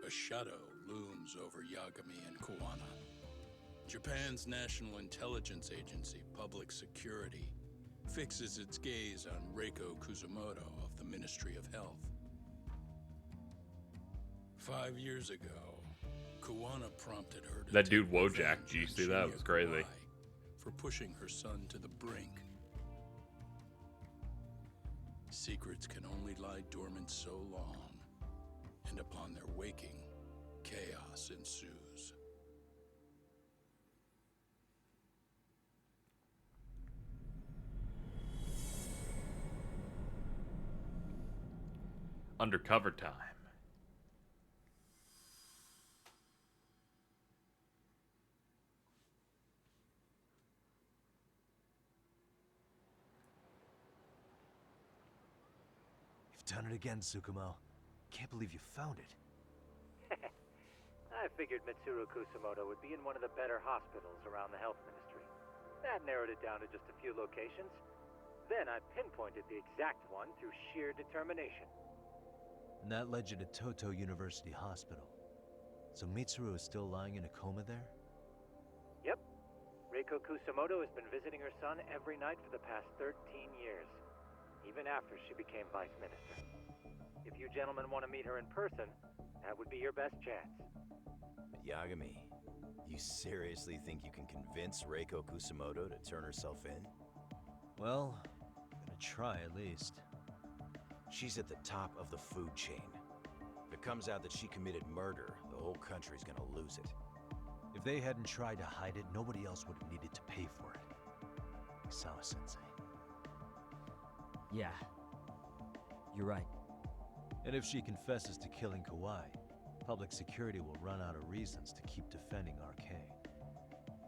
A shadow looms over Yagami and Koana. Japan's National Intelligence Agency, Public Security, fixes its gaze on Reiko Kuzumoto of the Ministry of Health. 5 years ago, Koana prompted her to That dude take Wojak, revenge do you on see that? It Shinya was crazy. Kawai for pushing her son to the brink. Secrets can only lie dormant so long, and upon their waking, chaos ensues. Undercover time. You've done it again, Tsukumo. Can't believe you found it. I figured Mitsuru Kusumoto would be in one of the better hospitals around the health ministry. That narrowed it down to just a few locations. Then I pinpointed the exact one through sheer determination. And that led you to Toto University Hospital. So Mitsuru is still lying in a coma there? Yep. Reiko Kusumoto has been visiting her son every night for the past 13 years, even after she became vice minister. If you gentlemen want to meet her in person, that would be your best chance. But Yagami, you seriously think you can convince Reiko Kusumoto to turn herself in? Well, I'm gonna try at least. She's at the top of the food chain. If it comes out that she committed murder, the whole country's gonna lose it. If they hadn't tried to hide it, nobody else would have needed to pay for it. Like Sawa-sensei. Yeah. You're right. And if she confesses to killing Kawai, public security will run out of reasons to keep defending RK.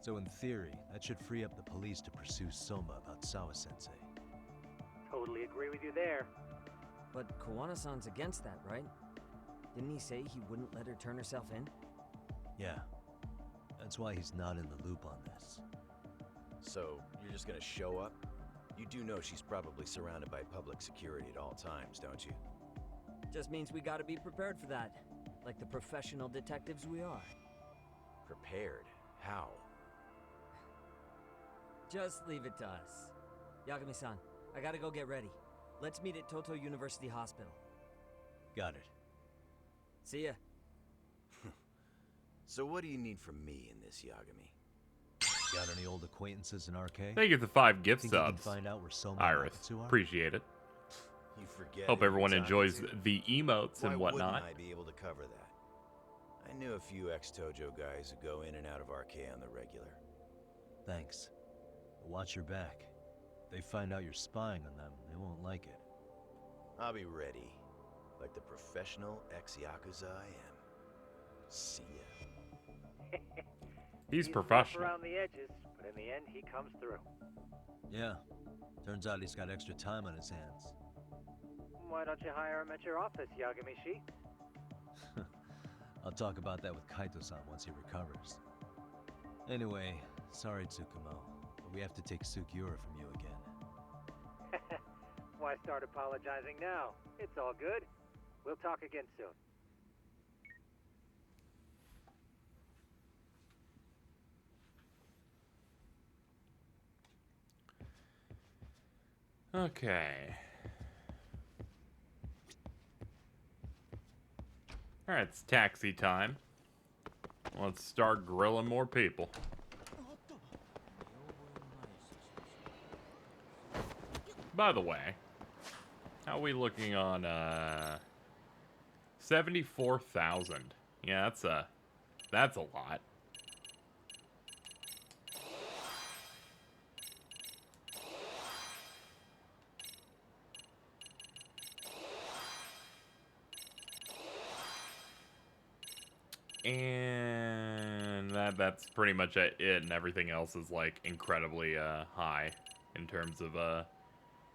So in theory, that should free up the police to pursue Soma about Sawa-sensei. Totally agree with you there. But Koana-san's against that, right? Didn't he say he wouldn't let her turn herself in? Yeah. That's why he's not in the loop on this. So, you're just gonna show up? You do know she's probably surrounded by public security at all times, don't you? Just means we gotta be prepared for that. Like the professional detectives we are. Prepared? How? Just leave it to us. Yagami-san, I gotta go get ready. Let's meet at Toto University Hospital. Got it. See ya. So what do you need from me in this, Yagami? Got any old acquaintances in RK? Thank you for the 5 gift Think you can subs, find out where Soma Iris. and Natsu are? Appreciate it. You forget. Hope who everyone you're talking enjoys to. the emotes Why and whatnot. wouldn't I be able to cover that? I knew a few ex-Tojo guys who go in and out of RK on the regular. Thanks. But watch your back. If they find out you're spying on them, they won't like it. I'll be ready, like the professional ex-Yakuza I am. See ya. He's rough professional. around the edges, but in the end, he comes through. Yeah. Turns out he's got extra time on his hands. Why don't you hire him at your office, Yagami-shi? I'll talk about that with Kaito-san once he recovers. Anyway, sorry Tsukumo, but we have to take Sukiura from you again. Why start apologizing now? It's all good. We'll talk again soon. Okay. Alright, it's taxi time. Let's start grilling more people. By the way, how are we looking on 74,000? Yeah, that's a lot. And that's pretty much it, and everything else is like incredibly high in terms of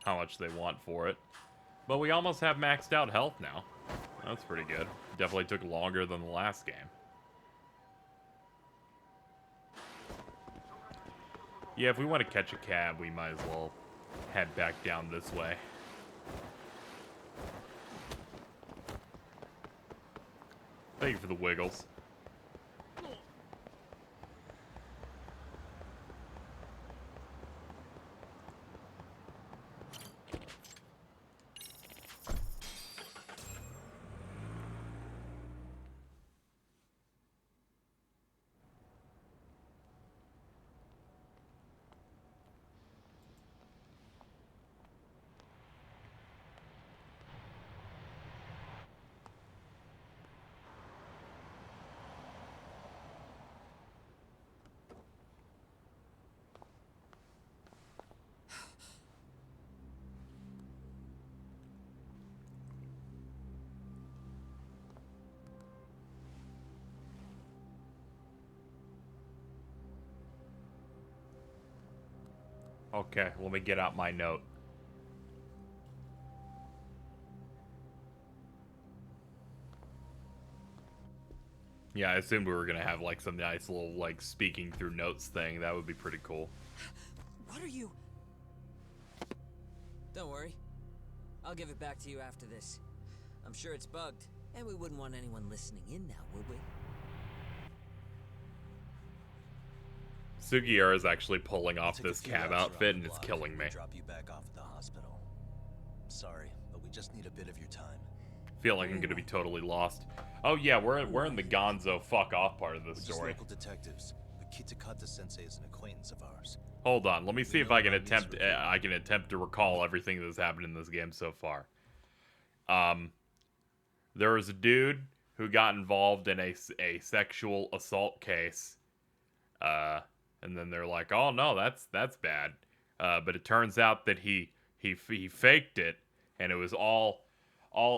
how much they want for it. But we almost have maxed out health now. That's pretty good. Definitely took longer than the last game. Yeah, if we want to catch a cab, we might as well head back down this way. Thank you for the wiggles. Okay, let me get out my note. Yeah, I assumed we were gonna have like some nice little like speaking through notes thing. That would be pretty cool. What are you? Don't worry. I'll give it back to you after this. I'm sure it's bugged, and we wouldn't want anyone listening in now, would we? Sugiura is actually pulling off this cab outfit, and it's killing me. Drop you back off at the hospital. Sorry, but we just need a bit of your time. Feel like I'm gonna be totally lost. Oh yeah, we're in the Gonzo fuck off part of the story. Local detectives, but Kitakata Sensei is an acquaintance of ours. Hold on, let me see if I can attempt to recall everything that's happened in this game so far. There was a dude who got involved in a sexual assault case. And then they're like, "Oh no, that's bad." But it turns out that he faked it, and it was all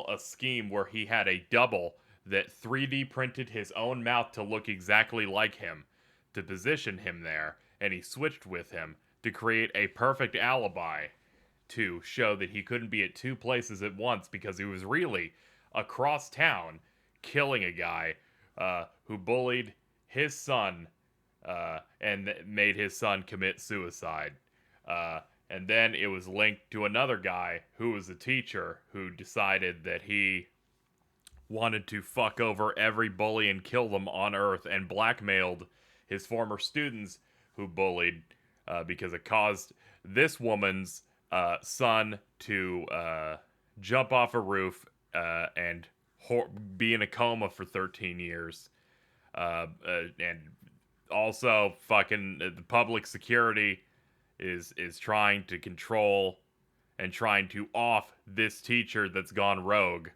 a scheme where he had a double that 3D printed his own mouth to look exactly like him, to position him there, and he switched with him to create a perfect alibi to show that he couldn't be at two places at once because he was really across town killing a guy who bullied his son. And made his son commit suicide. And then it was linked to another guy who was a teacher who decided that he wanted to fuck over every bully and kill them on Earth, and blackmailed his former students who bullied because it caused this woman's son to jump off a roof and be in a coma for 13 years. And also, fucking the public security is trying to control and trying to off this teacher that's gone rogue,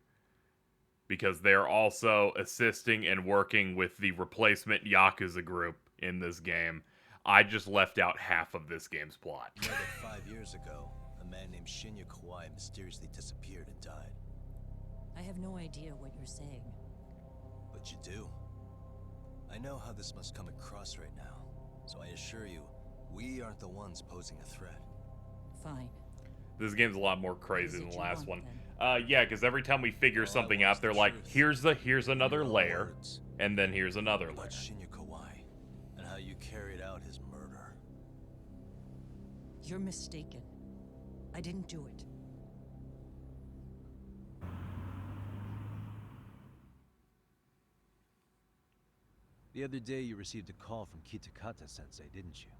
because they're also assisting and working with the replacement Yakuza group in this game. I just left out half of this game's plot. You know that 5 years ago, a man named Shinya Kawai mysteriously disappeared and died. I have no idea what you're saying. But you do. I know how this must come across right now, so I assure you, we aren't the ones posing a threat. Fine. This game's a lot more crazy than the last one. Then? Yeah, because every time we figure something out, they're like, here's another layer, and then here's another layer. About Shinya Kawai, and how you carried out his murder. You're mistaken. I didn't do it. The other day you received a call from Kitakata Sensei, didn't you?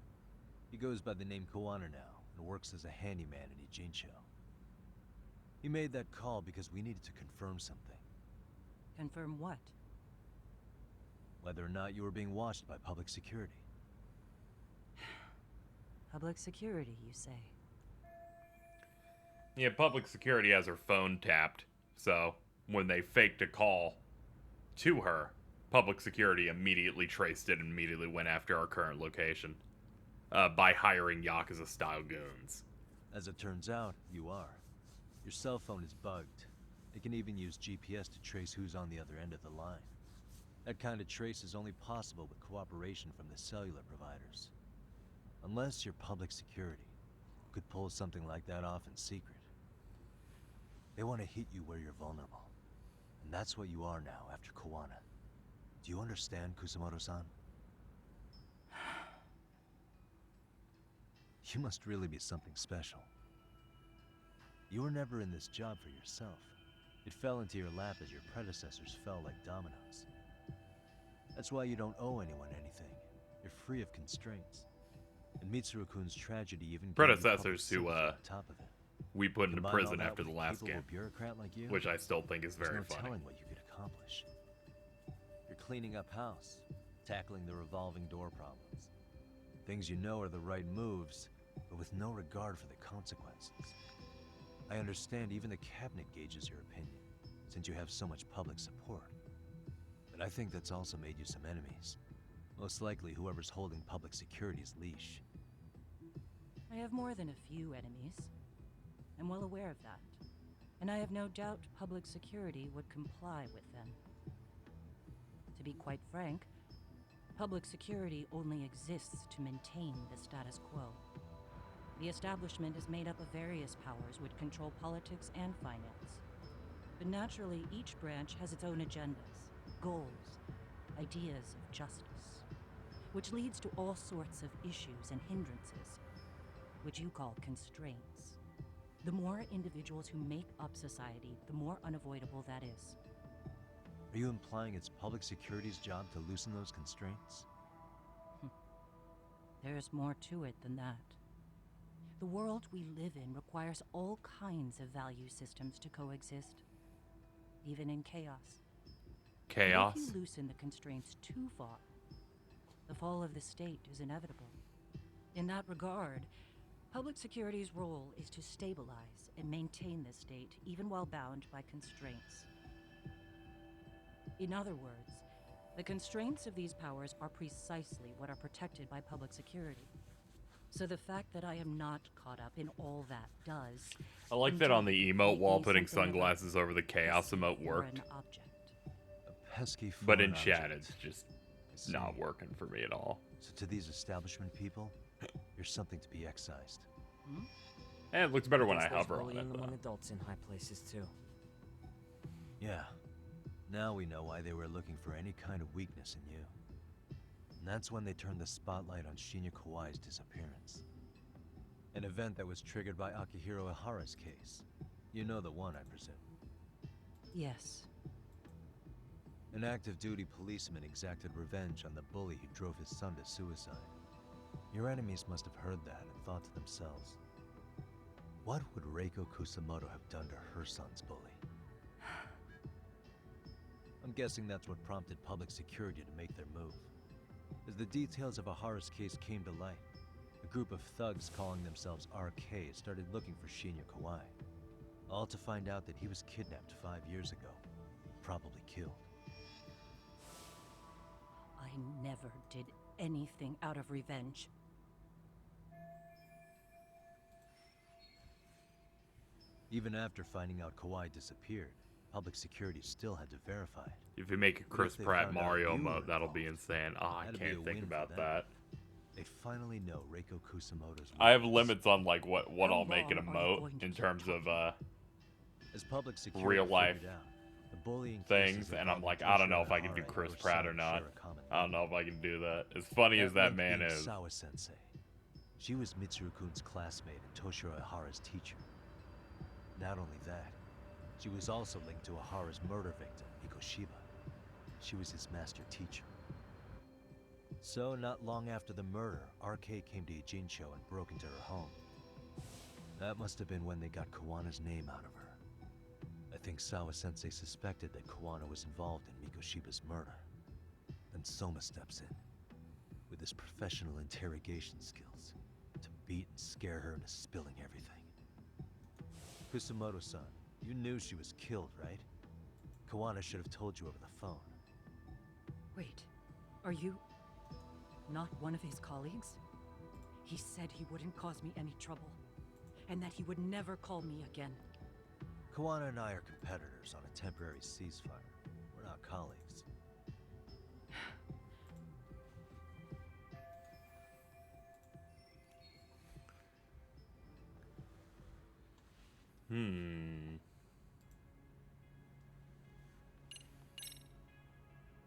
He goes by the name Koana now, and works as a handyman in Ijincho. He made that call because we needed to confirm something. Confirm what? Whether or not you were being watched by public security. Public security, you say? Yeah, public security has her phone tapped, so when they faked a call to her, public security immediately traced it and immediately went after our current location by hiring Yakuza-style goons. As it turns out, you are. Your cell phone is bugged. It can even use GPS to trace who's on the other end of the line. That kind of trace is only possible with cooperation from the cellular providers. Unless you're public security, who could pull something like that off in secret. They want to hit you where you're vulnerable. And that's what you are now after Koana. Do you understand, Kusamoto-san? You must really be something special. You were never in this job for yourself. It fell into your lap as your predecessors fell like dominoes. That's why you don't owe anyone anything. You're free of constraints. And Mitsuru-kun's tragedy even gave you Predecessors public to, sympathy on top of it. we put into Combine all prison that after with the a last capable game, bureaucrat like you, which I still think is there's very no funny. telling what you could accomplish. You're cleaning up house, tackling the revolving door problems. Things you know are the right moves, but with no regard for the consequences. I understand even the cabinet gauges your opinion, since you have so much public support. But I think that's also made you some enemies. Most likely whoever's holding public security's leash. I have more than a few enemies. I'm well aware of that. And I have no doubt public security would comply with them. To be quite frank, public security only exists to maintain the status quo. The establishment is made up of various powers which control politics and finance. But naturally, each branch has its own agendas, goals, ideas of justice, which leads to all sorts of issues and hindrances, which you call constraints. The more individuals who make up society, the more unavoidable that is. Are you implying it's public security's job to loosen those constraints? There's more to it than that. The world we live in requires all kinds of value systems to coexist, even in chaos. Chaos? But if you loosen the constraints too far, the fall of the state is inevitable. In that regard, public security's role is to stabilize and maintain the state, even while bound by constraints. In other words, the constraints of these powers are precisely what are protected by public security. So the fact that I am not caught up in all that does... I like that on the emote make wall me putting something of a sunglasses over the chaos pesky emote worked. foreign object. A pesky But in foreign chat, object. it's just I see. not working for me at all. So to these establishment people, you're something to be excised. And it looks better when I Guess there's hover on bullying it, among though. adults in high places too. Yeah. Now we know why they were looking for any kind of weakness in you. And that's when they turned the spotlight on Shinya Kawai's disappearance. An event that was triggered by Akihiro Ihara's case. You know the one, I presume. Yes. An active duty policeman exacted revenge on the bully who drove his son to suicide. Your enemies must have heard that and thought to themselves, what would Reiko Kusamoto have done to her son's bully? I'm guessing that's what prompted public security to make their move. As the details of Ihara's case came to light, a group of thugs calling themselves RK started looking for Shinya Kawai. All to find out that he was kidnapped 5 years ago, probably killed. I never did anything out of revenge. Even after finding out Kawai disappeared, public security still had to verify it. If you make a But Chris if they Pratt found out Mario you were emote, that'll be involved, insane. Oh, I that'd be a can't think win for about them. that. They finally know Reiko Kusamoto's I have weakness. limits on like what How I'll make an long are you emote going to in keep terms of As public security real life figured out, the bullying things, cases and I'm involving like, I don't know if I Toshio can do Ihara Chris and Pratt or Sawa not. share a common I don't know if I can do that. As funny as that link man being is. Sawa-sensei. She was Mitsuru-kun's classmate and Toshio Ihara's teacher. Not only that, she was also linked to Ihara's murder victim, Mikoshiba. She was his master teacher. So, not long after the murder, RK came to Ijincho and broke into her home. That must have been when they got Kawana's name out of her. I think Sawa-sensei suspected that Kawana was involved in Mikoshiba's murder. Then Soma steps in, with his professional interrogation skills, to beat and scare her into spilling everything. Kusamoto-san, you knew she was killed, right? Kawana should have told you over the phone. Wait, are you not one of his colleagues? He said he wouldn't cause me any trouble, and that he would never call me again. Kawana and I are competitors on a temporary ceasefire. We're not colleagues.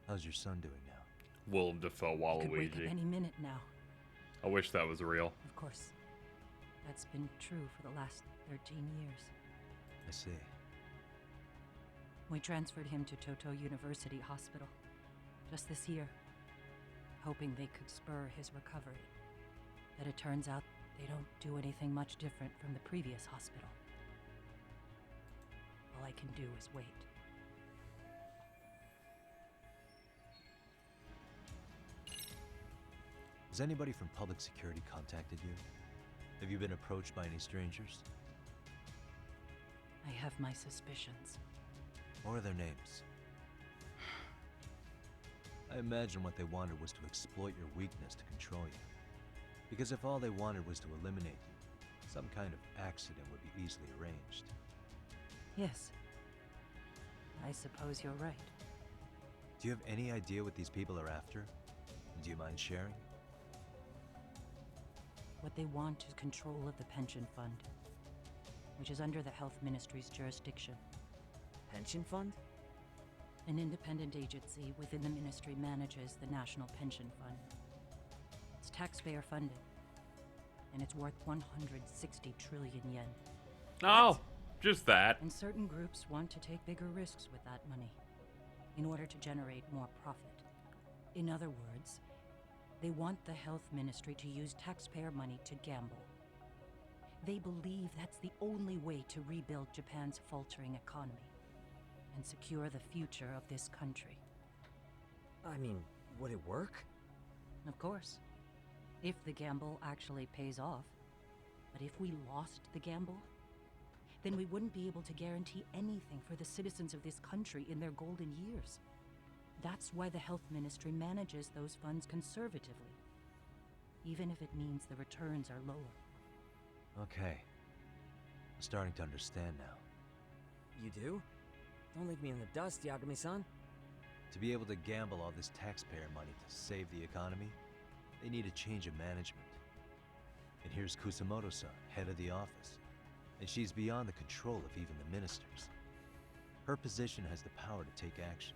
How's your son doing now? Willem Dafoe He could wake up Waluigi. any minute now. I wish that was real. Of course, that's been true for the last 13 years. I see. We transferred him to Toto University Hospital. just this year, hoping they could spur his recovery. But it turns out they don't do anything much different from the previous hospital. All I can do is wait. Has anybody from public security contacted you? Have you been approached by any strangers? I have my suspicions. What are their names? I imagine what they wanted was to exploit your weakness to control you. Because if all they wanted was to eliminate you, some kind of accident would be easily arranged. Yes. I suppose you're right. Do you have any idea what these people are after? And do you mind sharing? What they want is control of the pension fund, which is under the Health Ministry's jurisdiction. Pension fund? An independent agency within the ministry manages the National Pension Fund. It's taxpayer funded, and it's worth 160 trillion yen. Oh, just that. And certain groups want to take bigger risks with that money in order to generate more profit. In other words, they want the health ministry to use taxpayer money to gamble. They believe that's the only way to rebuild Japan's faltering economy and secure the future of this country. I mean, would it work? Of course, if the gamble actually pays off. But if we lost the gamble, then we wouldn't be able to guarantee anything for the citizens of this country in their golden years. That's why the health ministry manages those funds conservatively, even if it means the returns are lower. Okay. I'm starting to understand now. You do? Don't leave me in the dust, Yagami-san. To be able to gamble all this taxpayer money to save the economy, they need a change of management. And here's Kusamoto-san, head of the office. And she's beyond the control of even the ministers. Her position has the power to take action,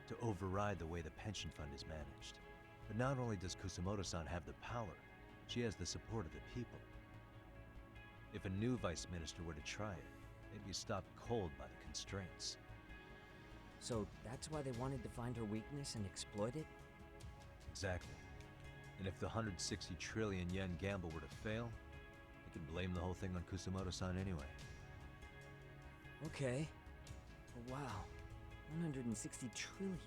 to override the way the pension fund is managed. But not only does Kusamoto-san have the power, she has the support of the people. If a new vice minister were to try it, they'd be stopped cold by the constraints. So that's why they wanted to find her weakness and exploit it? Exactly. And if the 160 trillion yen gamble were to fail, they could blame the whole thing on Kusamoto-san anyway. Okay. But wow. 160 trillion.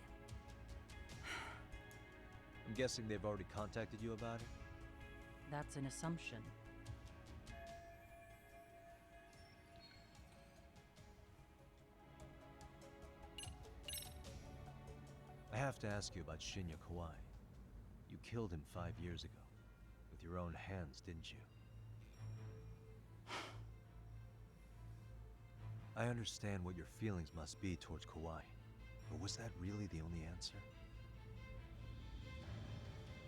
I'm guessing they've already contacted you about it? That's an assumption. I have to ask you about Shinya Kawai. You killed him 5 years ago. With your own hands, didn't you? I understand what your feelings must be towards Kawai, but was that really the only answer?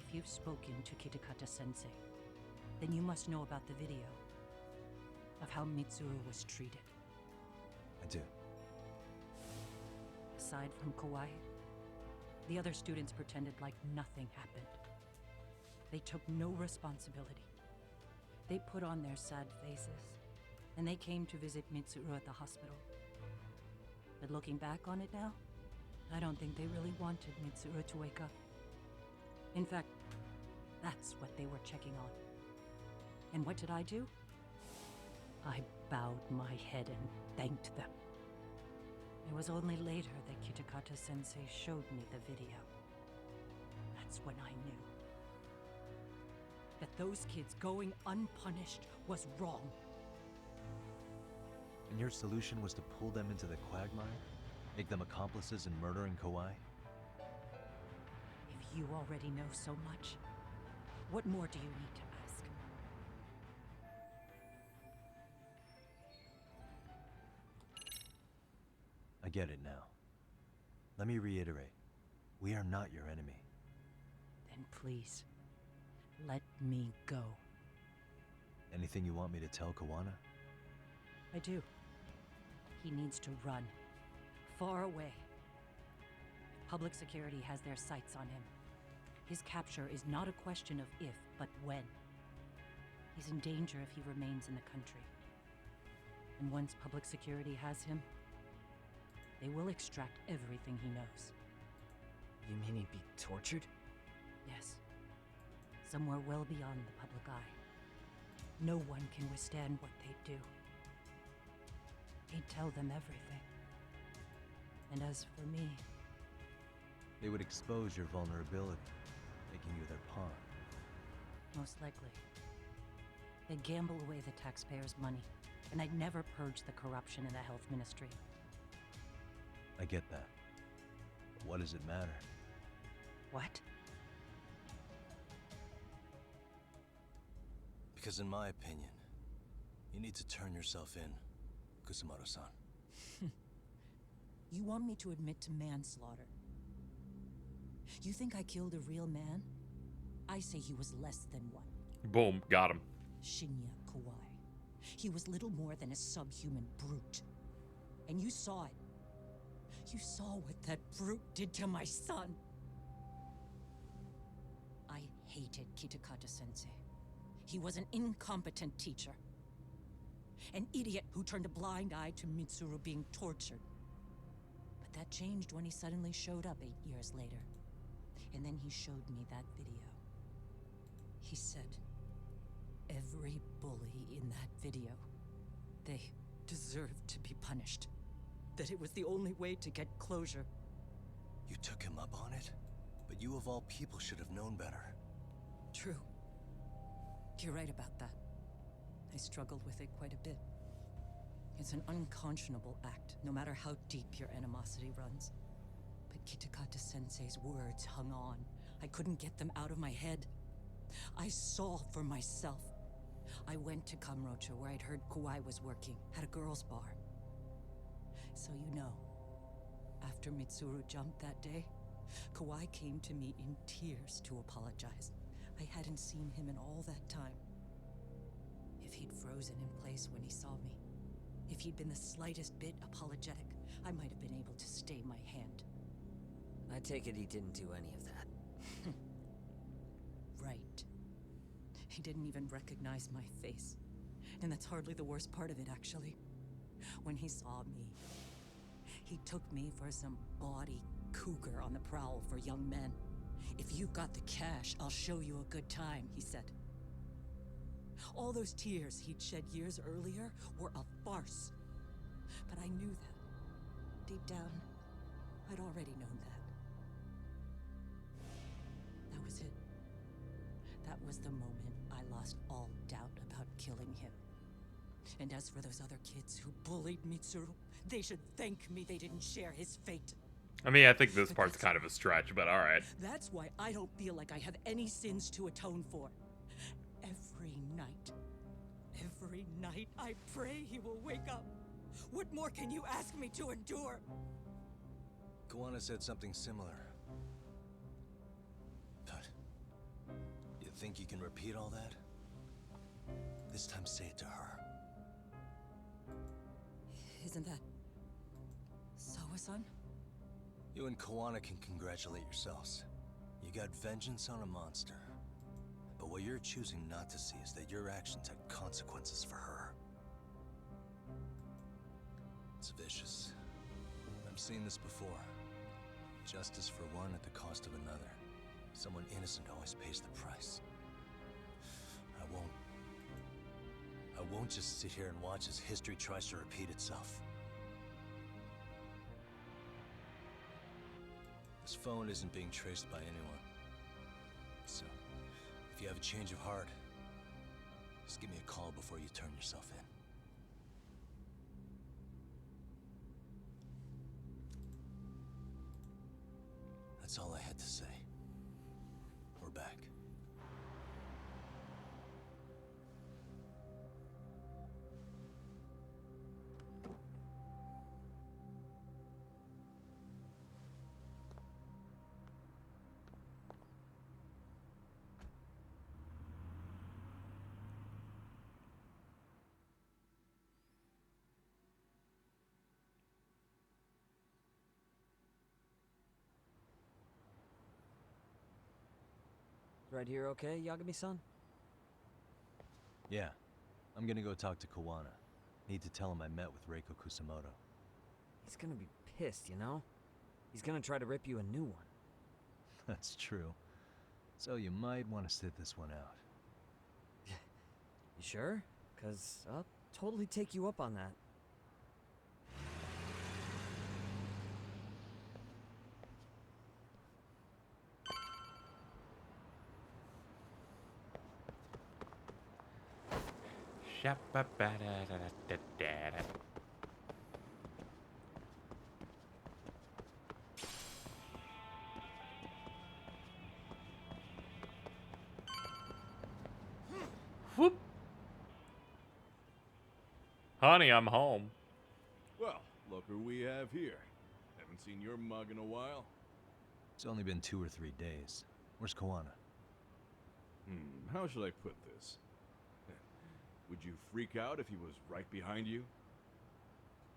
If you've spoken to Kitakata-sensei, then you must know about the video of how Mitsuru was treated. I do. Aside from Kawai, the other students pretended like nothing happened. They took no responsibility. They put on their sad faces, and they came to visit Mitsuru at the hospital. But looking back on it now, I don't think they really wanted Mitsuru to wake up. In fact, that's what they were checking on. And what did I do? I bowed my head and thanked them. It was only later that Kitakata-sensei showed me the video. That's when I knew that those kids going unpunished was wrong. And your solution was to pull them into the quagmire? Make them accomplices in murdering Kawai? If you already know so much, what more do you need to ask? I get it now. Let me reiterate. We are not your enemy. Then please, let me go. Anything you want me to tell Kawana? I do. He needs to run. Far away. Public security has their sights on him. His capture is not a question of if, but when. He's in danger if he remains in the country. And once public security has him, they will extract everything he knows. You mean he'd be tortured? Yes. Somewhere well beyond the public eye. No one can withstand what they do. He'd tell them everything. And as for me, They would expose your vulnerability, making you their pawn. most likely. They'd gamble away the taxpayers' money, and I'd never purge the corruption in the health ministry. I get that. But what does it matter? What? Because in my opinion, you need to turn yourself in, Kusamoto-san. You want me to admit to manslaughter? You think I killed a real man? I say he was less than one. Boom, got him. Shinya Kawai. He was little more than a subhuman brute. And you saw it. You saw what that brute did to my son. I hated Kitakata-sensei. He was an incompetent teacher. An idiot who turned a blind eye to Mitsuru being tortured. But that changed when he suddenly showed up 8 years later. And then he showed me that video. He said, every bully in that video, they deserved to be punished. That it was the only way to get closure. You took him up on it? But you of all people should have known better. True. You're right about that. I struggled with it quite a bit. It's an unconscionable act, no matter how deep your animosity runs. But Kitakata-sensei's words hung on. I couldn't get them out of my head. I saw for myself. I went to Kamurocho, where I'd heard Kawai was working, at a girls' bar. So you know, after Mitsuru jumped that day, Kawai came to me in tears to apologize. I hadn't seen him in all that time. If he'd frozen in place when he saw me, if he'd been the slightest bit apologetic, I might have been able to stay my hand. I take it he didn't do any of that. Right. He didn't even recognize my face. And that's hardly the worst part of it, actually. When he saw me, he took me for some bawdy cougar on the prowl for young men. If you've got the cash, I'll show you a good time, he said. All those tears he'd shed years earlier were a farce. But I knew that. Deep down, I'd already known that. That was it. That was the moment I lost all doubt about killing him. And as for those other kids who bullied Mitsuru, they should thank me they didn't share his fate. I mean, I think this part's kind of a stretch, but alright. That's why I don't feel like I have any sins to atone for. Every night I pray he will wake up. What more can you ask me to endure? Kawana said something similar. But you think you can repeat all that? This time say it to her. Isn't that Sawa-san? You and Kawana can congratulate yourselves. You got vengeance on a monster. But what you're choosing not to see is that your actions had consequences for her. It's vicious. I've seen this before. Justice for one at the cost of another. Someone innocent always pays the price. I won't just sit here and watch as history tries to repeat itself. This phone isn't being traced by anyone. So, if you have a change of heart, just give me a call before you turn yourself in. That's all I had to say. We're back. Right here okay, Yagami-san? Yeah. I'm gonna go talk to Kawana. Need to tell him I met with Reiko Kusamoto. He's gonna be pissed, you know? He's gonna try to rip you a new one. That's true. So you might want to sit this one out. You sure? 'Cause I'll totally take you up on that. Shabba-ba-da-da-da-da-da. Whoop. Honey, I'm home. Well, look who we have here. Haven't seen your mug in a while. It's only been 2 or 3 days. Where's Koana? How should I put this? Would you freak out if he was right behind you?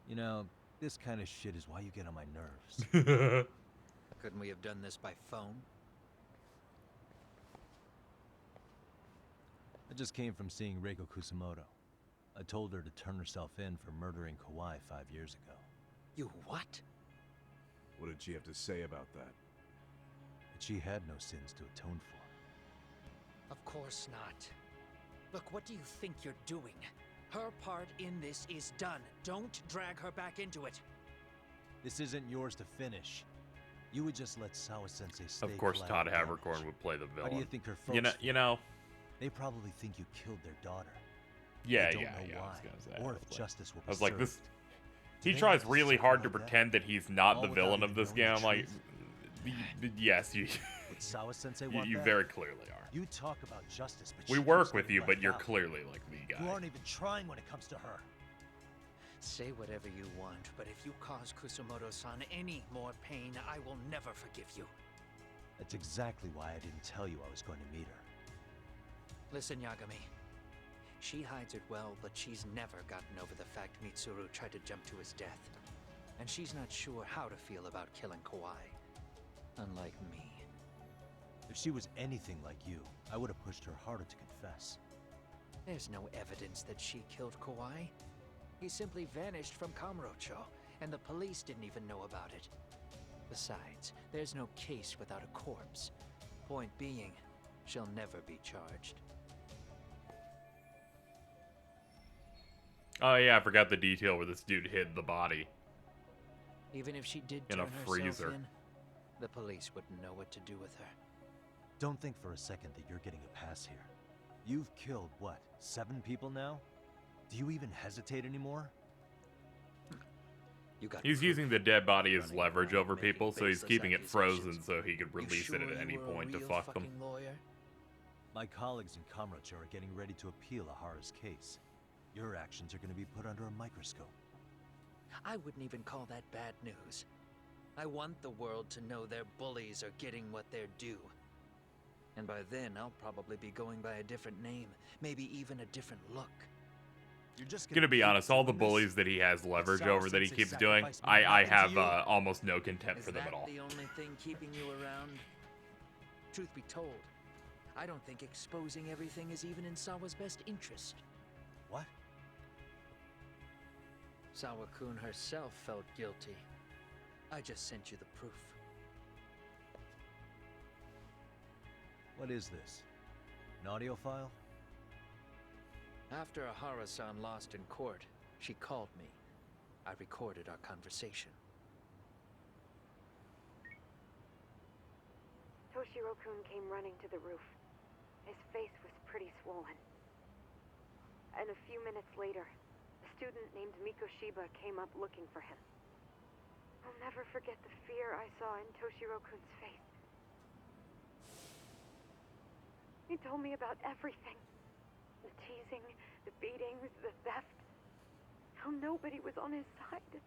You know, this kind of shit is why you get on my nerves. Couldn't we have done this by phone? I just came from seeing Reiko Kusamoto. I told her to turn herself in for murdering Kawhi 5 years ago. You what? What did she have to say about that? That she had no sins to atone for. Of course not. Look, what do you think you're doing? Her part in this is done. Don't drag her back into it. This isn't yours to finish. You would just let Sawa-sensei stay. Of course, Todd collateral damage. Havercorn would play the How do you villain. think her folks You know. They probably think you killed their daughter. Yeah, They don't yeah, know yeah. why, I was gonna say. or if justice will be I was like, this. served. He Do they tries have to really suffer hard to like that? pretend that he's not All the without villain of even this knowing game. the Like, truth? yes, you, Would Sawa-sensei you, want you that? very clearly are. You talk about justice, but We she work keeps with getting you, but left you're out. clearly like the guy. You aren't even trying when it comes to her. Say whatever you want, but if you cause Kusumoto-san any more pain, I will never forgive you. That's exactly why I didn't tell you I was going to meet her. Listen, Yagami. She hides it well, but she's never gotten over the fact Mitsuru tried to jump to his death. And she's not sure how to feel about killing Kawhi. Unlike me. If she was anything like you, I would have pushed her harder to confess. There's no evidence that she killed Kawhi. He simply vanished from Kamurocho, and the police didn't even know about it. Besides, there's no case without a corpse. Point being, she'll never be charged. Oh yeah, I forgot the detail where this dude hid the body. Even if she did In turn a herself freezer. in, the police wouldn't know what to do with her. Don't think for a second that you're getting a pass here. You've killed, what, 7 people now? Do you even hesitate anymore? You got He's proof. using the dead body as Running leverage around over making people, so he's baseless keeping it frozen accusations. so he could You release sure it at you any were a point to real fuck them. fucking lawyer? My colleagues in Kamurocho are getting ready to appeal Ahara's case. Your actions are going to be put under a microscope. I wouldn't even call that bad news. I want the world to know their bullies are getting what they're due. And by then, I'll probably be going by a different name, maybe even a different look. You're just Gonna be keep honest, all the doing this? bullies that he has leverage Sawa over that he Sensei keeps doing, sacrificed me I back have into you? almost no contempt Is for them that at all. the only thing keeping you around? Truth be told, I don't think exposing everything is even in Sawa's best interest. What? Sawa-kun herself felt guilty. I just sent you the proof. What is this? An audio file? After Ahara-san lost in court, she called me. I recorded our conversation. Toshiro-kun came running to the roof. His face was pretty swollen. And a few minutes later, a student named Mikoshiba came up looking for him. I'll never forget the fear I saw in Toshiro-kun's face. He told me about everything. The teasing, the beatings, the theft. How nobody was on his side.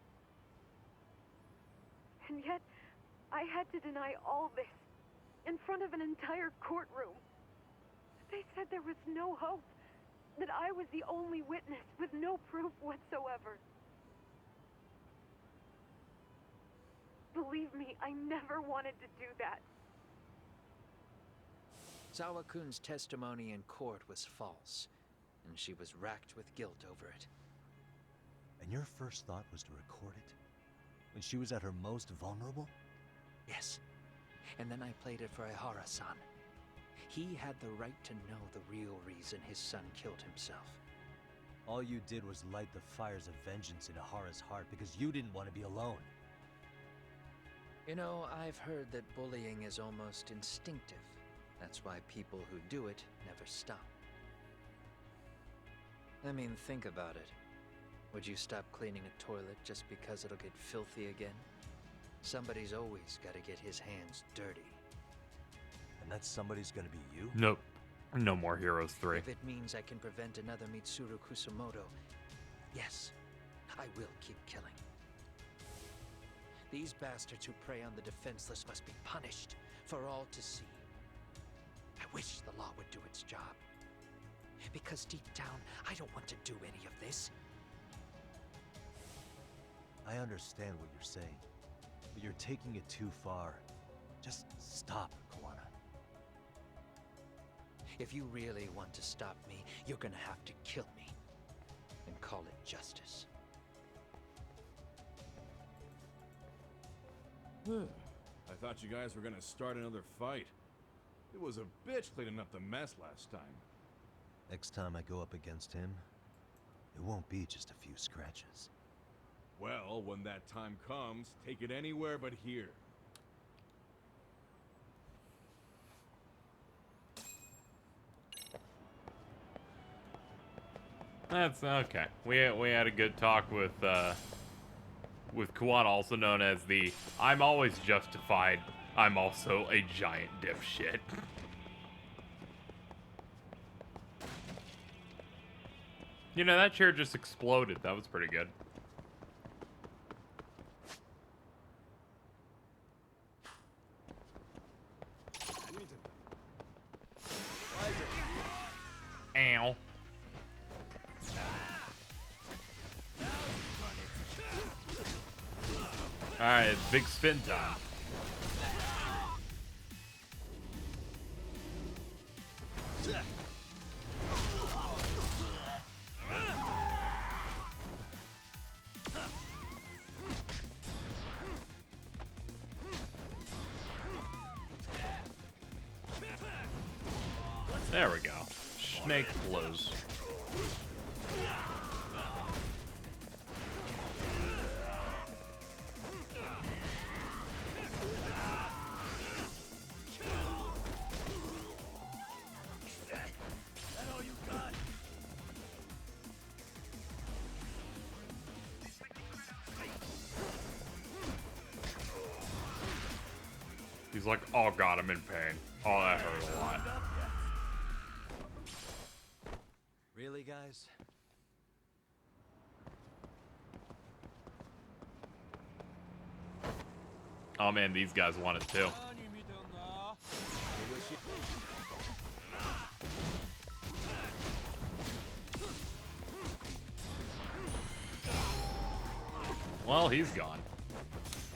And yet, I had to deny all this in front of an entire courtroom. They said there was no hope. That I was the only witness with no proof whatsoever. Believe me, I never wanted to do that. Sawa-kun's testimony in court was false, and she was racked with guilt over it. And your first thought was to record it? When she was at her most vulnerable? Yes, and then I played it for Ihara-san. He had the right to know the real reason his son killed himself. All you did was light the fires of vengeance in Ahara's heart because you didn't want to be alone. You know, I've heard that bullying is almost instinctive. That's why people who do it never stop. I mean, think about it. Would you stop cleaning a toilet just because it'll get filthy again? Somebody's always got to get his hands dirty. And that somebody's gonna be you? Nope. No more Heroes 3. If it means I can prevent another Mitsuru Kusamoto, yes, I will keep killing. These bastards who prey on the defenseless must be punished for all to see. I wish the law would do its job. Because deep down, I don't want to do any of this. I understand what you're saying, but you're taking it too far. Just stop, Kawana. If you really want to stop me, you're gonna have to kill me. And call it justice. I thought you guys were gonna start another fight. It was a bitch cleaning up the mess last time. Next time I go up against him, it won't be just a few scratches. Well, when that time comes, take it anywhere but here. That's okay. We had a good talk with Kawana, also known as the I'm always justified, I'm also a giant dipshit. You know, that chair just exploded. That was pretty good. Ow. Alright, big spin time. There we go. Snake blows. He's like, oh god, I'm in pain. Oh, that hurt a lot. Really, guys? Oh man, these guys want it too. Well, he's gone.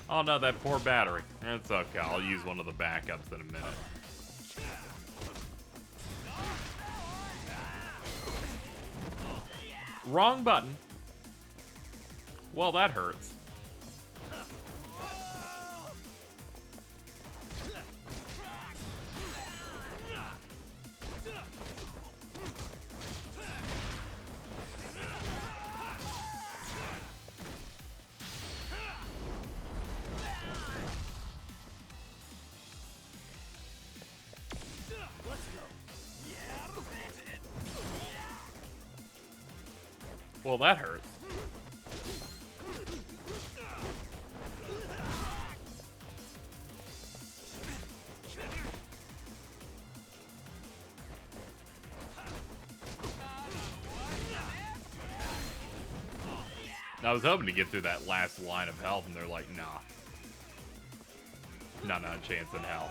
Oh no, that poor battery. It's okay, I'll use one of the backups in a minute. Wrong button. Well, that hurts. Well, that hurts. I was hoping to get through that last line of health, and they're like, nah. Not a chance in hell.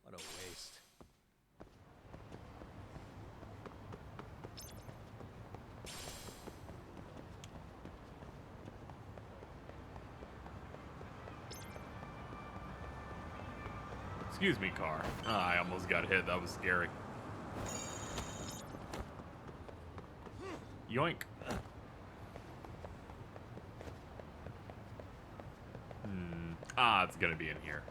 What a waste. Excuse me, car. I almost got hit. That was scary. Yoink. It's gonna be in here.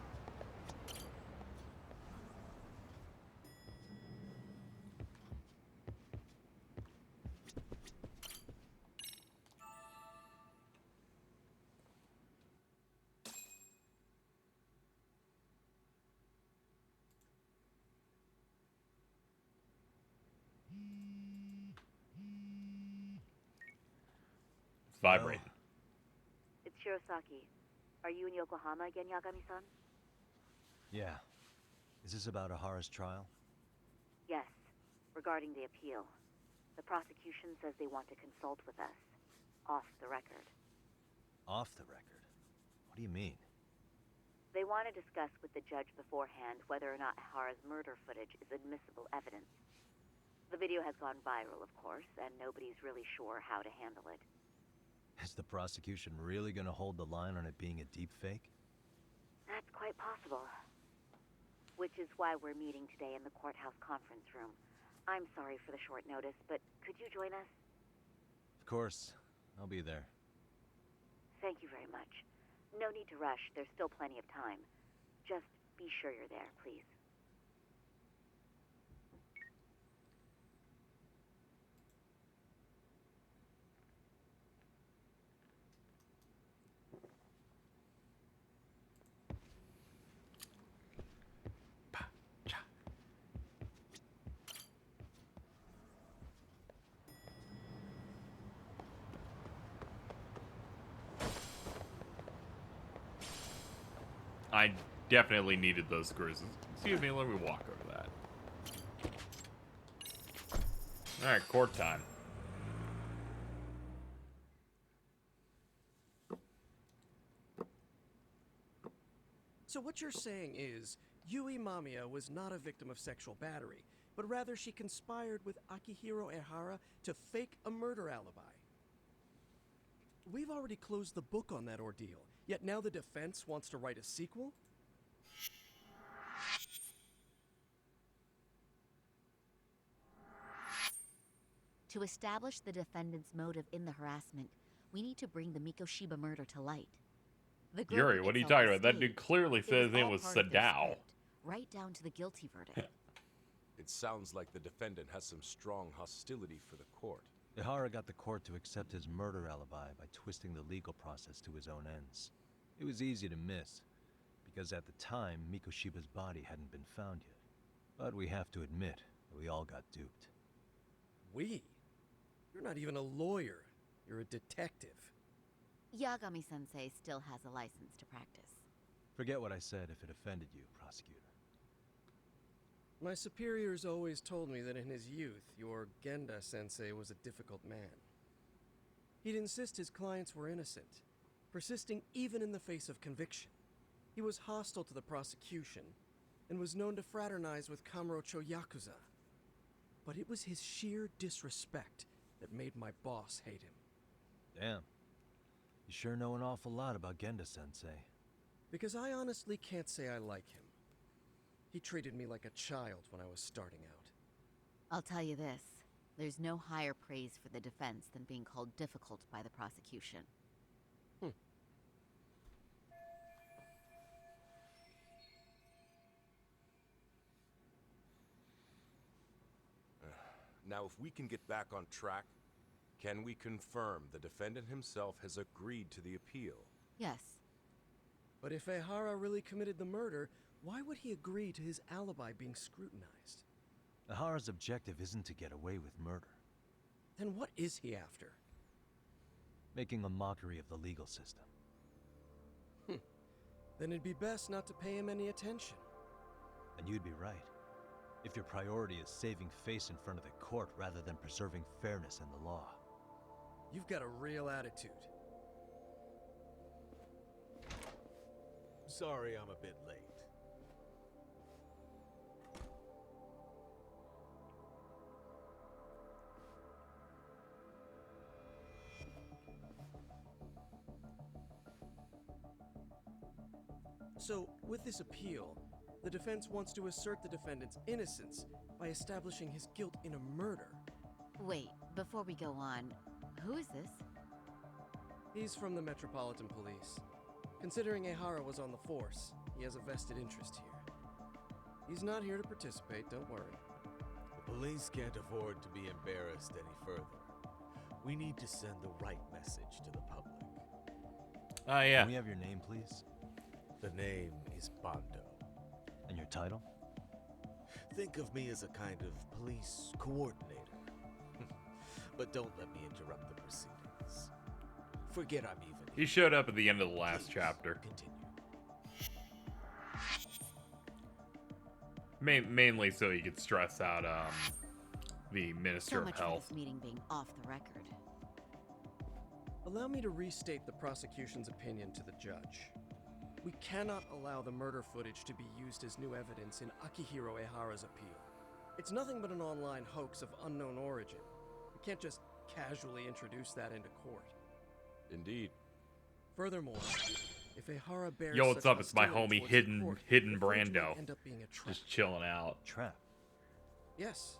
It's vibrating. It's Shirosaki. Are you in Yokohama again, Yagami-san? Yeah. Is this about Ahara's trial? Yes. Regarding the appeal. The prosecution says they want to consult with us. Off the record. Off the record? What do you mean? They want to discuss with the judge beforehand whether or not Ahara's murder footage is admissible evidence. The video has gone viral, of course, and nobody's really sure how to handle it. Is the prosecution really gonna hold the line on it being a deepfake? That's quite possible. Which is why we're meeting today in the courthouse conference room. I'm sorry for the short notice, but could you join us? Of course. I'll be there. Thank you very much. No need to rush. There's still plenty of time. Just be sure you're there, please. I definitely needed those screws. Excuse me, let me walk over that. Alright, court time. So what you're saying is, Yui Mamiya was not a victim of sexual battery, but rather she conspired with Akihiro Ehara to fake a murder alibi. We've already closed the book on that ordeal, yet now the defense wants to write a sequel? To establish the defendant's motive in the harassment, we need to bring the Mikoshiba murder to light. The Yuri, what are you talking about? That dude clearly said his name was Sadao. Right down to the guilty verdict. It sounds like the defendant has some strong hostility for the court. Ehara got the court to accept his murder alibi by twisting the legal process to his own ends. It was easy to miss, because at the time, Mikoshiba's body hadn't been found yet. But we have to admit that we all got duped. We? You're not even a lawyer. You're a detective. Yagami-sensei still has a license to practice. Forget what I said if it offended you, prosecutor. My superiors always told me that in his youth, your Genda-sensei was a difficult man. He'd insist his clients were innocent, persisting even in the face of conviction. He was hostile to the prosecution, and was known to fraternize with Kamurocho Yakuza. But it was his sheer disrespect that made my boss hate him. Damn. You sure know an awful lot about Genda-sensei. Because I honestly can't say I like him. He treated me like a child when I was starting out. I'll tell you this. There's no higher praise for the defense than being called difficult by the prosecution. Now, if we can get back on track, can we confirm the defendant himself has agreed to the appeal? Yes. But if Ehara really committed the murder, why would he agree to his alibi being scrutinized? Ehara's objective isn't to get away with murder. Then what is he after? Making a mockery of the legal system. Then it'd be best not to pay him any attention. And you'd be right. If your priority is saving face in front of the court rather than preserving fairness in the law. You've got a real attitude. Sorry I'm a bit late. So, with this appeal, The defense wants to assert the defendant's innocence by establishing his guilt in a murder. Wait, before we go on, who is this? He's from the Metropolitan Police. Considering Ehara was on the force, he has a vested interest here. He's not here to participate, don't worry. The police can't afford to be embarrassed any further. We need to send the right message to the public. Yeah. Can we have your name, please? The name is Bando. And your title? Think of me as a kind of police coordinator. But don't let me interrupt the proceedings. Forget I'm even. He showed up at the end of the last chapter. Continue. Mainly so he could stress out the Minister So of much for Health. this meeting being off the record. Allow me to restate the prosecution's opinion to the judge. We cannot allow the murder footage to be used as new evidence in Akihiro Ehara's appeal. It's nothing but an online hoax of unknown origin. We can't just casually introduce that into court. Indeed. Furthermore, if Ehara bears Yo, what's such up? It's my hostility homie towards the court, Hidden the footage may Brando. end up being a trap. Just chilling out. Trap. Yes.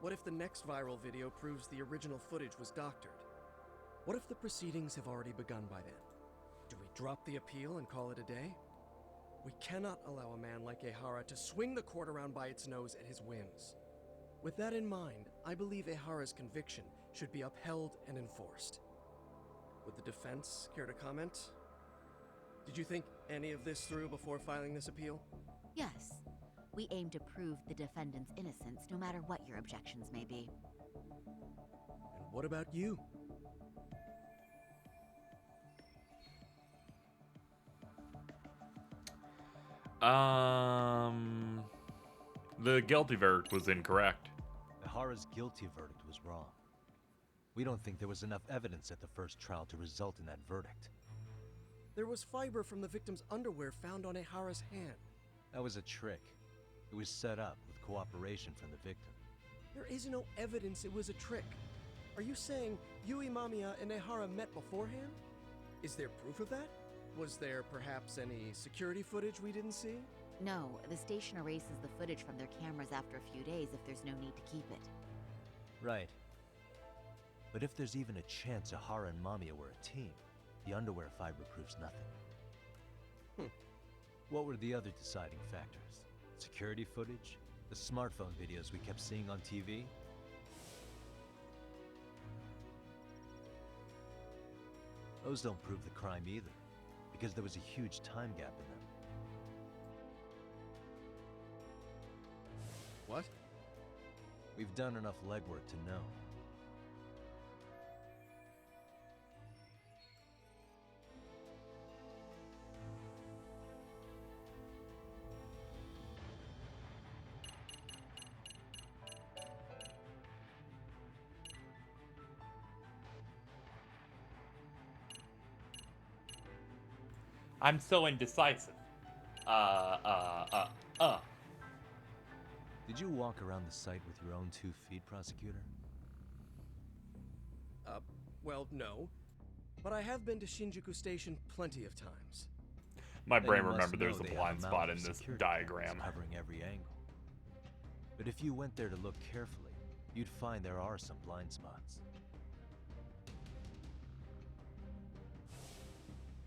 What if the next viral video proves the original footage was doctored? What if the proceedings have already begun by then? Do we drop the appeal and call it a day? We cannot allow a man like Ehara to swing the court around by its nose at his whims. With that in mind, I believe Ehara's conviction should be upheld and enforced. Would the defense care to comment? Did you think any of this through before filing this appeal? Yes. We aim to prove the defendant's innocence, no matter what your objections may be. And what about you? The guilty verdict was incorrect. Ehara's guilty verdict was wrong. We don't think there was enough evidence at the first trial to result in that verdict. There was fiber from the victim's underwear found on Ehara's hand. That was a trick. It was set up with cooperation from the victim. There is no evidence it was a trick. Are you saying Yui Mamiya and Ehara met beforehand? Is there proof of that? Was there perhaps any security footage we didn't see? No, the station erases the footage from their cameras after a few days if there's no need to keep it. Right. But if there's even a chance Ehara and Mamiya were a team, the underwear fiber proves nothing. What were the other deciding factors? Security footage? The smartphone videos we kept seeing on TV? Those don't prove the crime either, because there was a huge time gap in them. What? We've done enough legwork to know. I'm so indecisive. Did you walk around the site with your own 2 feet, prosecutor? Well, no. But I have been to Shinjuku Station plenty of times. My Then brain you must remembered there's know a they have blind spot mountain in this security diagram. cameras covering every angle. But if you went there to look carefully, you'd find there are some blind spots.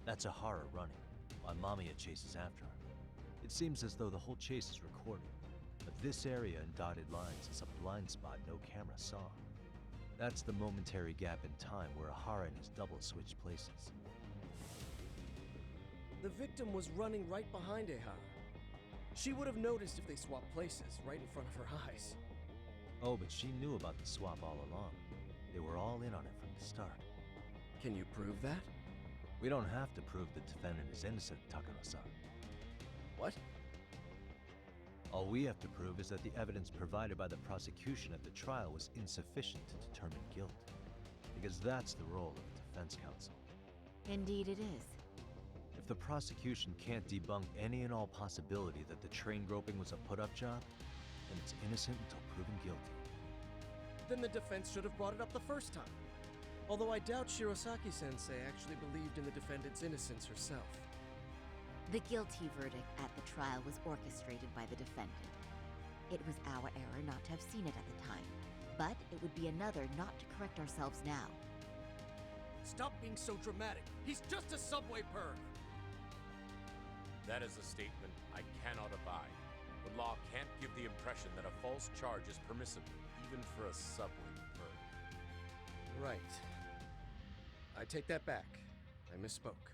That's Ehara running, while Mamiya chases after her. It seems as though the whole chase is recorded, but this area in dotted lines is a blind spot no camera saw. That's the momentary gap in time where Ehara and his double switched places. The victim was running right behind Ehara. She would have noticed if they swapped places, right in front of her eyes. Oh, but she knew about the swap all along. They were all in on it from the start. Can you prove that? We don't have to prove the defendant is innocent, Takano-san. What? All we have to prove is that the evidence provided by the prosecution at the trial was insufficient to determine guilt. Because that's the role of the defense counsel. Indeed it is. If the prosecution can't debunk any and all possibility that the train groping was a put-up job, then it's innocent until proven guilty. Then the defense should have brought it up the first time. Although I doubt Shirosaki-sensei actually believed in the defendant's innocence herself. The guilty verdict at the trial was orchestrated by the defendant. It was our error not to have seen it at the time, but it would be another not to correct ourselves now. Stop being so dramatic. He's just a subway perv. That is a statement I cannot abide. The law can't give the impression that a false charge is permissible, even for a subway perv. Right. I take that back. I misspoke.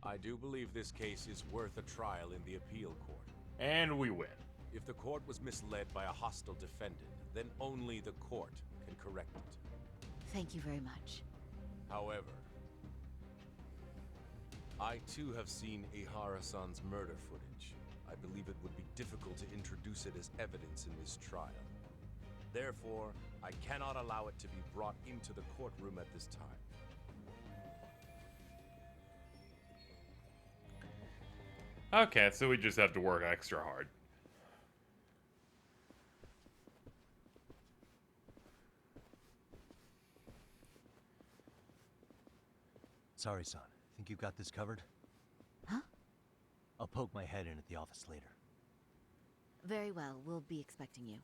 I do believe this case is worth a trial in the appeal court. And we win. If the court was misled by a hostile defendant, then only the court can correct it. Thank you very much. However, I too have seen Ihara-san's murder footage. I believe it would be difficult to introduce it as evidence in this trial. Therefore, I cannot allow it to be brought into the courtroom at this time. Okay, so we just have to work extra hard. Sorry, son. Think you've got this covered? Huh? I'll poke my head in at the office later. Very well, we'll be expecting you.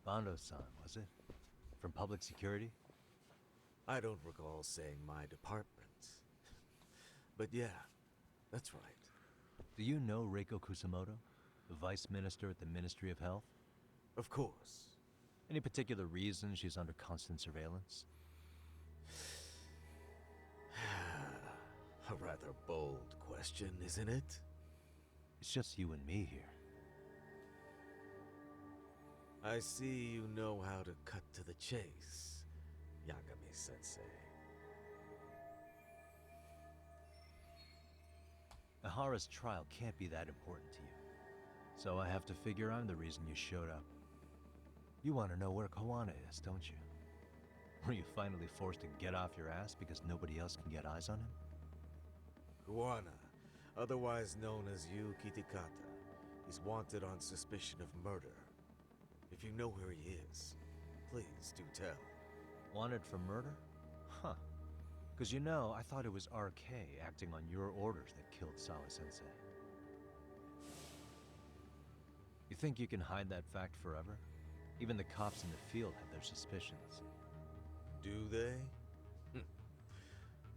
Bando-san, was it? From public security? I don't recall saying my department. But yeah, that's right. Do you know Reiko Kusamoto? The vice minister at the Ministry of Health? Of course. Any particular reason she's under constant surveillance? A rather bold question, isn't it? It's just you and me here. I see you know how to cut to the chase, Yagami-sensei. Ihara's trial can't be that important to you. So I have to figure I'm the reason you showed up. You want to know where Kawana is, don't you? Were you finally forced to get off your ass because nobody else can get eyes on him? Kawana, otherwise known as Yu Kitakata, is wanted on suspicion of murder. If you know where he is, please do tell. Wanted for murder? Huh. Because you know, I thought it was RK acting on your orders that killed Sawa-sensei. You think you can hide that fact forever? Even the cops in the field have their suspicions. Do they?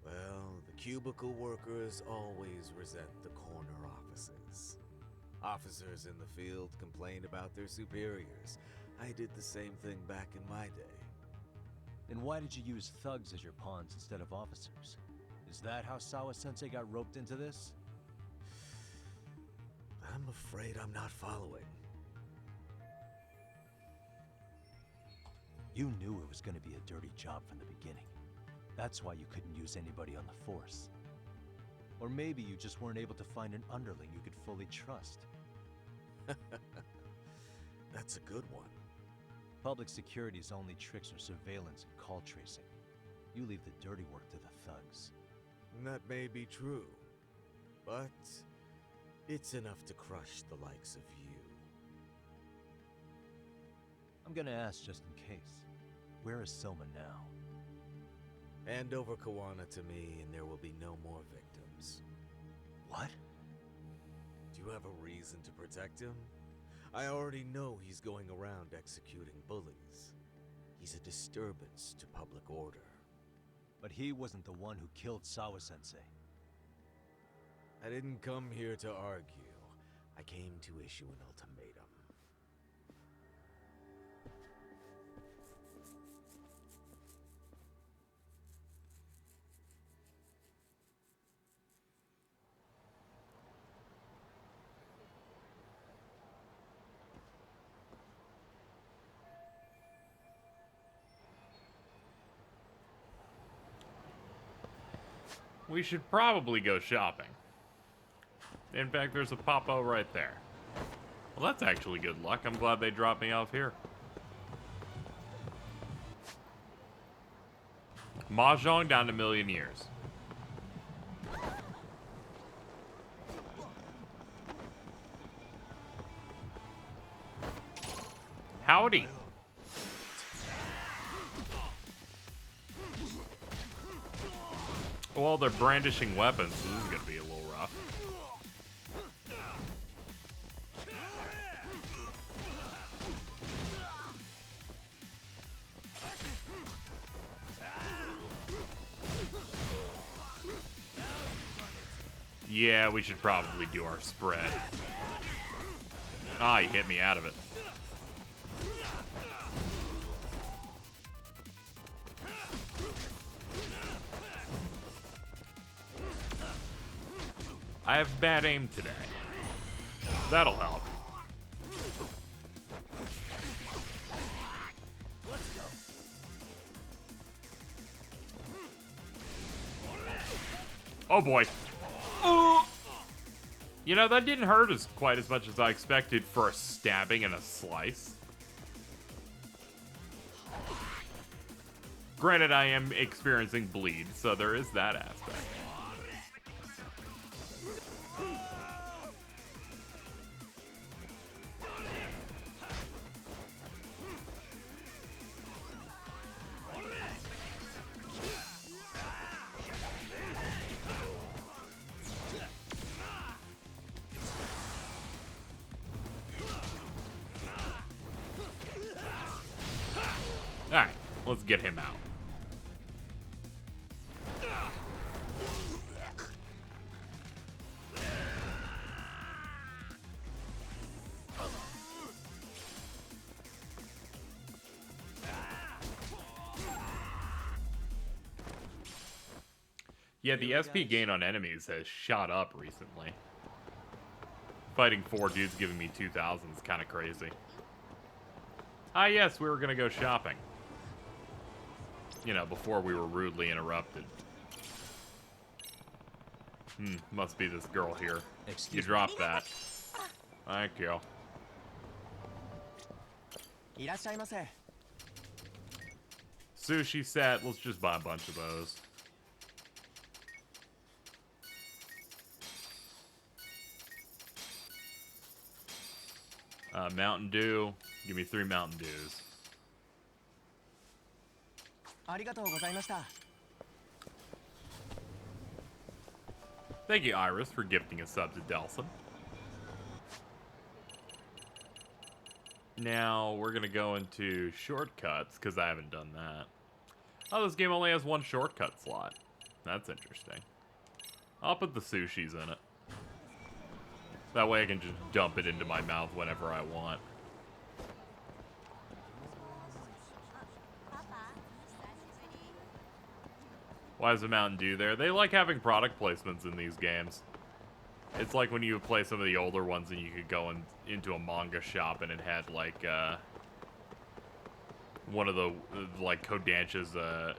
Well, the cubicle workers always resent the corner offices. Officers in the field complain about their superiors. I did the same thing back in my day. Then why did you use thugs as your pawns instead of officers? Is that how Sawa-sensei got roped into this? I'm afraid I'm not following. You knew it was going to be a dirty job from the beginning. That's why you couldn't use anybody on the force. Or maybe you just weren't able to find an underling you could fully trust. That's a good one. Public security's only tricks are surveillance and call tracing. You leave the dirty work to the thugs. That may be true, but it's enough to crush the likes of you. I'm gonna ask just in case. Where is Soma now? Hand over Kawana to me and there will be no more victims. What? Do you have a reason to protect him? I already know he's going around executing bullies. He's a disturbance to public order. But he wasn't the one who killed Sawa-sensei. I didn't come here to argue. I came to issue an ultimatum. We should probably go shopping. In fact, there's a Pop-O right there. Well, that's actually good luck. I'm glad they dropped me off here. Mahjong down to million years. Howdy. Well, they're brandishing weapons, so this is gonna be a little rough. Yeah, we should probably do our spread. Ah, he hit me out of it. I have bad aim today. That'll help. Oh boy. You know, that didn't hurt as quite as much as I expected for a stabbing and a slice. Granted, I am experiencing bleed, so there is that aspect. Alright, let's get him out. Yeah, the SP gain on enemies has shot up recently. Fighting 4 dudes giving me 2,000 is kind of crazy. Ah, yes, we were gonna go shopping. You know, before we were rudely interrupted. Must be this girl here. You dropped that. Thank you. Sushi set. Let's just buy a bunch of those. Mountain Dew. Give me 3 Mountain Dews. Thank you, Iris, for gifting a sub to Delson. Now, we're going to go into shortcuts, because I haven't done that. Oh, this game only has 1 shortcut slot. That's interesting. I'll put the sushis in it. That way I can just dump it into my mouth whenever I want. Why is the Mountain Dew there? They like having product placements in these games. It's like when you play some of the older ones and you could go into a manga shop and it had like one of the like Kodansha's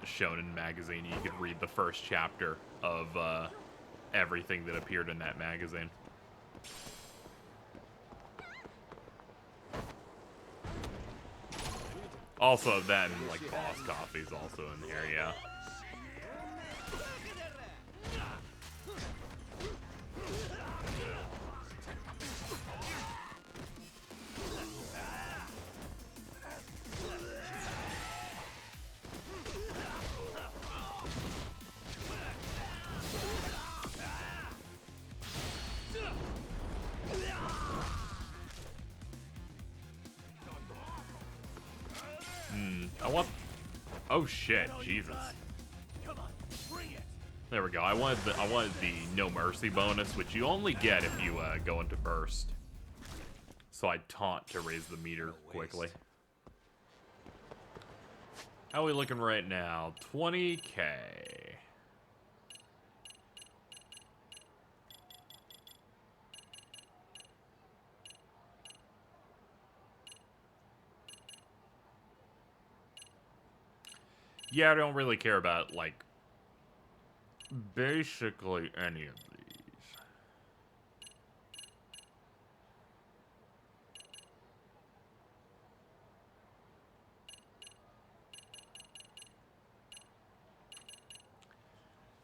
shonen magazine. You could read the first chapter of everything that appeared in that magazine. Also, that and like Boss Coffee's also in here, yeah. I want... Oh shit, Jesus. There we go. I wanted the No Mercy bonus, which you only get if you go into burst. So I taunt to raise the meter quickly. How are we looking right now? 20k. Yeah, I don't really care about, like, basically any of these.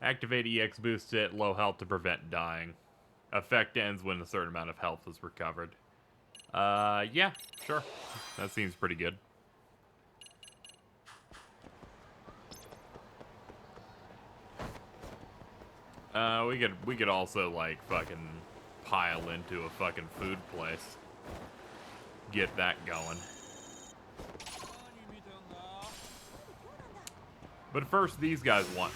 Activate EX boost at low health to prevent dying. Effect ends when a certain amount of health is recovered. Yeah, sure. That seems pretty good. We could also like fucking pile into a fucking food place. Get that going. But first, these guys wanna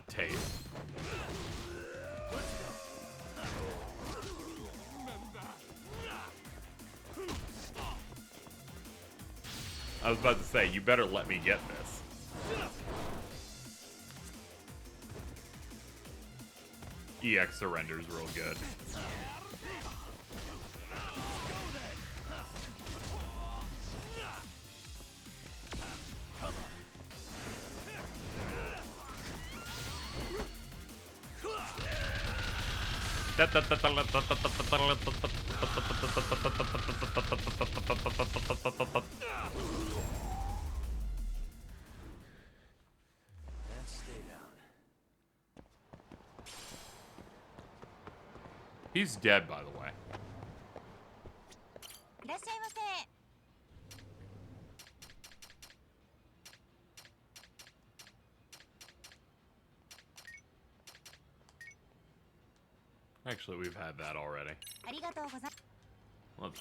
taste. I was about to say, you better let me get this. EX surrender's real good. He's dead, by the way. Actually, we've had that already. Let's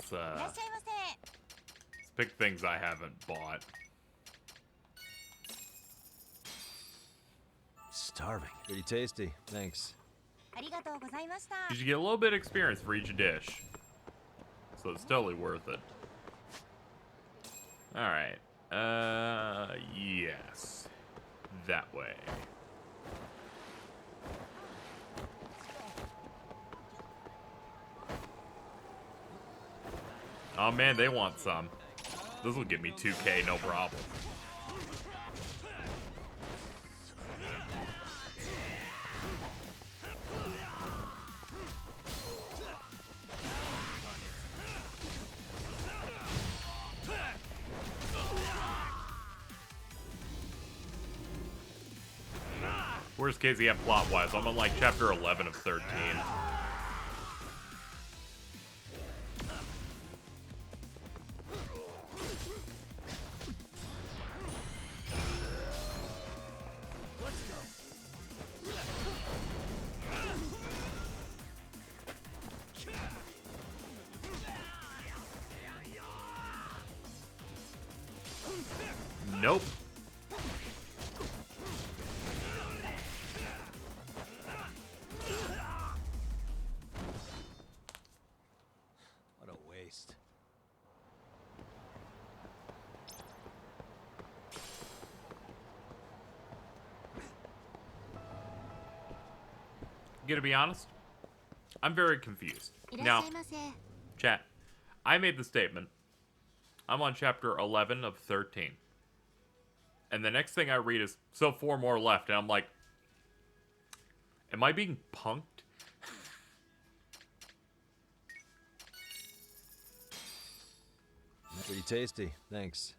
pick things I haven't bought. Starving. Pretty tasty. Thanks. You should get a little bit of experience for each dish. So it's totally worth it. Alright. Yes. That way. Oh man, they want some. This will give me 2K, no problem. Where's KZM plot-wise? I'm on like chapter 11 of 13. Nope. What a waste. Gonna be honest, I'm very confused. Now, chat, I made the statement. I'm on chapter 11 of 13. And the next thing I read is, so 4 more left. And I'm like, am I being punked? Pretty tasty. Thanks.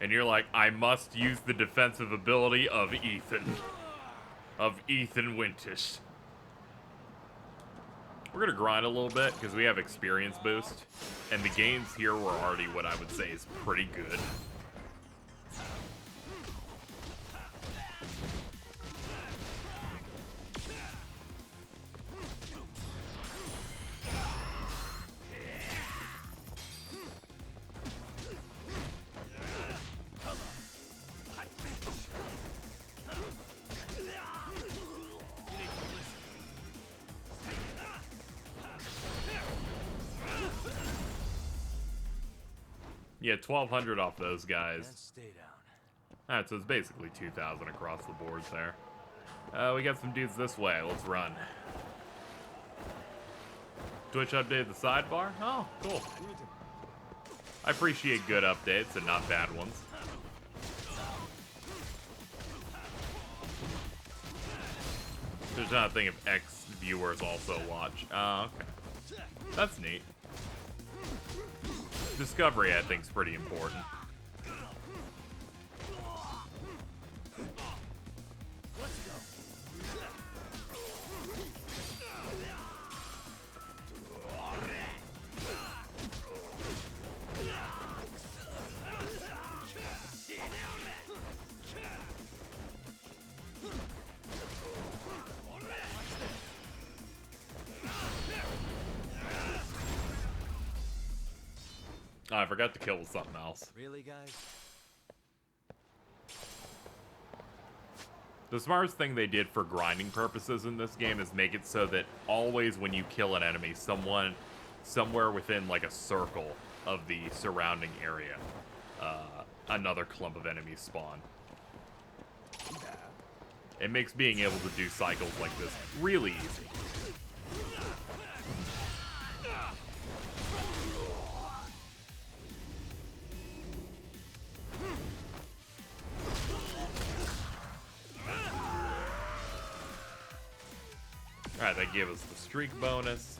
And you're like, I must use the defensive ability of Ethan. Of Ethan Winters. We're gonna grind a little bit because we have experience boost. And the gains here were already what I would say is pretty good. Yeah, 1,200 off those guys. Alright, so it's basically 2,000 across the boards there. We got some dudes this way. Let's run. Twitch updated the sidebar? Oh, cool. I appreciate good updates and not bad ones. There's not a thing if X viewers also watch. Oh, okay. That's neat. Discovery, I think, is pretty important. Oh, I forgot to kill with something else. Really, guys? The smartest thing they did for grinding purposes in this game is make it so that always when you kill an enemy, someone somewhere within like a circle of the surrounding area, another clump of enemies spawn. It makes being able to do cycles like this really easy. Alright, that gave us the streak bonus.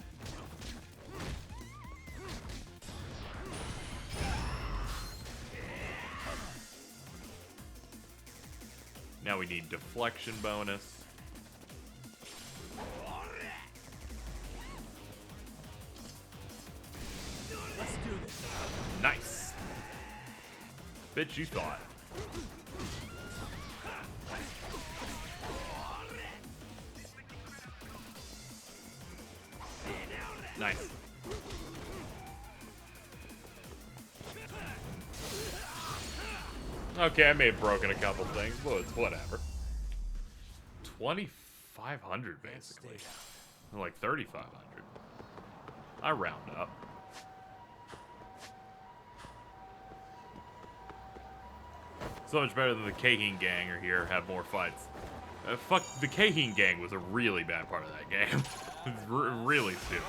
Now we need deflection bonus. Let's do this. Nice. Bitch, you thought. Nice. Okay, I may have broken a couple things, but it's whatever. 2,500 basically. Like 3,500. I round up. So much better than the Kaheen gang are here, have more fights. Fuck, the Kaheen gang was a really bad part of that game. Really stupid.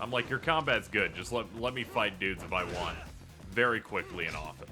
I'm like, your combat's good. Just let me fight dudes if I want. Very quickly and often.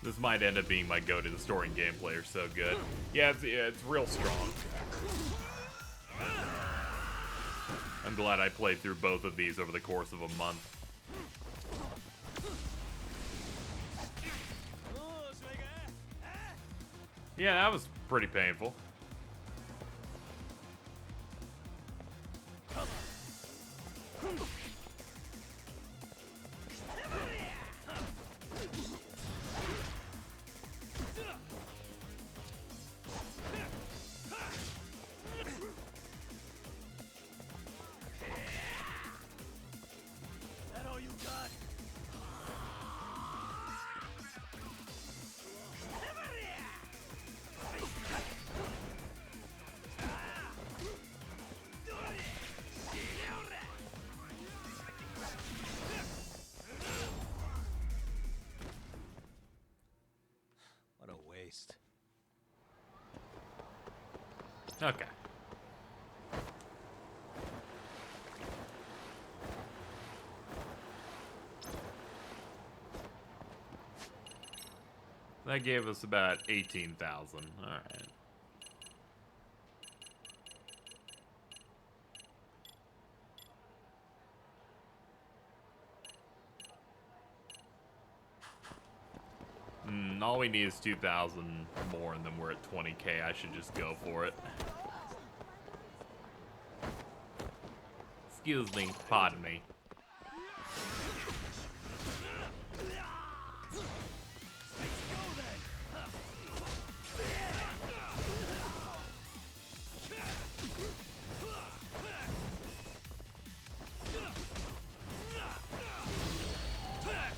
This might end up being my go-to. The story and gameplay are so good. Yeah, it's real strong. I'm glad I played through both of these over the course of a month. Yeah, that was pretty painful. What a waste. Okay. That gave us about 18,000. All right. All we need is 2,000 more, and then we're at 20k. I should just go for it. Excuse me, pardon me.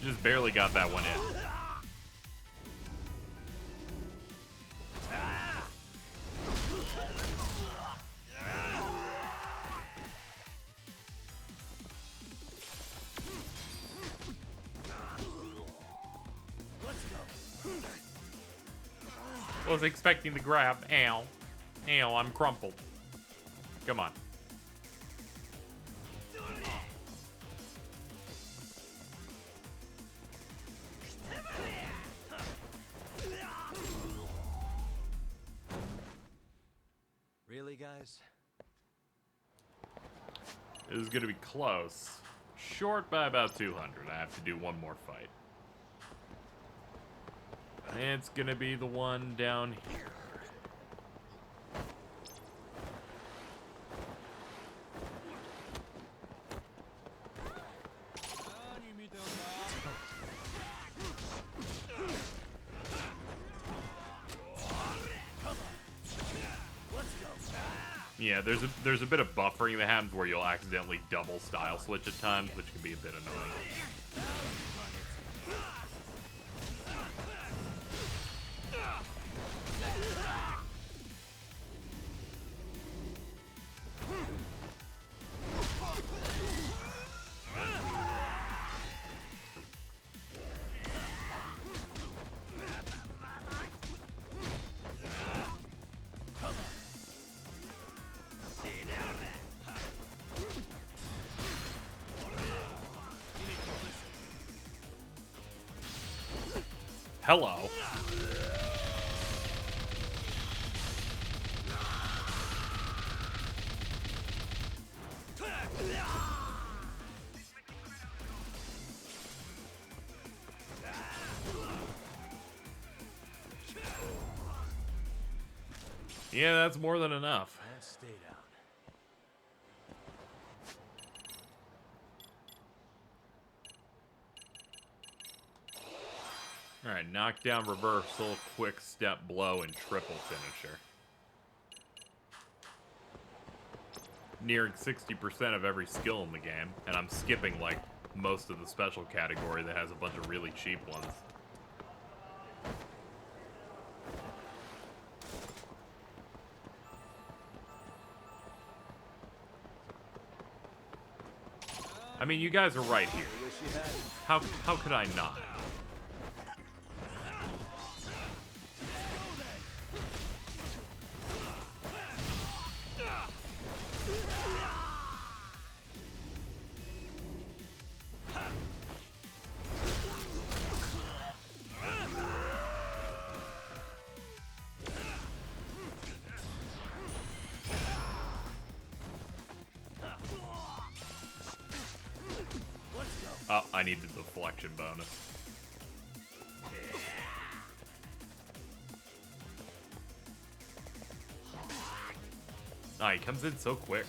Just barely got that one in. Was expecting to grab. Ow. Ow, I'm crumpled. Come on. Really, guys? This is gonna be close. Short by about 200. I have to do one more fight. And it's gonna be the one down here. Yeah, there's a bit of buffering that happens where you'll accidentally double style switch at times, which can be a bit annoying. Hello. Yeah, that's more than enough. Let's stay down. Alright, knockdown, reversal, quick step blow, and triple finisher. Nearing 60% of every skill in the game, and I'm skipping like most of the special category that has a bunch of really cheap ones. I mean, you guys are right here. How could I not? Oh, I needed the deflection bonus. Ah, he comes in so quick.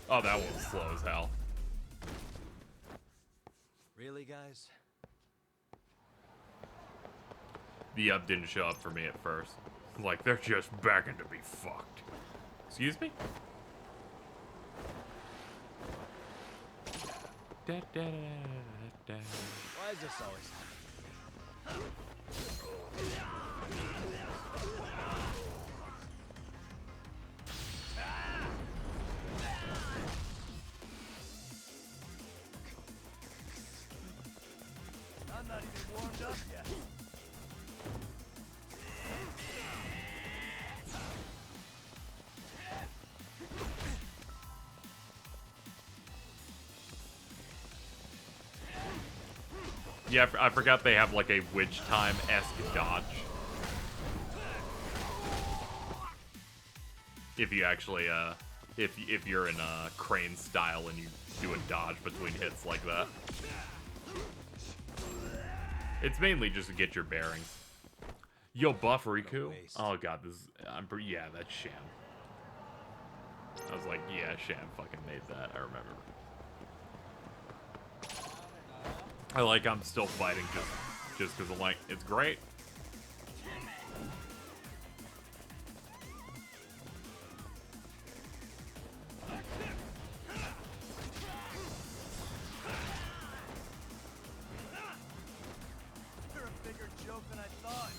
Oh, that one's slow as hell. Really, guys? The up didn't show up for me at first. Like, they're just begging to be fucked. Excuse me? Why is this always happening? I'm not even warmed up yet. Yeah, I forgot they have like a Witch Time-esque dodge. If you actually, if you're in crane style and you do a dodge between hits like that. It's mainly just to get your bearings. Yo, buff Riku. Oh god, this is, yeah, that's Sham. I was like, yeah, Sham fucking made that, I remember. I'm still fighting just because I'm like, it's great. You're a bigger joke than I thought.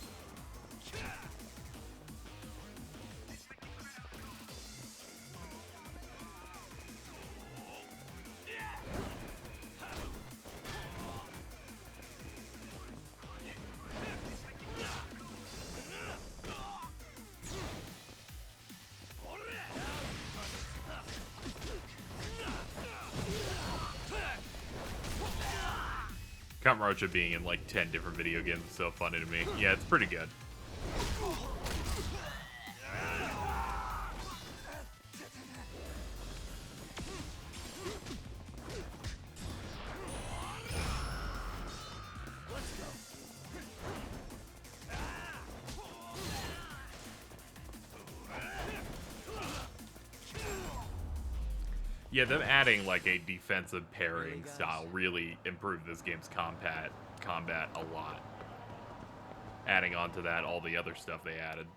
Kamarocha being in like 10 different video games is so funny to me. Yeah, it's pretty good. Yeah, them adding like a defensive parrying style really improved this game's combat a lot. Adding on to that all the other stuff they added.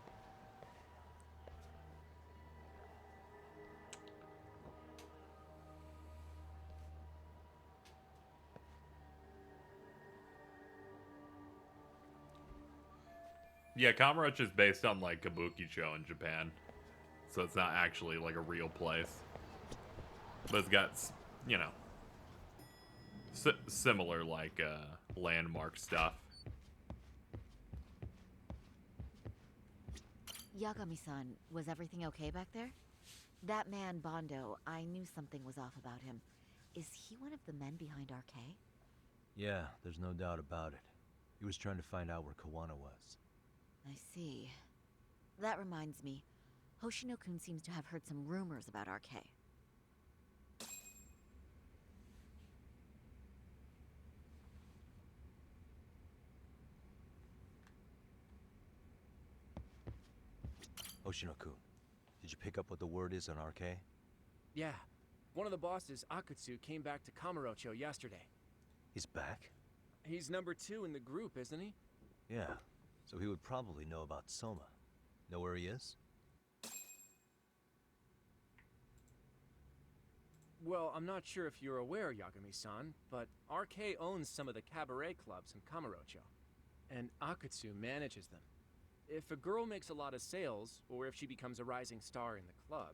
Yeah, Kamurocho is based on like Kabukicho in Japan. So it's not actually like a real place. But it's got, you know, similar, like, landmark stuff. Yagami-san, was everything okay back there? That man, Bondo, I knew something was off about him. Is he one of the men behind RK? Yeah, there's no doubt about it. He was trying to find out where Kawana was. I see. That reminds me. Hoshino-kun seems to have heard some rumors about RK. Hoshino-kun, did you pick up what the word is on RK? Yeah. One of the bosses, Akutsu, came back to Kamurocho yesterday. He's back? He's number 2 in the group, isn't he? Yeah, so he would probably know about Soma. Know where he is? Well, I'm not sure if you're aware, Yagami-san, but RK owns some of the cabaret clubs in Kamurocho, and Akutsu manages them. If a girl makes a lot of sales, or if she becomes a rising star in the club,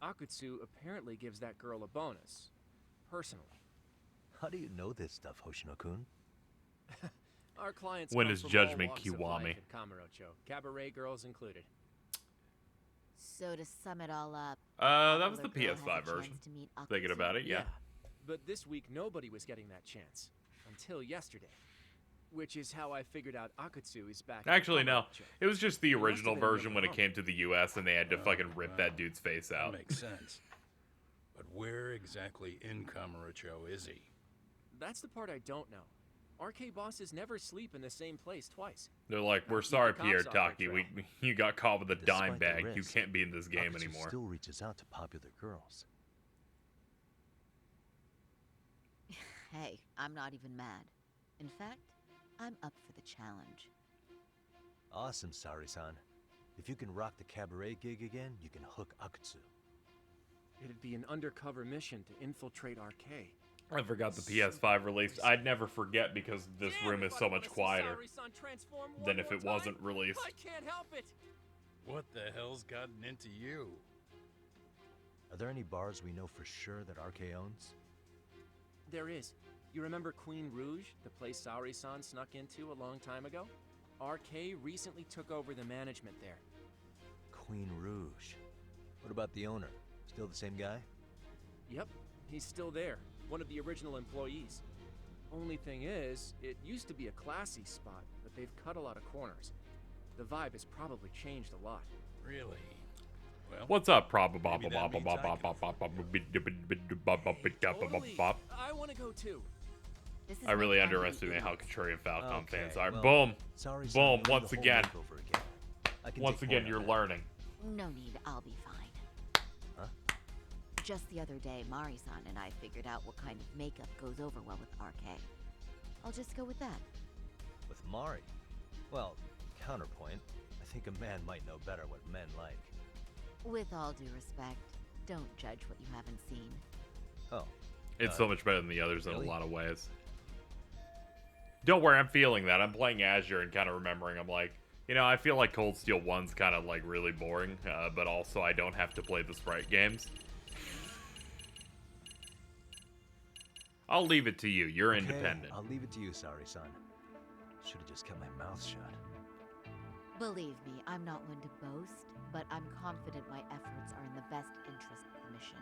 Akutsu apparently gives that girl a bonus, personally. How do you know this stuff, Hoshino-kun? Our clients when come is from Judgment all walks of Kiwami? life in Kamurocho, cabaret girls included. So to sum it all up, that was the popular girl has a PS5 chance version. to meet Thinking Akutsu? about it, yeah. But this week nobody was getting that chance until yesterday, which is how I figured out Akutsu is back. Actually, in no. Kamurocho. It was just the He must have original been version really when it wrong. came to the US and they had to fucking rip that dude's face out. That makes sense. But where exactly in Kamurocho is he? That's the part I don't know. RK bosses never sleep in the same place twice. They're like, we're Keep sorry, the cops Pierre off their Taki. trail. You got caught with a dime Despite the bag. You risk, can't be in this game Akutsu anymore. still reaches out to popular girls. Hey, I'm not even mad. In fact, I'm up for the challenge. Awesome, Sari-san. If you can rock the cabaret gig again, you can hook Akutsu. It'd be an undercover mission to infiltrate RK. I forgot the PS5 released. I'd never forget because this room is so much quieter than if it wasn't released. I can't help it. What the hell's gotten into you? Are there any bars we know for sure that RK owns? There is. You remember Queen Rouge, the place Saori-san snuck into a long time ago? RK recently took over the management there. Queen Rouge. What about the owner? Still the same guy? Yep, he's still there. One of the original employees. Only thing is, it used to be a classy spot, but they've cut a lot of corners. The vibe has probably changed a lot. Really? Well, What's up, Totally. I want to go too. This is I really my time to be underestimate how idiots. contrarian Falcon Okay, fans are. well, Boom! Sorry, Boom! son, Once the whole again. makeover again. I can Once take again, point you're on that. learning. No need, I'll be fine. Huh? Just the other day, Mari-san and I figured out what kind of makeup goes over well with RK. I'll just go with that. With Mari? Well, counterpoint. I think a man might know better what men like. With all due respect, don't judge what you haven't seen. Oh. It's so much better than the others really? in a lot of ways. Don't worry, I'm feeling that. I'm playing Azure and kind of remembering. I'm like, you know, I feel like Cold Steel 1's kind of like really boring, but also I don't have to play the Sprite games. I'll leave it to you. You're Okay, independent. I'll leave it to you, Sari-san. Should have just kept my mouth shut. Believe me, I'm not one to boast, but I'm confident my efforts are in the best interest of the mission.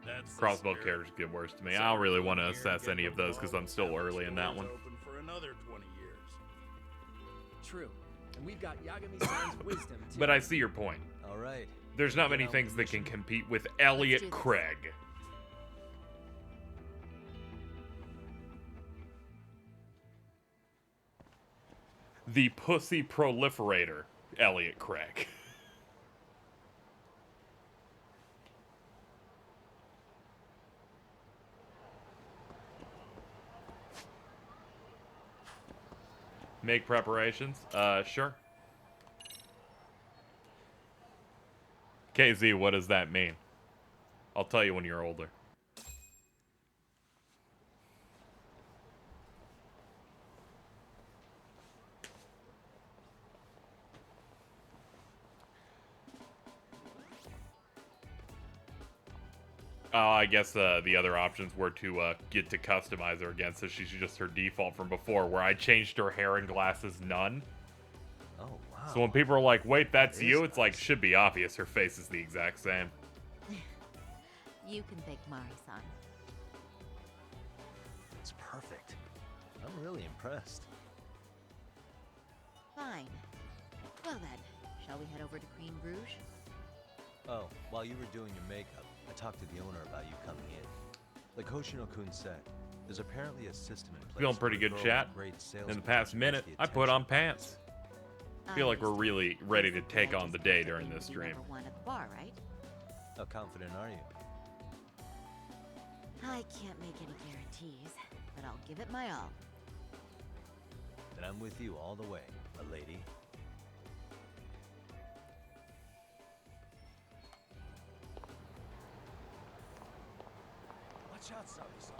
That's the Crossbow spirit. characters get worse to me. So I don't really want to here, assess get any the of those because ball, I'm still have its early in that doors one. Open for another 20 years. True. And we've got Yagami-san's wisdom, too. But I see your point. All right. There's not Get many on things with that the can mission. compete with Elliot Craig. The pussy proliferator, Elliot Craig. Make preparations? Sure. KZ, what does that mean? I'll tell you when you're older. I guess the other options were to get to customize her again, so she's just her default from before, where I changed her hair and glasses none. Oh, wow. So when people are like, wait, that's That you, is it's like, should be obvious. Her face is the exact same. You can thank Mari-san. It's perfect. I'm really impressed. Fine. Well then, shall we head over to Queen Bruges? Oh, while you were doing your makeup, I talked to the owner about you coming in. Like Hoshino-kun said, there's apparently a system in place. Feeling pretty where a good, girl chat. with great sales In the past potential minute, gets the I put on attention. pants. Feel like we're really ready to take on the day during this stream. Number one at the bar, right? How confident are you? I can't make any guarantees, but I'll give it my all. Then I'm with you all the way, a lady. Watch out, Sari-san.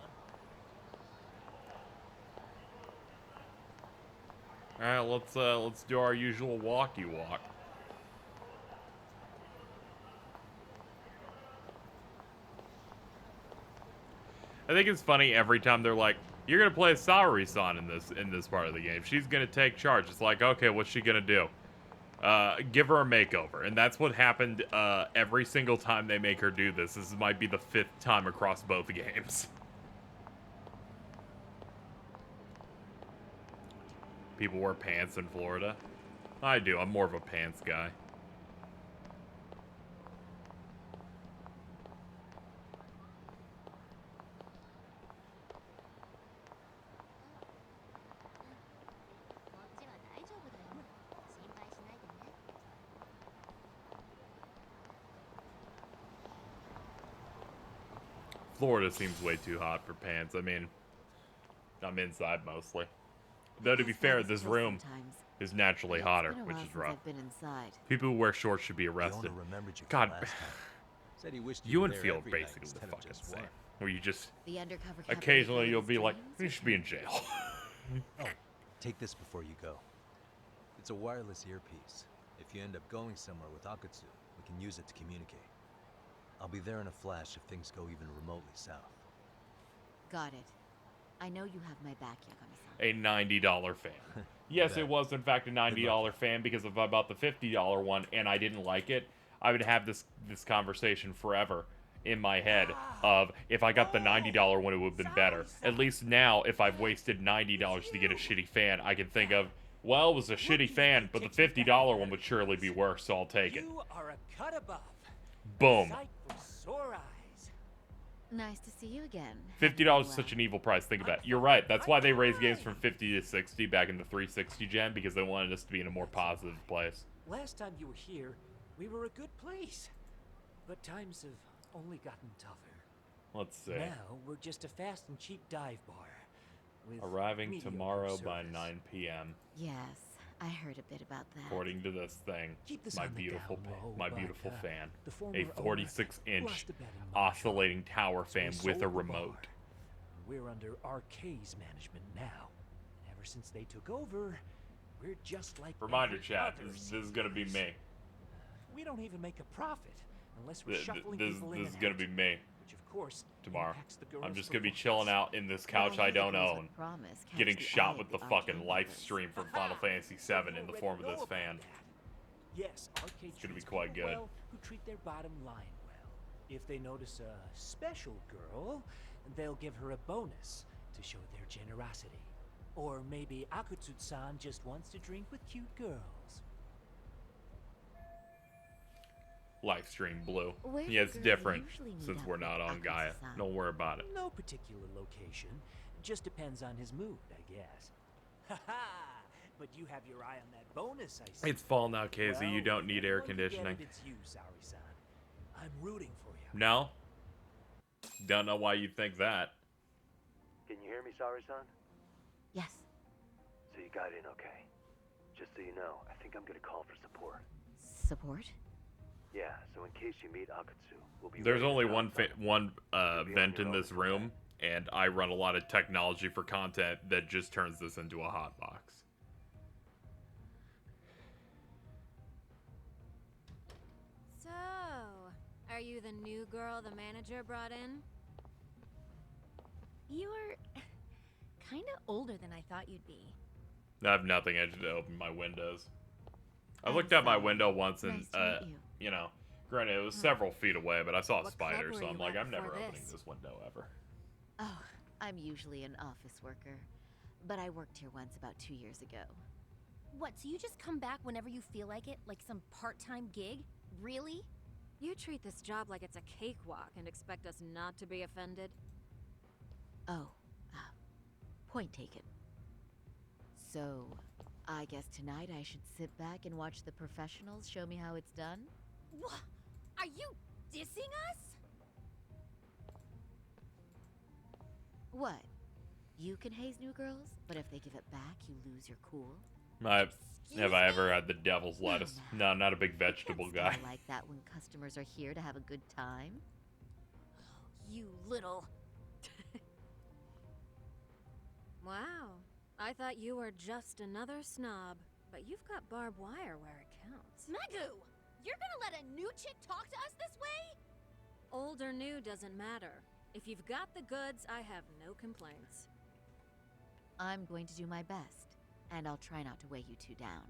Alright, let's do our usual walkie walk. I think it's funny every time they're like, "You're gonna play Saori-san in this part of the game. She's gonna take charge." It's like, okay, what's she gonna do? Give her a makeover, and that's what happened every single time they make her do this. This might be the 5th time across both games. People wear pants in Florida. I do. I'm more of a pants guy. Florida seems way too hot for pants. I mean, I'm inside mostly. Though to be fair, this room is naturally hotter, which is rough. People who wear shorts should be arrested. God, Said he wished you were and there feel every night basically the instead of fucking just same. one. Where you just The undercover cabaret occasionally you'll goes be like, dreams you should be in jail. Oh, take this before you go. It's a wireless earpiece. If you end up going somewhere with Akatsu, we can use it to communicate. I'll be there in a flash if things go even remotely south. Got it. I know you have my back, Yagami-san. A $90 fan. Yes, it was in fact a $90 fan, because if I bought the $50 one and I didn't like it, I would have this conversation forever in my head of, if I got the $90 one, it would have been better. At least now, if I've wasted $90 to get a shitty fan, I can think of, well, it was a shitty fan, but the $50 one would surely be worse, so I'll take it. You are a cut above. Boom. Sight for sore eyes. Nice to see you again. $50 is such an evil price. Think about it. You're right. That's why they raised games from 50 to 60 back in the 360 gen, because they wanted us to be in a more positive place. Last time you were here, we were a good place. But times have only gotten tougher. Let's see. Now we're just a fast and cheap dive bar. With Arriving mediocre tomorrow by service. 9 p.m. Yes, I heard a bit about that. According to this thing, Keep this my on the beautiful, down low, my but, beautiful fan, the former a owner 46-inch lost a bet in Montreal, oscillating tower so we fan sold with a the remote. bar. We're under RK's management now. Ever since they took over, we're just like Reminder every chat, other this is gonna be me. We don't even make a profit unless we're shuffling This people in is and gonna out, be me. which of course Tomorrow. impacts the girls' I'm just gonna be performance. chilling out in this couch I don't own, Promise, catch getting the eye shot of with the the fucking arcade live lovers. stream from Final Fantasy VII in the form of this fan. Yes, arcade It's gonna be treats quite people good. well who treat their bottom line well. If they notice a special girl, they'll give her a bonus to show their generosity. Or maybe Akutsu-san just wants to drink with cute girls. Livestream blue. Where Yeah, do it's girls different usually meet since up we're with not on Gaia. Akutsu-san? Don't worry about it. No particular location. Just depends on his mood, I guess. Ha-ha! But you have your eye on that bonus, I see. It's fall now, Casey. You don't need air conditioning. It's you, Saori-san. I'm rooting for you. No? Don't know why you think that. Can you hear me, Saori-san? Yes. So you got in okay. Just so you know, I think I'm gonna call for support. Support? Yeah, so in case you meet Akutsu, we'll be There's ready only to one knock vent in this room, and I run a lot of technology for content that just turns this into a hotbox. So, are you the new girl the manager brought in? You're kind of older than I thought you'd be. I have nothing. I just open my windows. I looked out my window once and, Nice to meet you. you know, granted it was several feet away, but I saw a What spider, club so were I'm you like, at I'm never before opening this? this window ever. Oh, I'm usually an office worker. But I worked here once about 2 years ago. What, so you just come back whenever you feel like it? Like some part-time gig? Really? You treat this job like it's a cakewalk and expect us not to be offended? Oh, point taken. So, I guess tonight I should sit back and watch the professionals show me how it's done? What? Are you dissing us? What? You can haze new girls, but if they give it back, you lose your cool? Have I ever had the devil's lettuce? No, not a big vegetable guy. I like that when customers are here to have a good time. You little... Wow. I thought you were just another snob, but you've got barbed wire where it counts. Magoo! You're gonna let a new chick talk to us this way? Old or new doesn't matter. If you've got the goods, I have no complaints. I'm going to do my best, and I'll try not to weigh you two down.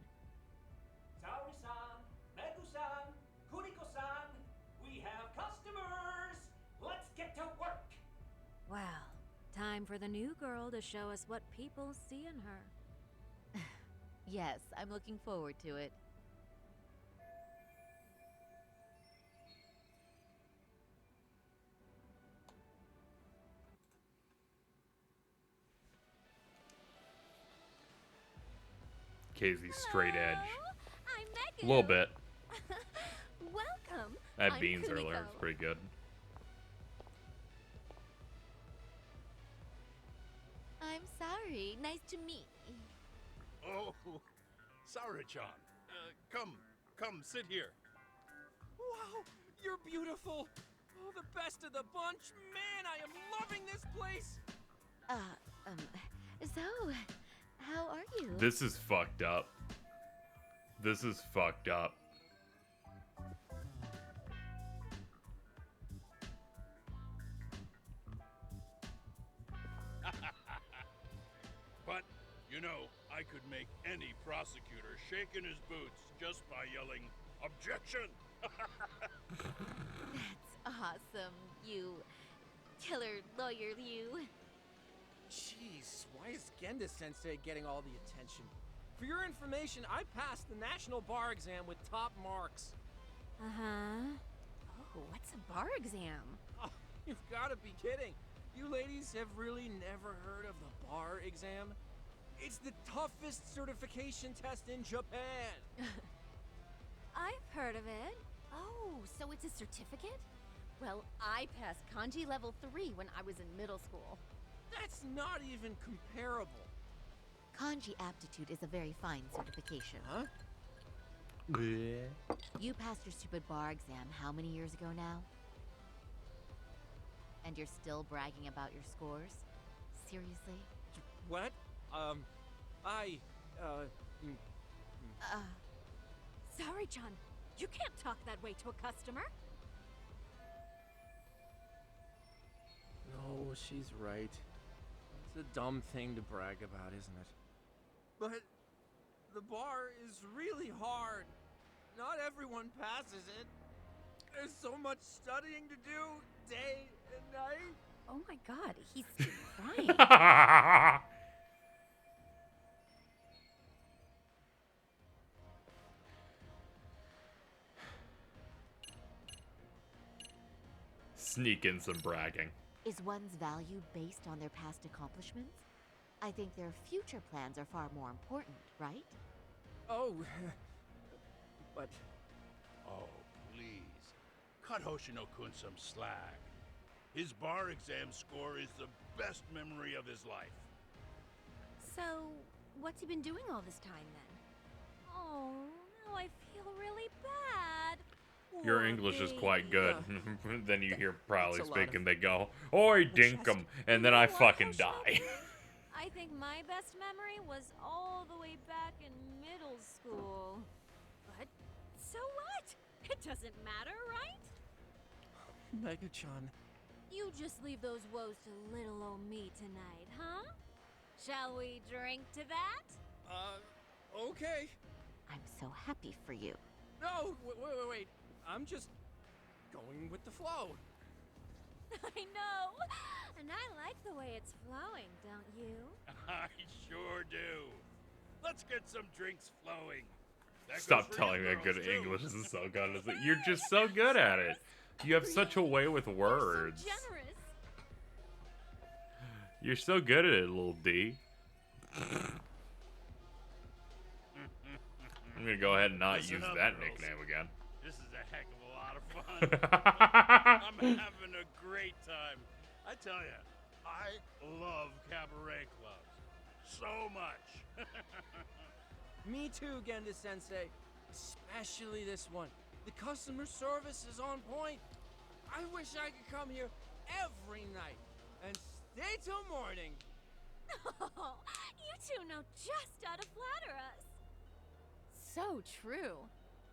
Saori-san, Megu-san, Kuriko-san, we have customers! Let's get to work! Well, time for the new girl to show us what people see in her. Yes, I'm looking forward to it. Casey's straight edge. I'm Megan. A little bit. Welcome. I had I'm beans Kumiko. earlier. It's pretty good. I'm sorry. Nice to meet. Oh, Saori-chan. Come, sit here. Wow, you're beautiful. Oh, the best of the bunch. Man, I am loving this place. So, how are you? This is fucked up. This is fucked up. But, you know, I could make any prosecutor shake in his boots just by yelling, "Objection!" That's awesome. You killer lawyer, you. Jeez, why is Genda-sensei getting all the attention? For your information, I passed the national bar exam with top marks. Uh-huh. Oh, what's a bar exam? Oh, you've got to be kidding. You ladies have really never heard of the bar exam? It's the toughest certification test in Japan. I've heard of it. Oh, so it's a certificate? Well, I passed kanji level 3 when I was in middle school. That's not even comparable. Kanji aptitude is a very fine certification. Huh? You passed your stupid bar exam how many years ago now? And you're still bragging about your scores? Seriously? What? Saori-chan, you can't talk that way to a customer. No, she's right. It's a dumb thing to brag about, isn't it? But the bar is really hard. Not everyone passes it. There's so much studying to do, day and night. Oh my god, he's crying. sneak in some bragging. Is one's value based on their past accomplishments? I think their future plans are far more important, right? Oh, but... Oh, please. Cut Hoshino-kun some slack. His bar exam score is the best memory of his life. So, what's he been doing all this time then? Oh, now I feel really bad. Your Poor English is baby. quite good. Then you hear Prowley That's a lot speak of and they go, "Oi, dinkum," and then I fucking die. I think my best memory was all the way back in middle school. But, so what? It doesn't matter, right? Mega-chan. You just leave those woes to little old me tonight, huh? Shall we drink to that? Okay. I'm so happy for you. No, wait. I'm just going with the flow. I know. And I like the way it's flowing, don't you? I sure do. Let's get some drinks flowing. That Stop goes for you telling me that good girls, too. English is so good. You're just so good at it. You have such a way with words. So generous. You're so good at it, little D. I'm gonna go ahead and not Listen use up, that girls. nickname again. This is a heck of a lot of fun. I'm having a great time. I tell you, I love cabaret clubs so much. Me too, Genda-sensei. Especially this one. The customer service is on point. I wish I could come here every night and stay till morning. Oh, you two know just how to flatter us. So true.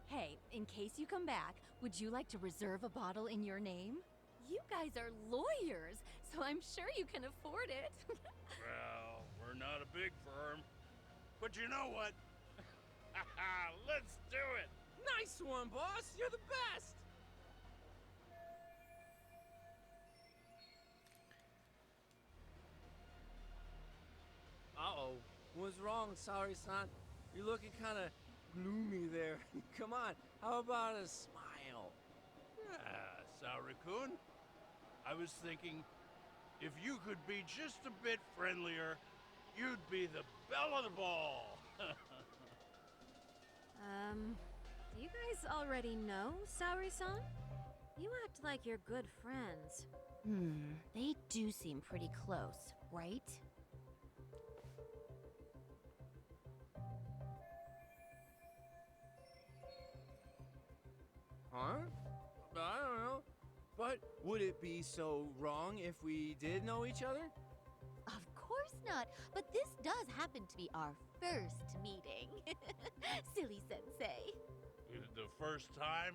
Hey, in case you come back, would you like to reserve a bottle in your name? You guys are lawyers, so I'm sure you can afford it. Well, we're not a big firm, but you know what? Let's do it. Nice one, boss. You're the best. Uh-oh. What's wrong, Sari-san? You're looking kind of gloomy there. Come on, how about a smile? Yeah, Saori-kun. I was thinking, if you could be just a bit friendlier, you'd be the belle of the ball. Do you guys already know Saori-san? You act like you're good friends. They do seem pretty close, right? Huh? I don't know. But would it be so wrong if we did know each other? Of course not, but this does happen to be our first meeting. Silly sensei. The first time?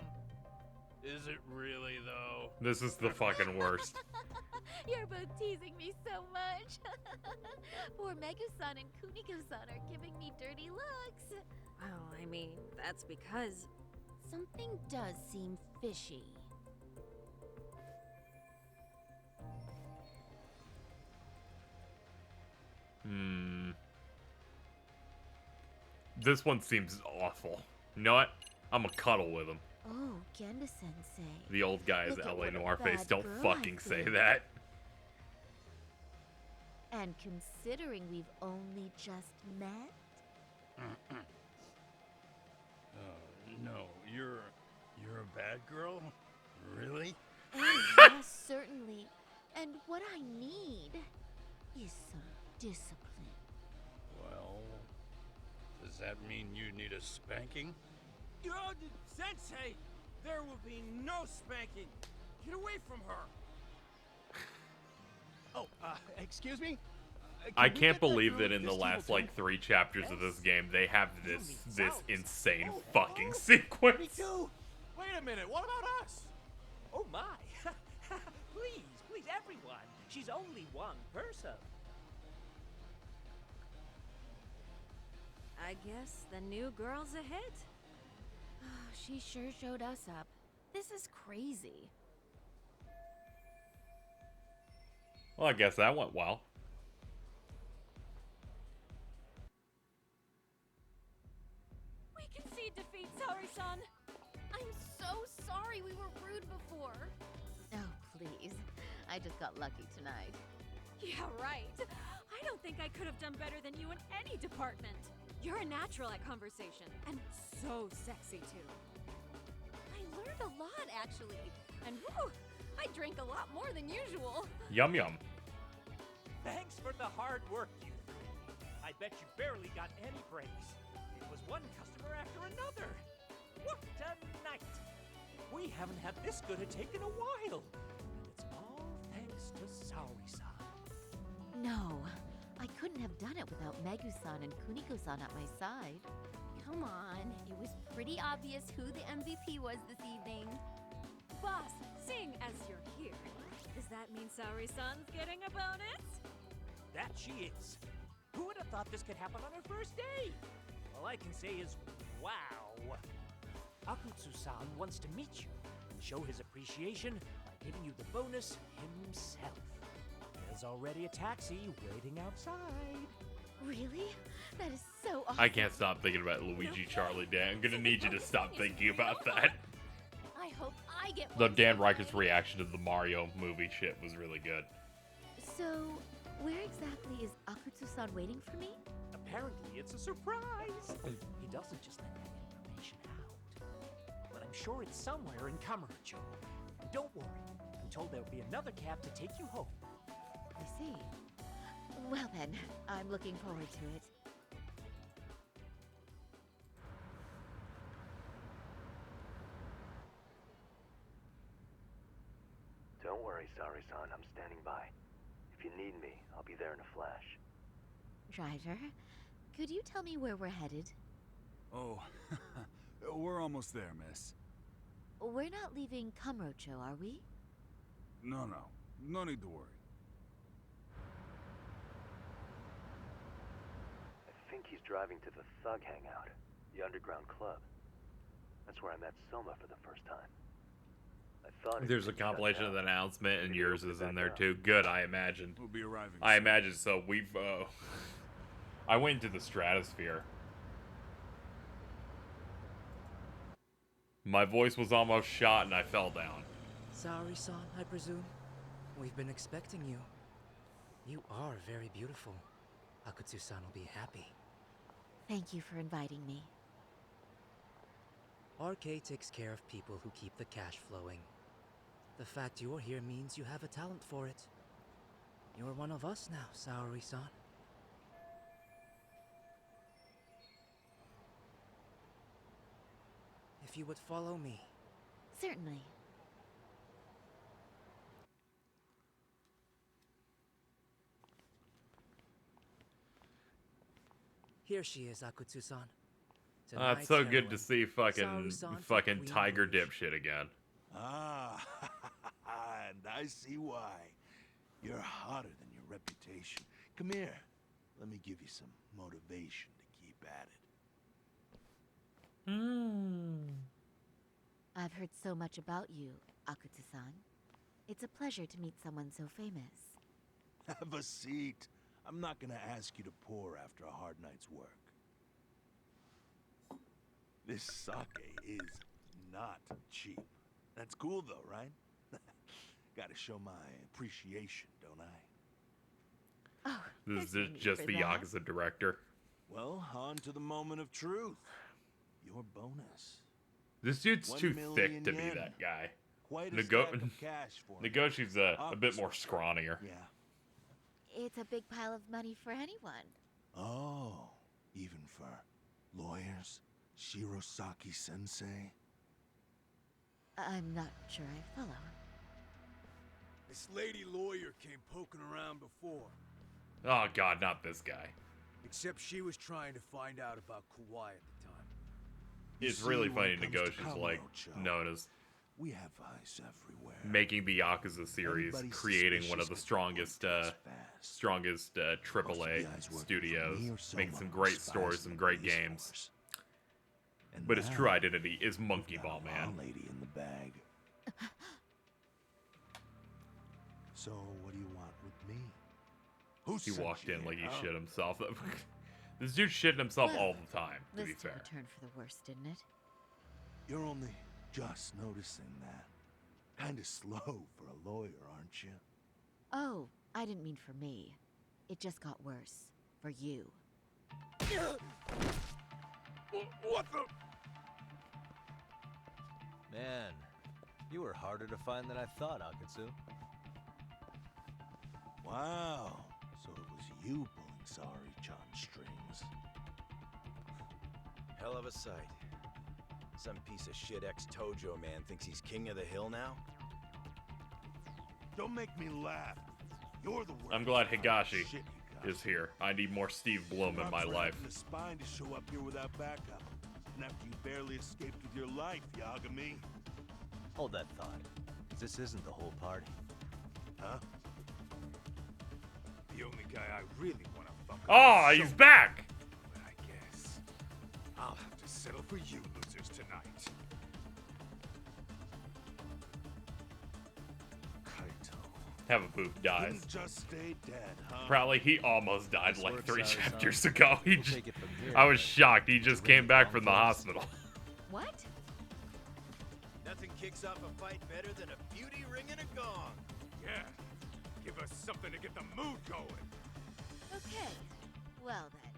Is it really, though? This is the fucking worst. You're both teasing me so much. Poor Megu-san and Kuniko-san are giving me dirty looks. Well, I mean, that's because... Something does seem fishy. This one seems awful. You know what? I'm gonna cuddle with him. Oh, Genda-sensei. The old guy's Look at LA what a Noir face. bad Don't girl fucking I've say been. that. And considering we've only just met? No, you're a bad girl? Really? Yes, certainly. And what I need is some discipline. Well, does that mean you need a spanking? Sensei, there will be no spanking. Get away from her. Oh, excuse me? I can't believe that in the last like 3 chapters of this game they have this insane fucking sequence. Me too. Wait a minute. What about us? Oh my. Please, everyone. She's only one person. I guess the new girl's a hit. She sure showed us up. This is crazy. Well, I guess that went well. We concede defeat, Saori-san. I'm so sorry we were rude before. Oh, please. I just got lucky tonight. Yeah, right. I don't think I could have done better than you in any department. You're a natural at conversation, and so sexy too. I learned a lot, actually. And whew, I drank a lot more than usual. Yum yum. Thanks for the hard work, you three. I bet you barely got any breaks. It was one customer after another. What a night! We haven't had this good a take in a while. And it's all thanks to Saori-san. No, I couldn't have done it without Megu-san and Kuniko-san at my side. Come on, it was pretty obvious who the MVP was this evening. Boss, seeing as you're here, does that mean Saori-san's getting a bonus? That she is. Who would have thought this could happen on her first day? All I can say is, wow. Akutsu-san wants to meet you and show his appreciation by giving you the bonus himself. There's already a taxi waiting outside. Really? That is so awesome. I can't stop thinking about Luigi Charlie Dan. I'm gonna need you to stop thinking about that. I hope I get The one Dan someday. Riker's reaction to the Mario movie shit was really good. So, where exactly is Akutsu-san waiting for me? Apparently, it's a surprise. He doesn't just let that information out. But I'm sure it's somewhere in Kamurocho. And don't worry, I'm told there'll be another cab to take you home. I see. Well then, I'm looking forward to it. Don't worry, Saori-san. I'm standing by. If you need me, I'll be there in a flash. Driver, could you tell me where we're headed? Oh, we're almost there, miss. We're not leaving Kamurocho, are we? No need to worry. I think he's driving to the Thug Hangout, the underground club. That's where I met Soma for the first time. I thought it There's a had shut compilation of the down. announcement, and Maybe yours open it is in back there up. too. Good, I imagined. We'll be arriving I soon. imagine so. We've, I went into the stratosphere. My voice was almost shot, and I fell down. Saori-san, I presume? We've been expecting you. You are very beautiful. Akutsu-san will be happy. Thank you for inviting me. RK takes care of people who keep the cash flowing. The fact you're here means you have a talent for it. You're one of us now, Saori-san. If you would follow me. Certainly. Here she is, Akutsu-san. It's so good to Tonight's see fucking Saori-san for fucking Queen Tiger Rouge. dipshit again. Ah, and I see why. You're hotter than your reputation. Come here. Let me give you some motivation to keep at it. I've heard so much about you, Akutsu-san. It's a pleasure to meet someone so famous. Have a seat. I'm not gonna ask you to pour after a hard night's work. This sake is not cheap. That's cool though, right? Gotta show my appreciation, don't I? Oh, This there's is no need just for the that. Yakuza director. Well, on to the moment of truth. Your bonus. This dude's 1 too million thick to be yen. that guy. Quite a stack of cash for me. Negoshi's a bit more scrawnier. Yeah. It's a big pile of money for anyone. Oh, even for lawyers? Shirosaki-sensei? I'm not sure I follow. This lady lawyer came poking around before. Oh god, not this guy. Except she was trying to find out about Kauai at the time. It's see, really when funny it comes to Negoshi's like Kamurocho, known as We have eyes everywhere. making the Yakuza series, Anybody creating one of the suspicious strongest AAA guys working for studios, me or making Soma some are great spies stories, in some the great police games. force. And But his now, true identity is Monkey we've Ball got a Man. law lady in the bag. So, what do you want with me? Who He sent walked you in like he here, huh? shit himself. This dude shitting himself Well, all the time, to be This took fair. a turn for the worse, didn't it? You're only just noticing that. Kinda slow for a lawyer, aren't you? Oh, I didn't mean for me. It just got worse. For you. What the? Man, you were harder to find than I thought, Akatsu. Wow. So it was you pulling Sari-chan's strings. Hell of a sight. Some piece of shit ex-Tojo man thinks he's king of the hill now? Don't make me laugh. You're the worst. I'm glad Higashi Shit, you is here. I need more Steve Blum in my life. The spine to show up here without backup. And after you barely escaped with your life, Yagami. Hold that thought. This isn't the whole party. Huh? The only guy I really want to fuck. Oh, he's back! But I guess I'll have to settle for you losers tonight. Have a booth dies. Couldn't just stay dead, huh? Probably he almost died Nice like work, 3 Sari-san. chapters ago. He We'll just, take it from here, I was but shocked. He just came back from the hospital. What? Nothing kicks off a fight better than a beauty ring and a gong. Yeah. Give us something to get the mood going. Okay. Well then.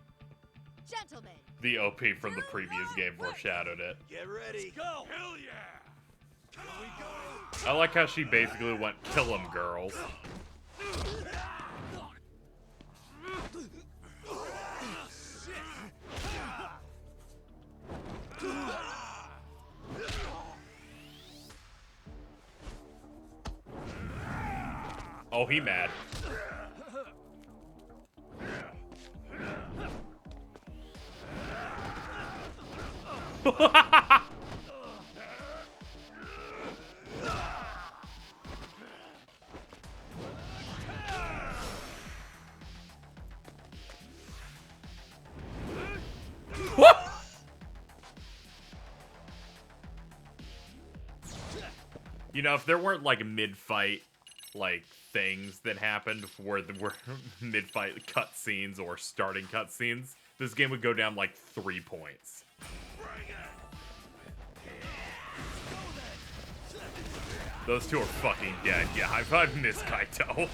Gentlemen. The OP from the previous game foreshadowed it. Get ready. Let's go. Hell yeah. Here we go. I like how she basically went, kill 'em, girls. Oh, he mad. You know, if there weren't like mid-fight like things that happened where there were mid-fight cutscenes or starting cutscenes, this game would go down like 3 points. Those two are fucking dead. Yeah, high five Miss Kaito.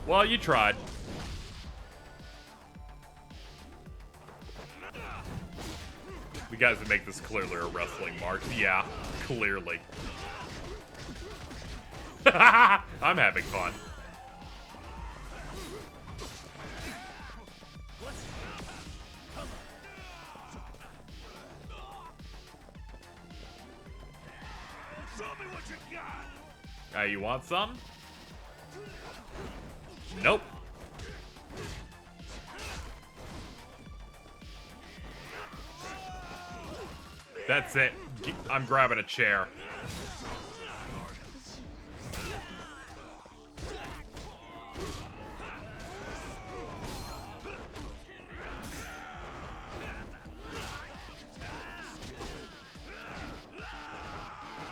Well, you tried. The guys that make this clearly are wrestling marks. Yeah, clearly. I'm having fun. Show me what you got. You want some? Nope. That's it. I'm grabbing a chair.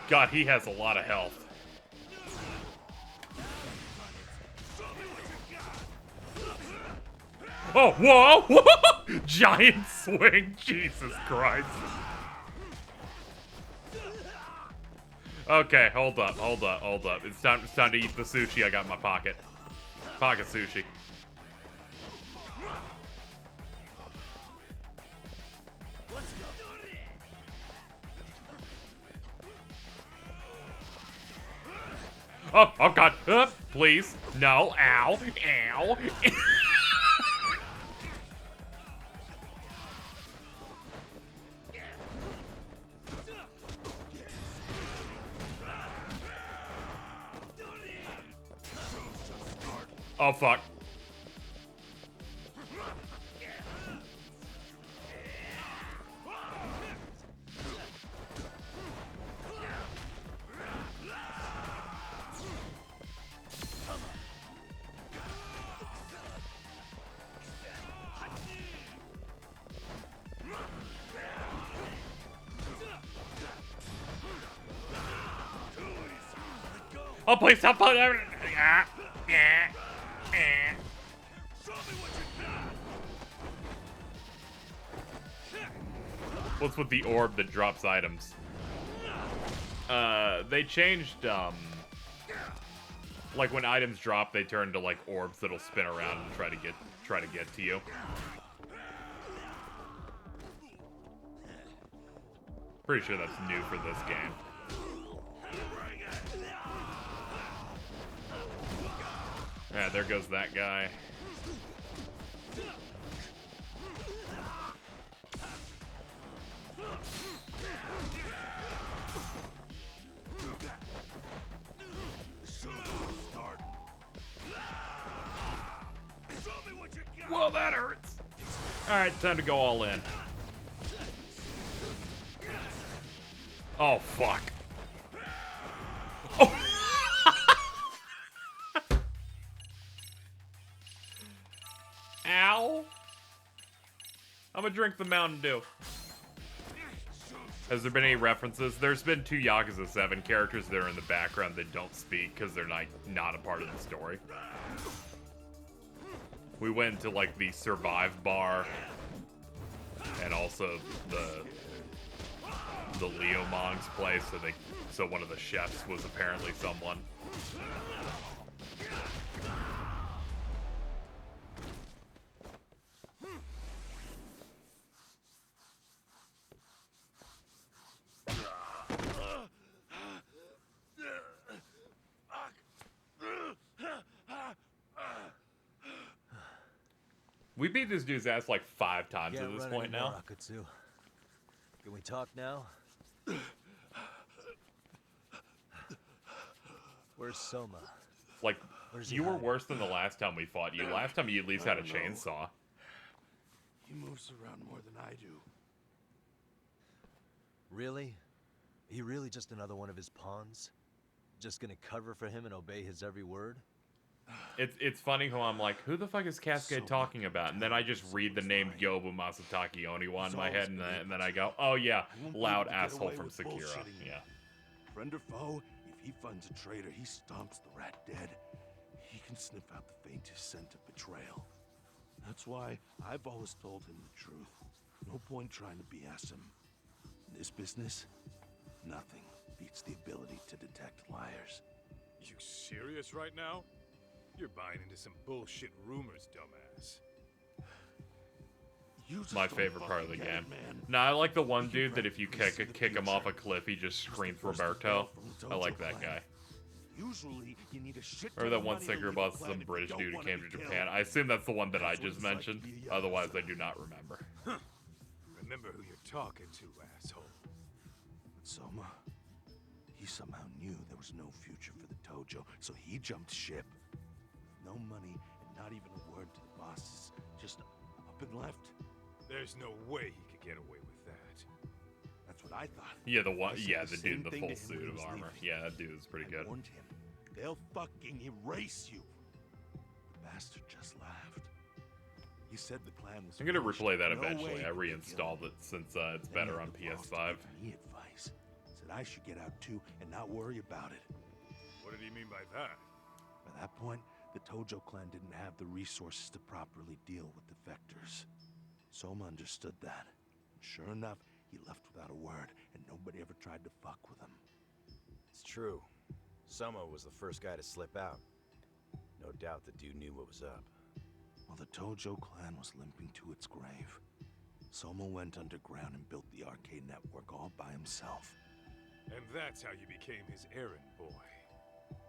God, he has a lot of health. Oh, whoa! Giant swing, Jesus Christ. Okay, hold up. It's time to eat the sushi I got in my pocket. Pocket sushi. Oh God, please. No, ow, ow. Oh, fuck. Oh, please stop putting it. What's with the orb that drops items? They changed, like when items drop, they turn to like orbs that'll spin around and try to get to you. Pretty sure that's new for this game. Yeah, there goes that guy. Whoa, that hurts. Alright, time to go all in. Oh, fuck. Oh. Ow. I'm gonna drink the Mountain Dew. Has there been any references? There's been 2 Yakuza 7 characters that are in the background that don't speak because they're not a part of the story. We went to like the Survive bar and also the Leo Mong's place, so one of the chefs was apparently someone. We beat this dude's ass like 5 times at this point now. Akutsu. Can we talk now? Where's Soma? Like, you were worse than the last time we fought you. Last time you at least had a chainsaw. He moves around more than I do. Really? Are you really just another one of his pawns? Just gonna cover for him and obey his every word? It's funny how I'm like, who the fuck is Cascade talking about? And then I just read the name Yobu Masataki Oniwa in my head, and then I go, oh yeah, loud asshole from Sekiro. Yeah. Friend or foe, if he finds a traitor, he stomps the rat dead. He can sniff out the faintest scent of betrayal. That's why I've always told him the truth. No point trying to BS him. In this business, nothing beats the ability to detect liars. You serious right now? You're buying into some bullshit rumors, dumbass. My favorite part of the game. Nah, I like the one dude that if you kick him off a cliff, he just screams Roberto. I like that guy. Usually, you need a shit Remember that one singer about some British dude who came to Japan? I assume that's the one that I just mentioned. Otherwise, I do not remember. Remember who you're talking to, asshole. But Soma, he somehow knew there was no future for the Tojo, so he jumped ship. No money and not even a word to the bosses. Just up and left. There's no way he could get away with that. That's what I thought. Yeah, the dude in the full suit of armor. Yeah, that dude is pretty good. I warned him. They'll fucking erase you. The bastard just laughed. He said the plan was. I'm gonna replay that no eventually. I reinstalled it since it's better on PS5. Me advice. Said I should get out too and not worry about it. What did he mean by that? By that point, the Tojo clan didn't have the resources to properly deal with defectors. Soma understood that. Sure enough, he left without a word, and nobody ever tried to fuck with him. It's true. Soma was the first guy to slip out. No doubt the dude knew what was up. While the Tojo clan was limping to its grave, Soma went underground and built the arcade network all by himself. And that's how you became his errand boy.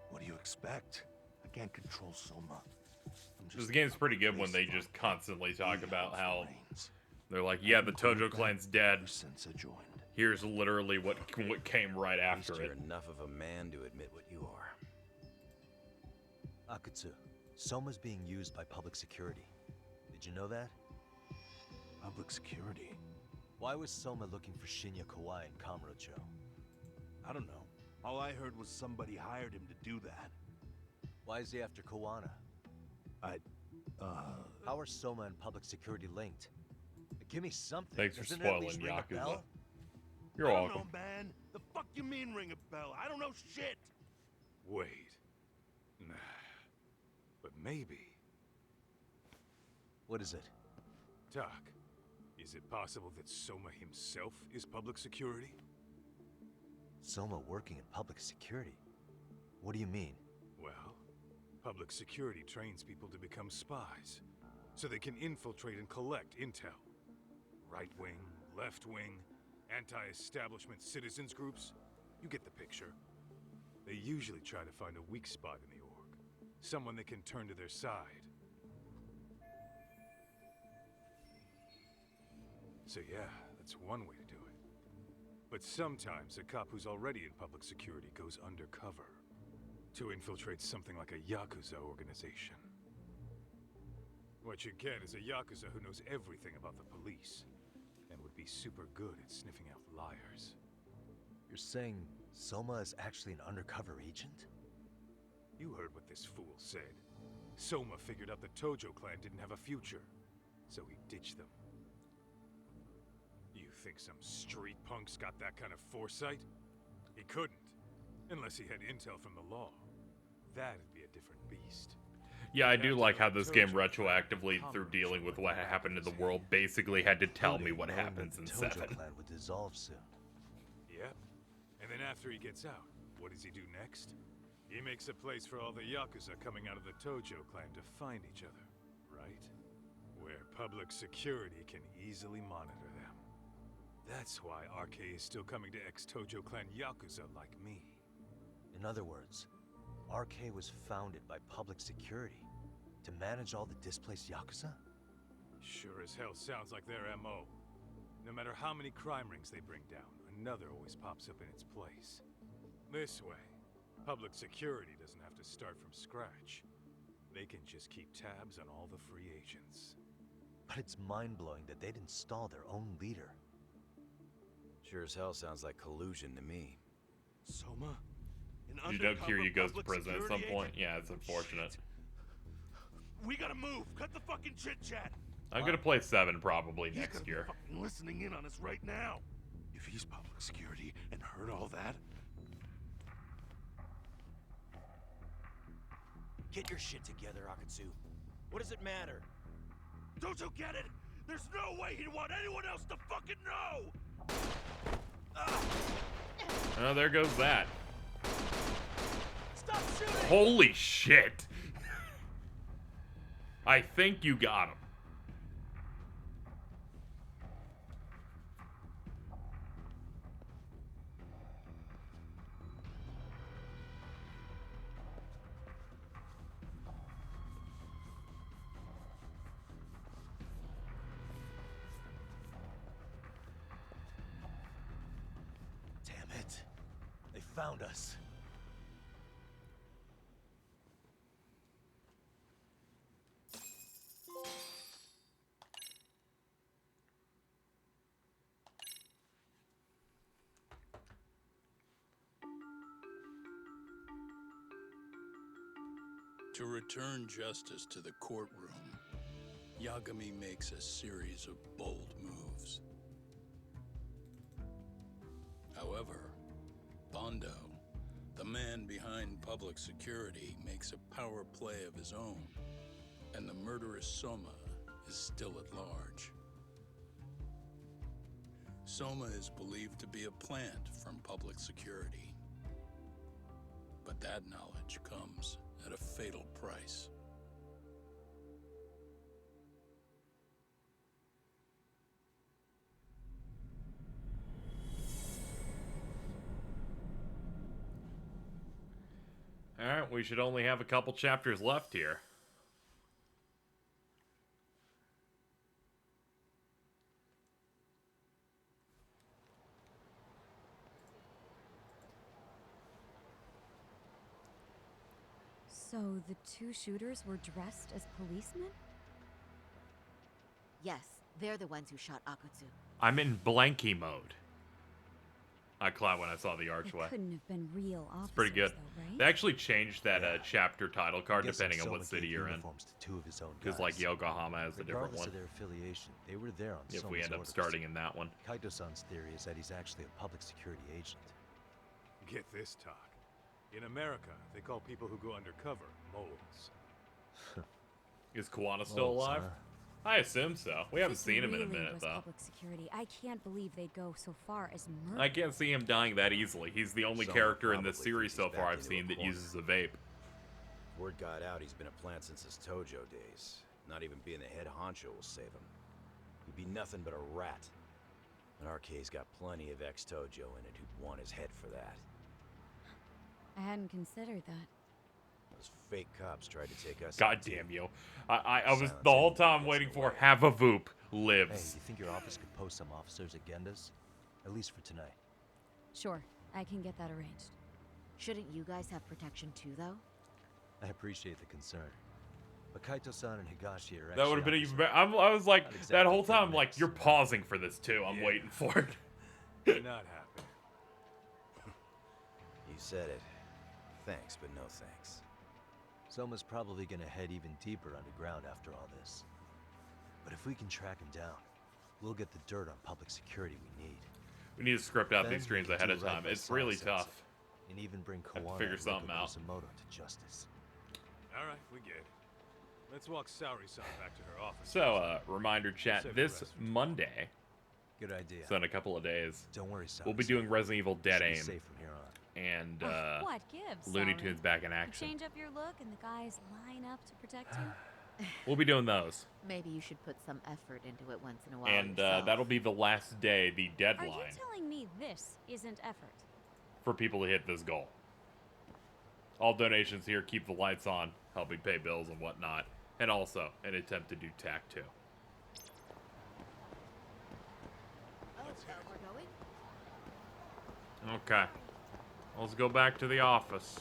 What do you expect? I can't control Soma. This game's pretty good when they just constantly talk about how they're like, yeah, the Tojo clan's dead. Here's literally what came right after it. You're enough of a man to admit what you are. Akutsu, Soma's being used by public security. Did you know that? Public security? Why was Soma looking for Shinya Kawai in Kamurocho? I don't know. All I heard was somebody hired him to do that. Why is he after Kawana? How are Soma and public security linked? Give me something. Thanks for Doesn't it at spoiling least ring a Yakuza. bell? You're I welcome. don't know, man. The fuck you mean ring a bell? I don't know shit. Wait. maybe. What is it? Doc, is it possible that Soma himself is public security? Soma working in public security? What do you mean? Well, public security trains people to become spies, so they can infiltrate and collect intel. Right wing, left wing, anti-establishment citizens groups. You get the picture. They usually try to find a weak spot in the org. Someone they can turn to their side. So yeah, that's one way to do it. But sometimes a cop who's already in public security goes undercover to infiltrate something like a Yakuza organization. What you get is a Yakuza who knows everything about the police and would be super good at sniffing out liars. You're saying Soma is actually an undercover agent? You heard what this fool said. Soma figured out the Tojo clan didn't have a future, so he ditched them. You think some street punk's got that kind of foresight? He couldn't, unless he had intel from the law. That'd be a different beast. Yeah, I do like how this game retroactively, through dealing with what happened in the world, basically had to tell me what happens in 7. Tojo clan would dissolve soon. Yep. And then after he gets out, what does he do next? He makes a place for all the Yakuza coming out of the Tojo clan to find each other, right? Where public security can easily monitor them. That's why RK is still coming to ex-Tojo clan Yakuza like me. In other words, RK was founded by public security to manage all the displaced Yakuza? Sure as hell sounds like their MO. No matter how many crime rings they bring down, another always pops up in its place. This way, public security doesn't have to start from scratch. They can just keep tabs on all the free agents. But it's mind-blowing that they'd install their own leader. Sure as hell sounds like collusion to me. Soma? You don't hear he goes to prison at some point? Yeah, it's unfortunate. Shit. We gotta move. Cut the fucking chit-chat. I'm gonna play 7 probably next year. Fucking listening in on us right now. If he's public security and heard all that... Get your shit together, Akatsu. What does it matter? Don't you get it? There's no way he'd want anyone else to fucking know! Oh, there goes that. Stop shooting! Holy shit! I think you got him. Damn it. They found us. To return justice to the courtroom, Yagami makes a series of bold moves. However, Bondo, the man behind public security, makes a power play of his own, and the murderous Soma is still at large. Soma is believed to be a plant from public security, but that knowledge comes at a fatal price. Alright, we should only have a couple chapters left here. So the 2 shooters were dressed as policemen? Yes, they're the ones who shot Akutsu. I'm in blanky mode. I clapped when I saw the archway. It couldn't have been real officers, It's pretty good. though, right? They actually changed that chapter title card I'm guessing depending on what Soma city gave you're in. uniforms to 2 of his own Because guys. like Yokohama has a different Regardless one. of their affiliation, they were there on If Soma's we end up orders. starting in that one. Kaito-san's theory is that he's actually a public security agent. Get this, Talk. In America, they call people who go undercover moles. Is Kuwana still Well, alive? sir. I assume so. We haven't This seen him in a really minute, was though. public security. I can't believe they'd go so far as murder. I can't see him dying that easily. He's the only Someone character in this probably series thinks so he's far backed I've into seen a that corner. uses a vape. Word got out he's been a plant since his Tojo days. Not even being the head honcho will save him. He'd be nothing but a rat. And RK's got plenty of ex-Tojo in it who'd want his head for that. I hadn't considered that. Those fake cops tried to take us God out, too. damn you. I was the whole time waiting for have a Voop Hey, lives. you think your office could post some officers at Genda's? At least for tonight. Sure, I can get that arranged. Shouldn't you guys have protection too, though? I appreciate the concern. But Kaito-san and Higashi are That would have been ex-Yakuza. even better. I was like, Not that exactly whole time, I'm good like, mix. you're pausing for this too. I'm waiting for it. Not happening. You said it. Thanks, but no thanks. Soma's probably gonna head even deeper underground after all this. But if we can track him down, we'll get the dirt on public security we need. We need to script out Then these streams we can ahead do of right time. by It's really Sama-sensei, tough. And even bring Have to Kawana figure and something Riko out. Kusumoto to justice. All right, we get it. Let's walk Saori-san back to her office. So, reminder chat, Save the this rest. Monday, Good idea. so in a couple of days, Don't worry, we'll be Sama-san. doing Resident Evil Dead Should be Aim. safe from here on. And, What gives? Looney Saori? Tunes back in You action. change up your look and the guys line up to protect you? We'll be doing those. Maybe you should put some effort into it once in a while. And yourself. that'll be the last day, the Are you deadline, telling me this isn't effort? for people to hit this goal. All donations here keep the lights on, helping pay bills and whatnot. And also, an attempt to do TAC 2. Oh, we're going? Okay. Let's go back to the office.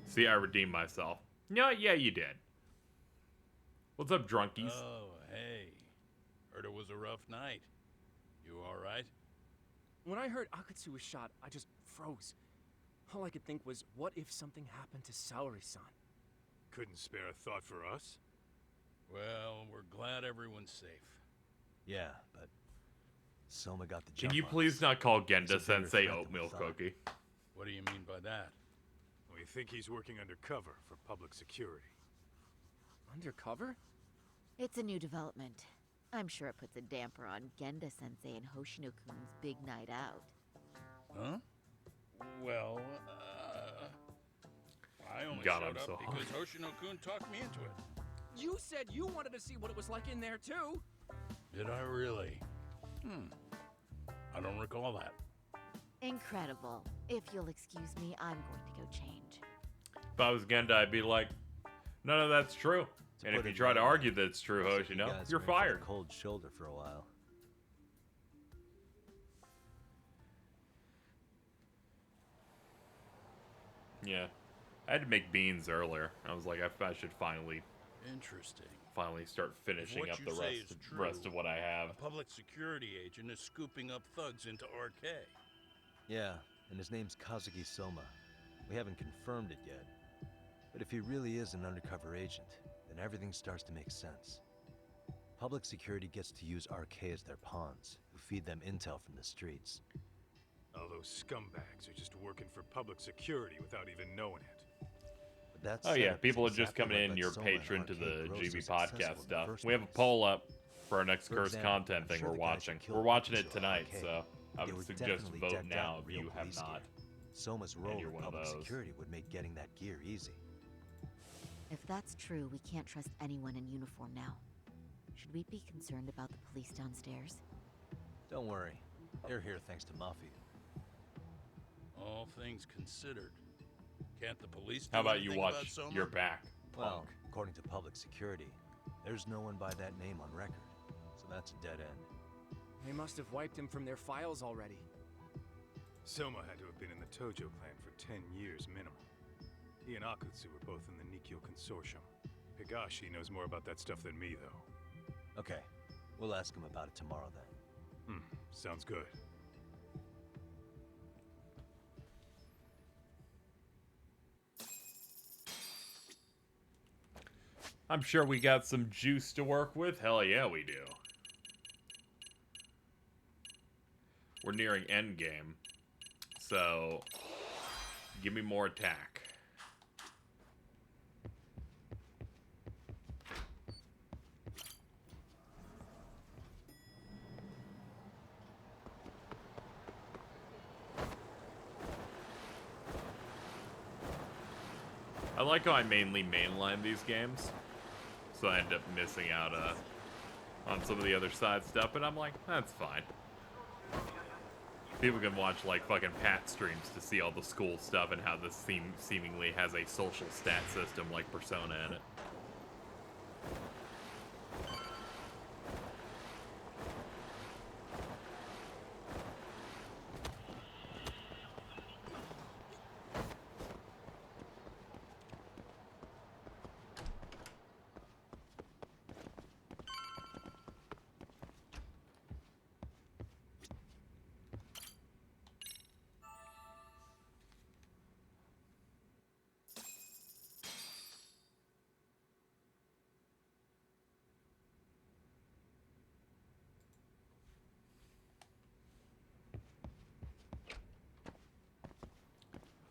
See, I redeemed myself. No, yeah, you did. What's up, drunkies? Oh, hey. Heard it was a rough night. You alright? When I heard Akatsu was shot, I just froze. All I could think was, what if something happened to Saori-san? Couldn't spare a thought for us? Well, we're glad everyone's safe. Yeah, but Soma got the jump Can you on please us. not call He's a Genda bigger Sensei threat than we oatmeal thought. cookie? What do you mean by that? We think he's working undercover for public security. Undercover? It's a new development. I'm sure it puts a damper on Genda-sensei and Hoshino-kun's big night out. Huh? Well, I only God, showed I'm up so because Hoshino-kun talked me into it. You said you wanted to see what it was like in there, too! Did I really? I don't recall that. Incredible. If you'll excuse me, I'm going to go change. If I was Genda, I'd be like, none of that's true. And if put you it try to mildly, argue that it's true, looks like you Hoshino, guys you're were in for the fired. cold shoulder for a while. Yeah. I had to make beans earlier. I was like, I should finally start finishing What up you the say is rest true, of what I have. A public security agent is scooping up thugs into RK. Yeah, and his name's Kazuki Soma. We haven't confirmed it yet. But if he really is an undercover agent, then everything starts to make sense. Public security gets to use RK as their pawns, who feed them intel from the streets. All those scumbags are just working for public security without even knowing it. But that Oh yeah, said, people are it's just exactly coming what in, let your Soma and patron to RK the grow so GB successful podcast in the stuff. first We have a place. poll up for our next For cursed example, content I'm thing sure we're the guys who watching. killed We're watching it officers tonight, RK, so I they would were suggest definitely vote decked now out if in you real have police not. gear. Soma's and role you're in one of public those. security would make getting that gear easy. If that's true, we can't trust anyone in uniform now. Should we be concerned about the police downstairs? Don't worry, they're here thanks to Mafia. All things considered, can't the police do How about you anything about watch Soma? your back, Well, punk? according to public security, there's no one by that name on record, so that's a dead end. They must have wiped him from their files already. Soma had to have been in the Tojo clan for 10 years minimum. He and Akutsu were both in the Nikkyo Consortium. Higashi knows more about that stuff than me, though. Okay, we'll ask him about it tomorrow then. Sounds good. I'm sure we got some juice to work with. Hell yeah, we do. We're nearing endgame. So, give me more attack. I like how I mainly mainline these games, so I end up missing out on some of the other side stuff, but I'm like, that's fine. People can watch like fucking Pat streams to see all the school stuff and how this seemingly has a social stat system like Persona in it.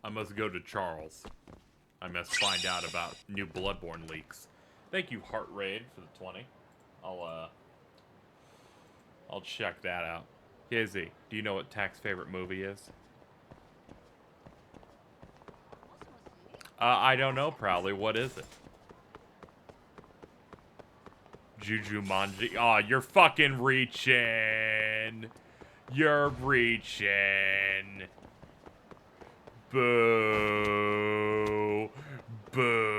I must go to Charles. I must find out about new Bloodborne leaks. Thank you, Heart Raid, for the 20. I'll check that out. KZ, do you know what Tak's favorite movie is? I don't know, probably. What is it? Jujumanji. Oh, you're fucking reaching. You're reaching. Boo. Boo.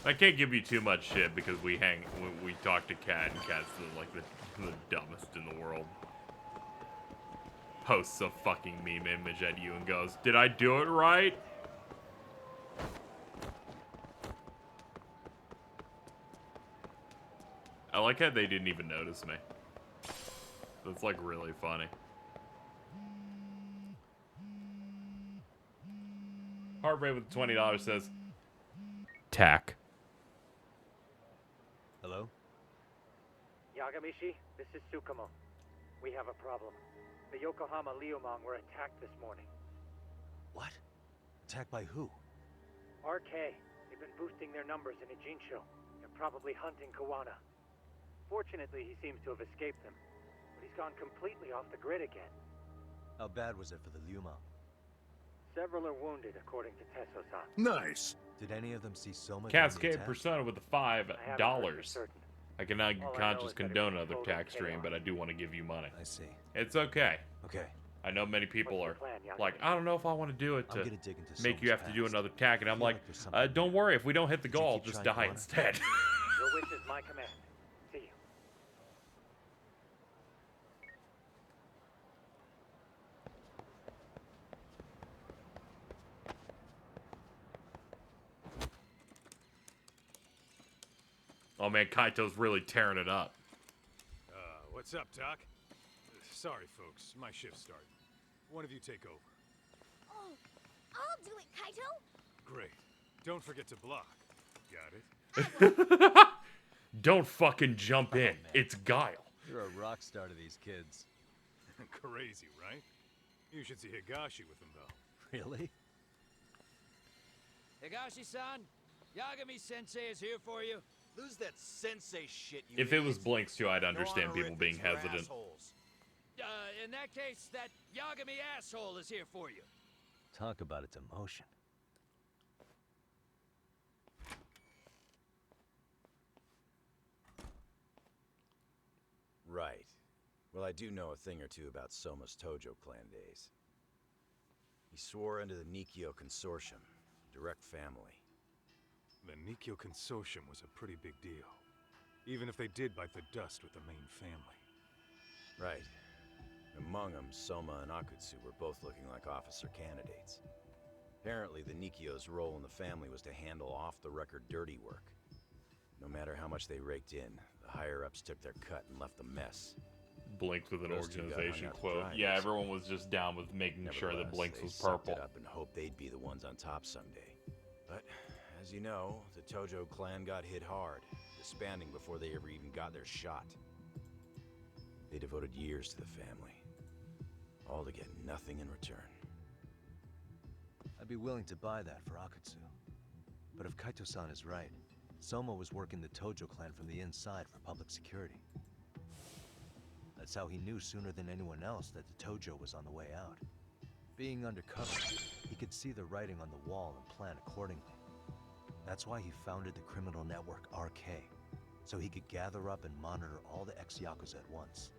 I can't give you too much shit because we talk to Cat, and Cat's the dumbest in the world. Posts a fucking meme image at you and goes, "Did I do it right?" I like how they didn't even notice me. That's like really funny. Heart rate with $20 says, "Tak." Hello? Yagamishi, this is Tsukumo. We have a problem. The Yokohama Liumang were attacked this morning. What? Attacked by who? RK. They've been boosting their numbers in Ejinsho. They're probably hunting Kawana. Fortunately, he seems to have escaped them. But he's gone completely off the grid again. How bad was it for the Liumang? Several are wounded, according to Tesso-san. Nice! Did any of them see Soma? Cascade Persona with the $5. I cannot conscious condone another tax stream, but I do want to give you money. I see. It's okay. Okay. I know many people are like, I don't know if I want to do it to make you have to do another tack, and I'm like, don't worry, if we don't hit the goal, I'll just die instead. Your wish is my command. See you. Oh man, Kaito's really tearing it up. What's up, Doc? Sorry, folks. My shift started. One of you take over. Oh, I'll do it, Kaito. Great. Don't forget to block. Got it? Don't fucking jump in. It's Guile. You're a rock star to these kids. Crazy, right? You should see Higashi with them, though. Really? Higashi-san, Yagami-sensei is here for you. Lose that sensei shit, you If it was idiots. Blinks too, I'd understand No people being honorifics for hesitant. assholes. In that case, that Yagami asshole is here for you. Talk about its emotion. Right. Well, I do know a thing or two about Soma's Tojo clan days. He swore into the Nikyo Consortium, direct family. The Nikyo Consortium was a pretty big deal. Even if they did bite the dust with the main family. Right. Among them, Soma and Akutsu were both looking like officer candidates. Apparently, the Nikyo's role in the family was to handle off-the-record dirty work. No matter how much they raked in, the higher-ups took their cut and left a mess. Blinks with an Those two got organization hung out to quote. dry, Yeah, basically. everyone was just down with making sure that Nevertheless, Blinks they was sucked purple. it up and hoped they'd be the ones on top someday. But, as you know, the Tojo clan got hit hard, disbanding before they ever even got their shot. They devoted years to the family, all to get nothing in return. I'd be willing to buy that for Akatsu. But if Kaito-san is right, Soma was working the Tojo clan from the inside for public security. That's how he knew sooner than anyone else that the Tojo was on the way out. Being undercover, he could see the writing on the wall and plan accordingly. That's why he founded the criminal network RK, so he could gather up and monitor all the ex-Yakuza at once.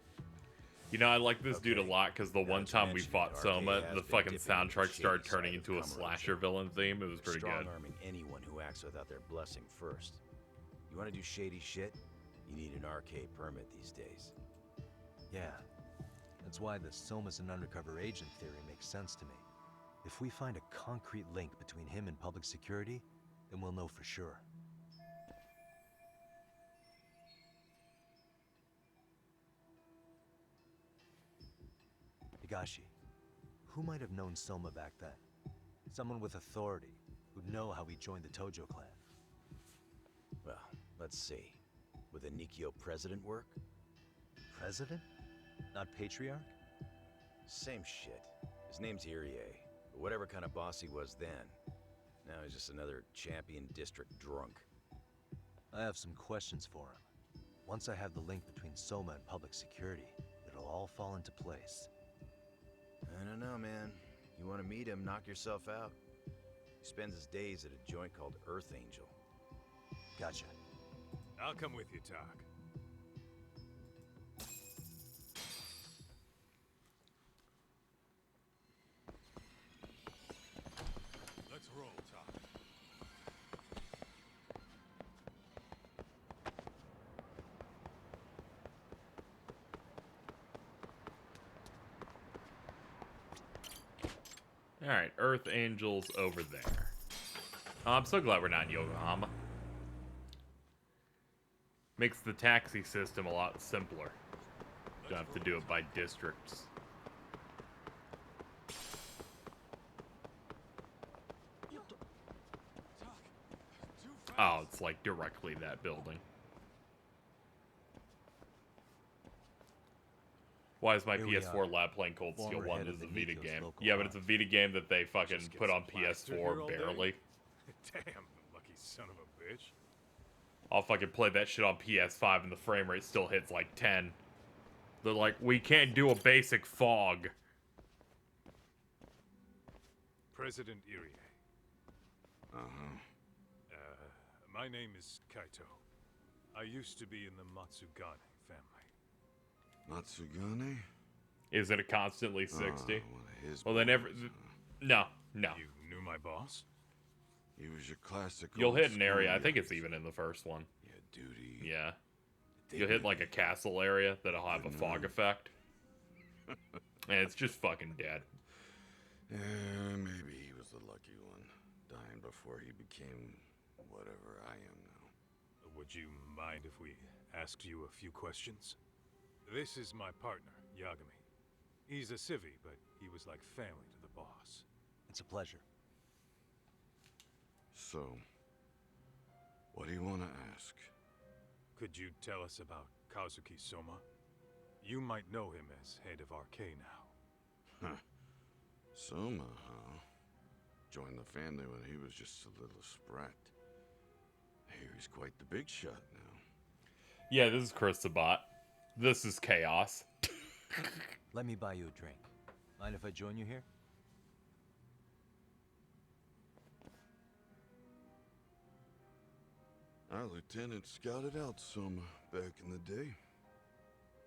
You know, I like this dude a lot because the one time we fought Soma, the fucking soundtrack started turning into a slasher villain theme. It was pretty good. Strong-arming anyone who acts without their blessing first. You want to do shady shit? You need an RK permit these days. Yeah, that's why the Soma's an undercover agent theory makes sense to me. If we find a concrete link between him and public security, then we'll know for sure. Higashi, who might have known Soma back then? Someone with authority, who'd know how he joined the Tojo clan. Well, let's see. Would the Nikio president work? President? Not patriarch? Same shit. His name's Irie, but whatever kind of boss he was then, now he's just another champion district drunk. I have some questions for him. Once I have the link between Soma and public security, it'll all fall into place. I don't know, man. You want to meet him, knock yourself out. He spends his days at a joint called Earth Angel. Gotcha. I'll come with you, Tak. Let's roll, Tak. Alright, Earth Angel's over there. Oh, I'm so glad we're not in Yokohama. Makes the taxi system a lot simpler. Don't have to do it by districts. Oh, it's like directly that building. Why is my PS4 lab playing Cold Steel 1 as a Vita game? Yeah, but it's a Vita game that they fucking put on PS4 barely. Damn, lucky son of a bitch. I'll fucking play that shit on PS5 and the frame rate still hits like 10. They're like, we can't do a basic fog. President Irie. My name is Kaito. I used to be in the Matsugane family. Matsugane? Is it a constantly 60? His Well, they never... No. You knew my boss? He was your classic. You'll hit an area. I think it's even in the first one. Yeah, duty. Yeah. You'll hit like a castle area that'll have a fog effect. And it's just fucking dead. Yeah, maybe he was the lucky one. Dying before he became whatever I am now. Would you mind if we asked you a few questions? This is my partner, Yagami. He's a civvy, but he was like family to the boss. It's a pleasure. So, what do you want to ask? Could you tell us about Kazuki Soma? You might know him as head of RK now. Huh. Soma, huh? Joined the family when he was just a little sprat. Here he's quite the big shot now. Yeah, this is Chris Sabat. This is chaos. Let me buy you a drink. Mind if I join you here? Our lieutenant scouted out Soma back in the day.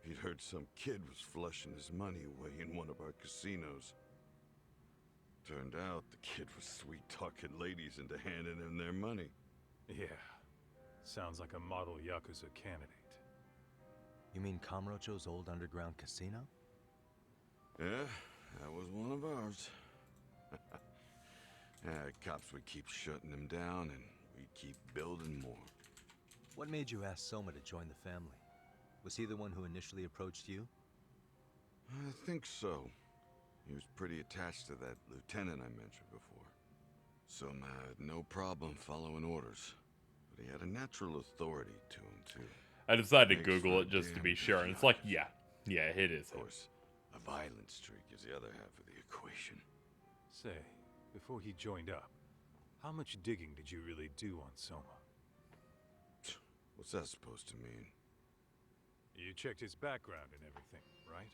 He'd heard some kid was flushing his money away in one of our casinos. Turned out the kid was sweet-talking ladies into handing him their money. Yeah. Sounds like a model Yakuza candidate. You mean Kamurocho's old underground casino? Yeah, that was one of ours. Cops would keep shutting them down, and we'd keep building more. What made you ask Soma to join the family? Was he the one who initially approached you? I think so. He was pretty attached to that lieutenant I mentioned before. Soma had no problem following orders, but he had a natural authority to him, too. I decided to Makes Google for it just to damn be good sure, and it's like, yeah, it is. Of course, a violent streak is the other half of the equation. Say, before he joined up, how much digging did you really do on Soma? What's that supposed to mean? You checked his background and everything, right?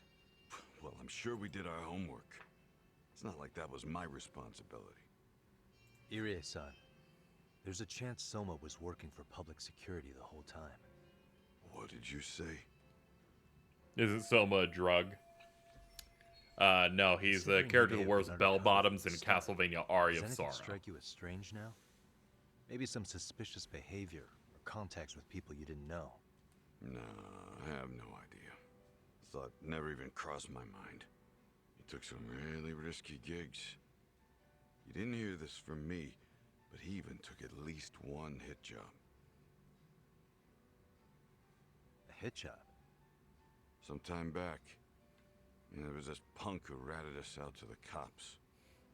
Well, I'm sure we did our homework. It's not like that was my responsibility. Irie-san, there's a chance Soma was working for public security the whole time. What did you say? Is it Soma a drug? No, he's a character who wears bell bottoms in Castlevania Aria of Does anything Sorrow. strike you as strange now? Maybe some suspicious behavior or contacts with people you didn't know. No, I have no idea. Thought never even crossed my mind. He took some really risky gigs. You didn't hear this from me, but he even took at least one hit job. A hit job? Some time back, there was this punk who ratted us out to the cops.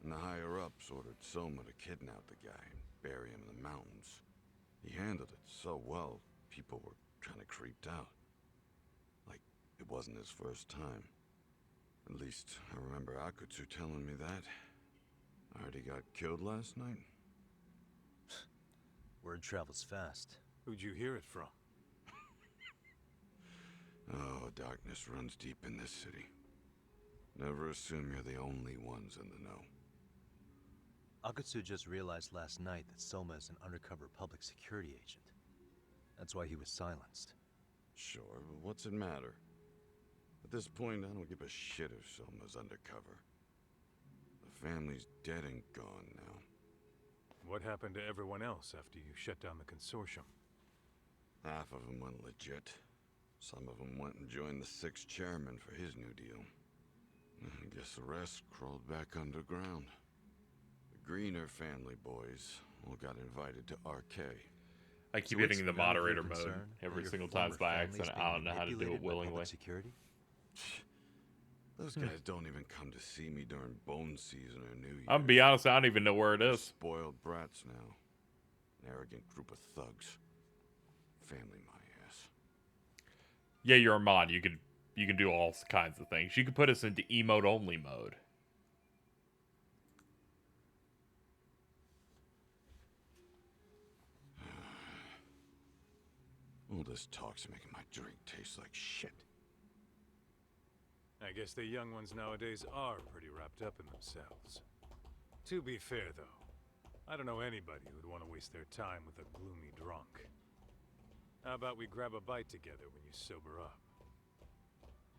And the higher-ups ordered Soma to kidnap the guy and bury him in the mountains. He handled it so well, people were kind of creeped out. Like, it wasn't his first time. At least, I remember Akutsu telling me that. I heard he got killed last night. Word travels fast. Who'd you hear it from? Oh, darkness runs deep in this city. Never assume you're the only ones in the know. Akutsu just realized last night that Soma is an undercover public security agent. That's why he was silenced. Sure, but what's it matter? At this point, I don't give a shit if Soma's undercover. The family's dead and gone now. What happened to everyone else after you shut down the consortium? Half of them went legit. Some of them went and joined the 6th chairman for his new deal. I guess the rest crawled back underground. The Greener family boys all got invited to RK. I keep hitting the moderator mode every single time by accident. I don't know how to do it willingly. Security? Those guys don't even come to see me during bone season or New Year's. I'm gonna be honest, I don't even know where it is. Spoiled brats now. An arrogant group of thugs. Family my ass. Yeah, you're a mod. You can do all kinds of things. You could put us into emote only mode. All this talk's making my drink taste like shit. I guess the young ones nowadays are pretty wrapped up in themselves. To be fair, though, I don't know anybody who'd want to waste their time with a gloomy drunk. How about we grab a bite together when you sober up?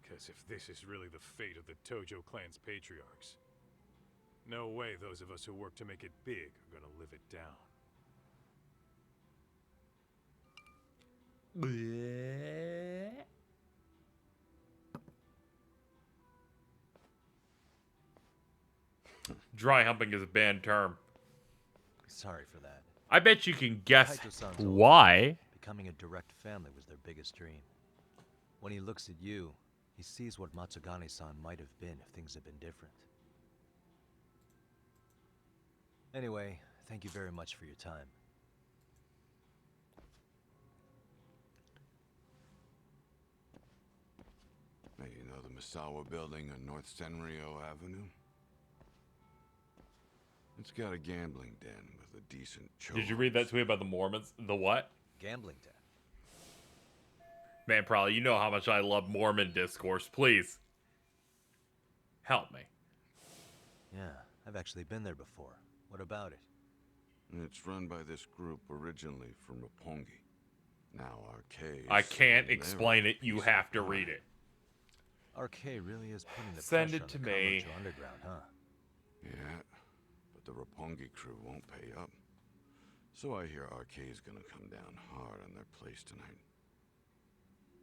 Because if this is really the fate of the Tojo clan's patriarchs, no way those of us who work to make it big are gonna live it down. Dry humping is a banned term. Sorry for that. I bet you can guess Kaito-san's why. Becoming a direct family was their biggest dream. When he looks at you, he sees what Matsugane-san might have been if things had been different. Anyway, thank you very much for your time. Hey, you know the Misawa building on North Senryo Avenue? It's got a gambling den with a decent choice. Did you read that tweet about the Mormons? The what? Gambling den. Man, probably you know how much I love Mormon discourse. Please help me. Yeah, I've actually been there before. What about it? It's run by this group originally from Roppongi. Now RK. I can't explain it. You have to read it. RK really is putting the Send pressure it to on the me. Kamurocho Underground, huh? Yeah, but the Roppongi crew won't pay up. So I hear RK is gonna come down hard on their place tonight.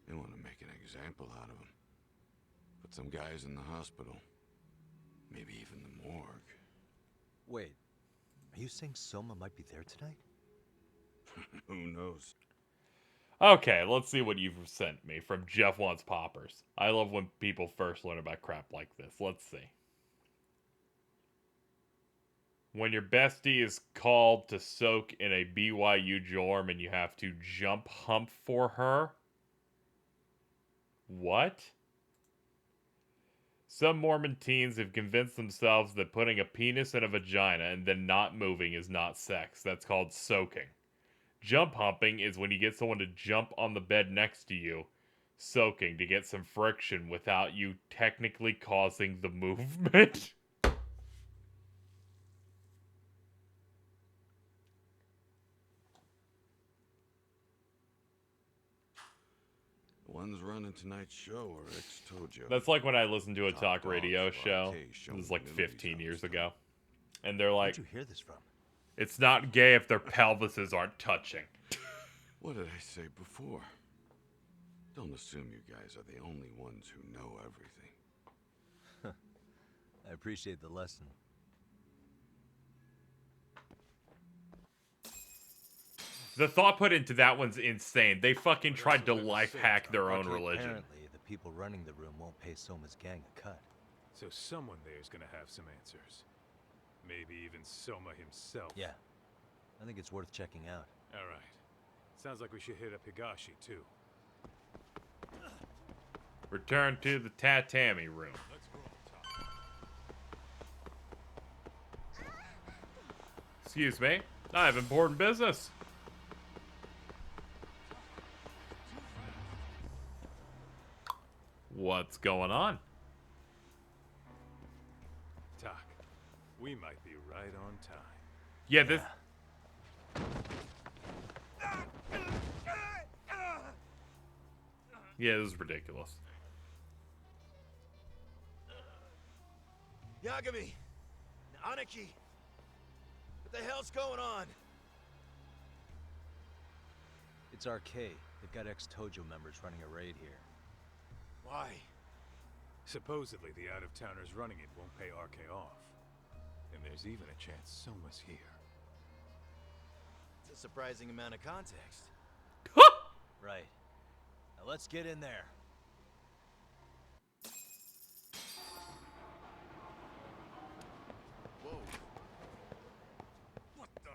They want to make an example out of him. Put some guys in the hospital. Maybe even the morgue. Wait, are you saying Soma might be there tonight? Who knows? Okay, let's see what you've sent me from Jeff Wants Poppers. I love when people first learn about crap like this. Let's see. When your bestie is called to soak in a BYU dorm and you have to jump hump for her? What? Some Mormon teens have convinced themselves that putting a penis in a vagina and then not moving is not sex. That's called soaking. Jump humping is when you get someone to jump on the bed next to you, soaking to get some friction without you technically causing the movement. The ones running tonight's show are ex-Tojo. That's like when I listened to a talk radio show. It was like 15 years ago. And they're like, Where'd you hear this from? it's not gay if their pelvises aren't touching. What did I say before? Don't assume you guys are the only ones who know everything. I appreciate the lesson. The thought put into that one's insane. They fucking tried to life hack their own religion. Apparently, the people running the room won't pay Soma's gang a cut. So someone there's gonna have some answers. Maybe even Soma himself. Yeah. I think it's worth checking out. Alright. Sounds like we should hit up Higashi, too. Return to the tatami room. Let's go up top. Excuse me. I have important business. What's going on? Doc, we might be right on time. Yeah, this... Yeah, this is ridiculous. Yagami! Aniki! What the hell's going on? It's RK. They've got ex-Tojo members running a raid here. Why? Supposedly, the out-of-towners running it won't pay RK off. And there's even a chance Soma's here. It's a surprising amount of context. Right. Now let's get in there. Whoa. What the?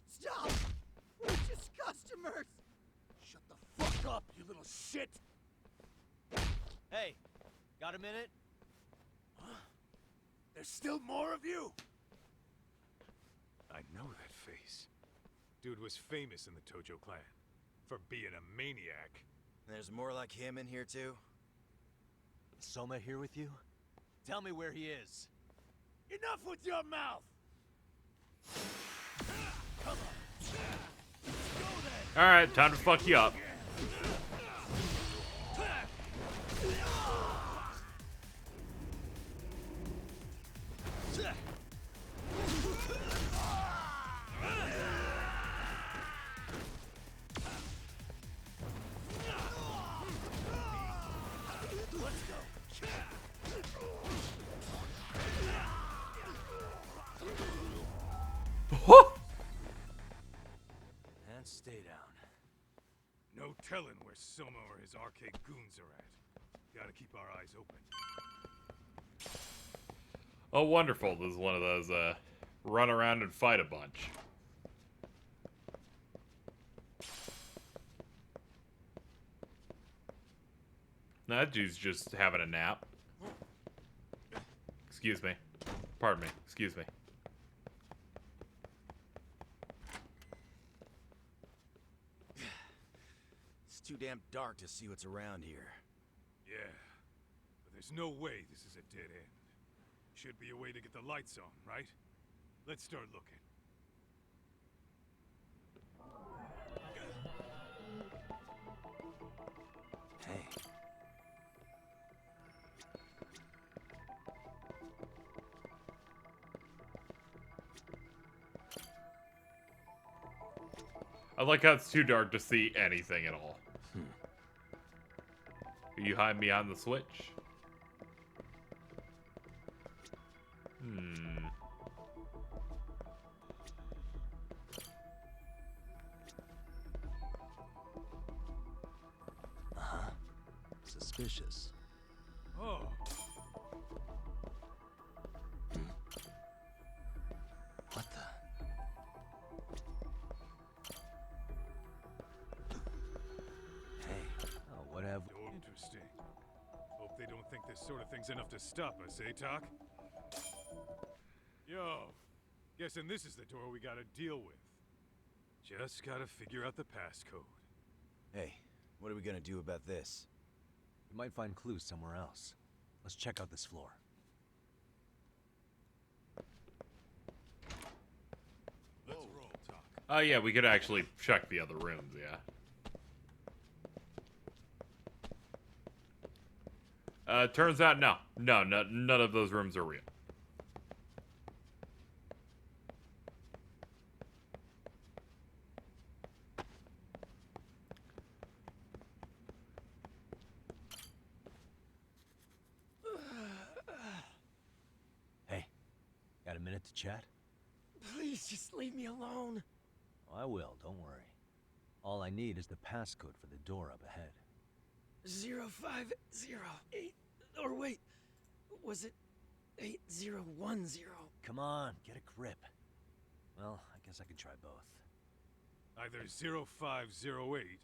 Stop! We're just customers! Shut the fuck up, you little shit! Hey, got a minute? Huh? There's still more of you? I know that face. Dude was famous in the Tojo clan for being a maniac. There's more like him in here too? Is Soma here with you? Tell me where he is. Enough with your mouth! Come on. Let's go then. Alright, time to fuck you up. And stay down. No telling where Soma or his arcade goons are at. Gotta keep our eyes open. Oh, wonderful. This is one of those, run around and fight a bunch. That dude's just having a nap. Excuse me. Pardon me. Excuse me. It's too damn dark to see what's around here. Yeah, but there's no way this is a dead end. Should be a way to get the lights on, right? Let's start looking. Hey. I like how it's too dark to see anything at all. Are you hiding behind the switch? suspicious. Oh. What the? Hey, oh, what have... Interesting. Hope they don't think this sort of thing's enough to stop us, eh, Talk? Yo, guessing this is the door we gotta deal with. Just gotta figure out the passcode. Hey, what are we gonna do about this? We might find clues somewhere else. Let's check out this floor. Let's roll, Talk. Oh yeah, we could actually check the other rooms, yeah. Turns out none of those rooms are real. Hey, got a minute to chat? Please just leave me alone. Oh, I will, don't worry. All I need is the passcode for the door up ahead. 0508. Or wait, was it 8010? Come on, get a grip. Well, I guess I can try both. Either 0508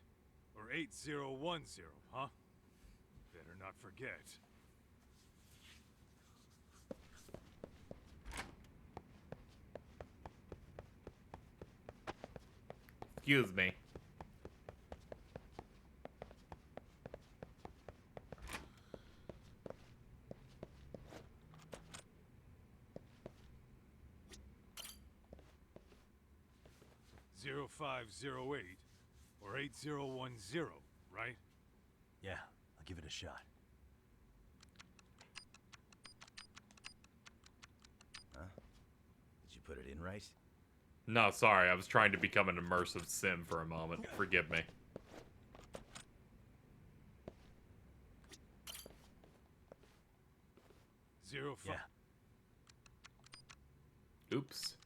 or 8010, huh? Better not forget. Excuse me. Zero 0508 or 8010, right? Yeah, I'll give it a shot. Huh? Did you put it in right? No, sorry, I was trying to become an immersive sim for a moment. Forgive me. Yeah. Oops.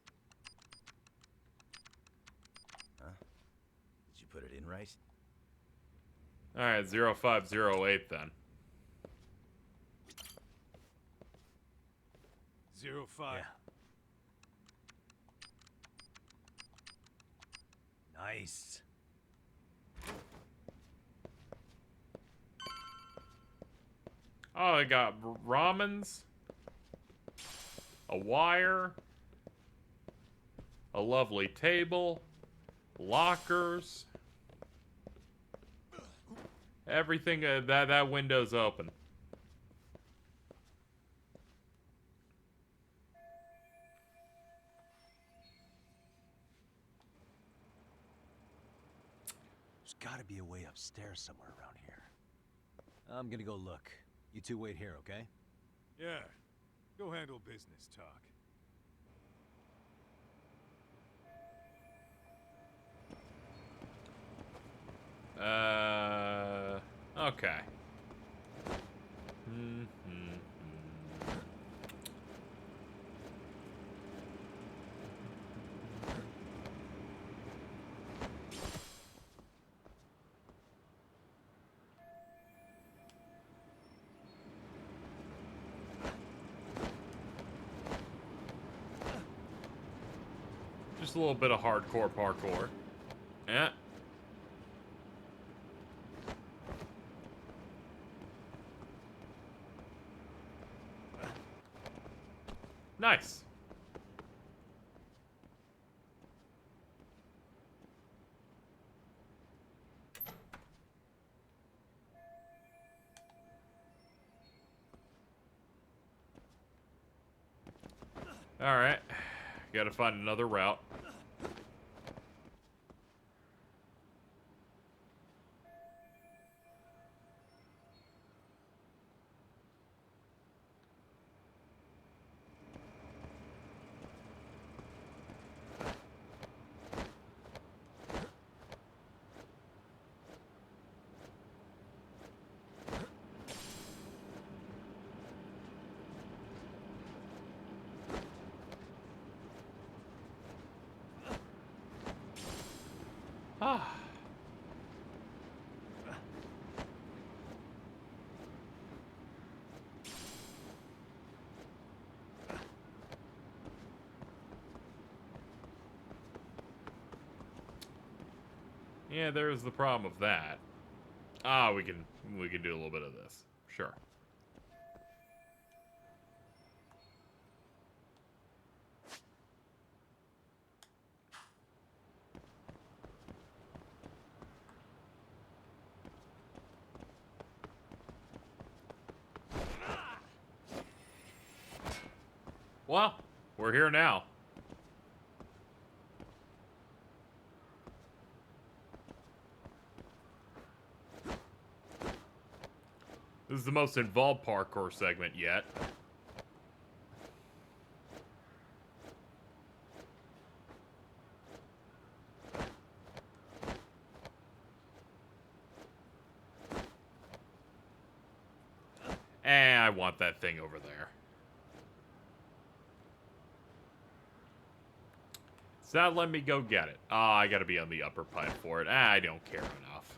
Huh? Did you put it in right? Alright, 0508 then. 05. Yeah. Nice. Oh, I got ramens, a wire, a lovely table, lockers. Everything, that window's open. There's gotta be a way upstairs somewhere around here. I'm gonna go look. You two wait here, okay? Yeah. Go handle business, Talk. Okay. Just a little bit of hardcore parkour. Yeah. Nice. All right. Got to find another route. Yeah, there's the problem of that. Ah, we can do a little bit of this. Sure. Well, we're here now. This is the most involved parkour segment yet. I want that thing over there. It's not letting me go get it. Ah, I gotta be on the upper pipe for it. I don't care enough.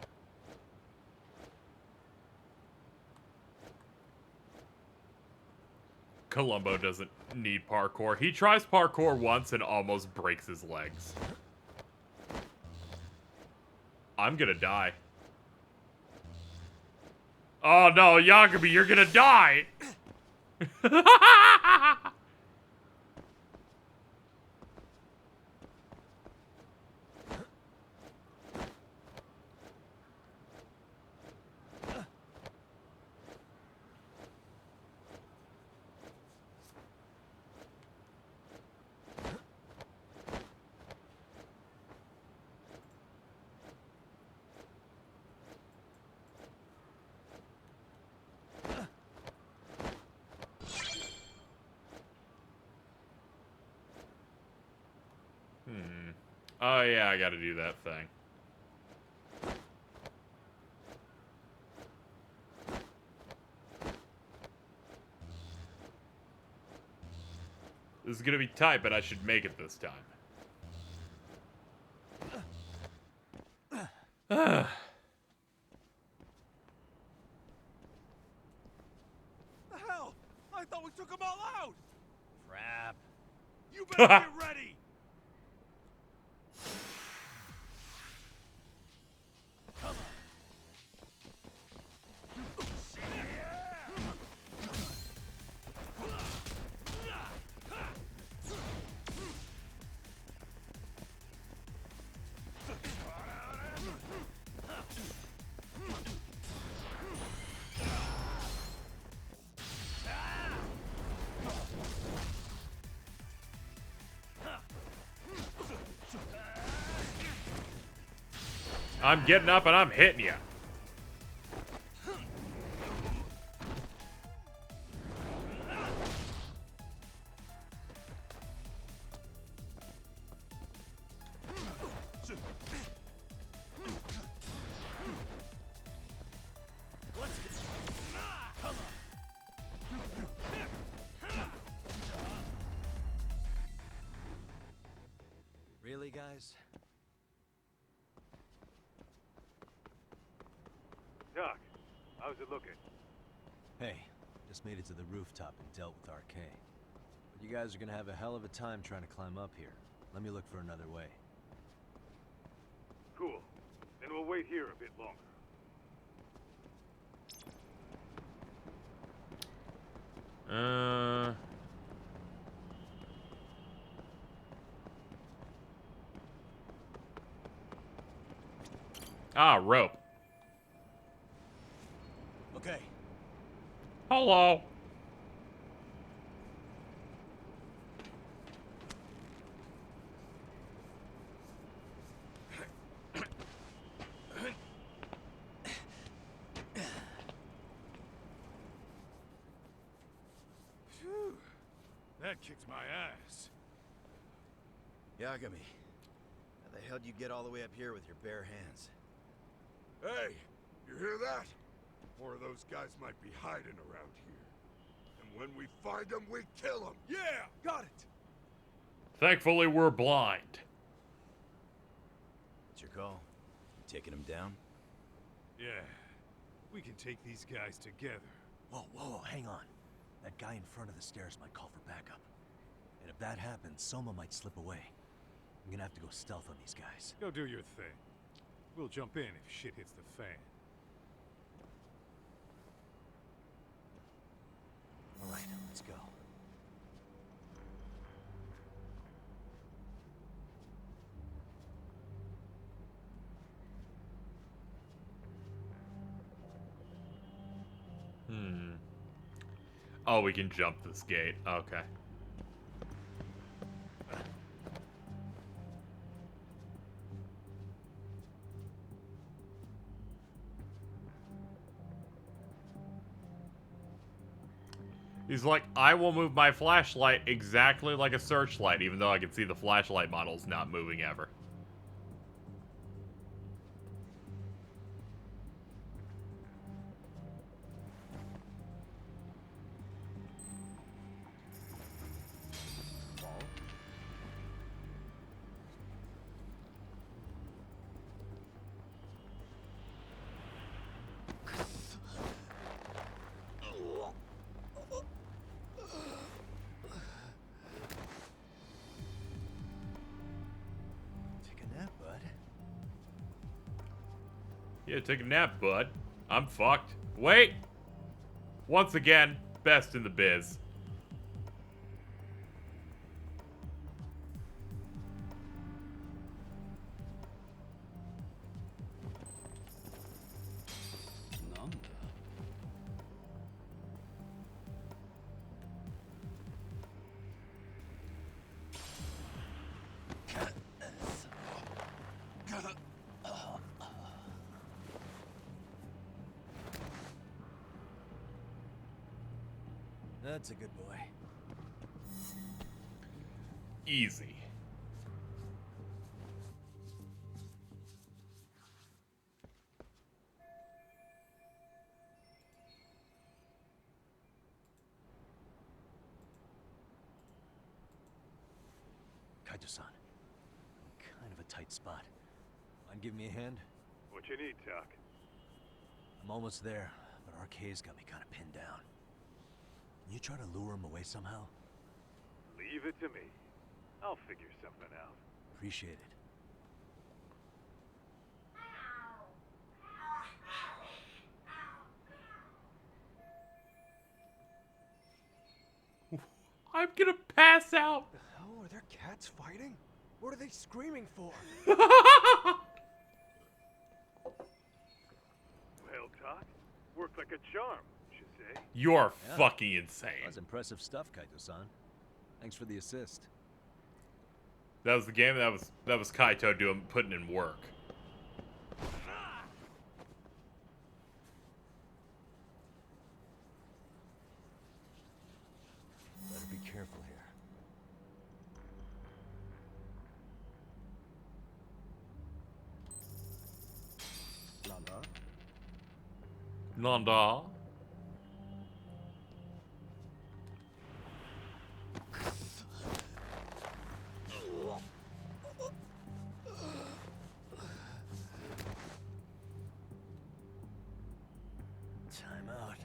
Columbo doesn't need parkour. He tries parkour once and almost breaks his legs. I'm gonna die. Oh no, Yagami, you're gonna die! Oh yeah, I gotta do that thing. This is gonna be tight, but I should make it this time. The hell? I thought we took them all out! Crap. You better get ready! Come on. I'm getting up and I'm hitting you. Really, guys? Doc, how's it looking? Hey, just made it to the rooftop and dealt with RK. But you guys are gonna have a hell of a time trying to climb up here. Let me look for another way. Cool. Then we'll wait here a bit longer. Rope. Okay. Hello. Phew. That kicked my ass. Yagami, how the hell did you get all the way up here with your bare hands? Hey, you hear that? More of those guys might be hiding around here. And when we find them, we kill them. Yeah, got it. Thankfully, we're blind. What's your call? You taking them down? Yeah, we can take these guys together. Whoa, whoa, hang on. That guy in front of the stairs might call for backup. And if that happens, Soma might slip away. I'm gonna have to go stealth on these guys. Go do your thing. We'll jump in if shit hits the fan. All right, let's go. Oh, we can jump this gate. Okay. He's like, I will move my flashlight exactly like a searchlight, even though I can see the flashlight model's not moving ever. Yeah, take a nap, bud. I'm fucked. Wait! Once again, best in the biz. That's a good boy. Easy. Kaito-san, kind of a tight spot. Mind give me a hand? What you need, Doc? I'm almost there, but RK's got me kind of pinned down. Can you try to lure him away somehow? Leave it to me. I'll figure something out. Appreciate it. I'm gonna pass out. The hell are there cats fighting? What are they screaming for? Well, Doc, worked like a charm, you say? You're fucking insane. That's impressive stuff, Kaito-san. Thanks for the assist. That was the game. That was Kaito putting in work. Better be careful here. Nanda. Time out.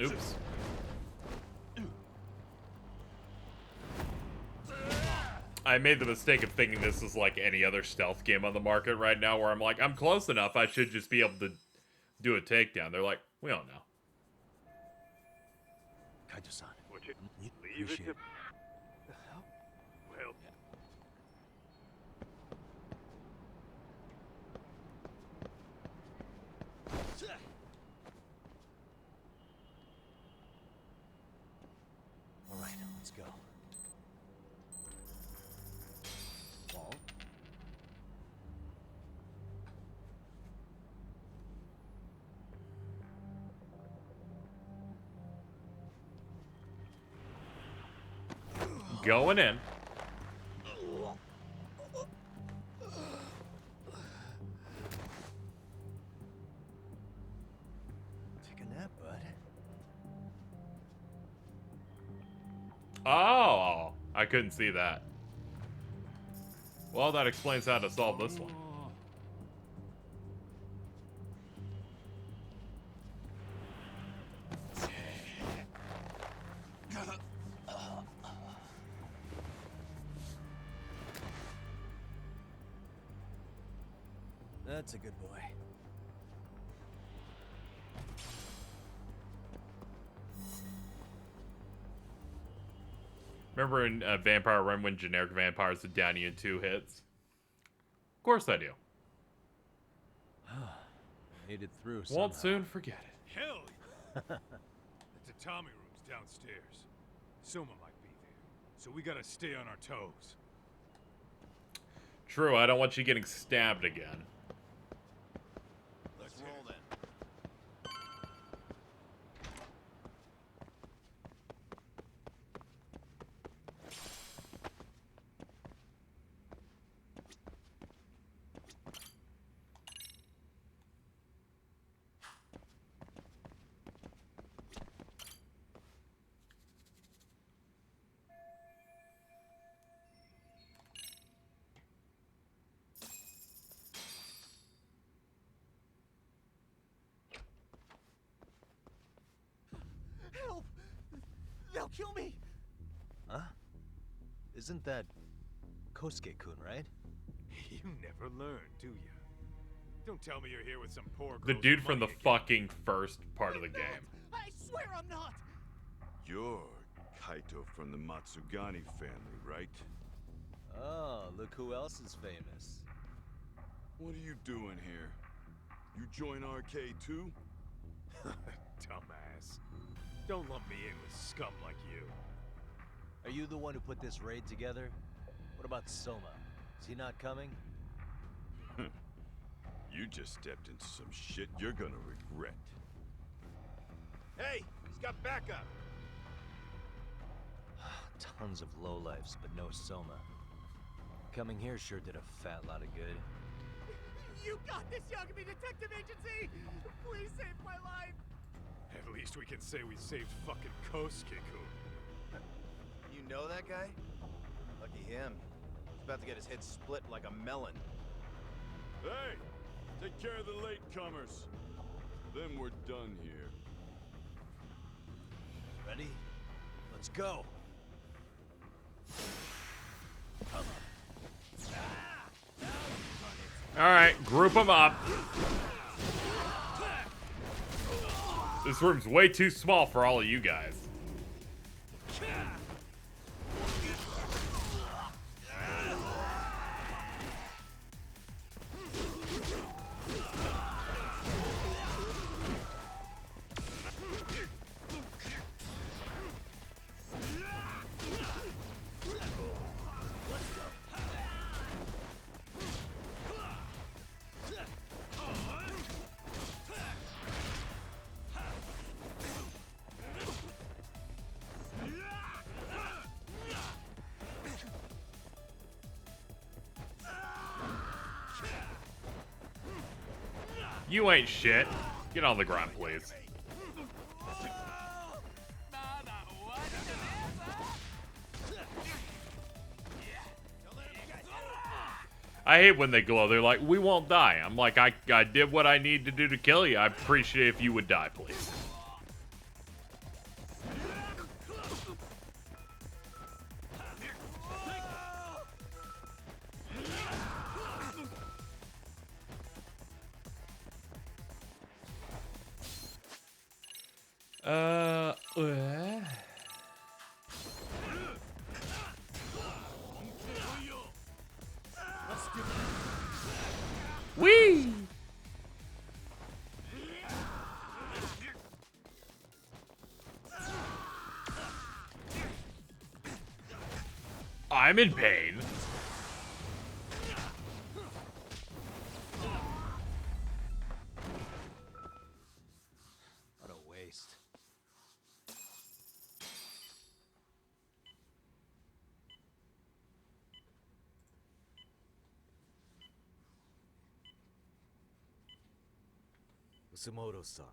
Oops. I made the mistake of thinking this is like any other stealth game on the market right now, where I'm like, I'm close enough, I should just be able to do a takedown. They're like, we don't know. Kaito-san, What you leave it appreciate to... it. The hell? Well... All right, let's go. Wall. Going in. Take a nap, bud. Oh, I couldn't see that. Well, that explains how to solve this one. That's a good boy. Remember in Vampire Run when generic vampires would down you in 2 hits? Of course I do. Made it through Won't somehow. soon forget it. Hell yeah. The tatami room's downstairs. Soma might be there, so we gotta stay on our toes. True, I don't want you getting stabbed again. Let's roll then. Help! They'll kill me! Huh? Isn't that Kosuke-kun, right? You never learn, do you? Don't tell me you're here with some poor The girl's dude from the money again. fucking first part of the game. I swear I'm not! You're Kaito from the Matsugani family, right? Oh, look who else is famous. What are you doing here? You join RK too? Dumbass. Don't lump me in with scum like you. Are you the one who put this raid together? What about Soma? Is he not coming? You just stepped into some shit you're gonna regret. Hey, he's got backup. Tons of lowlifes, but no Soma. Coming here sure did a fat lot of good. You got this, Yagami Detective Agency! Please save my life! At least we can say we saved fucking Kosuke-kun. You know that guy? Lucky him. He's about to get his head split like a melon. Hey! Take care of the latecomers. Then we're done here. Ready? Let's go! Alright, group them up. This room's way too small for all of you guys. You ain't shit. Get on the ground, please. I hate when they glow. They're like, we won't die. I'm like, I did what I need to do to kill you. I appreciate if you would die, please. Whee! I'm in pain. What a waste. Sumoto-san,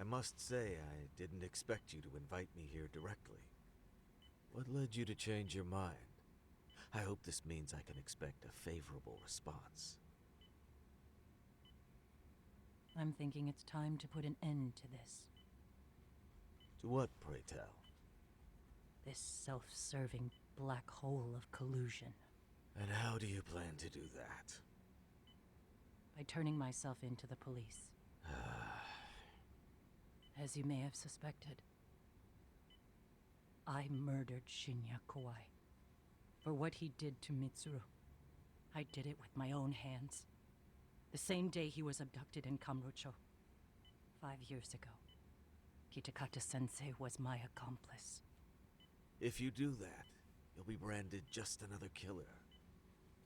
I must say I didn't expect you to invite me here directly. What led you to change your mind? I hope this means I can expect a favorable response. I'm thinking it's time to put an end to this. To what, pray tell? This self-serving black hole of collusion. And how do you plan to do that? By turning myself into the police. As you may have suspected, I murdered Shinya Kawai. For what he did to Mitsuru. I did it with my own hands. The same day he was abducted in Kamurocho. 5 years ago. Kitakata-sensei was my accomplice. If you do that, you'll be branded just another killer.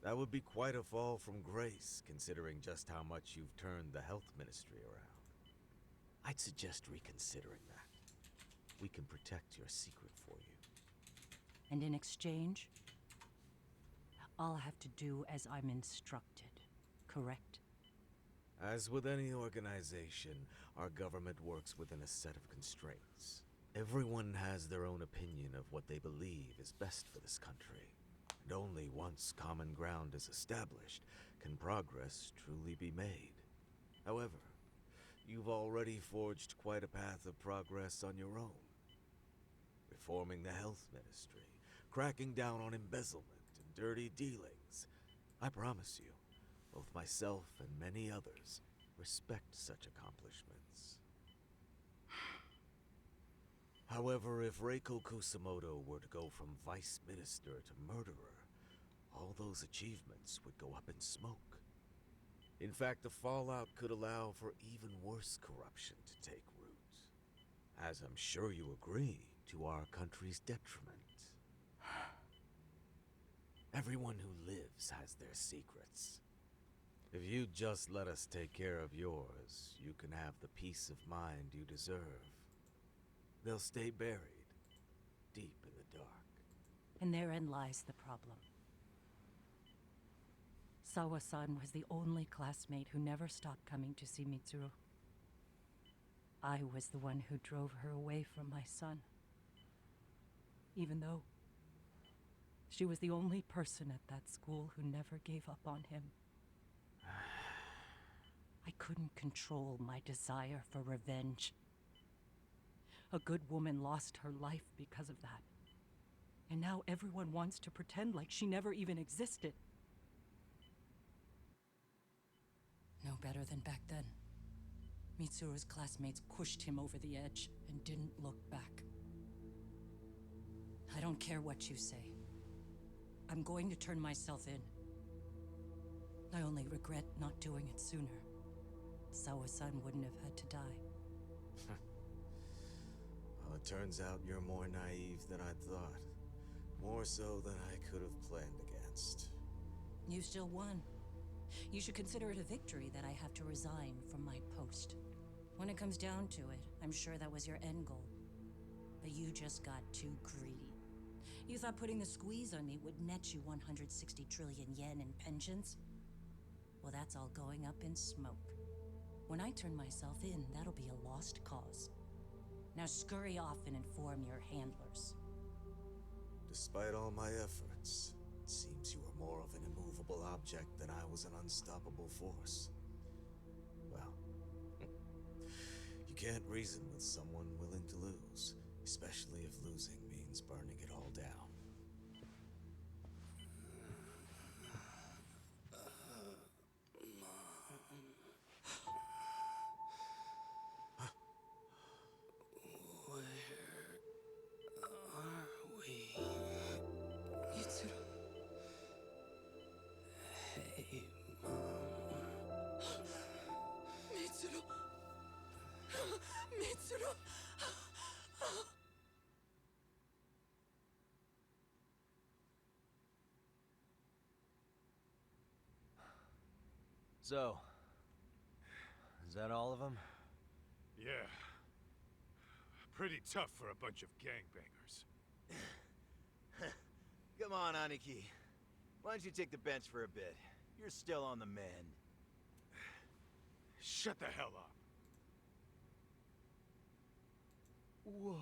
That would be quite a fall from grace, considering just how much you've turned the health ministry around. I'd suggest reconsidering that. We can protect your secret for you. And in exchange, I'll have to do as I'm instructed, correct? As with any organization, our government works within a set of constraints. Everyone has their own opinion of what they believe is best for this country. And only once common ground is established can progress truly be made. However, you've already forged quite a path of progress on your own. Reforming the health ministry, cracking down on embezzlement and dirty dealings. I promise you, both myself and many others respect such accomplishments. However, if Reiko Kusamoto were to go from vice minister to murderer, all those achievements would go up in smoke. In fact, the fallout could allow for even worse corruption to take root. As I'm sure you agree, to our country's detriment. Everyone who lives has their secrets. If you'd just let us take care of yours, you can have the peace of mind you deserve. They'll stay buried, deep in the dark. And therein lies the problem. Sawa-san was the only classmate who never stopped coming to see Mitsuru. I was the one who drove her away from my son. Even though she was the only person at that school who never gave up on him. I couldn't control my desire for revenge. A good woman lost her life because of that. And now everyone wants to pretend like she never even existed. No better than back then. Mitsuru's classmates pushed him over the edge and didn't look back. I don't care what you say. I'm going to turn myself in. I only regret not doing it sooner. Sawa-san wouldn't have had to die. Well, it turns out you're more naive than I thought. More so than I could have planned against. You still won. You should consider it a victory that I have to resign from my post. When it comes down to it, I'm sure that was your end goal. But you just got too greedy. You thought putting the squeeze on me would net you 160 trillion yen in pensions? Well, that's all going up in smoke. When I turn myself in, that'll be a lost cause. Now scurry off and inform your handlers. Despite all my efforts, it seems you were more of an immovable object than I was an unstoppable force. Well, you can't reason with someone willing to lose, especially if losing means burning it all down. So, is that all of them? Yeah. Pretty tough for a bunch of gangbangers. Come on, Aniki. Why don't you take the bench for a bit? You're still on the mend. Shut the hell up. Whoa.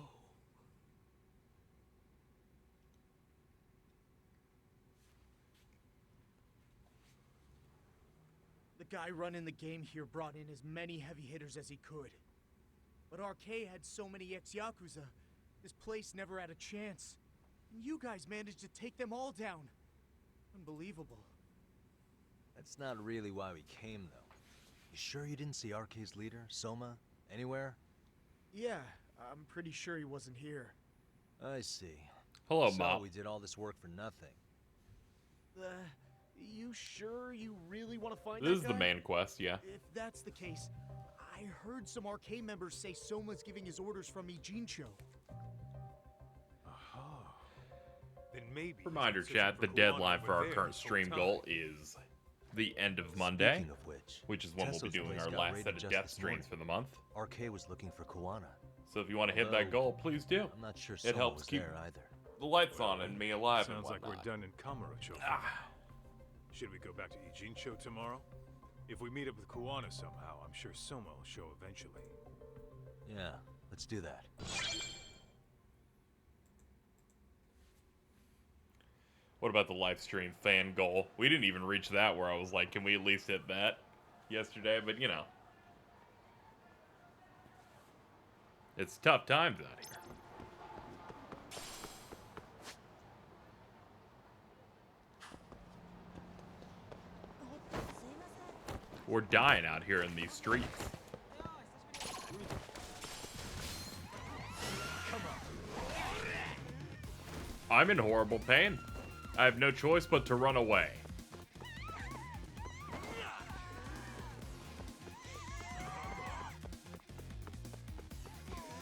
guy running the game here brought in as many heavy hitters as he could. But RK had so many ex-Yakuza, this place never had a chance. And you guys managed to take them all down. Unbelievable. That's not really why we came, though. You sure you didn't see RK's leader, Soma, anywhere? Yeah, I'm pretty sure he wasn't here. I see. Hello, so Mop. we did all this work for nothing. You sure you really want to find This that is guy? the main quest, yeah. If that's the case, I heard some RK members say Soma's giving his orders from Ijincho. Then maybe. Reminder, chat, the deadline for our current stream goal is the end of Monday, which is when we'll be doing our last set of death streams for the month. RK was looking for Kuwana. So if you want to hit that goal, please do. I'm not sure it Soma helps was keep there either. the lights on and me alive and Sounds like whatnot. we're done in Kamurocho. Should we go back to Ijincho tomorrow? If we meet up with Kuwana somehow, I'm sure Soma will show eventually. Yeah, let's do that. What about the live stream fan goal? We didn't even reach that where I was like, can we at least hit that yesterday? But, you know. It's tough times out here. We're dying out here in these streets. I'm in horrible pain. I have no choice but to run away.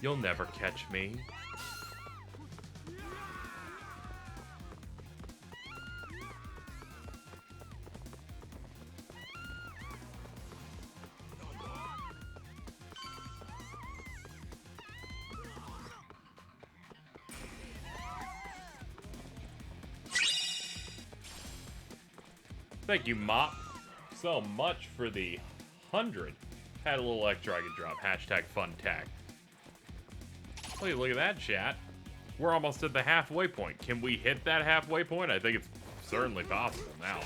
You'll never catch me. Thank you, Mop, so much for the 100. Had a little extra I could drop. Hashtag fun tag. Look at that, chat. We're almost at the halfway point. Can we hit that halfway point? I think it's certainly possible now.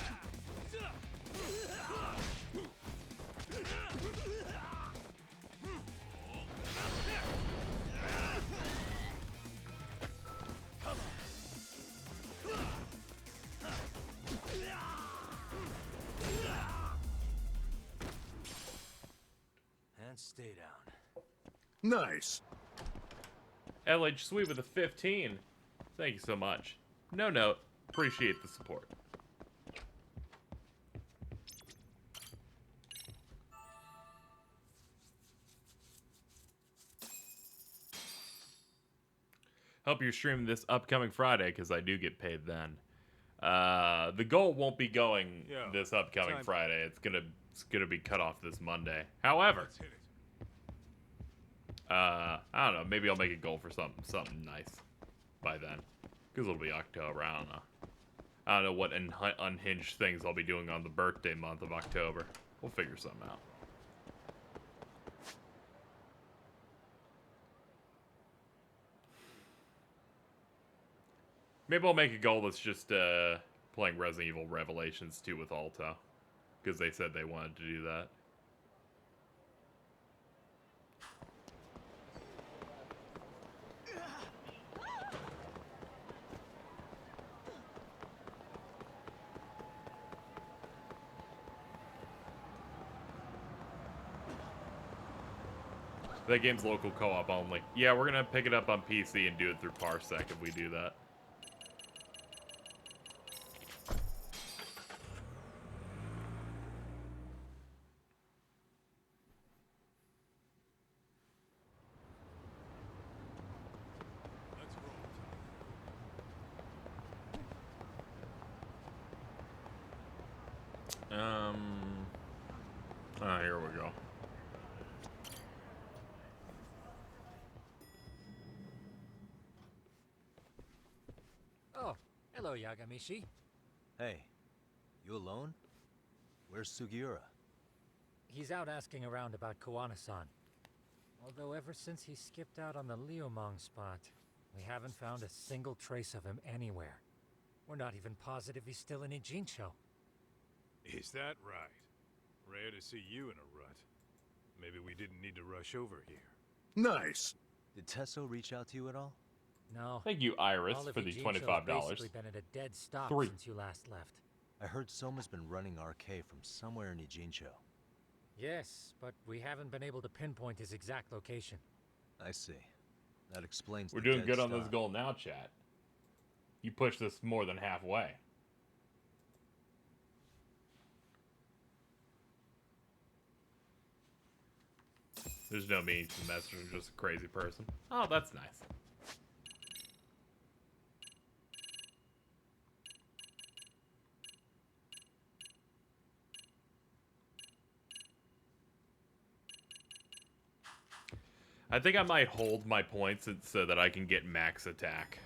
And stay down. Nice. LH Sweet with a 15. Thank you so much. No note. Appreciate the support. Hope you're streaming this upcoming Friday because I do get paid then. The goal won't be going this upcoming Friday. It's gonna be cut off this Monday. However, I don't know. Maybe I'll make a goal for something nice by then, because it'll be October. I don't know. I don't know what unhinged things I'll be doing on the birthday month of October. We'll figure something out. Maybe I'll make a goal that's just playing Resident Evil Revelations 2 with Alto, because they said they wanted to do that. That game's local co-op only. Yeah, we're gonna pick it up on PC and do it through Parsec if we do that. Here we go. Oh, hello, Yagamishi. Hey, you alone? Where's Sugiura? He's out asking around about Kuwana-san. Although ever since he skipped out on the Liumang spot, we haven't found a single trace of him anywhere. We're not even positive he's still in Ijincho. Is that right? Rare to see you in a rut. Maybe we didn't need to rush over here. Nice. Did Tesso reach out to you at all? No. Thank you, Iris, All of for the Ijincho's $25. basically been at a dead stop 3. since you last left. I heard Soma's been running RK from somewhere in Ijincho. Yes, but we haven't been able to pinpoint his exact location. I see. That explains We're the doing dead good on this stop. goal now, chat. You pushed this more than halfway. There's no meaning to the message, I'm just a crazy person. Oh, that's nice. I think I might hold my points so that I can get max attack.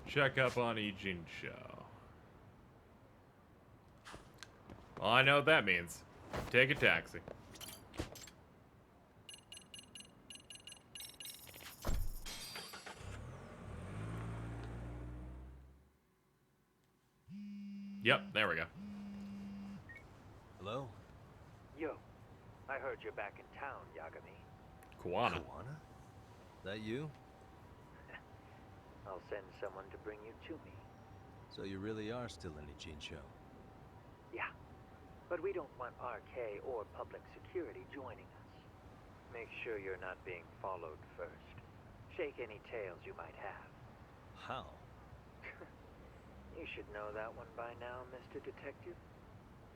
Check up on Ijincho. Well, I know what that means. Take a taxi. Yep, there we go. Hello? Yo, I heard you're back in town, Yagami. Kuwana. Kuwana? That you? I'll send someone to bring you to me. So you really are still in Ijincho? Yeah, but we don't want RK or public security joining us. Make sure you're not being followed first. Shake any tails you might have. How? You should know that one by now, Mr. Detective.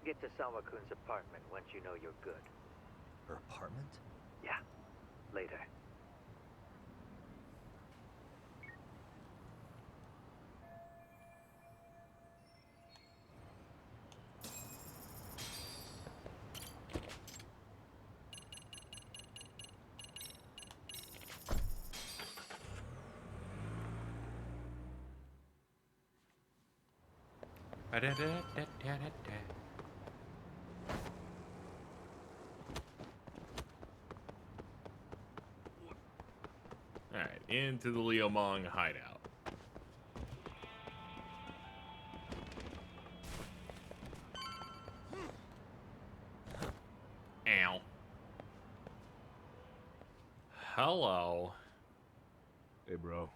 Get to Sawa-kun's apartment once you know you're good. Her apartment? Yeah, later. Alright, into the Liumang hideout. Ow. Hello. Hey, bro.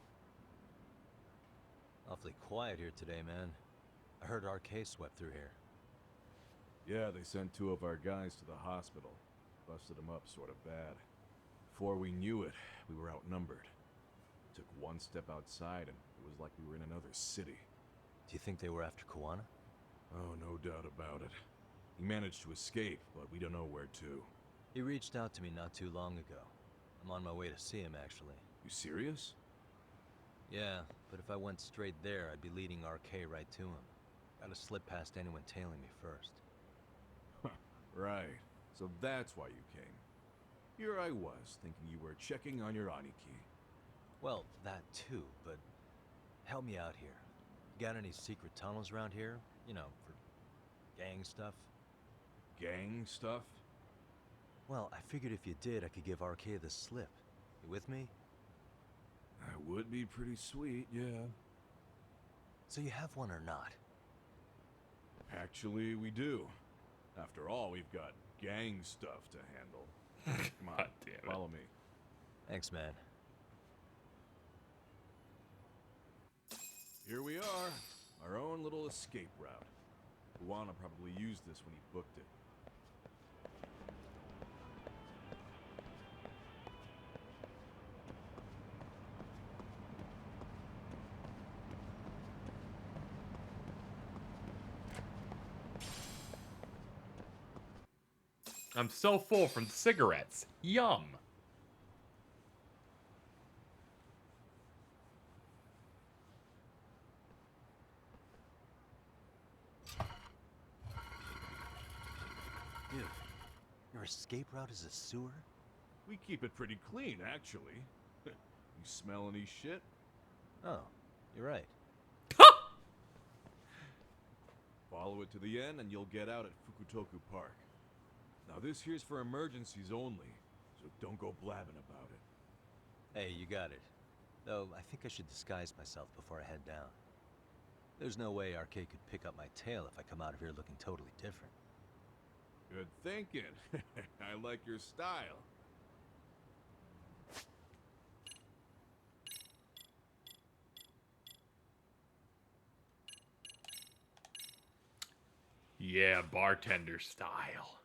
Awfully quiet here today, man. I heard RK swept through here. Yeah, they sent 2 of our guys to the hospital. Busted them up sort of bad. Before we knew it, we were outnumbered. Took one step outside and it was like we were in another city. Do you think they were after Kuwana? Oh, no doubt about it. He managed to escape, but we don't know where to. He reached out to me not too long ago. I'm on my way to see him, actually. You serious? Yeah, but if I went straight there, I'd be leading RK right to him. Gotta slip past anyone tailing me first. Right. So that's why you came. Here I was, thinking you were checking on your Aniki. Well, that too, but help me out here. Got any secret tunnels around here? You know, for gang stuff? Gang stuff? Well, I figured if you did, I could give RK the slip. You with me? That would be pretty sweet, yeah. So you have one or not? Actually, we do. After all, we've got gang stuff to handle. Come on, God damn it. follow me. Thanks, man. Here we are, our own little escape route. Kuwana probably used this when he booked it. I'm so full from cigarettes. Yum. Dude, your escape route is a sewer? We keep it pretty clean, actually. You smell any shit? Oh, you're right. Follow it to the end and you'll get out at Fukutoku Park. Now this here's for emergencies only, so don't go blabbing about it. Hey, you got it. Though, I think I should disguise myself before I head down. There's no way RK could pick up my tail if I come out of here looking totally different. Good thinking. I like your style. Yeah, bartender style.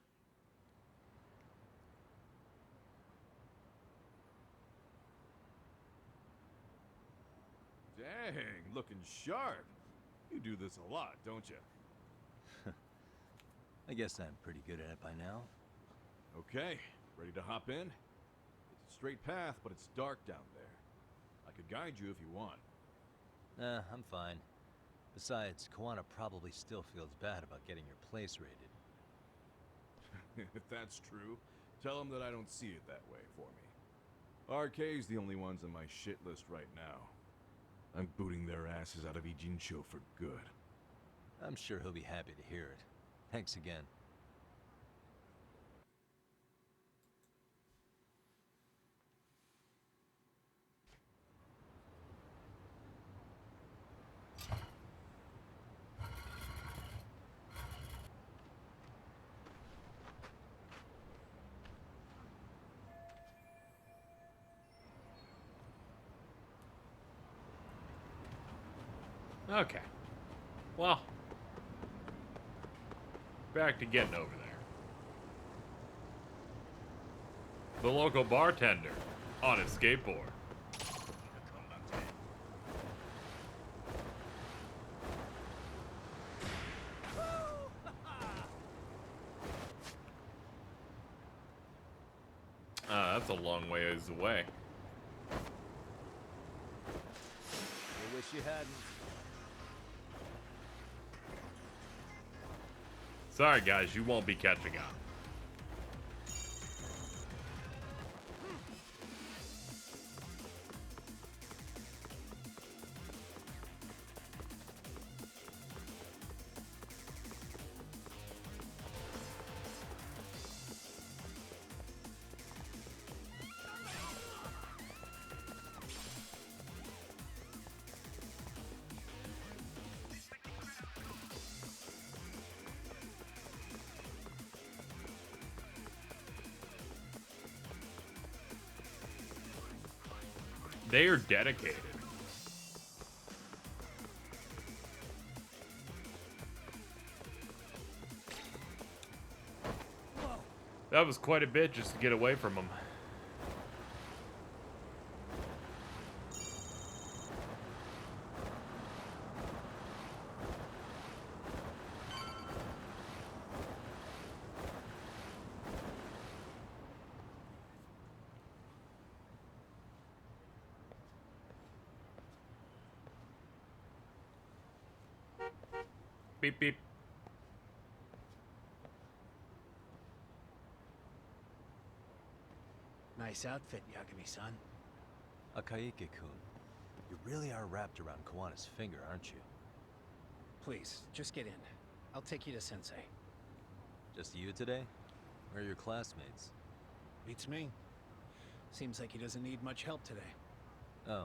Dang, looking sharp. You do this a lot, don't you? I guess I'm pretty good at it by now. Okay, ready to hop in? It's a straight path, but it's dark down there. I could guide you if you want. Nah, I'm fine. Besides, Koana probably still feels bad about getting your place raided. If that's true, tell them that I don't see it that way for me. RK's the only ones on my shit list right now. I'm booting their asses out of Ijincho for good. I'm sure he'll be happy to hear it. Thanks again. Okay. Well, back to getting over there. The local bartender on his skateboard. That's a long ways away. I wish you hadn't. Sorry, guys, you won't be catching up. They are dedicated. That was quite a bit just to get away from them. Beep, beep. Nice outfit, Yagami-san. Akaike-kun, you really are wrapped around Koana's finger, aren't you? Please, just get in. I'll take you to Sensei. Just you today? Where are your classmates? Beats me. Seems like he doesn't need much help today. Oh.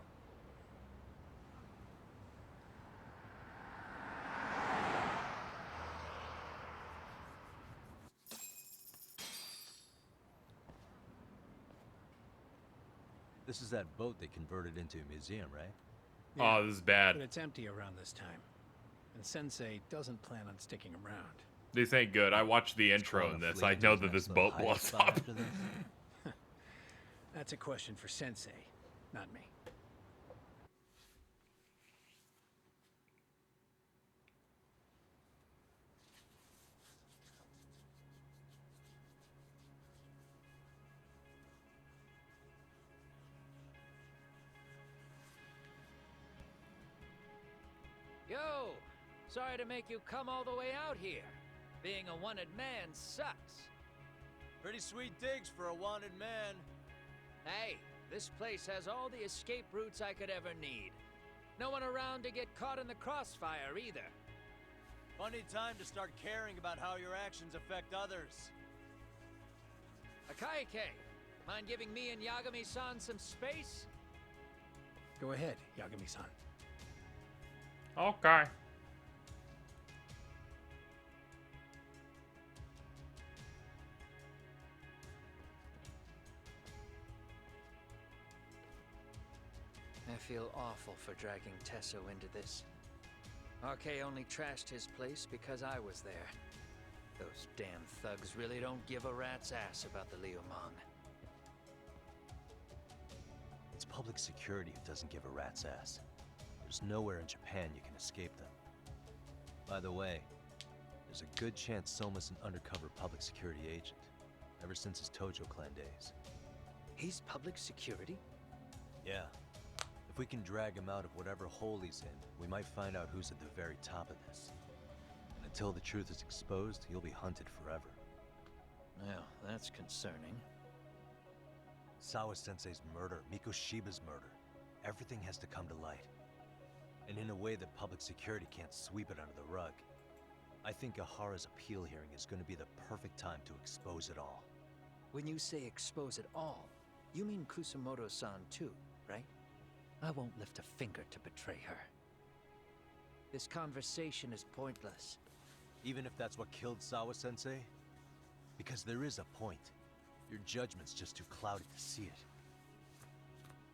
This is that boat they converted into a museum, right? Yeah, Oh, this is bad. But it's empty around this time. And Sensei doesn't plan on sticking around. This ain't good. I watched the intro in this. I know that this boat blows up. That's a question for Sensei, not me. Yo! Sorry to make you come all the way out here. Being a wanted man sucks. Pretty sweet digs for a wanted man. Hey, this place has all the escape routes I could ever need. No one around to get caught in the crossfire either. Funny time to start caring about how your actions affect others. Akaike, Mind giving me and Yagami-san some space? Go ahead, Yagami-san. Okay. I feel awful for dragging Tesso into this. RK only trashed his place because I was there. Those damn thugs really don't give a rat's ass about the Liumang. It's public security who doesn't give a rat's ass. There's nowhere in Japan you can escape them. By the way, there's a good chance Soma's an undercover public security agent, ever since his Tojo clan days. He's public security? Yeah. If we can drag him out of whatever hole he's in, we might find out who's at the very top of this. Until the truth is exposed, he'll be hunted forever. Well, that's concerning. Sawa-sensei's murder, Mikoshiba's murder, everything has to come to light. And in a way that public security can't sweep it under the rug. I think Ahara's appeal hearing is going to be the perfect time to expose it all. When you say expose it all, you mean Kusumoto-san too, right? I won't lift a finger to betray her. This conversation is pointless. Even if that's what killed Sawa-sensei? Because there is a point. Your judgment's just too clouded to see it.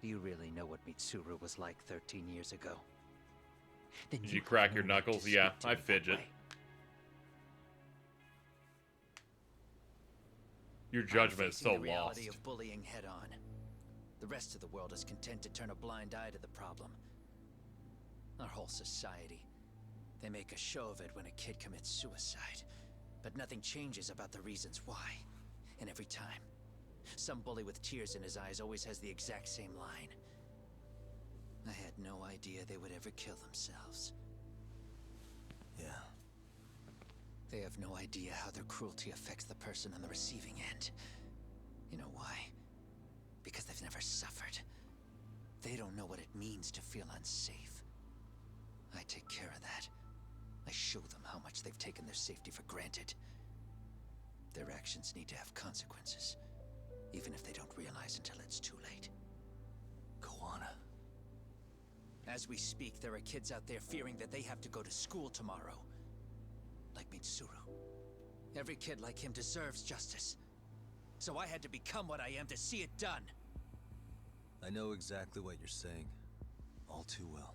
Do you really know what Mitsuru was like 13 years ago? Then Did you crack your knuckles? Yeah, I fidget. Your judgment is so the reality lost. of bullying head on. The rest of the world is content to turn a blind eye to the problem. Our whole society. They make a show of it when a kid commits suicide. But nothing changes about the reasons why. And every time, some bully with tears in his eyes always has the exact same line. I had no idea they would ever kill themselves. Yeah. They have no idea how their cruelty affects the person on the receiving end. You know why? Because they've never suffered. They don't know what it means to feel unsafe. I take care of that. I show them how much they've taken their safety for granted. Their actions need to have consequences, even if they don't realize until it's too late. Koana. As we speak, there are kids out there fearing that they have to go to school tomorrow. Like Mitsuru. Every kid like him deserves justice. So I had to become what I am to see it done. I know exactly what you're saying. All too well.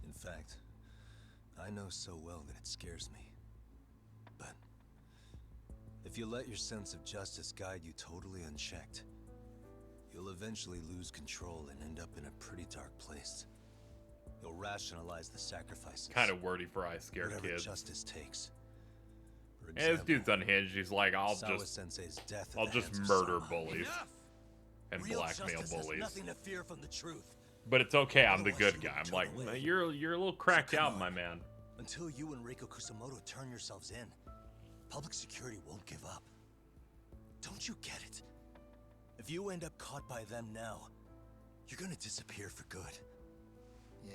In fact, I know so well that it scares me. But if you let your sense of justice guide you totally unchecked, you'll eventually lose control and end up in a pretty dark place. You'll rationalize the sacrifices. Kind of wordy for I scare whatever kids. Justice takes. For And this example, dude's unhinged. He's like, I'll Sawa-sensei's death at I'll the just hands of murder Soma. bullies and Real blackmail justice has bullies. nothing to fear from the truth. But it's okay. I'm the Otherwise good you guy. would I'm like, turn away. you're a little cracked So come out, my on. man. Until you and Reiko Kusumoto turn yourselves in, public security won't give up. Don't you get it? If you end up caught by them now, you're gonna disappear for good. Yeah.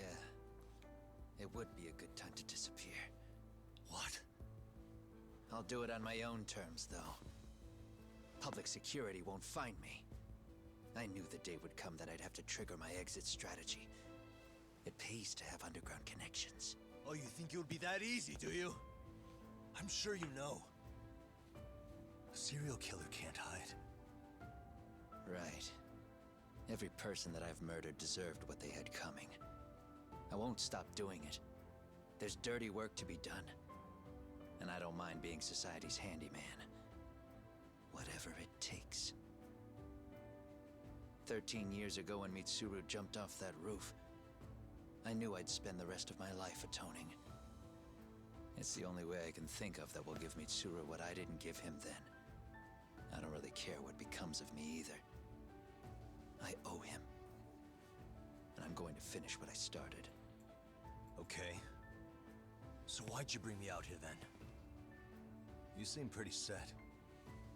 It would be a good time to disappear. What? I'll do it on my own terms, though. Public security won't find me. I knew the day would come that I'd have to trigger my exit strategy. It pays to have underground connections. Oh, you think it would be that easy, do you? I'm sure you know. A serial killer can't hide. Right. Every person that I've murdered deserved what they had coming. I won't stop doing it. There's dirty work to be done. And I don't mind being society's handyman. Whatever it takes. 13 years ago when Mitsuru jumped off that roof, I knew I'd spend the rest of my life atoning. It's the only way I can think of that will give Mitsuru what I didn't give him then. I don't really care what becomes of me either. I owe him. And I'm going to finish what I started. Okay. So why'd you bring me out here then? You seem pretty set.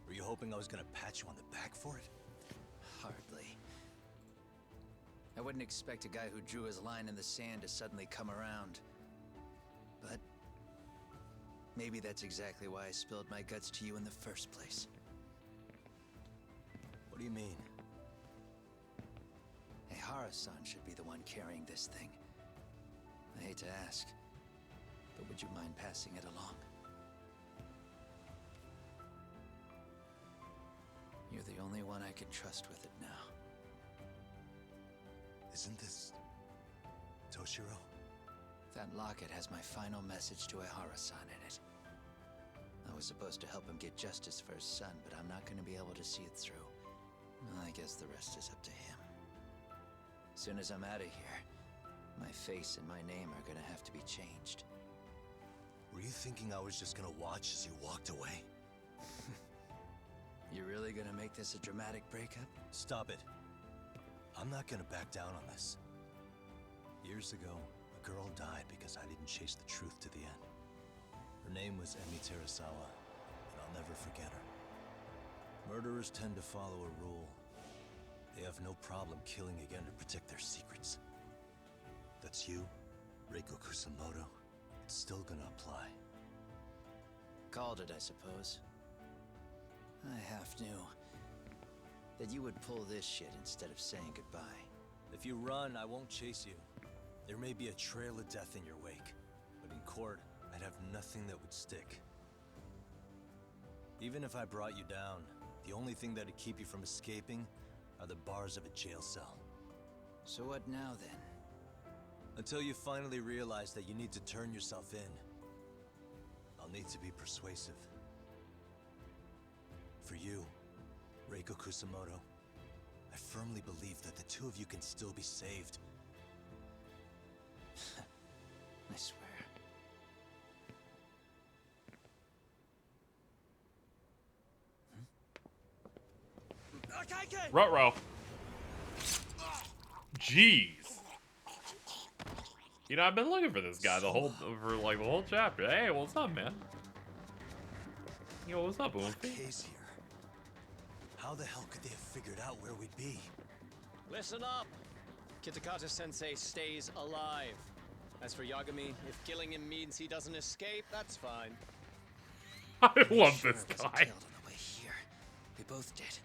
Were you hoping I was gonna pat you on the back for it? Hardly. I wouldn't expect a guy who drew his line in the sand to suddenly come around. But maybe that's exactly why I spilled my guts to you in the first place. What do you mean? Hara-san should be the one carrying this thing. I hate to ask, but would you mind passing it along? You're the only one I can trust with it now. Isn't this Toshiro? That locket has my final message to Hara-san in it. I was supposed to help him get justice for his son, but I'm not going to be able to see it through. I guess the rest is up to him. As soon as I'm out of here, my face and my name are gonna have to be changed. Were you thinking I was just gonna watch as you walked away? You really gonna make this a dramatic breakup? Stop it. I'm not gonna back down on this. Years ago, a girl died because I didn't chase the truth to the end. Her name was Emi Terasawa, and I'll never forget her. Murderers tend to follow a rule. They have no problem killing again to protect their secrets. That's you, Reiko Kusamoto. It's still gonna apply. Called it, I suppose. I half knew that you would pull this shit instead of saying goodbye. If you run, I won't chase you. There may be a trail of death in your wake, but in court, I'd have nothing that would stick. Even if I brought you down, the only thing that'd keep you from escaping are the bars of a jail cell. So what now, then? Until you finally realize that you need to turn yourself in, I'll need to be persuasive. For you, Reiko Kusamoto, I firmly believe that the two of you can still be saved. I swear. Ruh-roh. Jeez. You know, I've been looking for this guy the whole chapter. Hey, what's up, man? Yo, what's up, Boom? K's here. How the hell could they have figured out where we'd be? Listen up! Kitakata-sensei stays alive. As for Yagami, if killing him means he doesn't escape, that's fine. I love this guy. On the way here. We both did.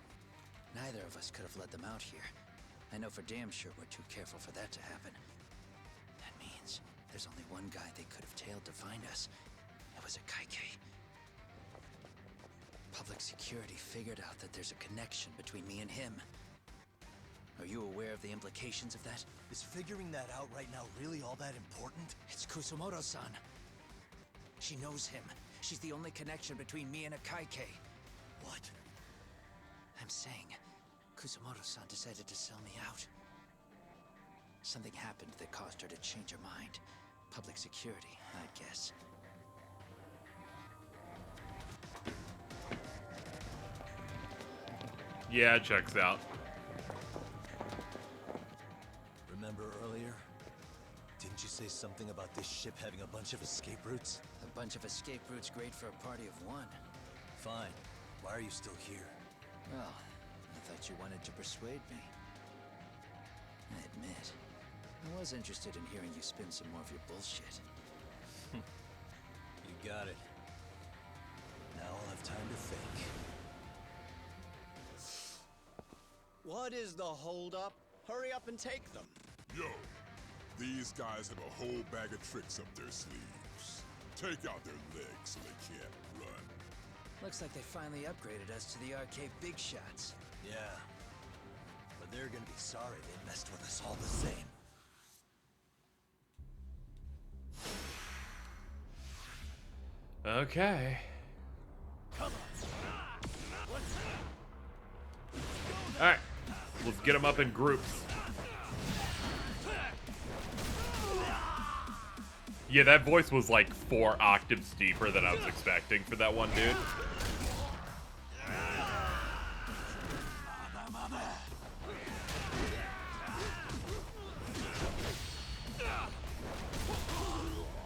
Neither of us could have led them out here. I know for damn sure we're too careful for that to happen. That means there's only one guy they could have tailed to find us. It was a Kaike. Public security figured out that there's a connection between me and him. Are you aware of the implications of that? Is figuring that out right now really all that important? It's Kusamoto-san. She knows him. She's the only connection between me and a Kaike. What? I'm saying, Kusamoto-san decided to sell me out. Something happened that caused her to change her mind. Public security, I'd guess. Yeah, it checks out. Remember earlier? Didn't you say something about this ship having a bunch of escape routes? A bunch of escape routes great for a party of one. Fine. Why are you still here? Well, I thought you wanted to persuade me. I admit, I was interested in hearing you spin some more of your bullshit. You got it. Now I'll have time to think. What is the holdup? Hurry up and take them. Yo, these guys have a whole bag of tricks up their sleeves. Take out their legs so they can't run. Looks like they finally upgraded us to the arcade big shots. Yeah. But they're gonna be sorry they messed with us all the same. Okay. Alright. Let's get them up in groups. Yeah, that voice was like 4 octaves deeper than I was expecting for that one dude.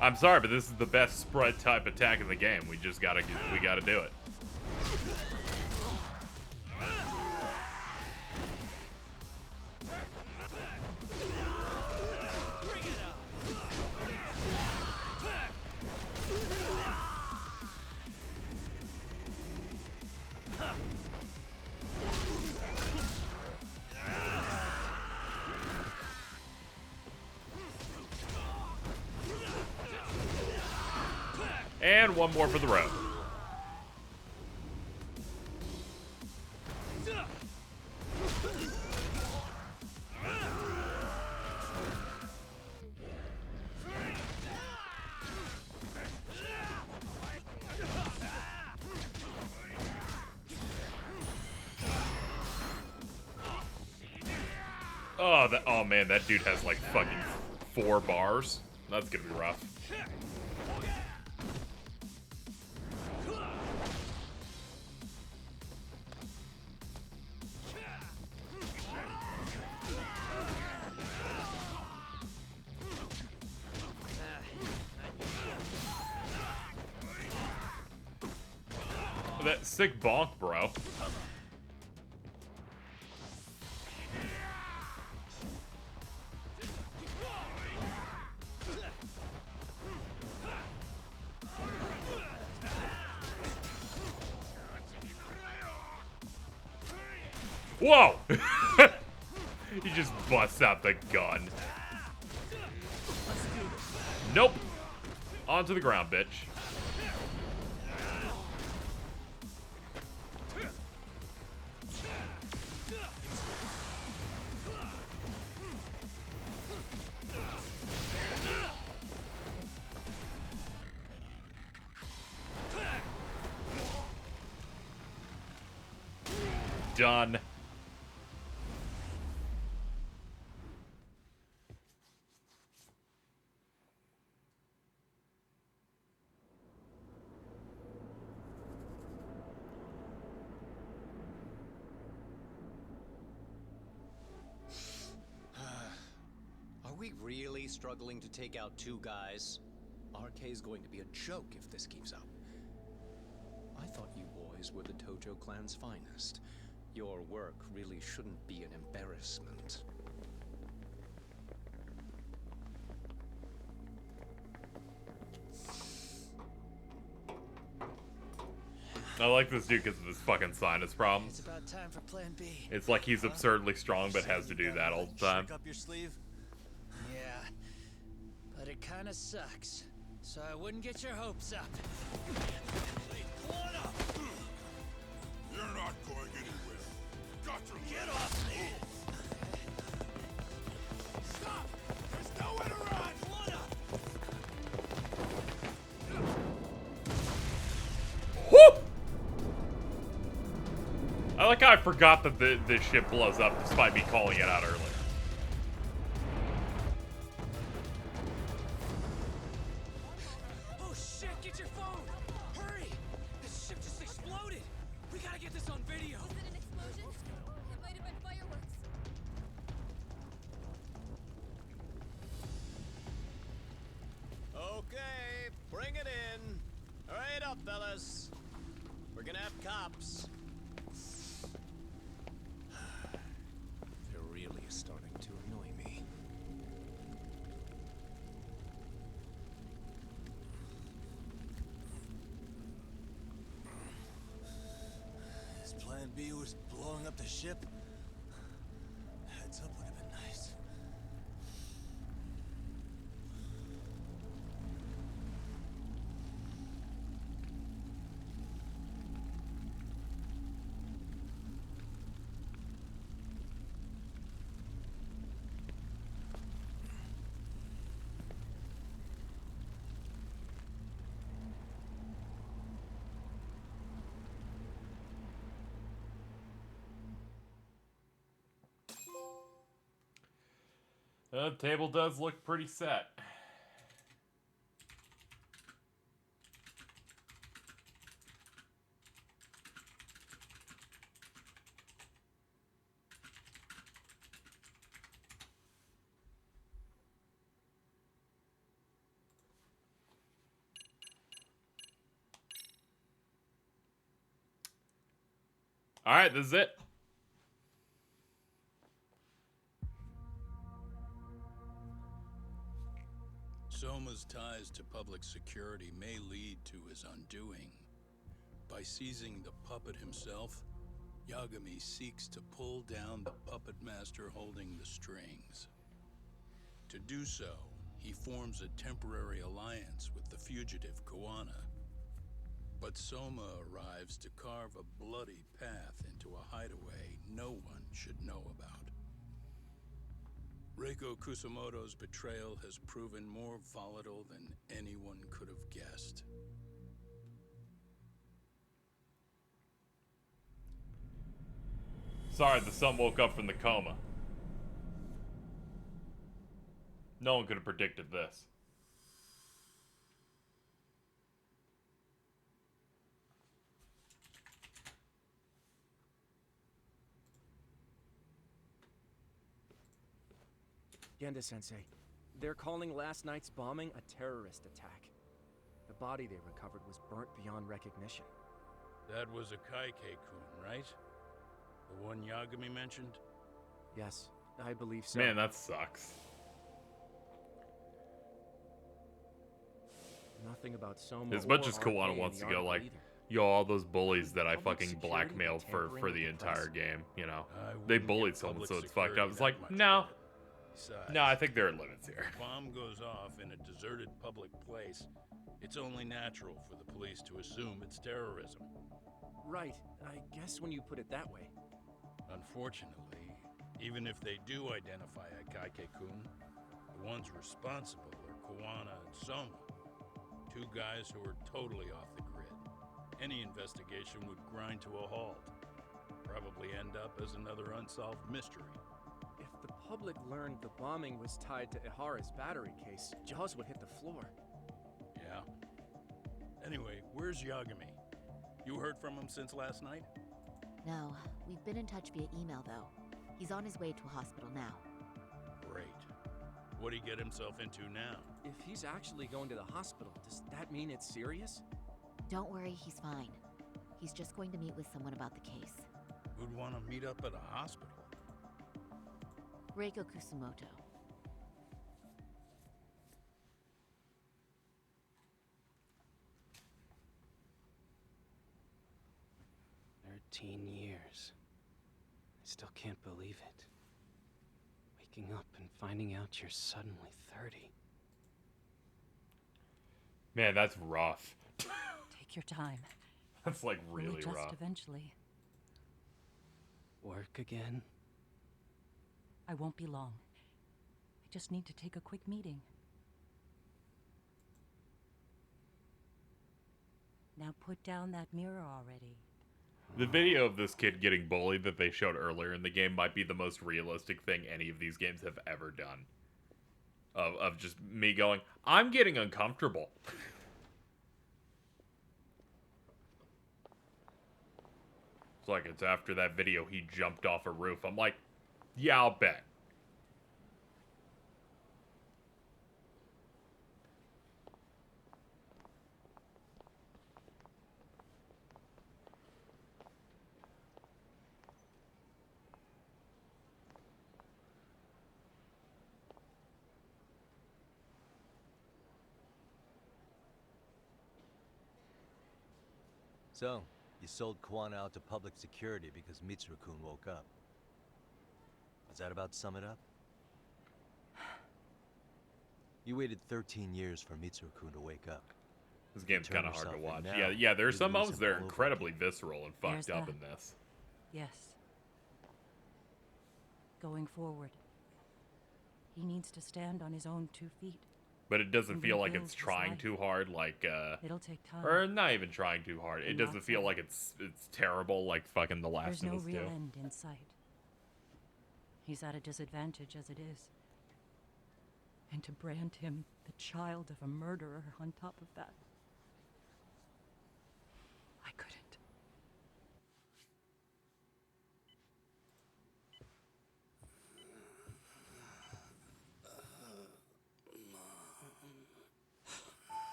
I'm sorry, but this is the best spread type attack in the game. We gotta do it. And one more for the road. Oh man, that dude has like fucking 4 bars. That's gonna be rough. That sick bonk, bro. Whoa! He just busts out the gun. Nope. Onto the ground, bitch. Done. Are we really struggling to take out 2 guys? RK's going to be a joke if this keeps up. I thought you boys were the Tojo clan's finest. Your work really shouldn't be an embarrassment. I like this dude because of his fucking sinus problems. It's about time for plan B. It's like he's absurdly strong but has to do that all the time. Up your sleeve? Yeah, but it kind of sucks. So I wouldn't get your hopes up. You're not going anywhere. Got to Get off me! Stop! There's nowhere to run! Whoop! I like how I forgot that this ship blows up despite me calling it out earlier. Oh shit, get your phone! Hurry! This ship just exploded! We gotta get this on video! Was it an explosion? It might have been fireworks. Okay, bring it in. Hurry it up, fellas. We're gonna have cops. They're really starting to annoy me. His plan B was blowing up the ship. Heads up would have been nice. The table does look pretty set. All right, this is it. Soma's ties to public security may lead to his undoing. By seizing the puppet himself, Yagami seeks to pull down the puppet master holding the strings. To do so, he forms a temporary alliance with the fugitive Koana, But Soma arrives to carve a bloody path into a hideaway no one should know about. Reiko Kusumoto's betrayal has proven more volatile than anyone could have guessed. Sorry, the son woke up from the coma. No one could have predicted this. Genda-sensei, they're calling last night's bombing a terrorist attack. The body they recovered was burnt beyond recognition. That was a Kaike-kun, right? The one Yagami mentioned? Yes, I believe so. Man, that sucks. Nothing about Soma As much or as Kawana RK wants in to the go, article like, either. yo, all those bullies that I Public fucking security blackmailed for tampering the with the entire press. game, you know. I They wouldn't bullied give someone, public so it's fucked up. security It's that like, much no. credit. Besides, No, I think there are limits here. if a bomb goes off in a deserted public place, it's only natural for the police to assume it's terrorism. Right, I guess when you put it that way. Unfortunately, even if they do identify a Kaike-kun, the ones responsible are Kawana and Soma, two guys who are totally off the grid. Any investigation would grind to a halt, probably end up as another unsolved mystery. If the public learned the bombing was tied to Ihara's battery case, jaws would hit the floor. Yeah. Anyway, where's Yagami? You heard from him since last night? No, we've been in touch via email though. He's on his way to a hospital now. Great. What'd he get himself into now? If he's actually going to the hospital, does that mean it's serious? Don't worry, he's fine. He's just going to meet with someone about the case. Who'd want to meet up at a hospital? Reiko Kusumoto. Years. I still can't believe it. Waking up and finding out you're suddenly 30. Man, that's rough. Take your time. That's like We'll really adjust rough. eventually. Work again? I won't be long. I just need to take a quick meeting. Now put down that mirror already. The video of this kid getting bullied that they showed earlier in the game might be the most realistic thing any of these games have ever done. Of just me going, I'm getting uncomfortable. It's like it's after that video he jumped off a roof. I'm like, yeah, I'll bet. So, you sold Kawana out to public security because Mitsuru-kun woke up. Does that about sum it up? You waited 13 years for Mitsuru-kun to wake up. This game's Turn kind of hard to yourself in watch. now, Yeah, there's you'd some lose moments him that are all over incredibly visceral and There's fucked up that. in this. Yes. Going forward. He needs to stand on his own 2 feet. But it doesn't And feel like rebuild it's his trying life. too hard, like, It'll take time. or not even trying too hard. It And doesn't lots feel of like it's terrible, like fucking The Last There's of no Us real 2. end in sight. He's at a disadvantage as it is. And to brand him the child of a murderer on top of that. I couldn't.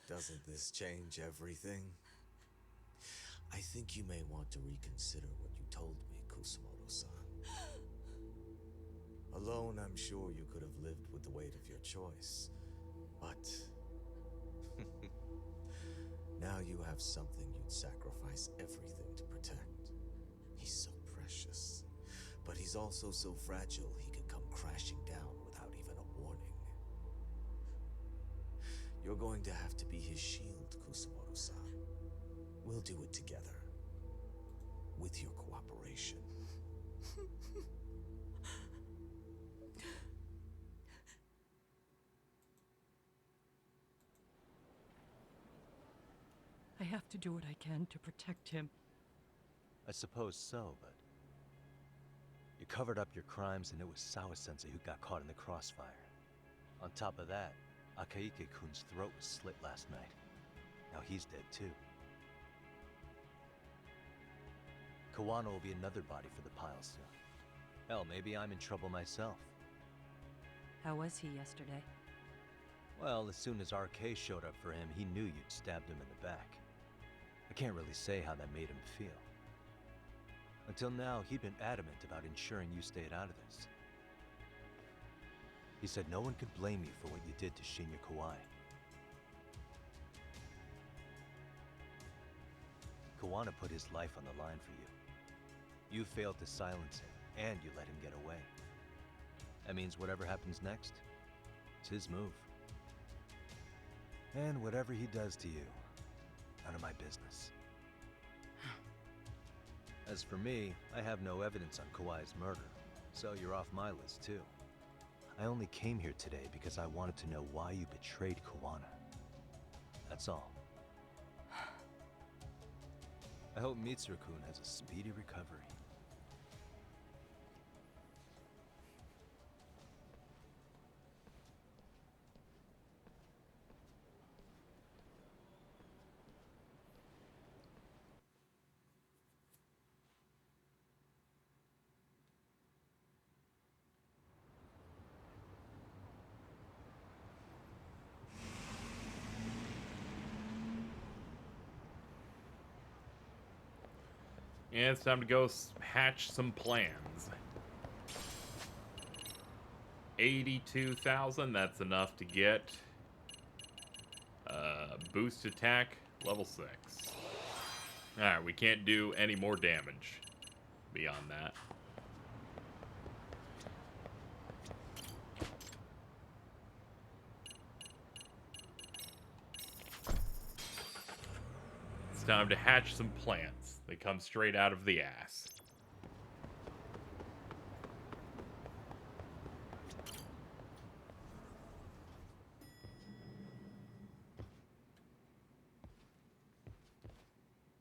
Doesn't this change everything? I think you may want to reconsider what you told me, Kusumoto-san. Alone, I'm sure you could have lived with the weight of your choice. But... now you have something you'd sacrifice everything to protect. He's so precious. But he's also so fragile he could come crashing down without even a warning. You're going to have to be his shield, Kusumoto-san. We'll do it together. With your cooperation. I have to do what I can to protect him. I suppose so, but... You covered up your crimes and it was Sawa-sensei who got caught in the crossfire. On top of that, Akaike-kun's throat was slit last night. Now he's dead too. Kawano will be another body for the pile soon. Hell, maybe I'm in trouble myself. How was he yesterday? Well, as soon as RK showed up for him, he knew you'd stabbed him in the back. I can't really say how that made him feel. Until now, he'd been adamant about ensuring you stayed out of this. He said no one could blame you for what you did to Shinya Kawai. Kawano put his life on the line for you. You failed to silence him, and you let him get away. That means whatever happens next, it's his move. And whatever he does to you, none of my business. As for me, I have no evidence on Kawai's murder, so you're off my list too. I only came here today because I wanted to know why you betrayed Kawano. That's all. I hope Mitsuru-kun has a speedy recovery. And it's time to go hatch some plans. 82,000, that's enough to get boost attack level 6. Alright, we can't do any more damage beyond that. It's time to hatch some plants. They come straight out of the ass.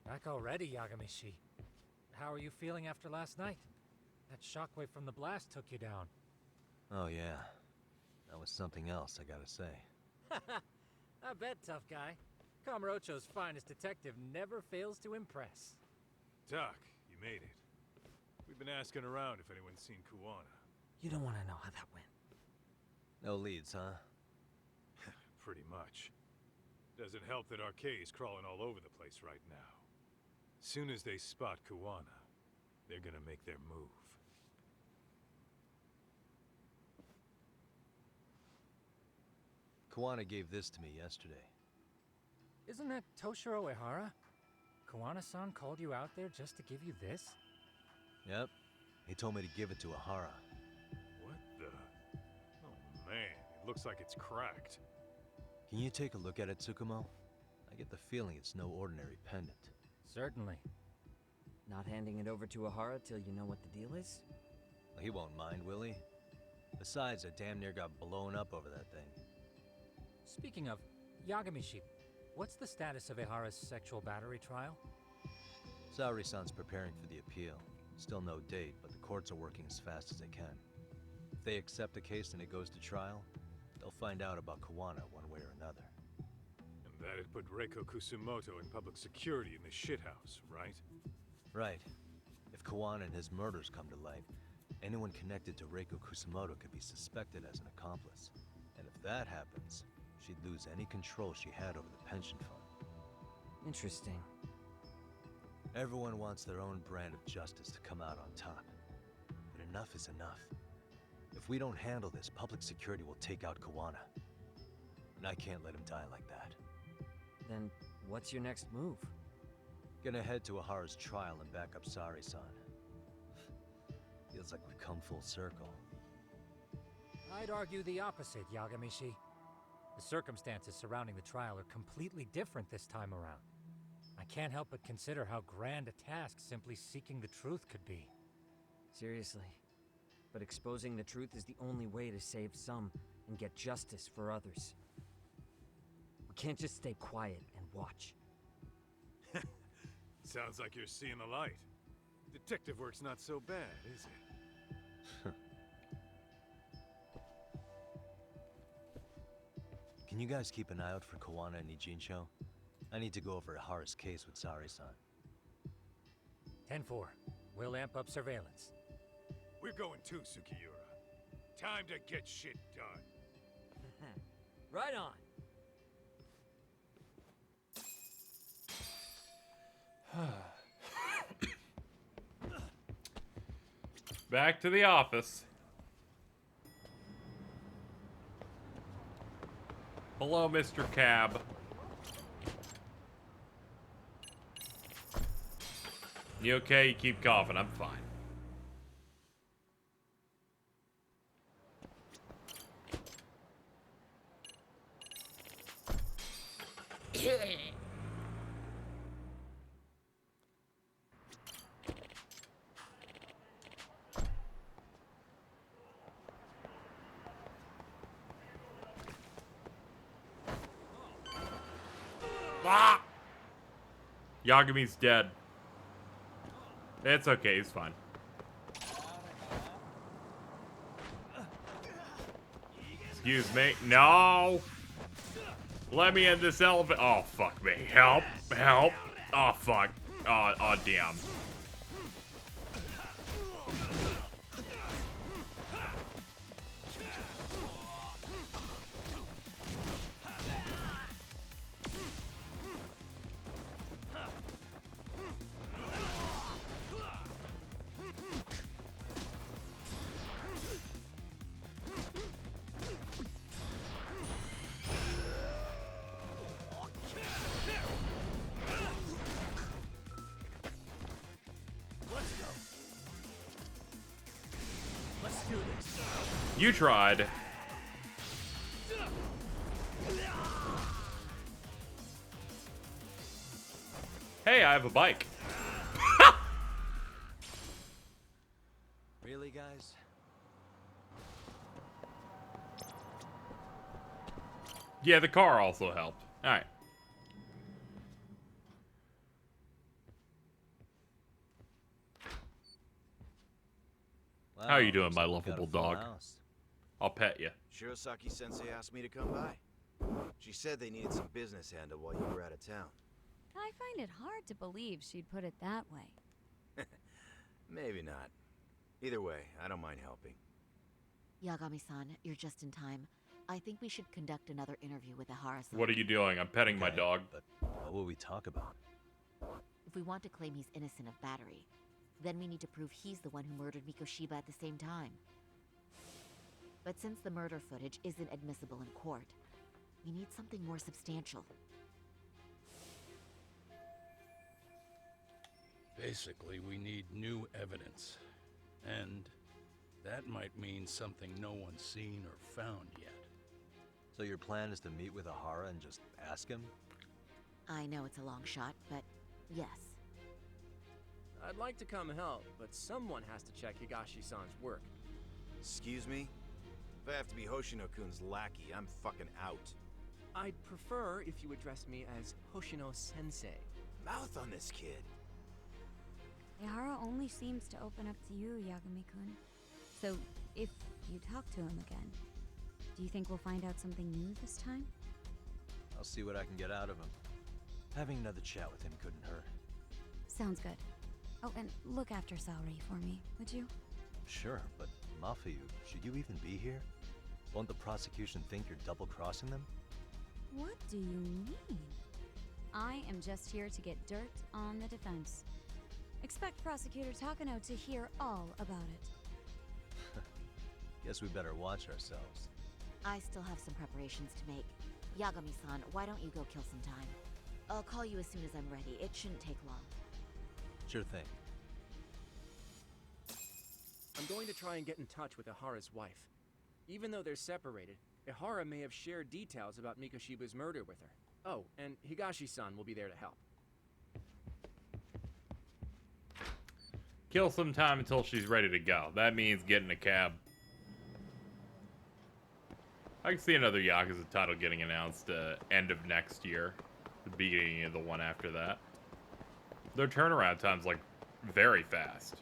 Back already, Yagami-shi. How are you feeling after last night? That shockwave from the blast took you down. Oh yeah, that was something else, I gotta say. I bet, tough guy. Kamurocho's finest detective never fails to impress. Doc, you made it. We've been asking around if anyone's seen Kuwana. You don't want to know how that went. No leads, huh? Pretty much. Doesn't help that Arcade's crawling all over the place right now. Soon as they spot Kuwana, they're gonna make their move. Kawana gave this to me yesterday. Isn't that Toshiro Ehara? Kawana-san called you out there just to give you this? Yep. He told me to give it to Ehara. What the? Oh man, it looks like it's cracked. Can you take a look at it, Tsukumo? I get the feeling it's no ordinary pendant. Certainly. Not handing it over to Ehara till you know what the deal is? Well, he won't mind, will he? Besides, I damn near got blown up over that thing. Speaking of, Yagami-shi, what's the status of Ehara's sexual battery trial? Saori-san's preparing for the appeal. Still no date, but the courts are working as fast as they can. If they accept the case and it goes to trial, they'll find out about Kawana one way or another. And that'd put Reiko Kusumoto in public security in the shithouse, right? Right. If Kawana and his murders come to light, anyone connected to Reiko Kusumoto could be suspected as an accomplice. And if that happens, she'd lose any control she had over the pension fund. Interesting. Everyone wants their own brand of justice to come out on top. But enough is enough. If we don't handle this, public security will take out Kawana. And I can't let him die like that. Then what's your next move? Gonna head to Ahara's trial and back up Sari-san. Feels like we've come full circle. I'd argue the opposite, Yagami-shi. The circumstances surrounding the trial are completely different this time around. I can't help but consider how grand a task simply seeking the truth could be. Seriously. But exposing the truth is the only way to save some and get justice for others. We can't just stay quiet and watch. Sounds like you're seeing the light. Detective work's not so bad, is it? Can you guys keep an eye out for Kawana and Ijincho? I need to go over Ahara's case with Sari-san. 10-4. We'll amp up surveillance. We're going too, Sukiura. Time to get shit done. Right on. Back to the office. Hello, Mr. Cab. You okay? You keep coughing. I'm fine. Ah! Yagami's dead. It's okay, he's fine. Excuse me. No! Let me in this elevator. Oh, fuck me. Help. Help. Oh, fuck. Oh, damn. You tried. Hey, I have a bike. Really, guys? Yeah, the car also helped. Alright. Wow, How are you doing, looks my like we've got a lovable full dog? house. I'll pet you. Shirosaki-sensei asked me to come by. She said they needed some business handled while you were out of town. I find it hard to believe she'd put it that way. Maybe not. Either way, I don't mind helping. Yagami-san, you're just in time. I think we should conduct another interview with Ahara-san. What are you doing? I'm petting my dog. But what will we talk about? If we want to claim he's innocent of battery, then we need to prove he's the one who murdered Mikoshiba at the same time. But since the murder footage isn't admissible in court, we need something more substantial. Basically, we need new evidence. And that might mean something no one's seen or found yet. So your plan is to meet with Ahara and just ask him? I know it's a long shot, but yes. I'd like to come help, but someone has to check Higashi-san's work. Excuse me? If I have to be Hoshino-kun's lackey, I'm fucking out. I'd prefer if you address me as Hoshino-sensei. Mouth on this kid. Ihara only seems to open up to you, Yagami-kun. So, if you talk to him again, do you think we'll find out something new this time? I'll see what I can get out of him. Having another chat with him couldn't hurt. Sounds good. Oh, and look after Saori for me, would you? Sure, but Mafuyu, should you even be here? Won't the prosecution think you're double-crossing them? What do you mean? I am just here to get dirt on the defense. Expect Prosecutor Takano to hear all about it. Guess we better watch ourselves. I still have some preparations to make. Yagami-san, why don't you go kill some time? I'll call you as soon as I'm ready. It shouldn't take long. Sure thing. I'm going to try and get in touch with Ihara's wife. Even though they're separated, Ihara may have shared details about Mikoshiba's murder with her. Oh, and Higashi-san will be there to help. Kill some time until she's ready to go. That means getting a cab. I can see another Yakuza title getting announced end of next year. The beginning of the one after that. Their turnaround time's like very fast.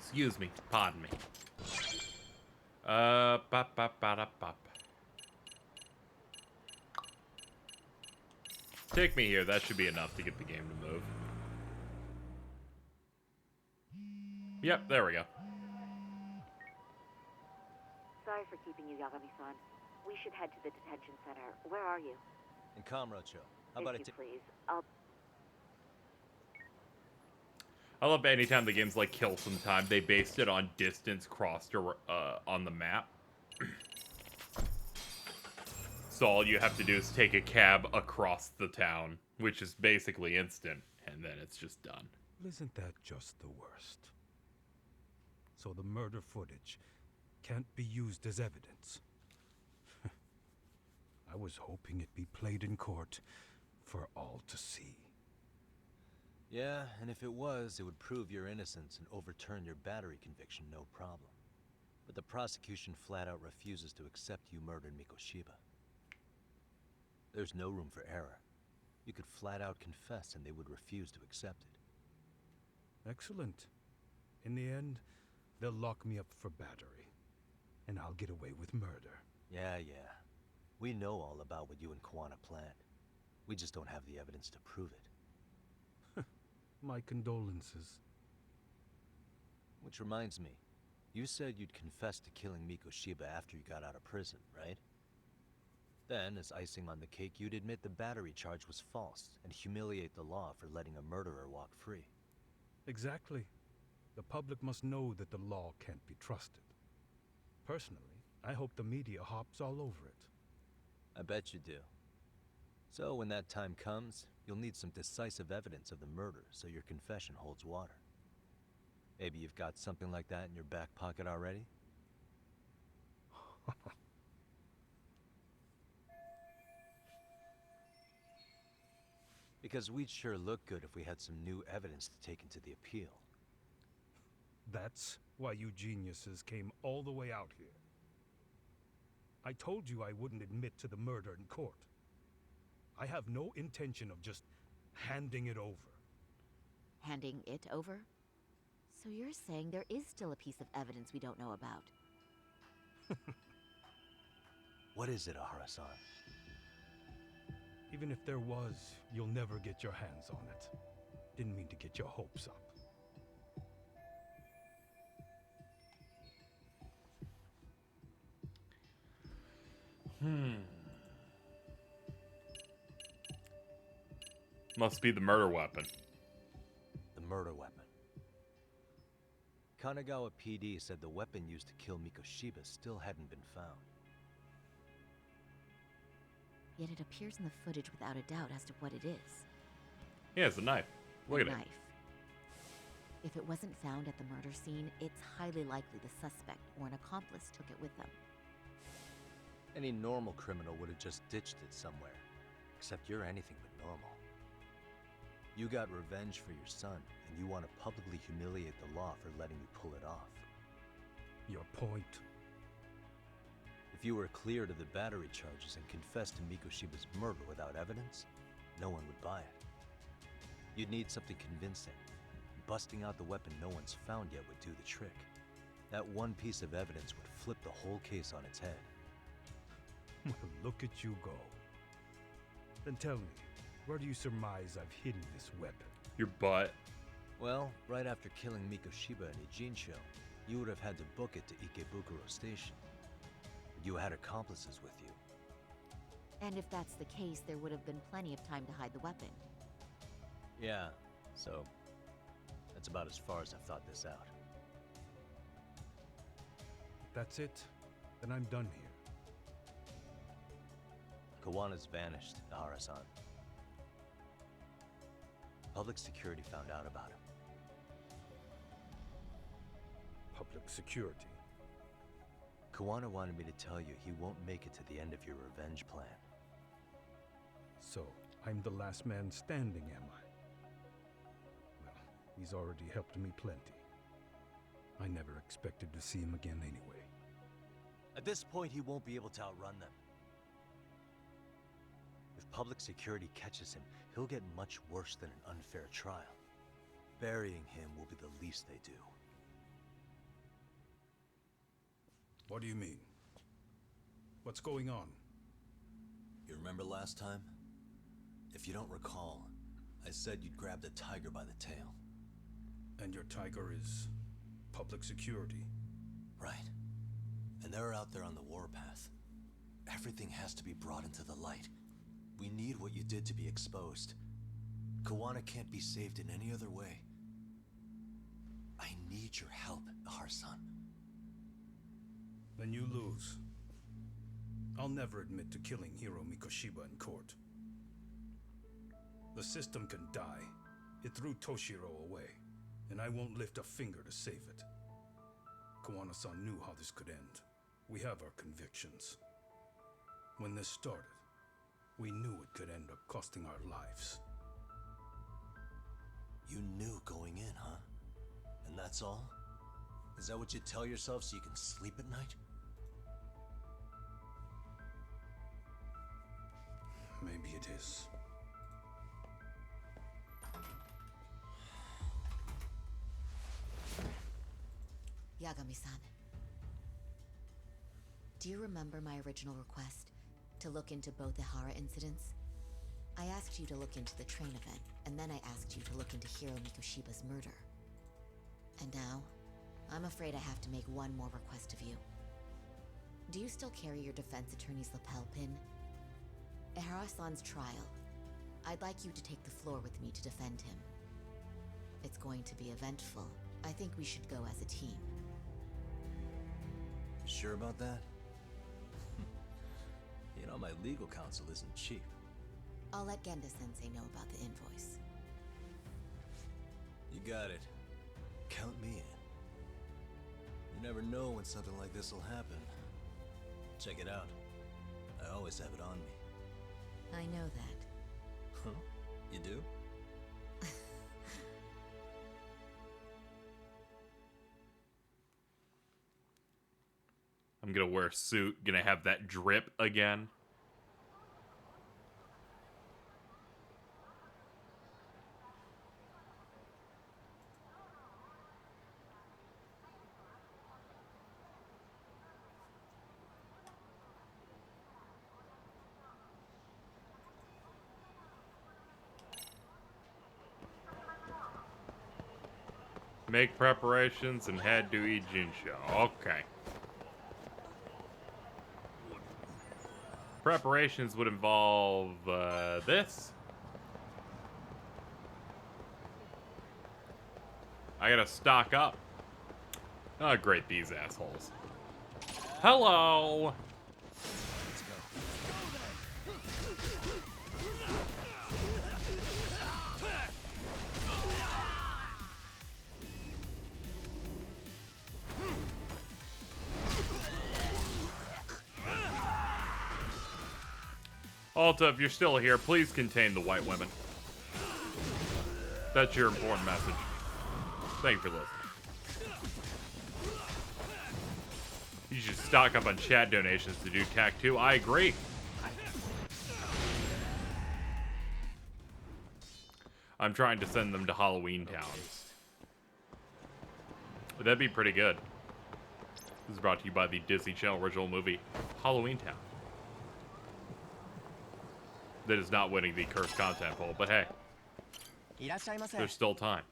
Excuse me. Pardon me. Take me here. That should be enough to get the game to move. Yep, there we go. Sorry for keeping you, Yagami-san. We should head to the detention center. Where are you? In Kamurocho. How about If it? you please. I love anytime the game's like kill some time, they based it on distance crossed on the map. So all you have to do is take a cab across the town, which is basically instant, and then it's just done. Isn't that just the worst? So the murder footage can't be used as evidence. I was hoping it'd be played in court for all to see. Yeah, and if it was, it would prove your innocence and overturn your battery conviction, no problem. But the prosecution flat out refuses to accept you murdered Mikoshiba. There's no room for error. You could flat out confess and they would refuse to accept it. Excellent. In the end, they'll lock me up for battery, and I'll get away with murder. Yeah. We know all about what you and Kawana planned. We just don't have the evidence to prove it. My condolences. Which reminds me, you said you'd confess to killing Mikoshiba after you got out of prison, right? Then, as icing on the cake, you'd admit the battery charge was false and humiliate the law for letting a murderer walk free. Exactly. The public must know that the law can't be trusted. Personally, I hope the media hops all over it. I bet you do. So when that time comes, you'll need some decisive evidence of the murder so your confession holds water. Maybe you've got something like that in your back pocket already? Because we'd sure look good if we had some new evidence to take into the appeal. That's why you geniuses came all the way out here. I told you I wouldn't admit to the murder in court. I have no intention of just handing it over. Handing it over? So you're saying there is still a piece of evidence we don't know about? What is it, Ihara-san? Even if there was, you'll never get your hands on it. Didn't mean to get your hopes up. Must be the murder weapon. The murder weapon. Kanagawa PD said the weapon used to kill Mikoshiba still hadn't been found. Yet it appears in the footage without a doubt as to what it is. Yeah, it's a knife. Look at it. Knife. If it wasn't found at the murder scene, it's highly likely the suspect or an accomplice took it with them. Any normal criminal would have just ditched it somewhere. Except you're anything but normal. You got revenge for your son, and you want to publicly humiliate the law for letting you pull it off. Your point? If you were cleared of the battery charges and confessed to Mikoshiba's murder without evidence, no one would buy it. You'd need something convincing. Busting out the weapon no one's found yet would do the trick. That one piece of evidence would flip the whole case on its head. Well, look at you go. Then tell me, where do you surmise I've hidden this weapon? Your butt. Well, right after killing Mikoshiba and Ijincho, you would have had to book it to Ikebukuro Station. You had accomplices with you. And if that's the case, there would have been plenty of time to hide the weapon. Yeah, so that's about as far as I've thought this out. That's it? Then I'm done here. Kawana's vanished, Nahara-san. Public security found out about him. Public security? Kawana wanted me to tell you he won't make it to the end of your revenge plan. So, I'm the last man standing, am I? Well, he's already helped me plenty. I never expected to see him again anyway. At this point, he won't be able to outrun them. If public security catches him, he'll get much worse than an unfair trial. Burying him will be the least they do. What do you mean? What's going on? You remember last time? If you don't recall, I said you'd grab the tiger by the tail. And your tiger is public security? Right. And they're out there on the warpath. Everything has to be brought into the light. We need what you did to be exposed. Kawana can't be saved in any other way. I need your help, Nahara-san. Then you lose. I'll never admit to killing Hiro Mikoshiba in court. The system can die. It threw Toshiro away, and I won't lift a finger to save it. Kawana-san knew how this could end. We have our convictions. When this started, we knew it could end up costing our lives. You knew going in, huh? And that's all? Is that what you tell yourself so you can sleep at night? Maybe it is. Yagami-san. Do you remember my original request to look into both the Hara incidents? I asked you to look into the train event, and then I asked you to look into Hiro Mikoshiba's murder. And now, I'm afraid I have to make one more request of you. Do you still carry your defense attorney's lapel pin? Ihara-san's trial. I'd like you to take the floor with me to defend him. It's going to be eventful. I think we should go as a team. Sure about that? You know, my legal counsel isn't cheap. I'll let Genda-sensei know about the invoice. You got it. Count me in. You never know when something like this will happen. Check it out. I always have it on me. I know that. Huh? You do? I'm gonna wear a suit, gonna have that drip again. Make preparations and head to Ijincho. Okay. Preparations would involve this. I gotta stock up. Oh, great, these assholes. Hello! Alta, if you're still here, please contain the white women. That's your important message. Thank you for listening. You should stock up on chat donations to do TAC 2. I agree. I'm trying to send them to Halloween Town. That'd be pretty good. This is brought to you by the Disney Channel original movie, Halloween Town. That is not winning the cursed content poll, but hey, there's still time.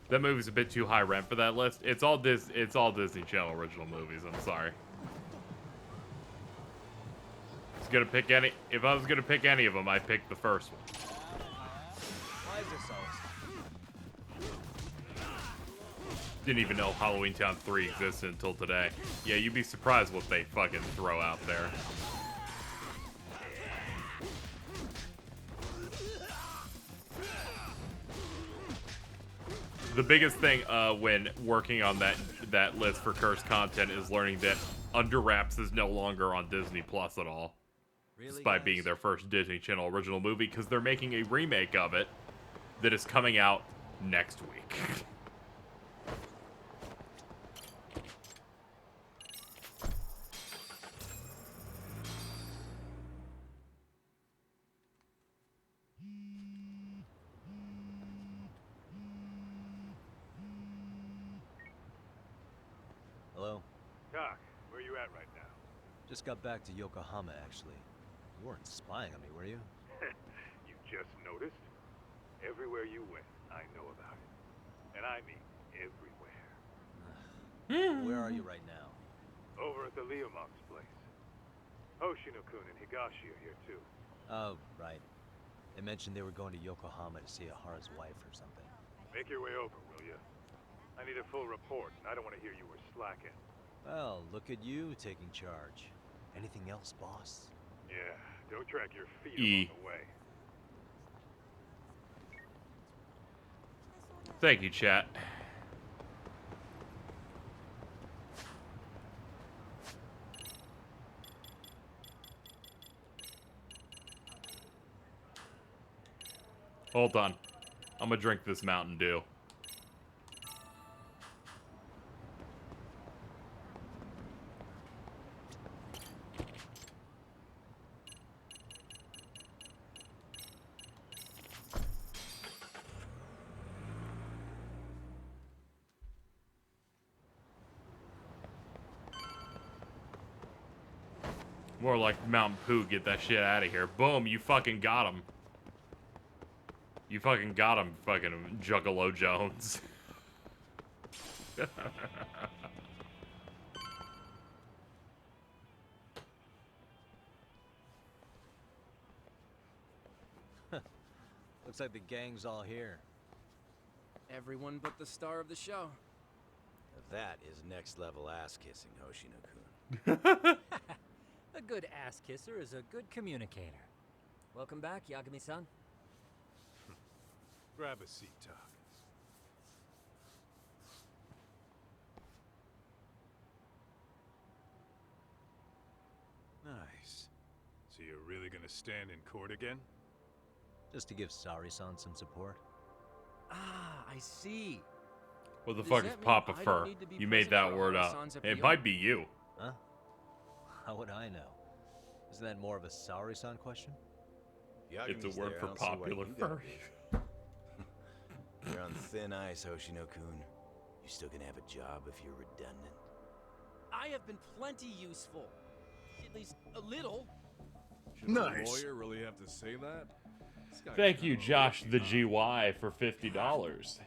That movie's a bit too high rent for that list. It's all Disney Channel original movies. I'm sorry. If I was gonna pick any of them, I'd pick the first one. Didn't even know Halloween Town 3 existed until today. Yeah, you'd be surprised what they fucking throw out there. The biggest thing when working on that list for cursed content is learning that Under Wraps is no longer on Disney Plus at all. Really, despite being their first Disney Channel original movie, because they're making a remake of it that is coming out next week. Hello? Doc, where are you at right now? Just got back to Yokohama, actually. You weren't spying on me, were you? You just noticed? Everywhere you went, I know about it. And I mean everywhere. Where are you right now? Over at the Leomong's place. Hoshino-kun and Higashi are here too. Oh, right. They mentioned they were going to Yokohama to see Ahara's wife or something. Make your way over, will you? I need a full report, and I don't want to hear you were slacking. Well, look at you taking charge. Anything else, boss? Yeah, don't drag your feet along the way. Thank you, chat. Hold on. I'm gonna drink this Mountain Dew. More like Mountain Poo, get that shit out of here. Boom, you fucking got him. You fucking got him, fucking Juggalo Jones. Looks like the gang's all here. Everyone but the star of the show. That is next level ass kissing, Hoshino-kun. A good ass kisser is a good communicator. Welcome back, Yagami-san. Grab a seat, Doc. Nice. So you're really gonna stand in court again? Just to give Sari-san some support. Ah, I see. What the fuck is Papa Fur? You made that word up. It might be you. Huh? How would I know? Isn't that more of a Sari-san question? It's a word for popular fur. You're on thin ice, Hoshino-kun. You're still gonna have a job if you're redundant. I have been plenty useful. At least a little. Should a lawyer really have to say that? Thank you, Josh the GY, for $50.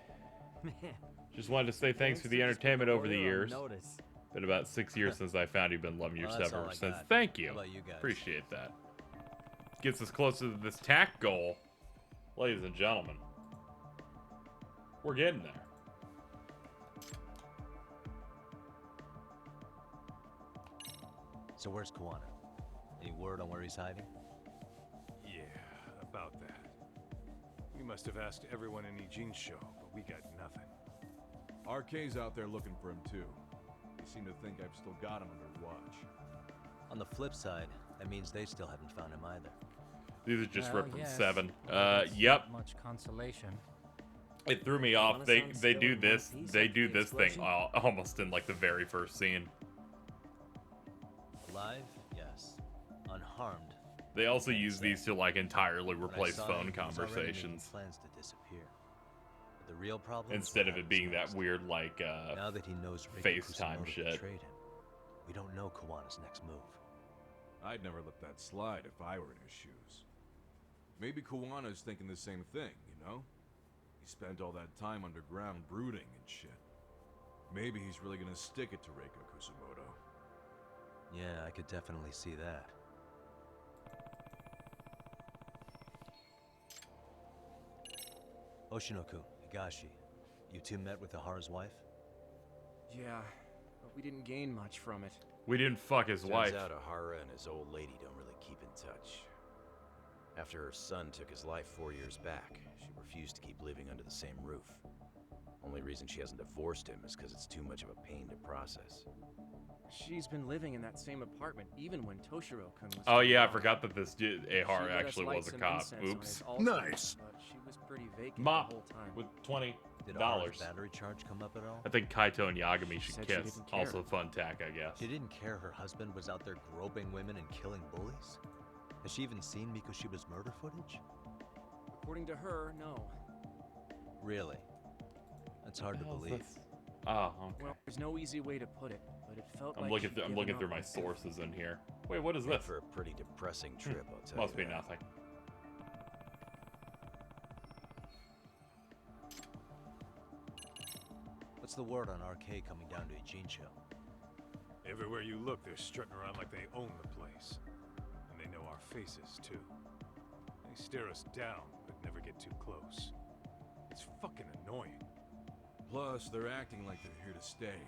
Just wanted to say thanks for the entertainment over the years. Been about 6 years since I found you. Been loving your stuff ever since. Thank you. Appreciate that. Gets us closer to this TAC goal, ladies and gentlemen. We're getting there. So where's Kawana? Any word on where he's hiding? Yeah, about that. We must have asked everyone in Ijincho, but we got nothing. RK's out there looking for him too. They seem to think I've still got him under watch. On the flip side, that means they still haven't found him either. These are just ripped from yes. 7. Well, Yep. Much consolation. It threw me off. They do this thing almost in like the very first scene. Alive? Yes. Unharmed. They also use these to like entirely When I replace saw phone him, he was already making conversations plans to disappear. But the real problem is instead what of it happens being next. that weird like Now that he knows Reiko FaceTime Kusumoto shit. betrayed him, we don't know Kawana's next move. I'd never let that slide if I were in his shoes. Maybe Kawana's thinking the same thing, you know? He spent all that time underground brooding and shit. Maybe he's really gonna stick it to Reiko Kusumoto. Yeah, I could definitely see that. Oshinoku, Higashi, you two met with Ahara's wife? Yeah, but we didn't gain much from it. We didn't fuck his wife. Turns out Ahara and his old lady don't really keep in touch. After her son took his life 4 years back, she refused to keep living under the same roof. Only reason she hasn't divorced him is because it's too much of a pain to process. She's been living in that same apartment even when Toshiro-kun was Oh yeah, I alive. forgot that this Ahara She let us actually light was a some cop. incense on Oops. his altar, Nice. But she was pretty vacant Mop the whole time. with $20. Did Ahara's battery charge come up at all? I think Kaito and Yagami should Said she kiss. didn't care. Also fun tack, I guess. She didn't care her husband was out there groping women and killing bullies? Has she even seen Mikoshiba's murder footage? According to her, no. Really? That's hard to believe. Oh, okay. Well, there's no easy way to put it, but it felt I'm like looking she'd through. I'm given looking up through my on sources in here. Wait, what is Made this? for a pretty depressing trip, I'll tell Must you be that. nothing. What's the word on RK coming down to Ijincho? Everywhere you look, they're strutting around like they own the place. And they know our faces, too. They stare us down, but never get too close. It's fucking annoying. Plus, they're acting like they're here to stay.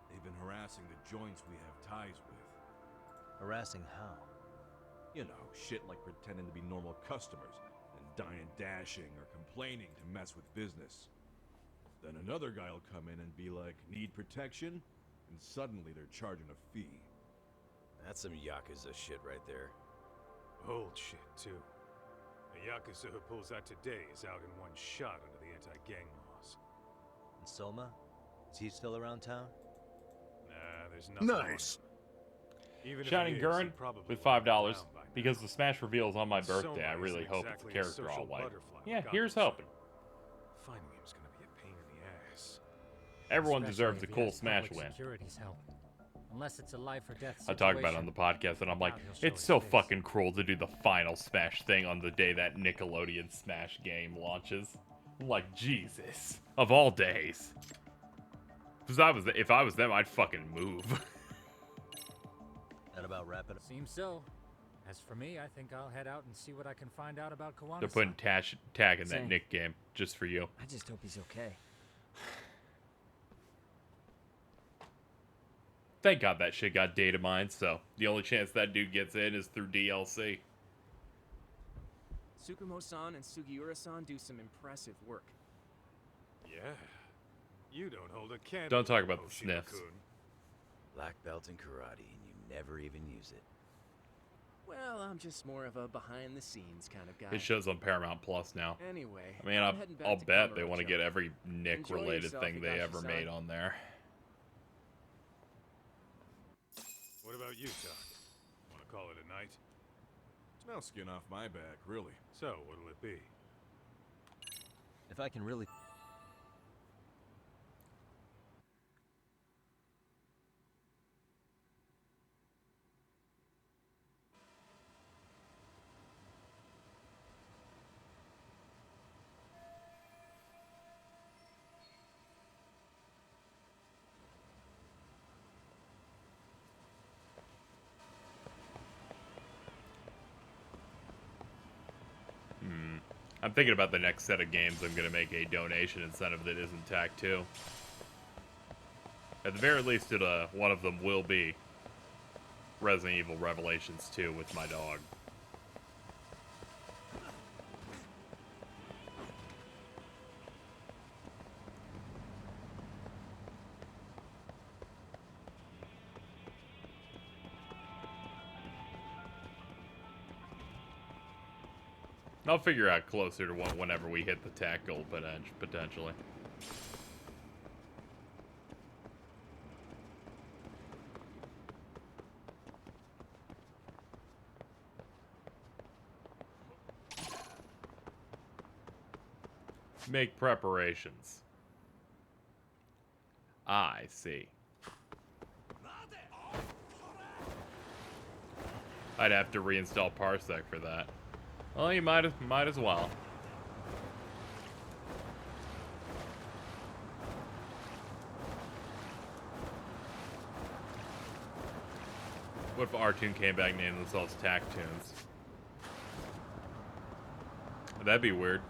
They've been harassing the joints we have ties with. Harassing how? You know, shit like pretending to be normal customers and dying dashing or complaining to mess with business. Then another guy'll come in and be like, need protection? And suddenly they're charging a fee. That's some Yakuza shit right there. Old shit, too. The Yakuza who pulls out today is out in one shot under the anti-gang laws. And Soma? Is he still around town? Nah, there's nothing on Nice. him. Even if Shining he is, he Gurren probably with won't be $5 around by now. because the Smash reveal is on my Soma birthday. I isn't really hope it's a exactly a character social I'll like. butterfly Yeah, like here's Akutsu. hoping. Finding him's gonna be a pain in the ass. Everyone Especially deserves a if he cool has Smash public win. Security's help. Unless it's a life or death I talk about it on the podcast, and I'm like, it's so fucking cruel to do the final Smash thing on the day that Nickelodeon Smash game launches. I'm like, Jesus, of all days. Because if I was them, I'd fucking move. That about wrap it up? Seems so. As for me, I think I'll head out and see what I can find out about Kawano. They're putting tag in that Same. Nick game just for you. I just hope he's okay. Thank God that shit got data mined, so the only chance that dude gets in is through DLC. Tsukumo-san and Sugiura-san do some impressive work. Yeah. You don't hold a candle. Don't talk about the Oshima-kun. sniffs. Black belt in karate, and you never even use it. Well, I'm just more of a behind-the-scenes kind of guy. It shows on Paramount Plus now. Anyway, I mean, I'm heading back I'll to bet they want to Kamurocho. get every Enjoy Nick-related yourself, thing they ever Higashi-san. made on there. What about you, Doc? Want to call it a night? It's no skin off my back, really. So, what'll it be? If I can really... I'm thinking about the next set of games I'm going to make a donation incentive that isn't tacked to. At the very least, one of them will be Resident Evil Revelations 2 with my dog. I'll figure out closer to whenever we hit the tech goal potentially. Make preparations. I see. I'd have to reinstall Parsec for that. Well, you might as well. What if Artoon came back and named themselves Tactoons? That'd be weird.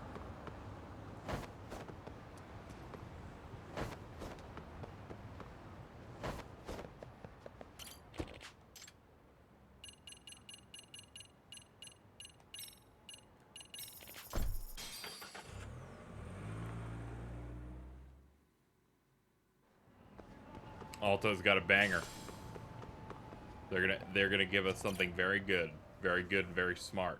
Alto's got a banger. They're gonna give us something very good, and very smart.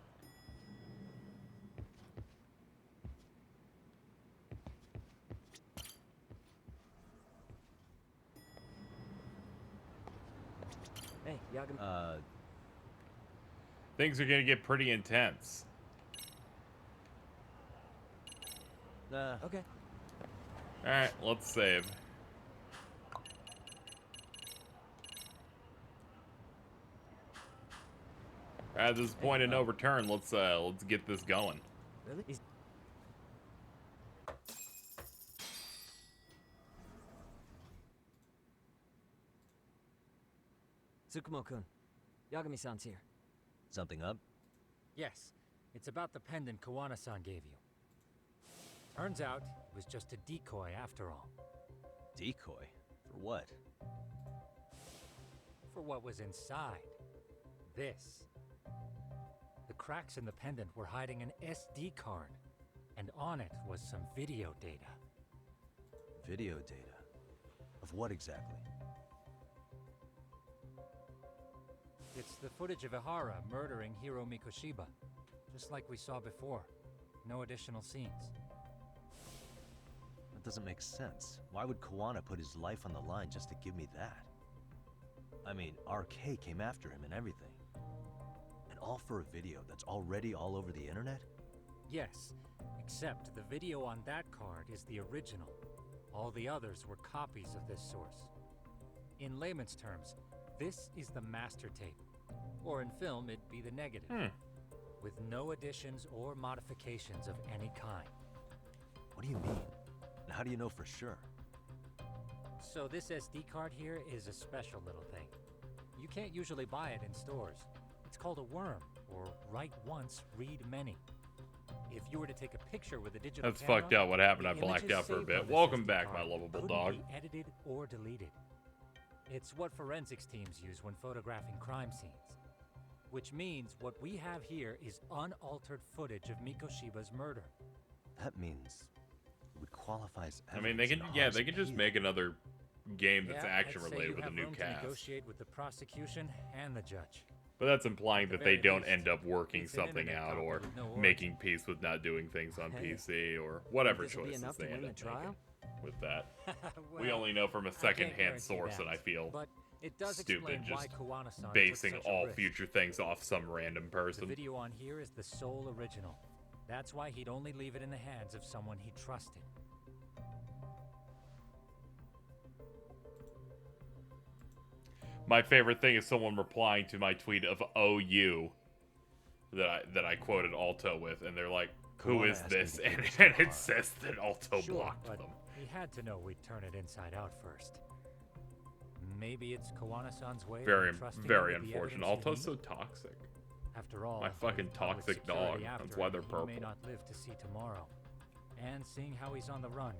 Hey, Yagami. Things are gonna get pretty intense. Okay. All right, let's save. At this point of no return, let's get this going. Really? Tsukumo-kun, Yagami-san's here. Something up? Yes, it's about the pendant Kawana-san gave you. Turns out it was just a decoy after all. Decoy? For what? For what was inside. This. The cracks in the pendant were hiding an SD card, and on it was some video data. Video data? Of what exactly? It's the footage of Ihara murdering Hiro Mikoshiba, just like we saw before. No additional scenes. That doesn't make sense. Why would Kawana put his life on the line just to give me that? I mean, RK came after him and everything. And all for a video that's already all over the internet? Yes, except the video on that card is the original. All the others were copies of this source. In layman's terms, this is the master tape. Or in film, it'd be the negative. With no additions or modifications of any kind. What do you mean? And how do you know for sure? So this SD card here is a special little thing. You can't usually buy it in stores. It's called a worm, or write once, read many. If you were to take a picture with a digital That's camera, fucked up. What happened? the I blacked images out for a saved bit. on this Welcome SD back, card my lovable couldn't dog. be edited or deleted. It's what forensics teams use when photographing crime scenes. Which means what we have here is unaltered footage of Mikoshiba's murder. That means it would qualify as I mean, they can, yeah, they can just make another game that's Yeah, action I'd say related you with a have new room to cast. negotiate with the prosecution and the judge. But that's implying At the that they very don't least, end up working it's an something internet out copy or with no origin. making peace with not doing things on Hey, PC or whatever this'll be choices enough to they end win up the trial? making with that. We Well, only know from a I can't second-hand guarantee source, and that, I feel but it does stupid explain why just Kawana-san took basing such a all risk. future things off some random The person. video on here is the sole original. That's why he'd only leave it in the hands of someone he trusted. My favorite thing is someone replying to my tweet of OU that I quoted Alto with, and they're like, "Who Kawana is asked me this?" to And, give this and to it Hara. says that Alto Sure, blocked but them. he had to know we'd turn it inside out first. Maybe it's Kawana-san's way Very, of entrusting very him with the unfortunate. evidence you Alto's so need. toxic. After all, My fucking with public toxic dog. security That's after why him, they're he purple. may not live to see tomorrow. And seeing how he's on the run,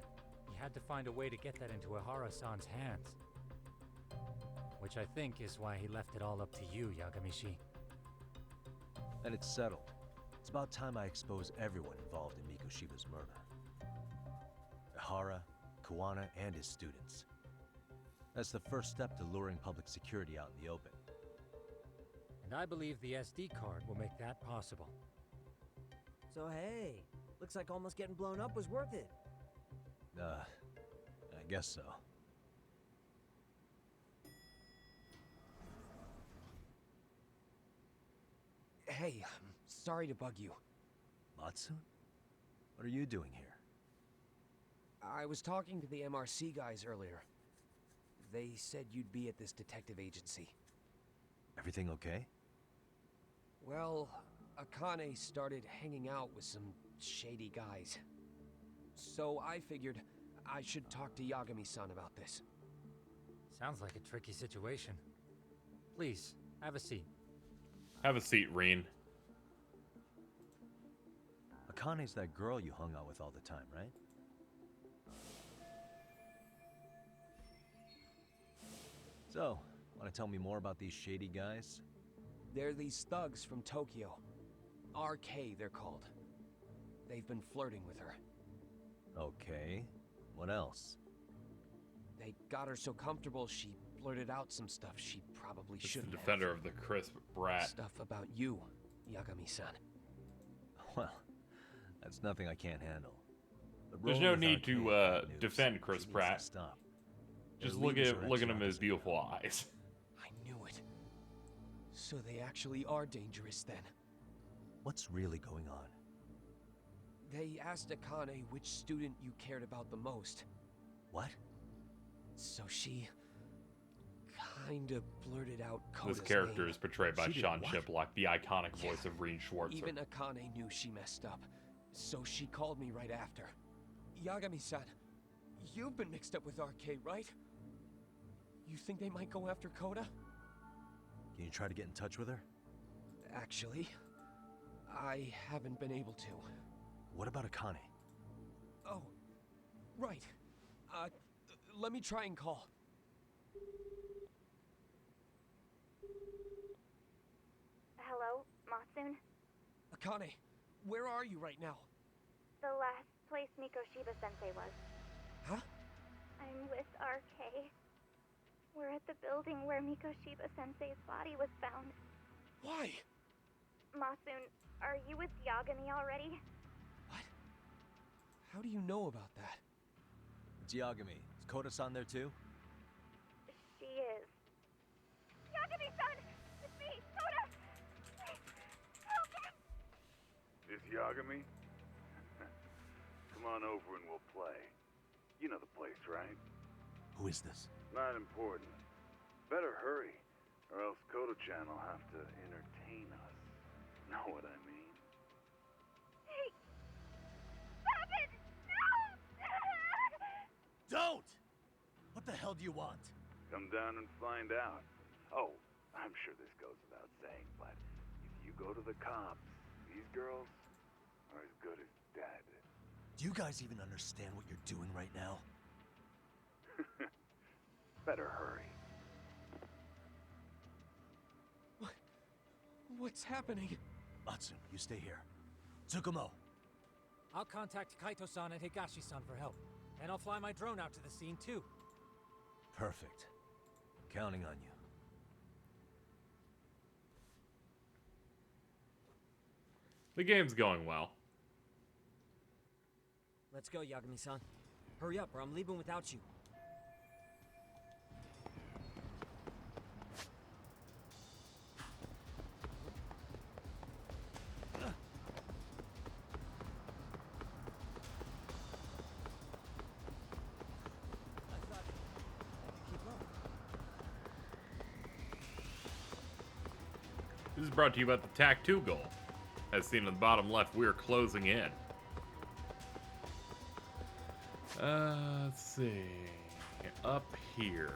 he had to find a way to get that into Ihara-san's hands. Which I think is why he left it all up to you, Yagamishi. And it's settled. It's about time I expose everyone involved in Mikoshiba's murder. Ihara, Kawana, and his students. That's the first step to luring public security out in the open. And I believe the SD card will make that possible. So hey, looks like almost getting blown up was worth it. I guess so. Hey, sorry to bug you. Matsun? What are you doing here? I was talking to the MRC guys earlier. They said you'd be at this detective agency. Everything okay? Well, Akane started hanging out with some shady guys. So I figured I should talk to Yagami-san about this. Sounds like a tricky situation. Please, have a seat. Have a seat, Reen. Akane's that girl you hung out with all the time, right? So, want to tell me more about these shady guys? They're these thugs from Tokyo. RK, they're called. They've been flirting with her. Okay. What else? They got her so comfortable, she blurted out some stuff she probably It's the shouldn't defender have. of the crisp brat. Stuff about you, Yagami-san. Well, that's nothing I can't handle. But There's rolling no with need RK to is good defend news. Chris She needs to Pratt. stop. Just Their look leaders at are him in his ex-Yakuza. beautiful eyes. I knew it. So they actually are dangerous then. What's really going on? They asked Akane which student you cared about the most. What? So she kinda blurted out Koda's This character name. is portrayed by She did Sean what? Chiplock, the iconic voice of Reen Schwartzer. Even Akane knew she messed up, so she called me right after. Yagami-san, you've been mixed up with RK, right? You think they might go after Koda? Can you try to get in touch with her? Actually, I haven't been able to. What about Akane? Oh, right. Let me try and call. Hello, Matsun? Akane, where are you right now? The last place Mikoshiba-sensei was. Huh? I'm with RK. We're at the building where Mikoshiba-sensei's body was found. Why? Matsun, are you with Yagami already? How do you know about that? It's Yagami. Is Koda-san there too? She is. Yagami-san! It's me, Koda! Please, help him! This Yagami? Come on over and we'll play. You know the place, right? Who is this? Not important. Better hurry, or else Koda-chan will have to entertain us. Know what I mean? Hey! Stop it! No! Don't! What the hell do you want? Come down and find out. Oh, I'm sure this goes without saying, but if you go to the cops, these girls are as good as dead. Do you guys even understand what you're doing right now? Better hurry. What's happening? Matsun, you stay here. Tsukumo. I'll contact Kaito-san and Higashi-san for help. And I'll fly my drone out to the scene too. Perfect. Counting on you. The game's going well. Let's go, Yagami-san. Hurry up, or I'm leaving without you. This is brought to you by the TAC 2 goal. As seen in the bottom left, we're closing in. Let's see. Up here.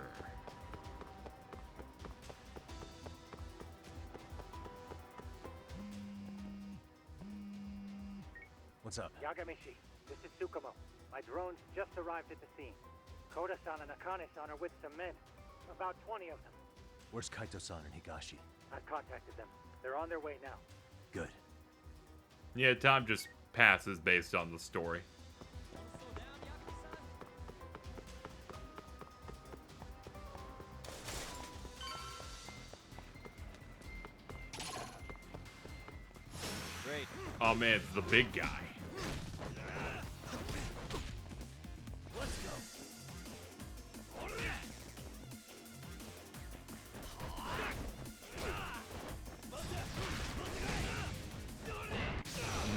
What's up? Yagamishi, this is Tsukumo. My drones just arrived at the scene. Koda-san and Akane-san are with some men. About 20 of them. Where's Kaito-san and Higashi? I've contacted them. They're on their way now. Good. Yeah, time just passes based on the story. Great. Oh man, it's the big guy. Let's go.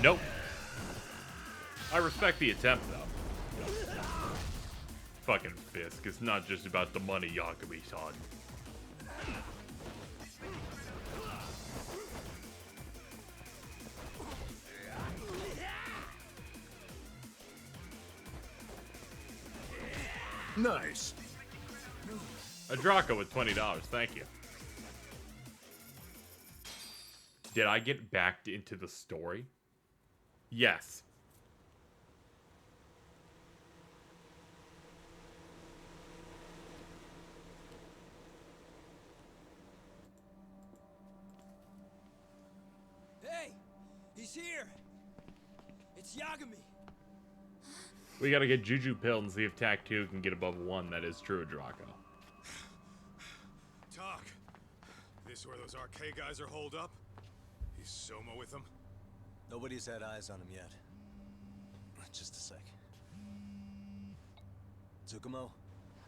Nope. I respect the attempt, though. Fucking Fisk. It's not just about the money, Yagami-san. Nice. A Draco with $20, thank you. Did I get backed into the story? Yes. Hey, he's here. It's Yagami. We gotta get Juju Pill and see if TAC 2 can get above 1. That is true, Draco. Talk. This where those arcade guys are holed up? He's Soma with them? Nobody's had eyes on him yet. Just a sec. Tsukumo?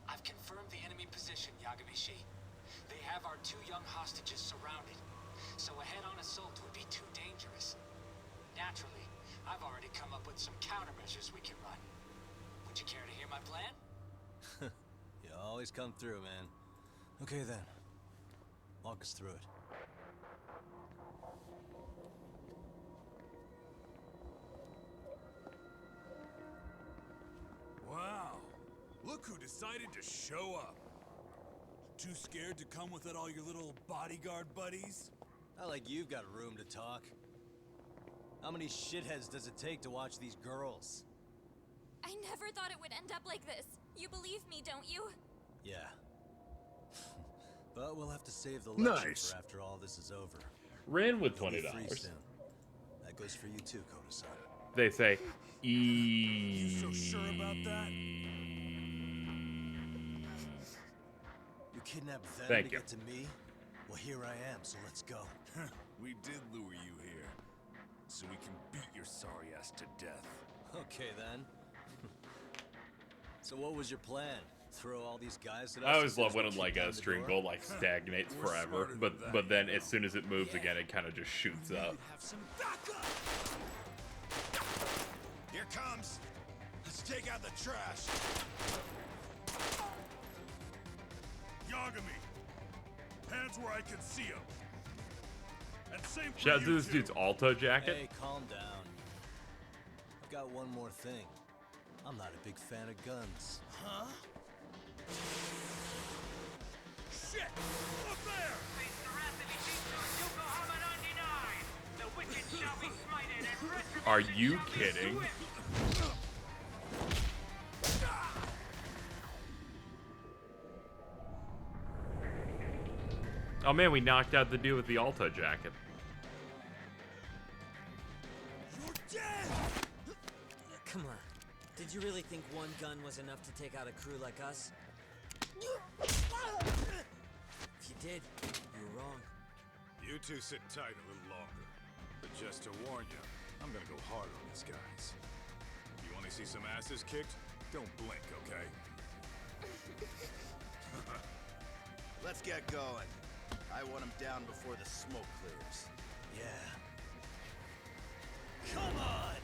I've confirmed the enemy position, Yagami-shi. They have our 2 young hostages surrounded, so a head-on assault would be too dangerous. Naturally, I've already come up with some countermeasures we can run. Would you care to hear my plan? You always come through, man. Okay then. Walk us through it. Wow. Look who decided to show up. Too scared to come with all your little bodyguard buddies? Not like you've got room to talk. How many shitheads does it take to watch these girls? I never thought it would end up like this. You believe me, don't you? Yeah. But we'll have to save the lecture Nice. for after all this is over. Rin with You'll be $20. free soon. That goes for you too, Koda-san. They say, You so sure about that? You kidnapped them Thank to you. get to me? Well, here I am, so let's go. We did lure you here, so we can beat your sorry ass to death. Okay then. So what was your plan? Throw all these guys at us? I always as soon love as when we like kick a down the stream door? goal like stagnates We're forever, smarter but than that, then you as soon as it moves again, it kind of just shoots up. Have some backup. Here comes. Let's take out the trash. Yagami, hands where I can see them. And same for Shout out to you this two. dude's Alto jacket. Hey, calm down. I've got one more thing. I'm not a big fan of guns. Huh? Shit! Up there! Are you kidding? Oh man, we knocked out the dude with the Alto jacket. Come on. Did you really think one gun was enough to take out a crew like us? If you did, you were wrong. You two sit tight a little longer. But just to warn you, I'm gonna go hard on these guys. If you want to see some asses kicked, don't blink, okay? Let's get going. I want him down before the smoke clears. Yeah. Come on!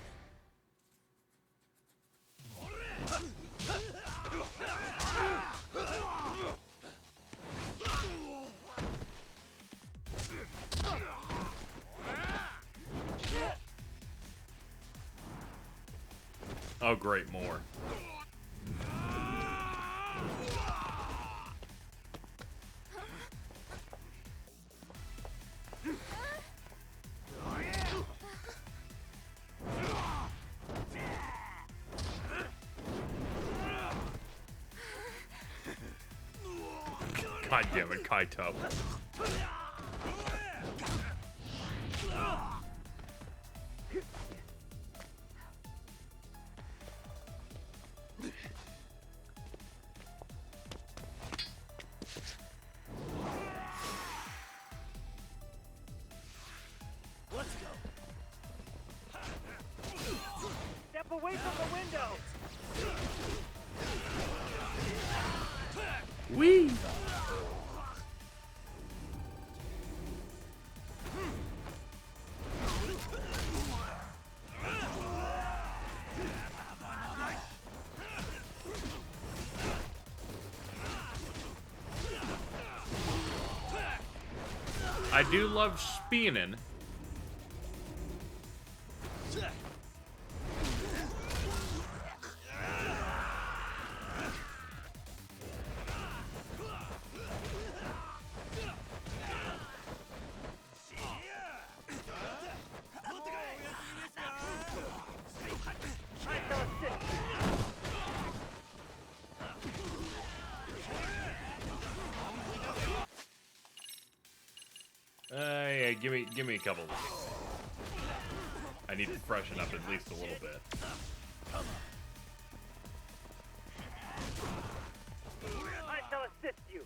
Oh great, more. God damn it, Kaito. Let's go. Whee! I do love spinning. Yeah, give me a couple of weeks. I need to freshen up at least a little bit. I shall assist you.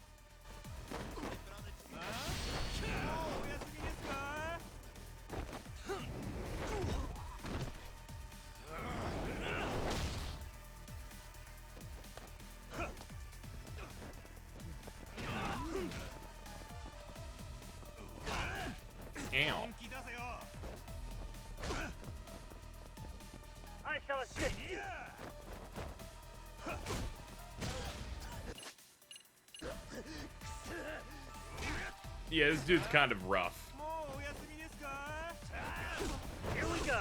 Ow. I shall assist you. Yeah, this dude's kind of rough. Here we go.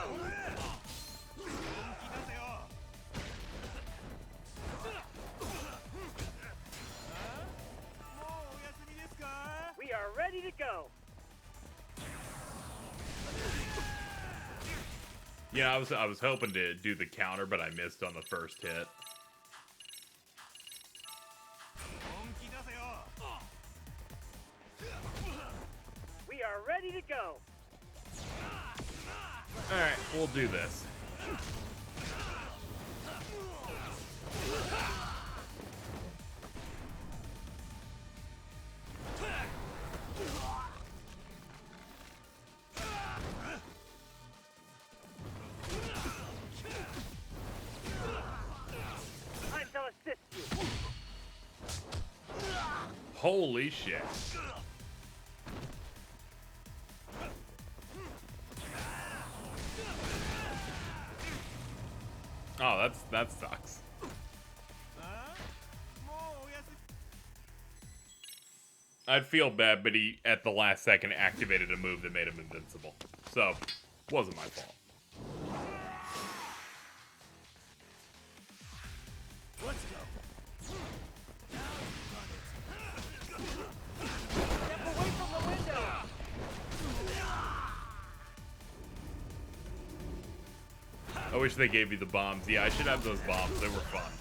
We are ready to go. Yeah, I was hoping to do the counter, but I missed on the first hit. We are ready to go. Alright, we'll do this. I shall assist you. Holy shit. Oh, that sucks. I'd feel bad, but he, at the last second, activated a move that made him invincible. So, wasn't my fault. Let's go. Step away from the window. I wish they gave you the bombs. Yeah, I should have those bombs. They were fun.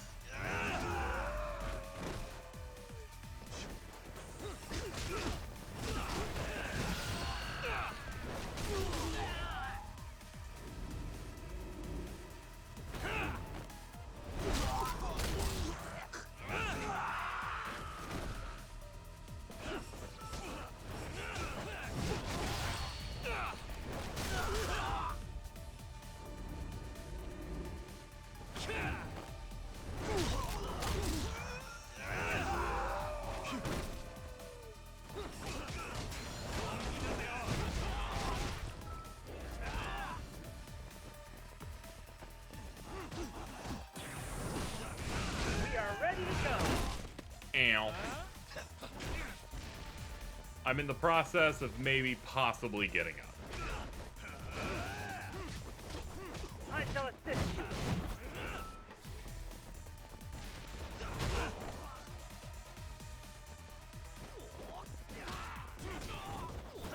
Ow. I'm in the process of maybe possibly getting up. I shall assist you.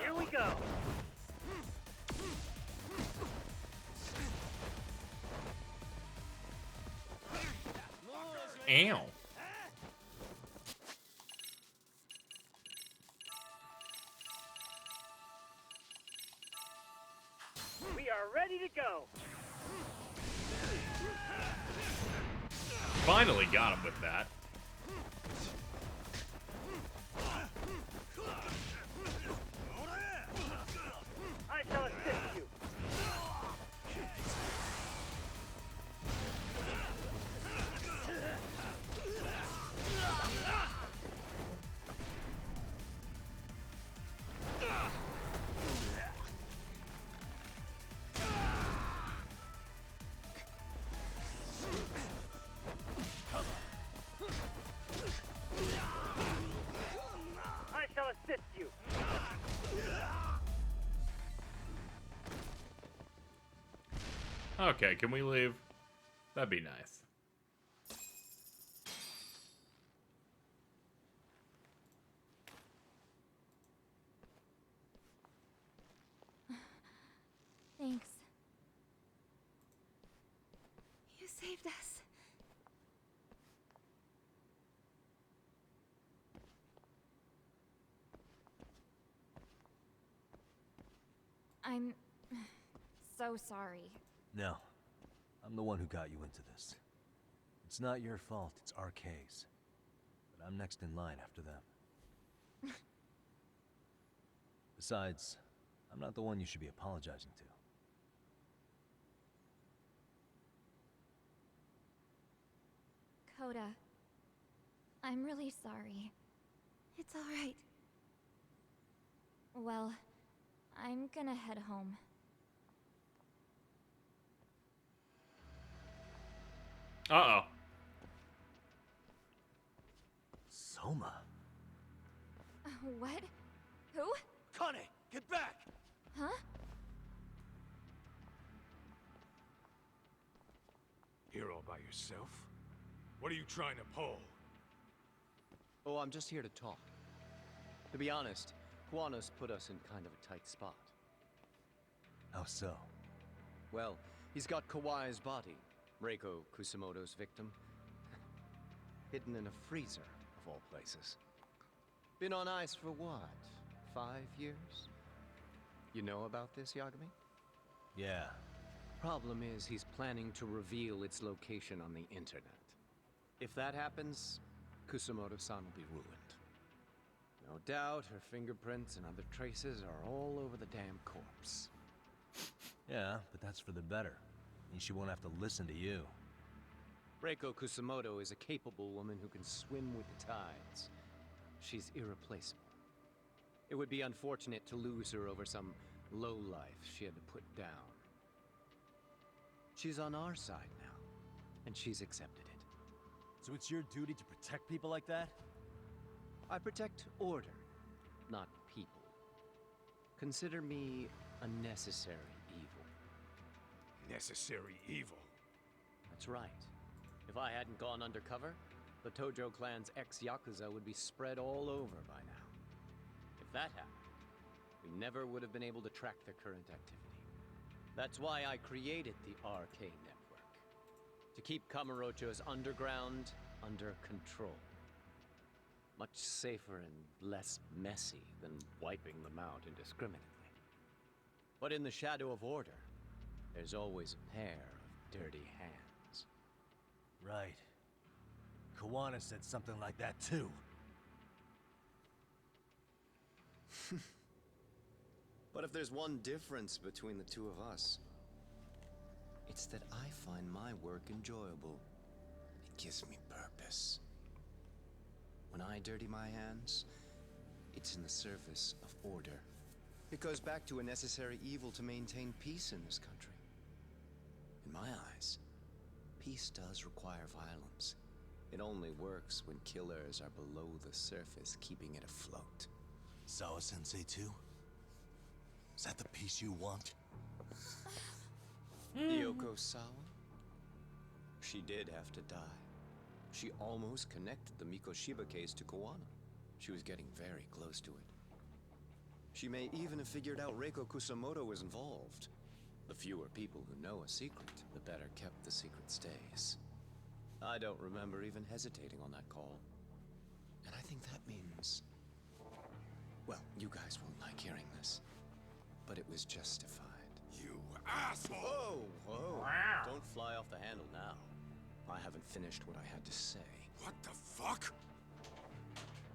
Here we go. Ow. We are ready to go. Finally got him with that. I shall assist you. Okay, can we leave? That'd be nice. Thanks. You saved us. I'm so sorry. No. I'm the one who got you into this. It's not your fault, it's RK's. But I'm next in line after them. Besides, I'm not the one you should be apologizing to. Coda, I'm really sorry. It's alright. Well, I'm gonna head home. Uh-oh. Soma? What? Who? Kane, get back! Huh? Here all by yourself? What are you trying to pull? Oh, I'm just here to talk. To be honest, Kuwano's put us in kind of a tight spot. How so? Well, he's got Kawai's body, Reiko Kusamoto's victim, hidden in a freezer, of all places. Been on ice for what, 5 years? You know about this, Yagami? Yeah. Problem is, he's planning to reveal its location on the internet. If that happens, Kusamoto-san will be ruined. No doubt her fingerprints and other traces are all over the damn corpse. Yeah, but that's for the better. And she won't have to listen to you. Reiko Kusamoto is a capable woman who can swim with the tides. She's irreplaceable. It would be unfortunate to lose her over some lowlife she had to put down. She's on our side now, and she's accepted it. So it's your duty to protect people like that? I protect order, not people. Consider me a necessary evil. Necessary evil? That's right. If I hadn't gone undercover, the Tojo clan's ex-Yakuza would be spread all over by now. If that happened, we never would have been able to track their current activity. That's why I created the RK network. To keep Kamurocho's underground under control. Much safer and less messy than wiping them out indiscriminately. But in the shadow of order, there's always a pair of dirty hands. Right. Kawana said something like that too. But if there's one difference between the two of us, it's that I find my work enjoyable. It gives me purpose. When I dirty my hands, it's in the service of order. It goes back to a necessary evil to maintain peace in this country. In my eyes, peace does require violence. It only works when killers are below the surface, keeping it afloat. Sawa-sensei too? Is that the peace you want? Yoko Sawa? She did have to die. She almost connected the Mikoshiba case to Koano. She was getting very close to it. She may even have figured out Reiko Kusamoto was involved. The fewer people who know a secret, the better kept the secret stays. I don't remember even hesitating on that call. And I think that means... well, you guys won't like hearing this, but it was justified. You asshole! Whoa, whoa. Don't fly off the handle now. I haven't finished what I had to say. What the fuck?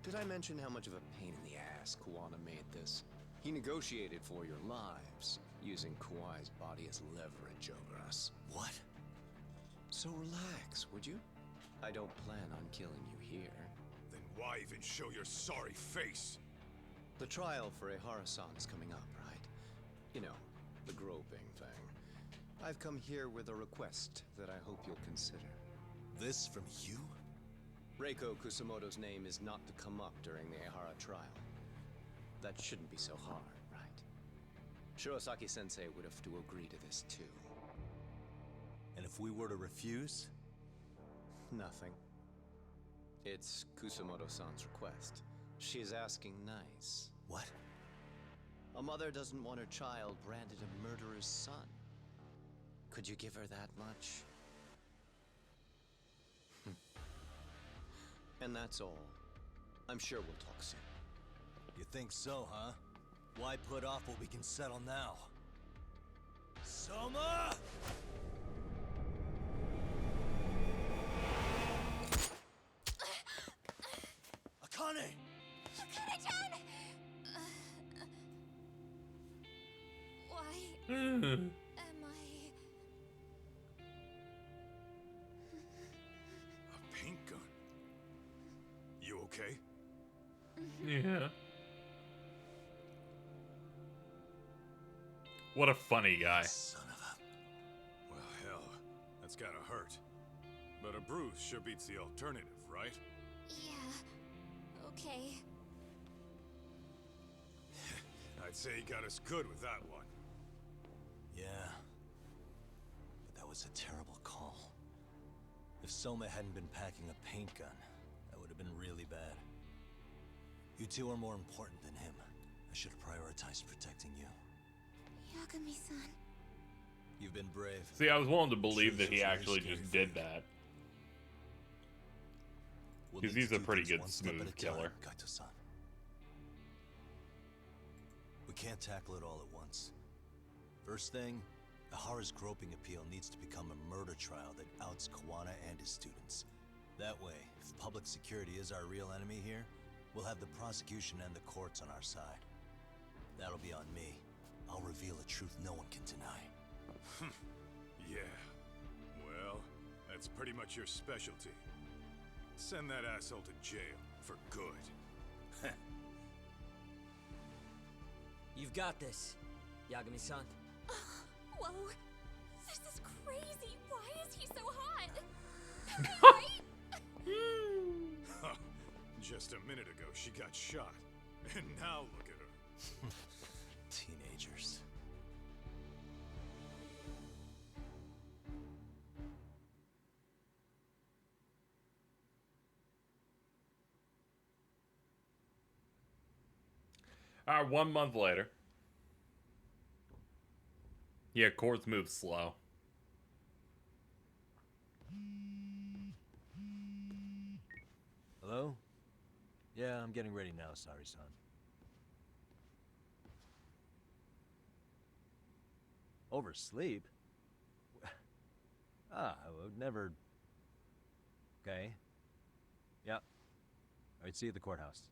Did I mention how much of a pain in the ass Kuwana made this? He negotiated for your lives, using Kawai's body as leverage over us. What? So relax, would you? I don't plan on killing you here. Then why even show your sorry face? The trial for Ehara-san is coming up, right? You know, the groping thing. I've come here with a request that I hope you'll consider. This from you? Reiko Kusamoto's name is not to come up during the Ehara trial. That shouldn't be so hard, right? Shirosaki-sensei would have to agree to this too. And if we were to refuse? Nothing. It's Kusamoto-san's request. She is asking nice. What? A mother doesn't want her child branded a murderer's son. Could you give her that much? And that's all. I'm sure we'll talk soon. You think so, huh? Why put off what we can settle now? Soma! Akane! Akane-chan! Why Hmm. am I... A paint gun. You okay? Yeah. What a funny guy. Son of a... Well, hell, that's gotta hurt. But a bruise sure beats the alternative, right? Yeah. Okay. I'd say he got us good with that one. Yeah. But that was a terrible call. If Soma hadn't been packing a paint gun, that would have been really bad. You two are more important than him. I should have prioritized protecting you. Yagami-san. You've been brave. See, I was willing to believe that he Sure, actually scary just for did you. that. We'll Because need he's to a do pretty things good one step smooth at a time, killer. Kaito-san. We can't tackle it all at once. First thing, Ahara's groping appeal needs to become a murder trial that outs Kawana and his students. That way, if public security is our real enemy here, we'll have the prosecution and the courts on our side. That'll be on me. I'll reveal a truth no one can deny. Yeah. Well, that's pretty much your specialty. Send that asshole to jail for good. You've got this, Yagami-san. Whoa. This is crazy. Why is he so hot? Am I right? Just a minute ago, she got shot. And now look at her. Teenagers. Alright, 1 month later. Yeah, courts move slow. Hello? Yeah, I'm getting ready now, Sari-san. Oversleep? I would never... Okay. Yeah. Alright, see you at the courthouse.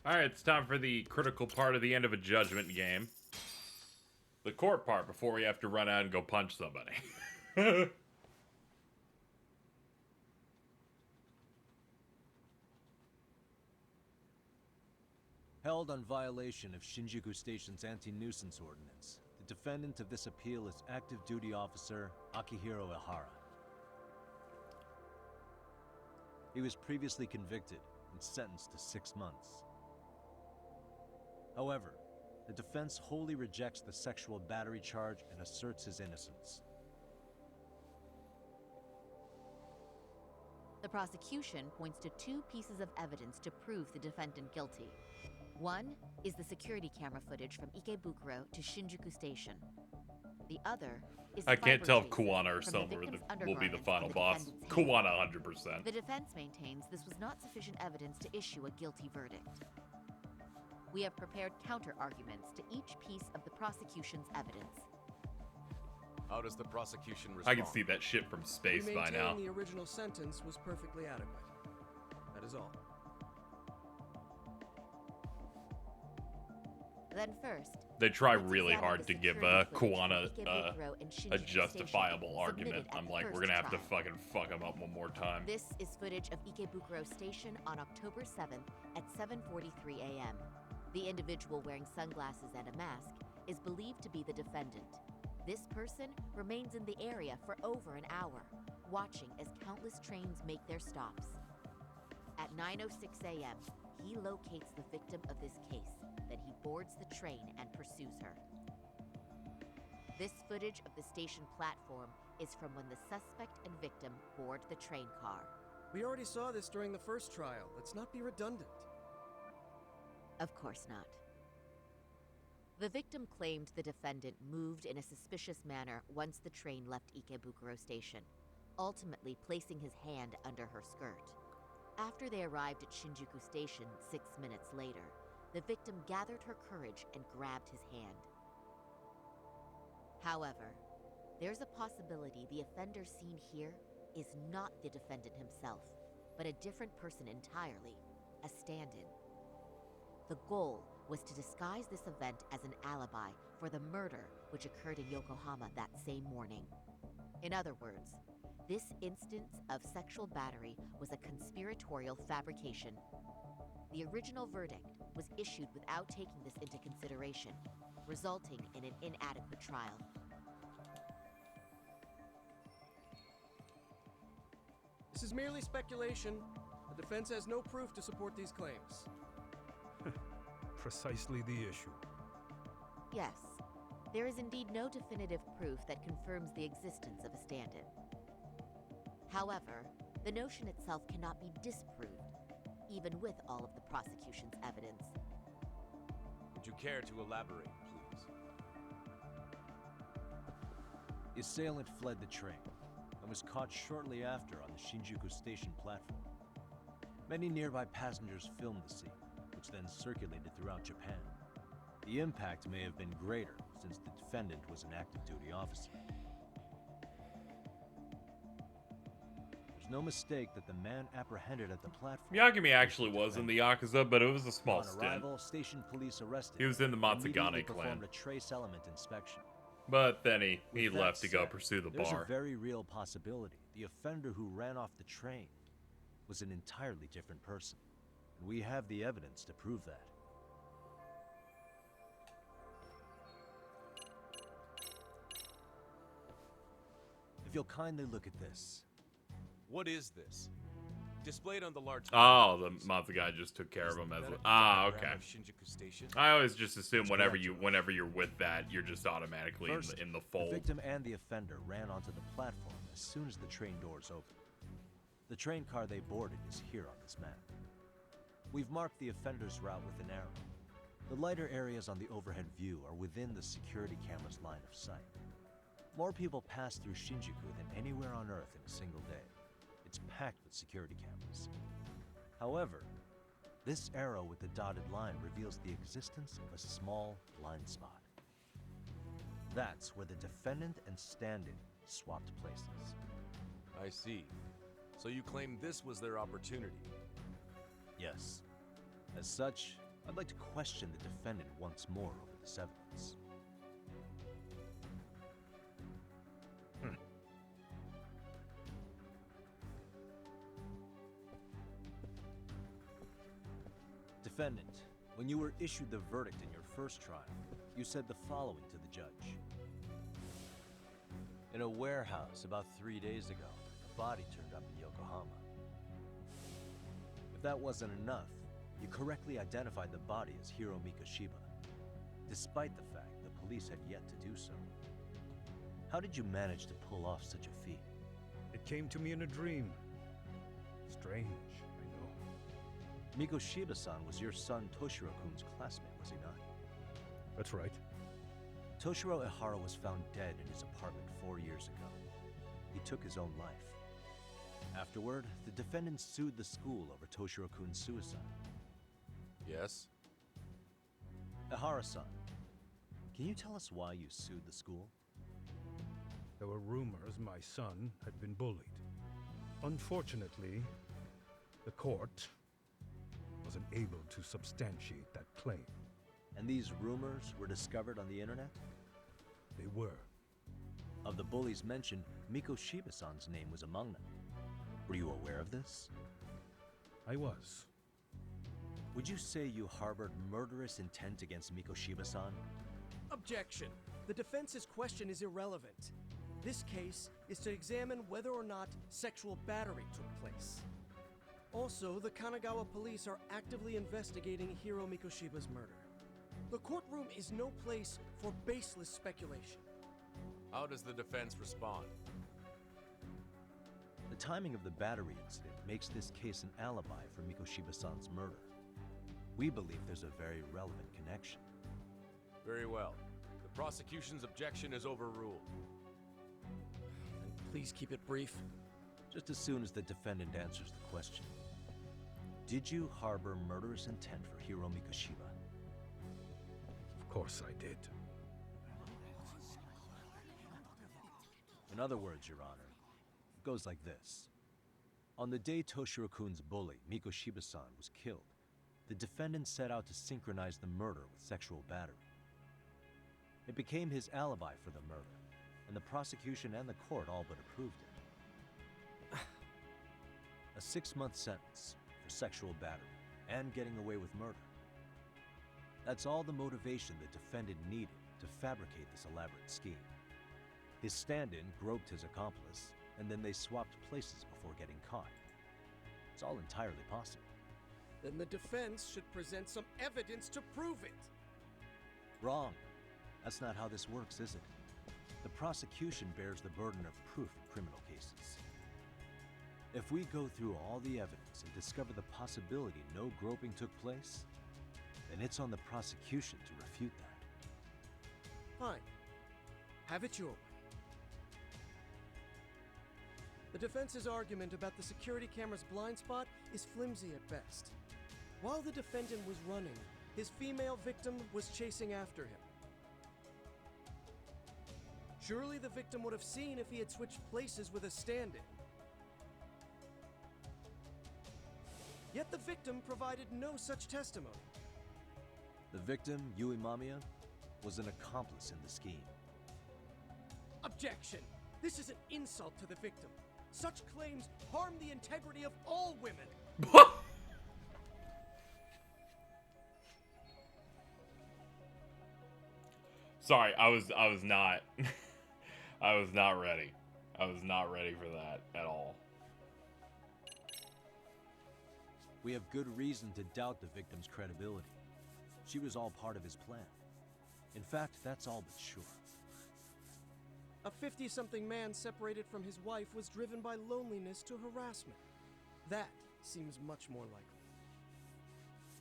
Alright, it's time for the critical part of the end of a judgment game. The court part before we have to run out and go punch somebody. Held on violation of Shinjuku Station's anti-nuisance ordinance, the defendant of this appeal is active duty officer Akihiro Ihara. He was previously convicted and sentenced to 6 months. However, the defense wholly rejects the sexual battery charge and asserts his innocence. The prosecution points to 2 pieces of evidence to prove the defendant guilty. One is the security camera footage from Ikebukuro to Shinjuku Station. The other is the I can't fiber tell if tracing Kawana or from the Soma victim's will be the undergarments final on the boss. defendant's hand. Kawana 100%. The defense maintains this was not sufficient evidence to issue a guilty verdict. We have prepared counter-arguments to each piece of the prosecution's evidence. How does the prosecution respond? I can see that shit from space by now. The original sentence was perfectly adequate. That is all. Then first, They try let's really examine hard the to give security footage Kawana from Ikebukuro and a Shinjuku justifiable Station argument. submitted at I'm the like, first we're gonna have to trial. fucking fuck him up one more time. This is footage of Ikebukuro Station on October 7th at 7:43 a.m. The individual wearing sunglasses and a mask is believed to be the defendant. This person remains in the area for over an hour, watching as countless trains make their stops. At 9:06 a.m., he locates the victim of this case. Then he boards the train and pursues her. This footage of the station platform is from when the suspect and victim board the train car. We already saw this during the first trial. Let's not be redundant. Of course not. The victim claimed the defendant moved in a suspicious manner once the train left Ikebukuro Station, ultimately placing his hand under her skirt. After they arrived at Shinjuku Station 6 minutes later, the victim gathered her courage and grabbed his hand. However, there's a possibility the offender seen here is not the defendant himself, but a different person entirely, a stand-in. The goal was to disguise this event as an alibi for the murder which occurred in Yokohama that same morning. In other words, this instance of sexual battery was a conspiratorial fabrication. The original verdict was issued without taking this into consideration, resulting in an inadequate trial. This is merely speculation. The defense has no proof to support these claims. Precisely the issue. Yes, there is indeed no definitive proof that confirms the existence of a stand-in. However, the notion itself cannot be disproved, even with all of the prosecution's evidence. Would you care to elaborate, please? The assailant fled the train and was caught shortly after on the Shinjuku Station platform. Many nearby passengers filmed the scene, which then circulated throughout Japan. The impact may have been greater since the defendant was an active duty officer. There's no mistake that the man apprehended at the platform... Yagami actually was in the Yakuza, but it was a small On stint. arrival, station police arrested He was in the him and Matsugane immediately clan. performed a trace element inspection. But then he With that left to go said, pursue the there's bar. a very real possibility the offender who ran off the train was an entirely different person. And we have the evidence to prove that. If you'll kindly look at this. What is this? Displayed on the large... Oh, the Matsugane just took care of him as well. Ah, okay. of Shinjuku Station? I always just assume whenever you're with that, you're just automatically First, in the fold. The victim and the offender ran onto the platform as soon as the train doors opened. The train car they boarded is here on this map. We've marked the offender's route with an arrow. The lighter areas on the overhead view are within the security camera's line of sight. More people pass through Shinjuku than anywhere on Earth in a single day. It's packed with security cameras. However, this arrow with the dotted line reveals the existence of a small blind spot. That's where the defendant and stand-in swapped places. I see. So you claim this was their opportunity? Yes. As such, I'd like to question the defendant once more over this evidence. Defendant, when you were issued the verdict in your first trial, you said the following to the judge. In a warehouse about 3 days ago, a body turned up in Yokohama. If that wasn't enough, you correctly identified the body as Hiro Mikoshiba, despite the fact the police had yet to do so. How did you manage to pull off such a feat? It came to me in a dream. Strange, I know. Mikoshiba-san was your son Toshiro-kun's classmate, was he not? That's right. Toshiro Ehara was found dead in his apartment 4 years ago. He took his own life. Afterward, the defendant sued the school over Toshiro-kun's suicide. Yes? Ehara-san, can you tell us why you sued the school? There were rumors my son had been bullied. Unfortunately, the court wasn't able to substantiate that claim. And these rumors were discovered on the internet? They were. Of the bullies mentioned, Mikoshiba-san's name was among them. Were you aware of this? I was. Would you say you harbored murderous intent against Mikoshiba-san? Objection. The defense's question is irrelevant. This case is to examine whether or not sexual battery took place. Also, the Kanagawa police are actively investigating Hiro Mikoshiba's murder. The courtroom is no place for baseless speculation. How does the defense respond? The timing of the battery incident makes this case an alibi for Mikoshiba-san's murder. We believe there's a very relevant connection. Very well. The prosecution's objection is overruled. And please keep it brief. Just as soon as the defendant answers the question. Did you harbor murderous intent for Hiro Mikoshiba? Of course I did. In other words, Your Honor, it goes like this. On the day Toshiro-kun's bully, Mikoshiba-san, was killed, the defendant set out to synchronize the murder with sexual battery. It became his alibi for the murder, and the prosecution and the court all but approved it. A 6-month sentence for sexual battery and getting away with murder. That's all the motivation the defendant needed to fabricate this elaborate scheme. His stand-in groped his accomplice, and then they swapped places before getting caught. It's all entirely possible. Then the defense should present some evidence to prove it. Wrong. That's not how this works, is it? The prosecution bears the burden of proof in criminal cases. If we go through all the evidence and discover the possibility no groping took place, then it's on the prosecution to refute that. Fine. Have it your way. The defense's argument about the security camera's blind spot is flimsy at best. While the defendant was running, his female victim was chasing after him. Surely the victim would have seen if he had switched places with a stand-in. Yet the victim provided no such testimony. The victim, Yui Mamiya, was an accomplice in the scheme. Objection! This is an insult to the victim. Such claims harm the integrity of all women. Sorry, I was not I was not ready. I was not ready for that at all. We have good reason to doubt the victim's credibility. She was all part of his plan. In fact, that's all but sure. A 50-something man separated from his wife was driven by loneliness to harassment. That seems much more likely.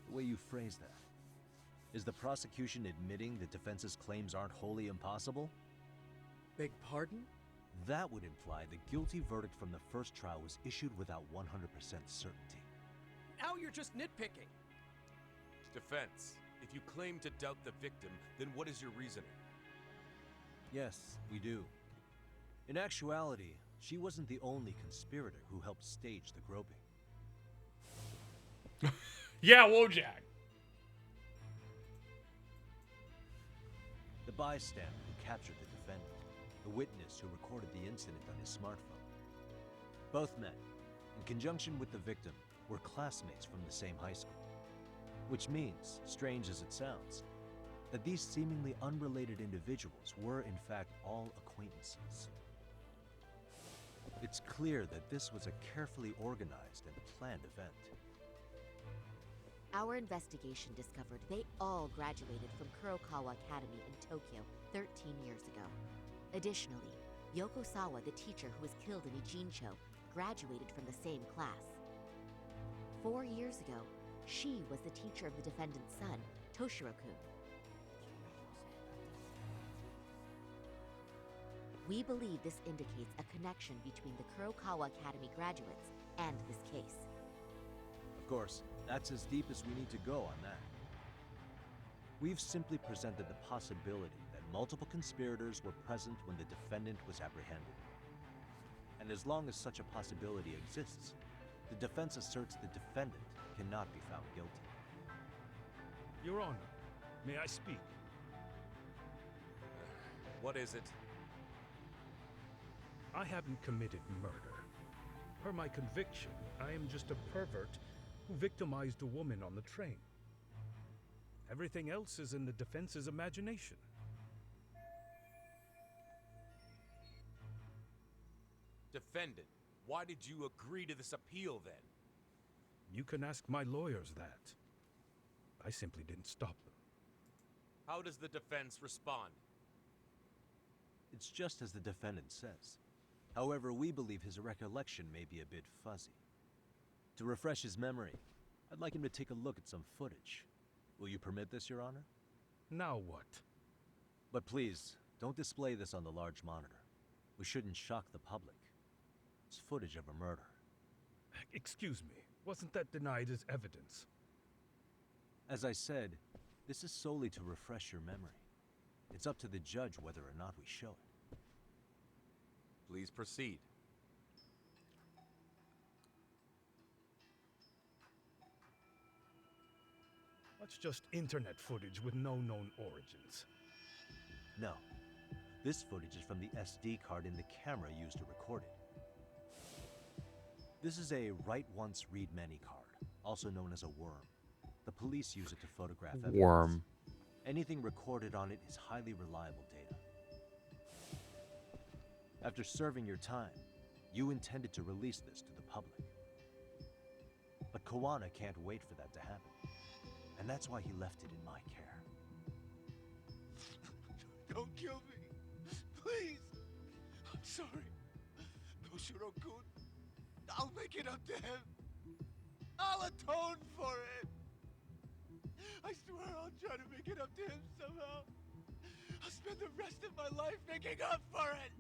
The way you phrase that. Is the prosecution admitting the defense's claims aren't wholly impossible? Beg pardon? That would imply the guilty verdict from the first trial was issued without 100% certainty. Now you're just nitpicking. Defense, if you claim to doubt the victim, then what is your reasoning? Yes, we do. In actuality, she wasn't the only conspirator who helped stage the groping. Yeah, Wojak. The bystander who captured the defendant, the witness who recorded the incident on his smartphone. Both men, in conjunction with the victim, were classmates from the same high school. Which means, strange as it sounds, that these seemingly unrelated individuals were in fact all acquaintances. It's clear that this was a carefully organized and planned event. Our investigation discovered they all graduated from Kurokawa Academy in Tokyo 13 years ago. Additionally, Yoko Sawa, the teacher who was killed in Ijincho, graduated from the same class. 4 years ago, she was the teacher of the defendant's son, Toshiro-kun. We believe this indicates a connection between the Kurokawa Academy graduates and this case. Of course, that's as deep as we need to go on that. We've simply presented the possibility that multiple conspirators were present when the defendant was apprehended. And as long as such a possibility exists, the defense asserts the defendant cannot be found guilty. Your Honor, may I speak? What is it? I haven't committed murder. Per my conviction, I am just a pervert who victimized a woman on the train. Everything else is in the defense's imagination. Defendant, why did you agree to this appeal then? You can ask my lawyers that. I simply didn't stop them. How does the defense respond? It's just as the defendant says. However, we believe his recollection may be a bit fuzzy. To refresh his memory, I'd like him to take a look at some footage. Will you permit this, Your Honor? Now what? But please, don't display this on the large monitor. We shouldn't shock the public. It's footage of a murder. Excuse me, wasn't that denied as evidence? As I said, this is solely to refresh your memory. It's up to the judge whether or not we show it. Please proceed. That's just internet footage with no known origins. No. This footage is from the SD card in the camera used to record it. This is a write once, read many card, also known as a worm. The police use it to photograph evidence. Worm. Anything recorded on it is highly reliable data. After serving your time, you intended to release this to the public. But Koana can't wait for that to happen. And that's why he left it in my care. Don't kill me. Please. I'm sorry. Toshiro-kun. I'll make it up to him. I'll atone for it. I swear I'll try to make it up to him somehow. I'll spend the rest of my life making up for it.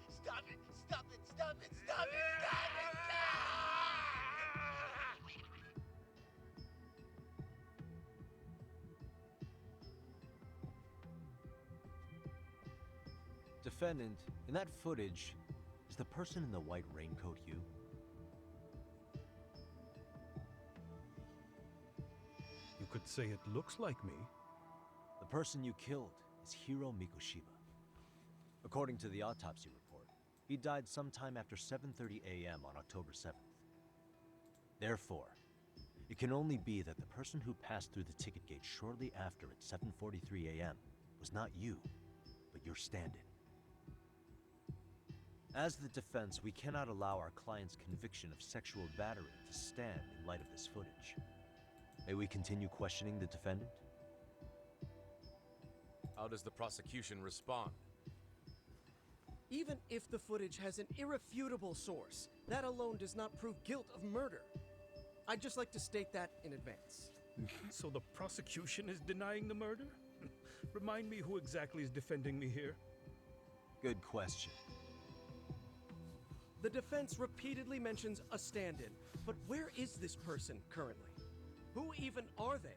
Stop it! Stop it! Stop it! Stop it! Stop it! Defendant, in that footage, is the person in the white raincoat you? You could say it looks like me. The person you killed is Hiro Mikoshiba. According to the autopsy report, he died sometime after 7:30 a.m. on October 7th. Therefore, it can only be that the person who passed through the ticket gate shortly after at 7:43 a.m. was not you, but your stand-in. As the defense, we cannot allow our client's conviction of sexual battery to stand in light of this footage. May we continue questioning the defendant? How does the prosecution respond? Even if the footage has an irrefutable source, that alone does not prove guilt of murder. I'd just like to state that in advance. So the prosecution is denying the murder? Remind me who exactly is defending me here. Good question. The defense repeatedly mentions a stand-in, but where is this person currently? Who even are they?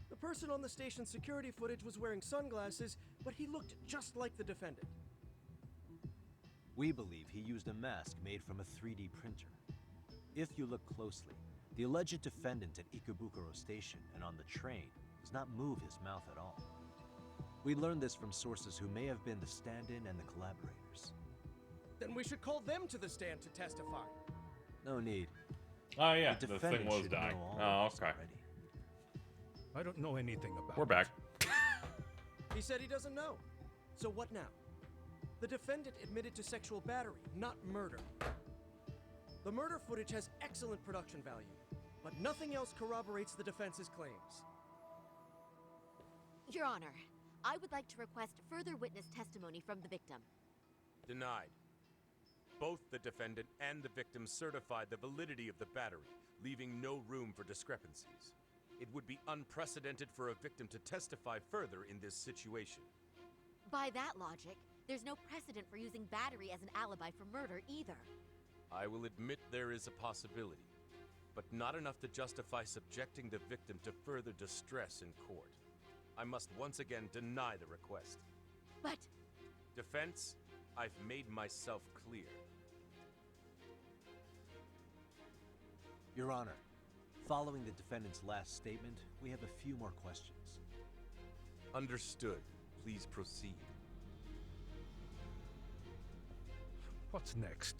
The person on the station security footage was wearing sunglasses, but he looked just like the defendant. We believe he used a mask made from a 3D printer. If you look closely, the alleged defendant at Ikebukuro Station and on the train does not move his mouth at all. We learned this from sources who may have been the stand-in and the collaborators. Then we should call them to the stand to testify. No need. Oh yeah, The the thing defendant was should dying. know all Oh, of this okay. already. I don't know anything about We're it. back. He said he doesn't know. So what now? The defendant admitted to sexual battery, not murder. The murder footage has excellent production value, but nothing else corroborates the defense's claims. Your Honor, I would like to request further witness testimony from the victim. Denied. Both the defendant and the victim certified the validity of the battery, leaving no room for discrepancies. It would be unprecedented for a victim to testify further in this situation. By that logic, there's no precedent for using battery as an alibi for murder either. I will admit there is a possibility, but not enough to justify subjecting the victim to further distress in court. I must once again deny the request. But... Defense, I've made myself clear. Your Honor, following the defendant's last statement, we have a few more questions. Understood. Please proceed. What's next?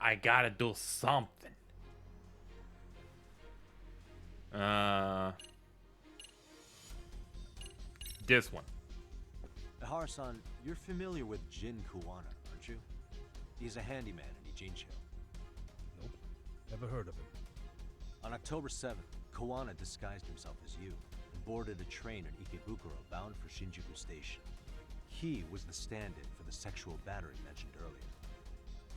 I gotta do something. This one. Harasan, you're familiar with Jin Kuwana, aren't you? He's a handyman in Ijincho. Nope. Never heard of him. On October 7th, Kuwana disguised himself as you and boarded a train in Ikebukuro bound for Shinjuku Station. He was the stand-in for the sexual battery mentioned earlier.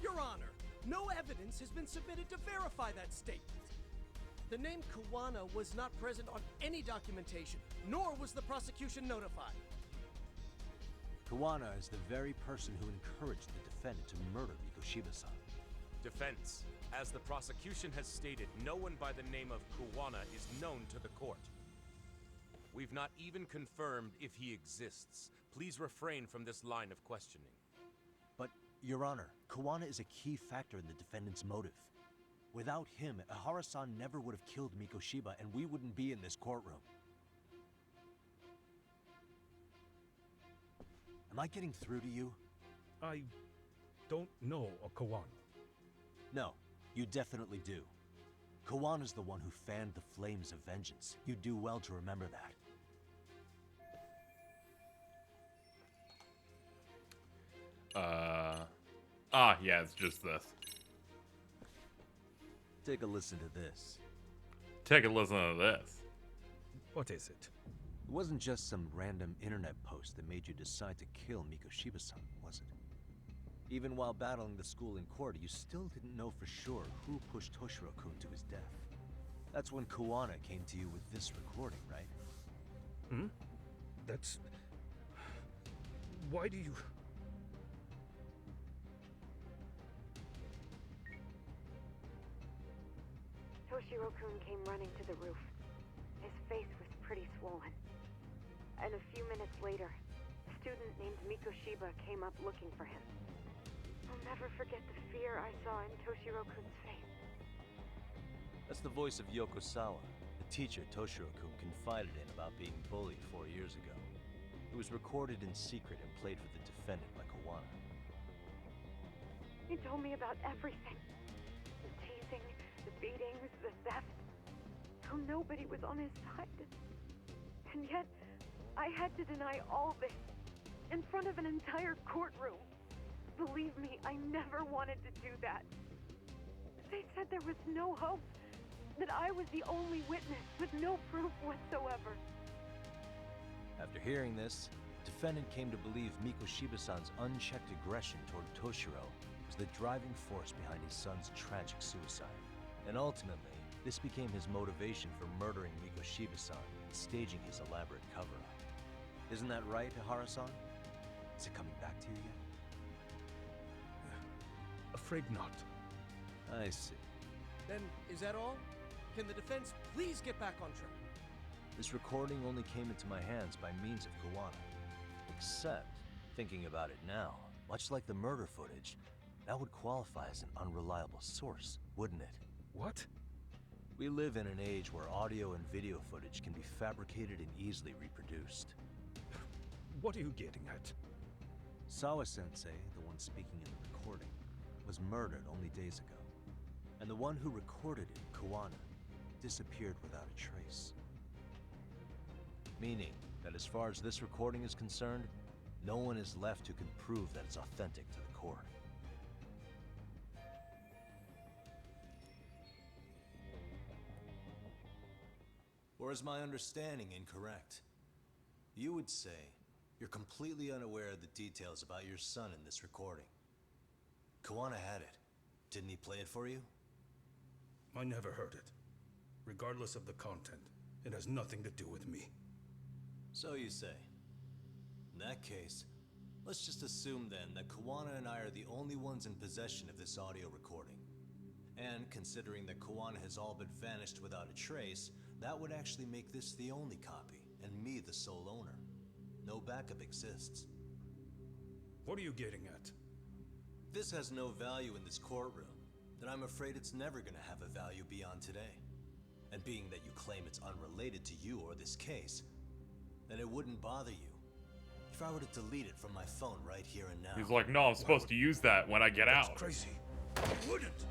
Your Honor, no evidence has been submitted to verify that statement. The name Kuwana was not present on any documentation, nor was the prosecution notified. Kuwana is the very person who encouraged the defendant to murder Mikoshiba-san. Defense. As the prosecution has stated, no one by the name of Kuwana is known to the court. We've not even confirmed if he exists. Please refrain from this line of questioning. But, Your Honor, Kuwana is a key factor in the defendant's motive. Without him, Ihara-san never would have killed Mikoshiba, and we wouldn't be in this courtroom. Am I getting through to you? I don't know a Kuwana. No, you definitely do. Kawana's the one who fanned the flames of vengeance. You do well to remember that. Yeah, it's just this. Take a listen to this. Take a listen to this. What is it? It wasn't just some random internet post that made you decide to kill Mikoshiba-san, was it? Even while battling the school in court, you still didn't know for sure who pushed Toshiro-kun to his death. That's when Kuwana came to you with this recording, right? Hmm? That's... Why do you... Toshiro-kun came running to the roof. His face was pretty swollen. And a few minutes later, a student named Mikoshiba came up looking for him. I'll never forget the fear I saw in Toshiro-kun's face. That's the voice of Yokosawa, the teacher Toshiro-kun confided in about being bullied 4 years ago. It was recorded in secret and played for the defendant by Kuwana. He told me about everything. The teasing, the beatings, the theft. How nobody was on his side. And yet, I had to deny all this in front of an entire courtroom. Believe me, I never wanted to do that. They said there was no hope, that I was the only witness with no proof whatsoever. After hearing this, defendant came to believe Mikoshiba-san's unchecked aggression toward Toshiro was the driving force behind his son's tragic suicide. And ultimately, this became his motivation for murdering Mikoshiba-san and staging his elaborate cover-up. Isn't that right, Ihara-san? Is it coming back to you yet? Afraid not. I see. Then, is that all? Can the defense please get back on track? This recording only came into my hands by means of Kuwana. Except, thinking about it now, much like the murder footage, that would qualify as an unreliable source, wouldn't it? What? We live in an age where audio and video footage can be fabricated and easily reproduced. What are you getting at? Sawa-sensei, the one speaking in the recording, was murdered only days ago. And the one who recorded it, Kuwana, disappeared without a trace. Meaning that as far as this recording is concerned, no one is left who can prove that it's authentic to the court. Or is my understanding incorrect? You would say you're completely unaware of the details about your son in this recording. Kuwana had it. Didn't he play it for you? I never heard it. Regardless of the content, it has nothing to do with me. So you say. In that case, let's just assume then that Kuwana and I are the only ones in possession of this audio recording. And considering that Kuwana has all but vanished without a trace, that would actually make this the only copy, and me the sole owner. No backup exists. What are you getting at? This has no value in this courtroom, then I'm afraid it's never gonna have a value beyond today. And being that you claim it's unrelated to you or this case, then it wouldn't bother you if I were to delete it from my phone right here and now. He's like, no, I'm supposed to use that when I get out. That's crazy. I wouldn't.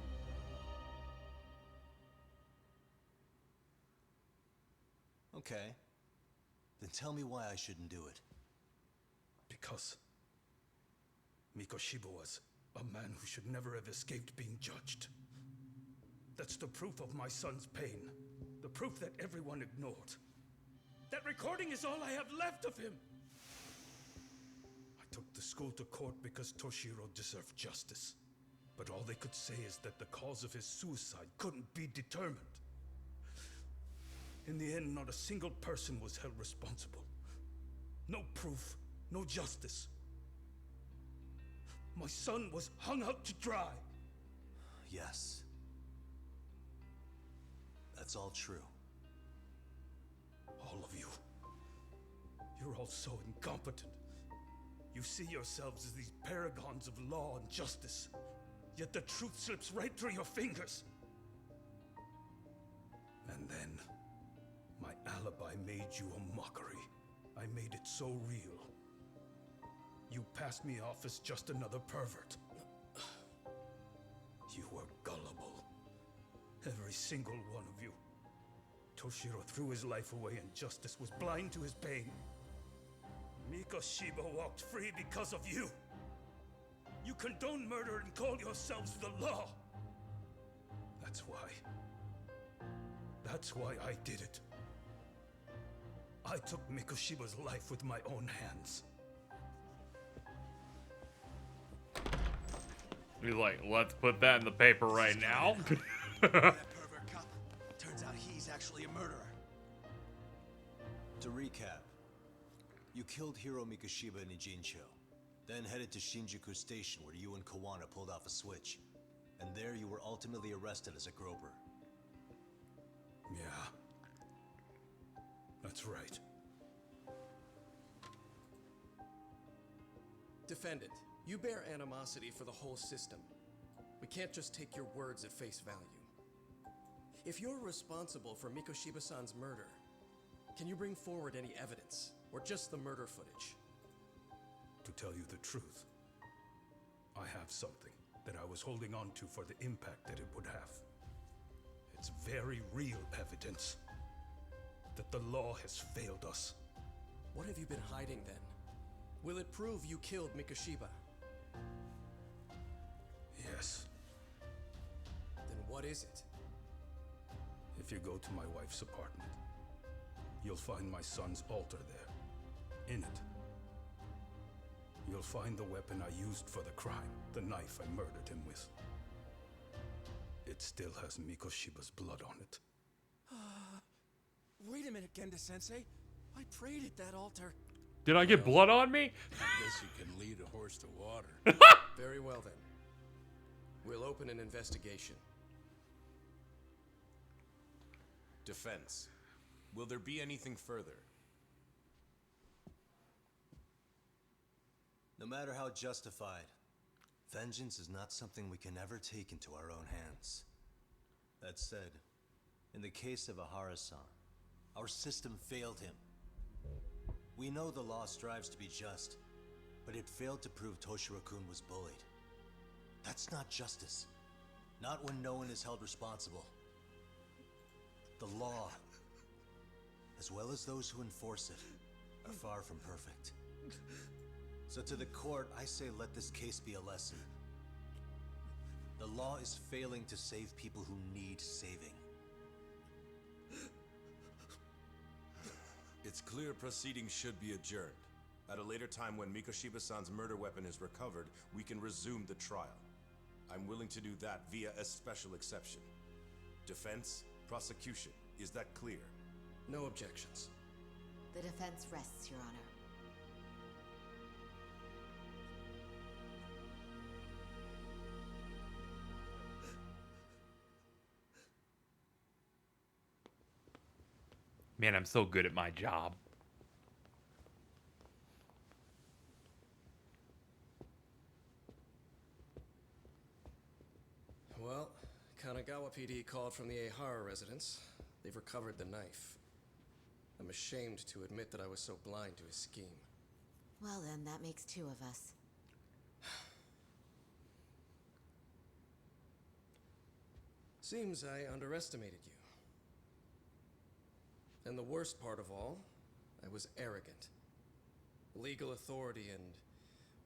Okay. Then tell me why I shouldn't do it. Because Mikoshiba was a man who should never have escaped being judged. That's the proof of my son's pain. The proof that everyone ignored. That recording is all I have left of him. I took the school to court because Toshiro deserved justice. But all they could say is that the cause of his suicide couldn't be determined. In the end, not a single person was held responsible. No proof, no justice. My son was hung out to dry. Yes. That's all true. All of you. You're all so incompetent. You see yourselves as these paragons of law and justice. Yet the truth slips right through your fingers. And then, my alibi made you a mockery. I made it so real. You passed me off as just another pervert. You were gullible. Every single one of you. Toshiro threw his life away and justice was blind to his pain. Mikoshiba walked free because of you. You condone murder and call yourselves the law. That's why I did it. I took Mikoshiba's life with my own hands. He's like, let's put that in the paper right now. That pervert cop. Turns out he's actually a murderer. To recap, you killed Hiro Mikoshiba in Ijincho, then headed to Shinjuku Station where you and Kawana pulled off a switch. And there you were ultimately arrested as a groper. Yeah. That's right. Defendant, you bear animosity for the whole system. We can't just take your words at face value. If you're responsible for Mikoshiba-san's murder, can you bring forward any evidence, or just the murder footage? To tell you the truth, I have something that I was holding on to for the impact that it would have. It's very real evidence that the law has failed us. What have you been hiding then? Will it prove you killed Mikoshiba? Yes. Then what is it? If you go to my wife's apartment, you'll find my son's altar there. In it, you'll find the weapon I used for the crime, the knife I murdered him with. It still has Mikoshiba's blood on it. Wait a minute, Genda-sensei. I prayed at that altar. Did I get blood on me? I guess you can lead a horse to water. Very well then. We'll open an investigation. Defense. Will there be anything further? No matter how justified, vengeance is not something we can ever take into our own hands. That said, in the case of Ahara-san, our system failed him. We know the law strives to be just, but it failed to prove Toshiro-kun was bullied. That's not justice. Not when no one is held responsible. The law, as well as those who enforce it, are far from perfect. So to the court, I say let this case be a lesson. The law is failing to save people who need saving. It's clear proceedings should be adjourned. At a later time when Mikoshiba-san's murder weapon is recovered, we can resume the trial. I'm willing to do that via a special exception. Defense, prosecution, is that clear? No objections. The defense rests, Your Honor. Man, I'm so good at my job. Well, Kanagawa PD called from the Ehara residence. They've recovered the knife. I'm ashamed to admit that I was so blind to his scheme. Well then, that makes two of us. Seems I underestimated you. And the worst part of all, I was arrogant. Legal authority and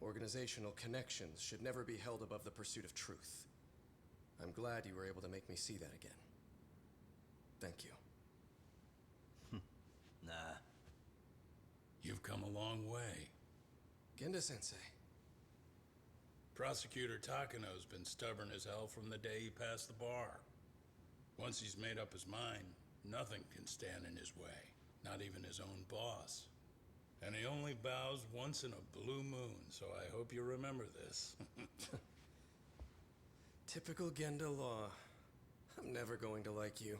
organizational connections should never be held above the pursuit of truth. I'm glad you were able to make me see that again. Thank you. Nah. You've come a long way. Genda-sensei. Prosecutor Takano's been stubborn as hell from the day he passed the bar. Once he's made up his mind, nothing can stand in his way, not even his own boss. And he only bows once in a blue moon, so I hope you remember this. Typical Genda law. I'm never going to like you.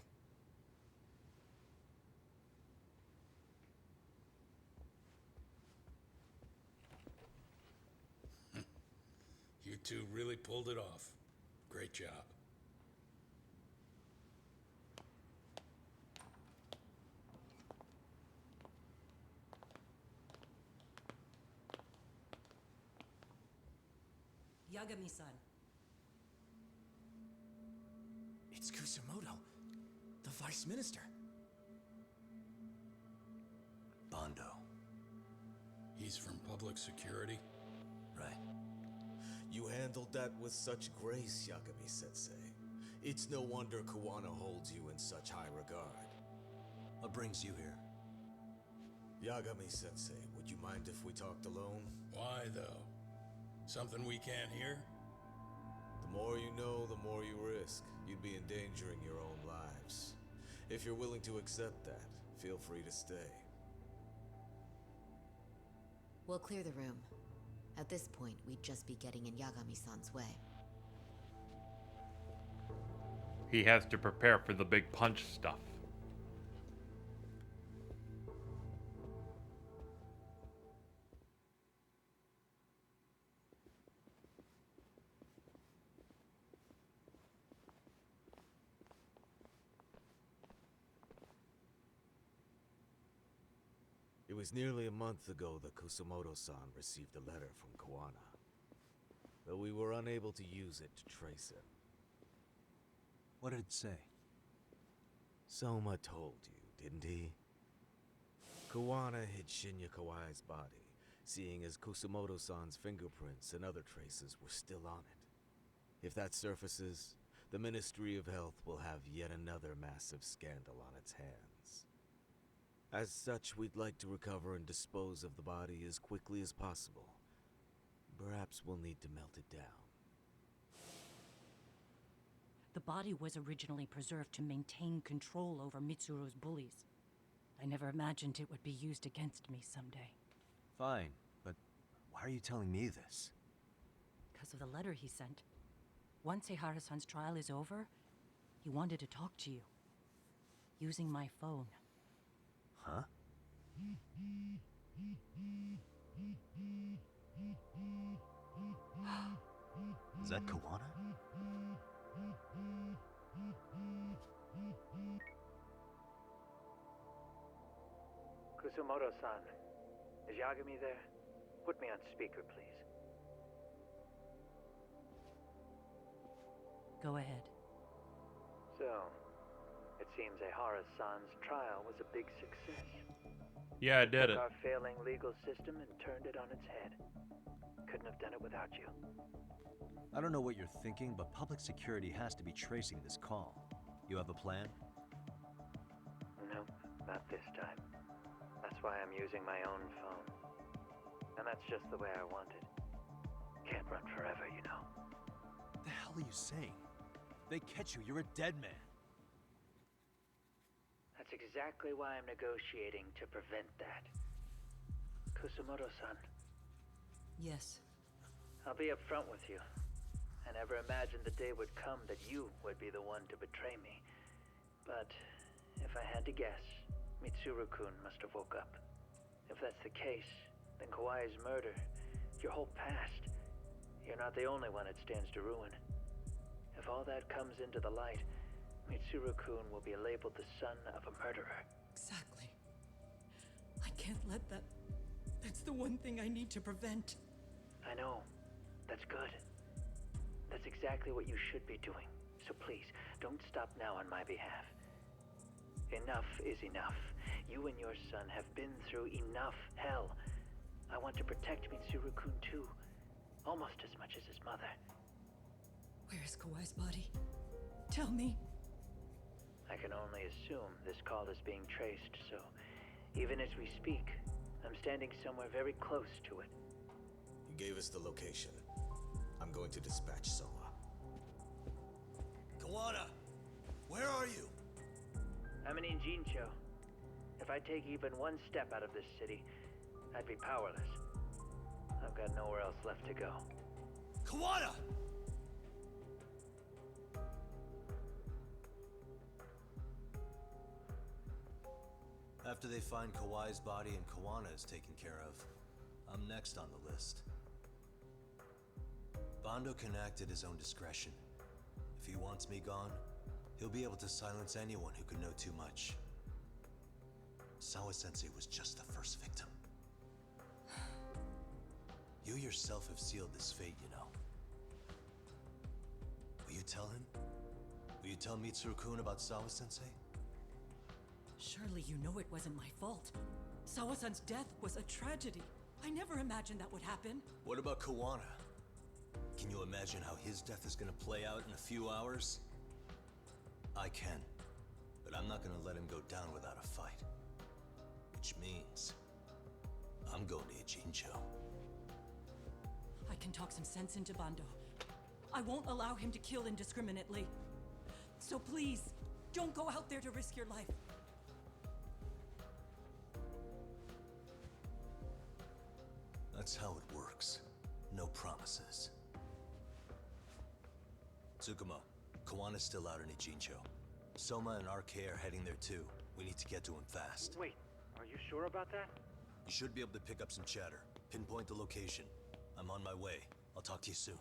You two really pulled it off. Great job. Yagami-san. It's Kusumoto, the Vice Minister. Bondo. He's from public security? Right. You handled that with such grace, Yagami-sensei. It's no wonder Kawana holds you in such high regard. What brings you here? Yagami-sensei, would you mind if we talked alone? Why, though? Something we can't hear? The more you know, the more you risk. You'd be endangering your own lives. If you're willing to accept that, feel free to stay. We'll clear the room. At this point, we'd just be getting in Yagami-san's way. He has to prepare for the big punch stuff. It was nearly a month ago that Kusumoto-san received a letter from Kawana. Though we were unable to use it to trace it. What did it say? Soma told you, didn't he? Kawana hid Shinya Kawai's body, seeing as Kusumoto-san's fingerprints and other traces were still on it. If that surfaces, the Ministry of Health will have yet another massive scandal on its hands. As such, we'd like to recover and dispose of the body as quickly as possible. Perhaps we'll need to melt it down. The body was originally preserved to maintain control over Mitsuru's bullies. I never imagined it would be used against me someday. Fine, but why are you telling me this? Because of the letter he sent. Once Ehara-san's trial is over, he wanted to talk to you. Using my phone. Huh? Is that Kawana? Kusumoto-san, is Yagami there? Put me on speaker, please. Go ahead. So, it seems Ehara-san's trial was a big success. Yeah, I did Took it. our failing legal system and turned it on its head. Couldn't have done it without you. I don't know what you're thinking, but public security has to be tracing this call. You have a plan? No, not this time. That's why I'm using my own phone. And that's just the way I want it. Can't run forever, you know. What the hell are you saying? If they catch you, you're a dead man. That's exactly why I'm negotiating to prevent that. Kusumoto-san. Yes. I'll be upfront with you. I never imagined the day would come that you would be the one to betray me. But if I had to guess, Mitsuru-kun must have woke up. If that's the case, then Kawai's murder, your whole past, you're not the only one it stands to ruin. If all that comes into the light, Mitsuru-kun will be labeled the son of a murderer. Exactly. I can't let that... That's the one thing I need to prevent. I know. That's good. That's exactly what you should be doing. So please, don't stop now on my behalf. Enough is enough. You and your son have been through enough hell. I want to protect Mitsuru-kun too. Almost as much as his mother. Where is Kawai's body? Tell me. I can only assume this call is being traced, so even as we speak, I'm standing somewhere very close to it. You gave us the location. I'm going to dispatch Soma. Kawana! Where are you? I'm in Injincho. If I take even one step out of this city, I'd be powerless. I've got nowhere else left to go. Kawana! After they find Kawai's body and Kawana is taken care of, I'm next on the list. Bando can act at his own discretion. If he wants me gone, he'll be able to silence anyone who could know too much. Sawa-sensei was just the first victim. You yourself have sealed this fate, you know. Will you tell him? Will you tell Mitsuru-kun about Sawa-sensei? Surely you know it wasn't my fault. Sawa-san's death was a tragedy. I never imagined that would happen. What about Kawana? Can you imagine how his death is gonna play out in a few hours? I can, but I'm not gonna let him go down without a fight. Which means, I'm going to Ijincho. I can talk some sense into Bando. I won't allow him to kill indiscriminately. So please, don't go out there to risk your life. That's how it works. No promises. Tsukumo, Kawana's still out in Ijincho. Soma and RK are heading there too. We need to get to him fast. Wait, are you sure about that? You should be able to pick up some chatter. Pinpoint the location. I'm on my way. I'll talk to you soon.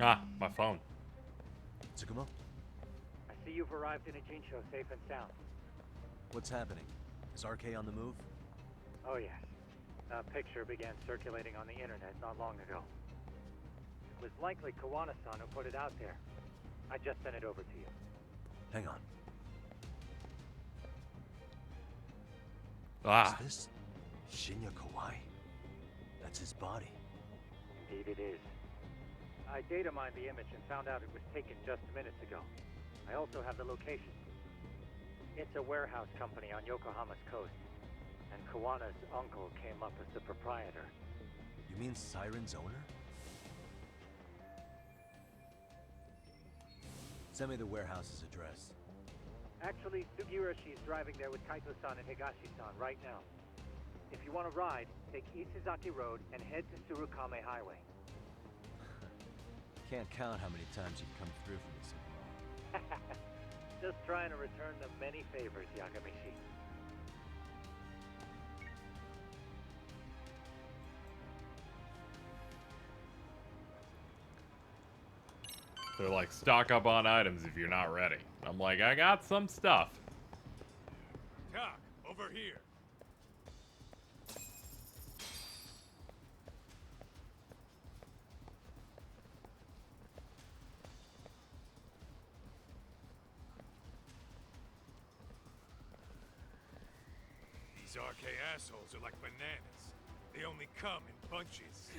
Ah, my phone. Tsukumo? I see you've arrived in Ijincho safe and sound. What's happening? Is RK on the move? Oh yes. A picture began circulating on the internet not long ago. It was likely Kawana-san who put it out there. I just sent it over to you. Hang on. Ah. Is this Shinya Kawai? That's his body. Indeed it is. I data mined the image and found out it was taken just minutes ago. I also have the location. It's a warehouse company on Yokohama's coast, and Kawana's uncle came up as the proprietor. You mean Siren's owner? Send me the warehouse's address. Actually, Sugirashi is driving there with Kaito-san and Higashi-san right now. If you want to ride, take Isizaki Road and head to Surukame Highway. Can't count how many times you've come through for me so far. Just trying to return them many favors, Yagamishi. They're like, stock up on items if you're not ready. I'm like, I got some stuff. Doc, over here. These RK assholes are like bananas. They only come in bunches.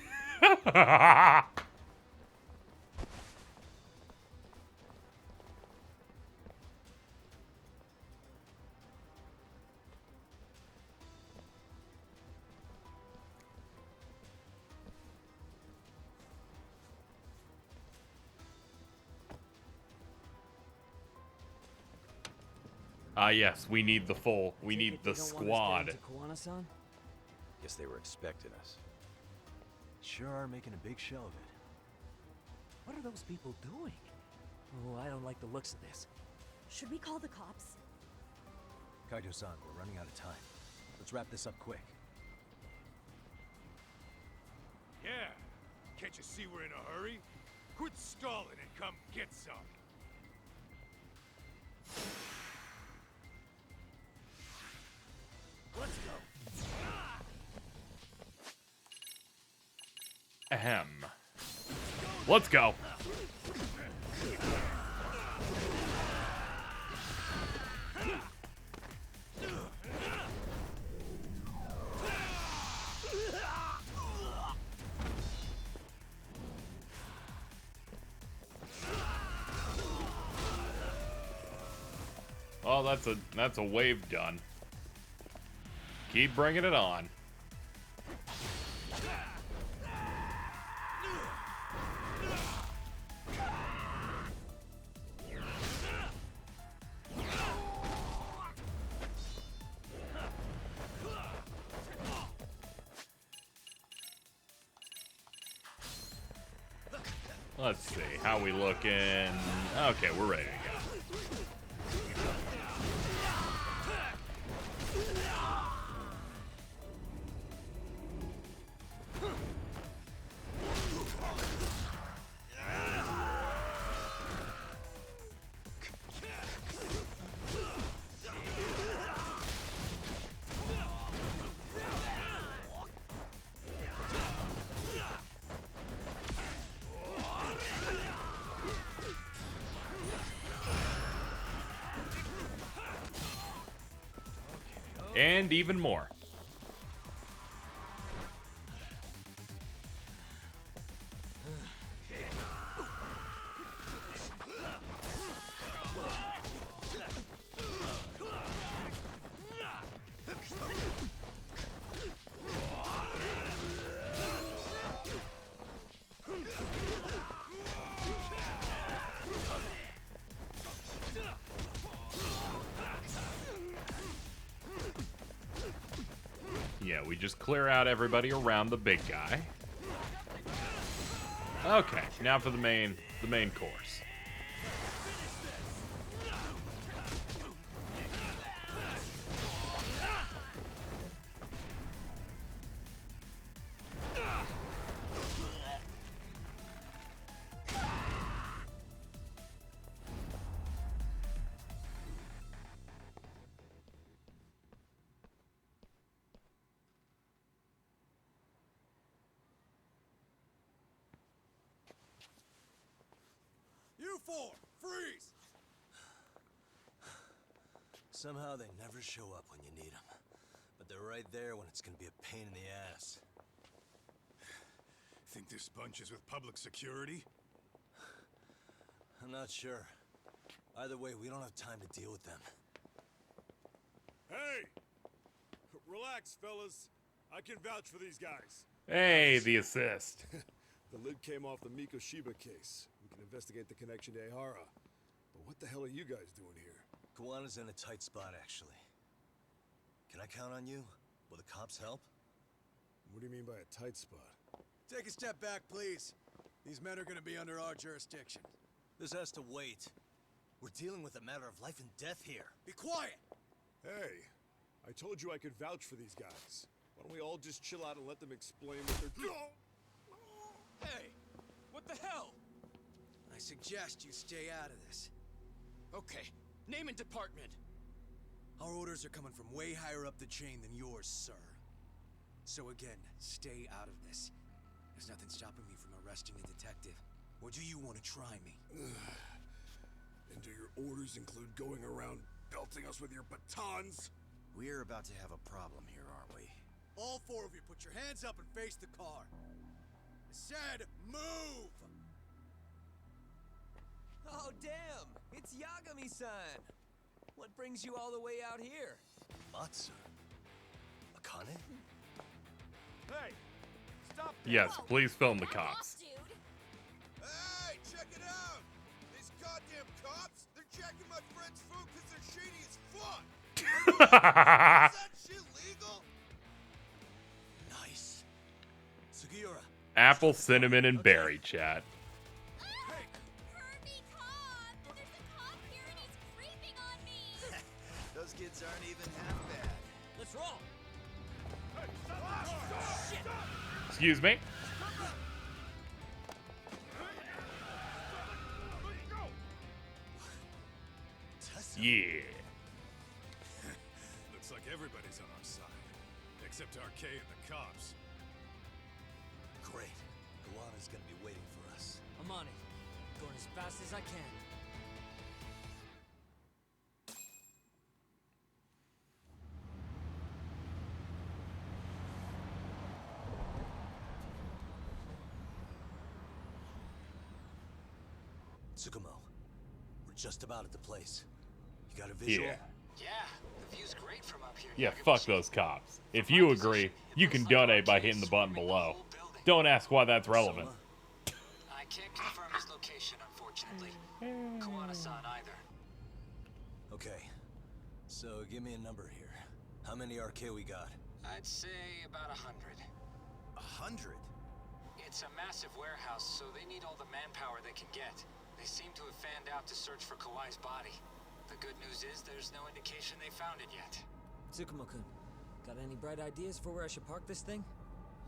Yes, we need the full. We need the squad. Kawana-san? Guess they were expecting us. Sure are making a big show of it. What are those people doing? Oh, I don't like the looks of this. Should we call the cops? Kaito-san, we're running out of time. Let's wrap this up quick. Yeah. Can't you see we're in a hurry? Quit stalling and come get some. Let's go. Ahem. Let's go. Oh, that's a wave done. Keep bringing it on. Let's see, how we looking? Okay, we're ready to go. And even more. Yeah, we just clear out everybody around the big guy. Okay, now for the main course. You four, freeze! Somehow they never show up when you need them. But they're right there when it's gonna be a pain in the ass. Think this bunch is with public security? I'm not sure. Either way, we don't have time to deal with them. Hey! Relax, fellas. I can vouch for these guys. Hey, the assist. The lid came off the Mikoshiba case. We can investigate the connection to Ehara. But what the hell are you guys doing here? Kawana's in a tight spot, actually. Can I count on you? Will the cops help? What do you mean by a tight spot? Take a step back, please. These men are gonna be under our jurisdiction. This has to wait. We're dealing with a matter of life and death here. Be quiet! Hey, I told you I could vouch for these guys. Why don't we all just chill out and let them explain what they're doing? Hey! What the hell? I suggest you stay out of this. Okay, name and department. Our orders are coming from way higher up the chain than yours, sir. So again, stay out of this. There's nothing stopping me from arresting a detective. Or do you want to try me? And do your orders include going around belting us with your batons? We're about to have a problem here, aren't we? All four of you, put your hands up and face the car. I said, move! Oh, damn! It's Yagami-san! What brings you all the way out here? Matsu? Akane? Hey! Stop! Yes, please film the cops. Hey, check it out! These goddamn cops, they're jacking my friend's food because they're shady as fuck! Is that shit legal? Nice. Sugiura. Apple, cinnamon, and berry, chat. Those kids aren't even half bad. Let's roll! Excuse me? Yeah. Looks like everybody's on our side. Except RK and the cops. Great. Kawana's gonna be waiting for us. I'm on it. Going as fast as I can. Tsukumo, we're just about at the place. You got a visual? Yeah. Yeah, the view's great from up here. Yeah, fuck those cops. If you agree, you can donate by hitting the button below. Don't ask why that's relevant. I can't confirm his location, unfortunately. Kawana-san either. Okay, so give me a number here. How many RK we got? I'd say about 100. 100? It's a massive warehouse, so they need all the manpower they can get. They seem to have fanned out to search for Kawai's body. The good news is there's no indication they found it yet. Tsukumo-kun, got any bright ideas for where I should park this thing?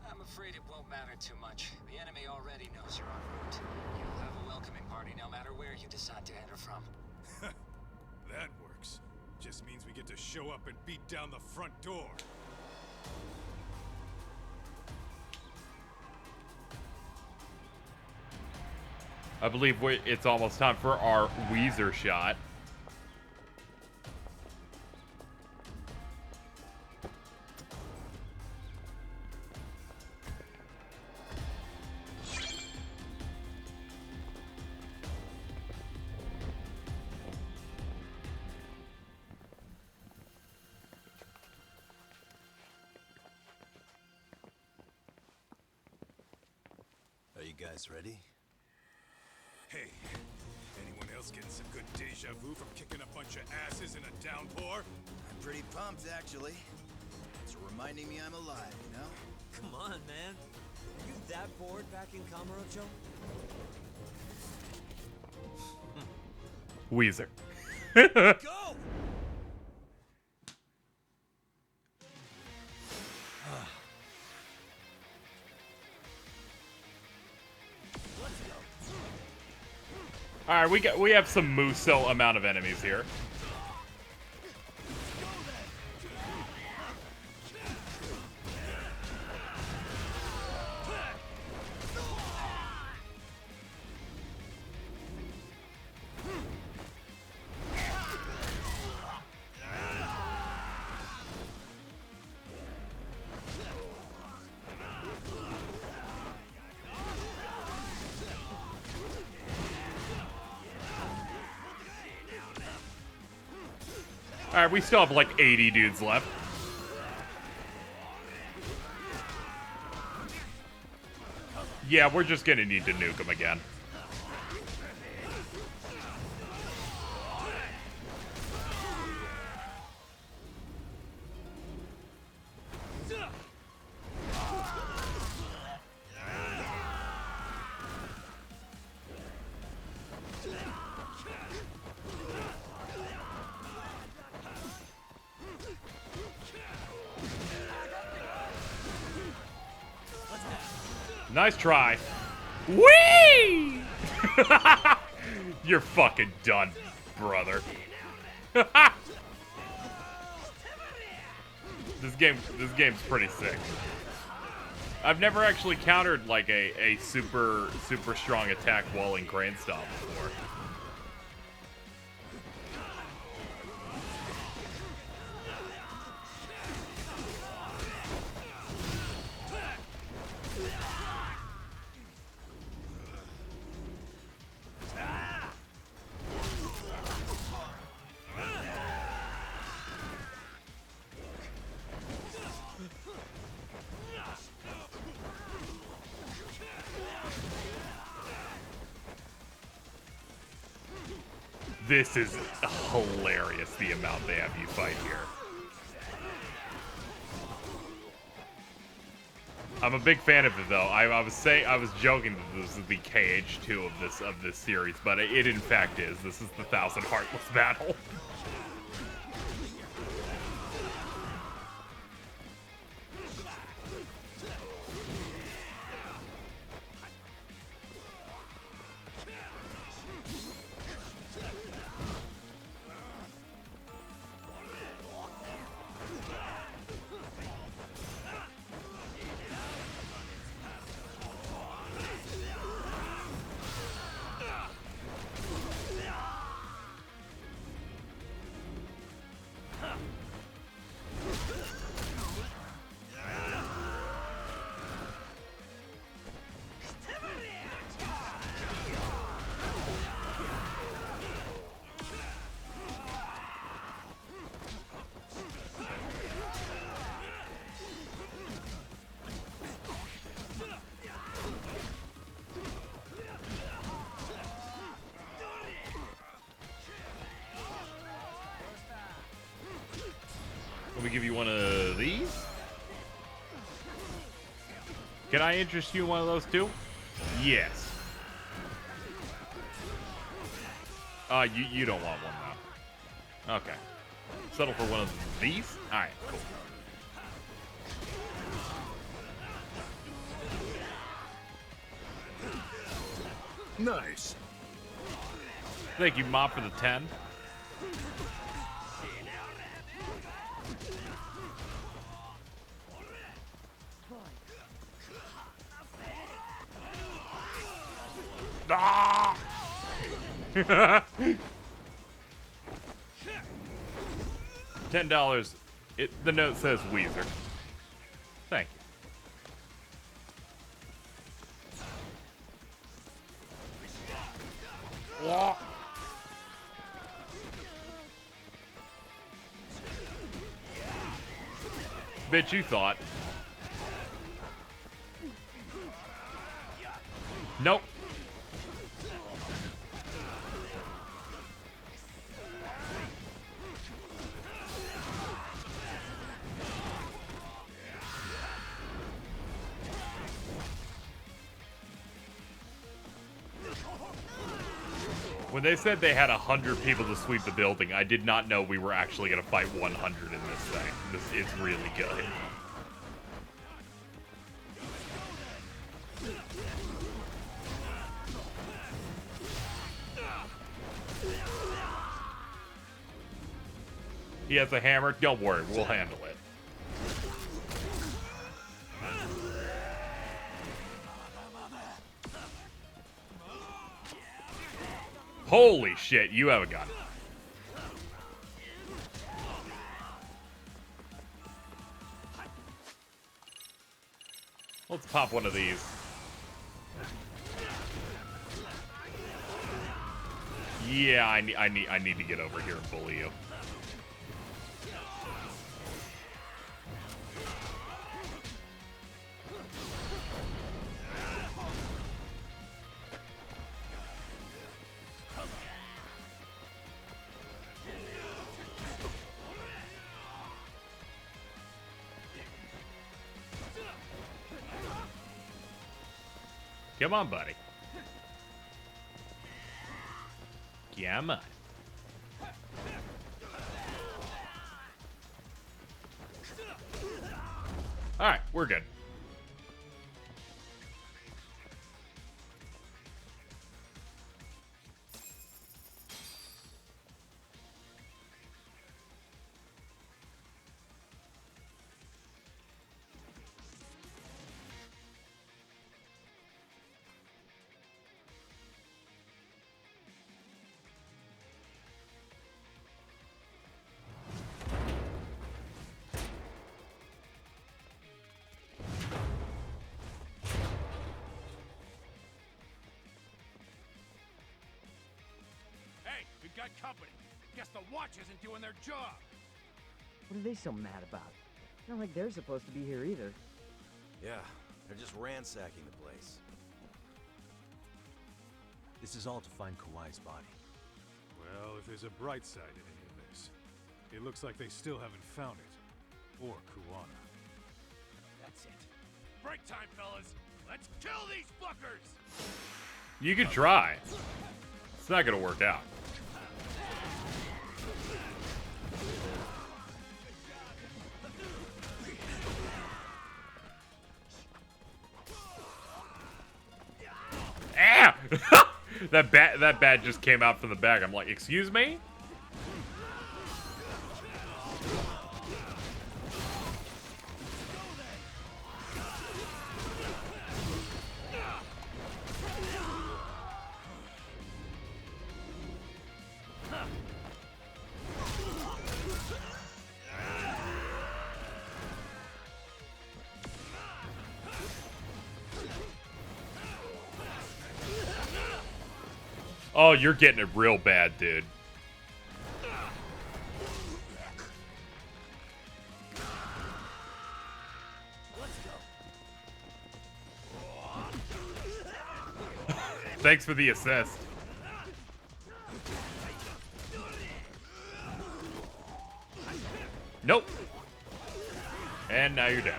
I'm afraid it won't matter too much. The enemy already knows you're en route. You'll have a welcoming party no matter where you decide to enter from. That works. Just means we get to show up and beat down the front door. I believe it's almost time for our Weezer shot. Are you guys ready? Hey, anyone else getting some good deja vu from kicking a bunch of asses in a downpour? I'm pretty pumped, actually. It's reminding me I'm alive, you know? Come on, man. Are you that bored back in Kamurocho? Weezer. Go! All right, we have some Muso amount of enemies here. Alright, we still have like 80 dudes left. Yeah, we're just gonna need to nuke them again. Nice try. Whee! You're fucking done, brother. This game's pretty sick. I've never actually countered like a super strong attack while in crane stomp before. This is hilarious, the amount they have you fight here. I'm a big fan of it, though. I was joking that this is the KH2 of this series, but it in fact is. This is the Thousand Heartless battle. Let me give you one of these. Can I interest you in one of those too? Yes. You don't want one though. Okay. Settle for one of these? Alright, cool. Nice. Thank you, Mop, for the 10. Ah! $10. The note says Weezer. Thank you. Wah. Bet you thought. Nope. When they said they had 100 people to sweep the building, I did not know we were actually going to fight 100 in this thing. It's really good. He has a hammer. Don't worry, we'll handle it. Holy shit, you have a gun. Let's pop one of these. Yeah, I need to get over here and bully you. Come on, buddy. Come on. Alright, we're good. We've got company. Guess the watch isn't doing their job. What are they so mad about? Not like they're supposed to be here either. Yeah, they're just ransacking the place. This is all to find Kawhi's body. Well, if there's a bright side in any of this, it looks like they still haven't found it. Or Kuwana. That's it. Break time, fellas. Let's kill these fuckers! You could try. It's not gonna work out. Ah! that bat just came out from the back. I'm like, excuse me? Oh, you're getting it real bad, dude. Thanks for the assist. Nope. And now you're dead.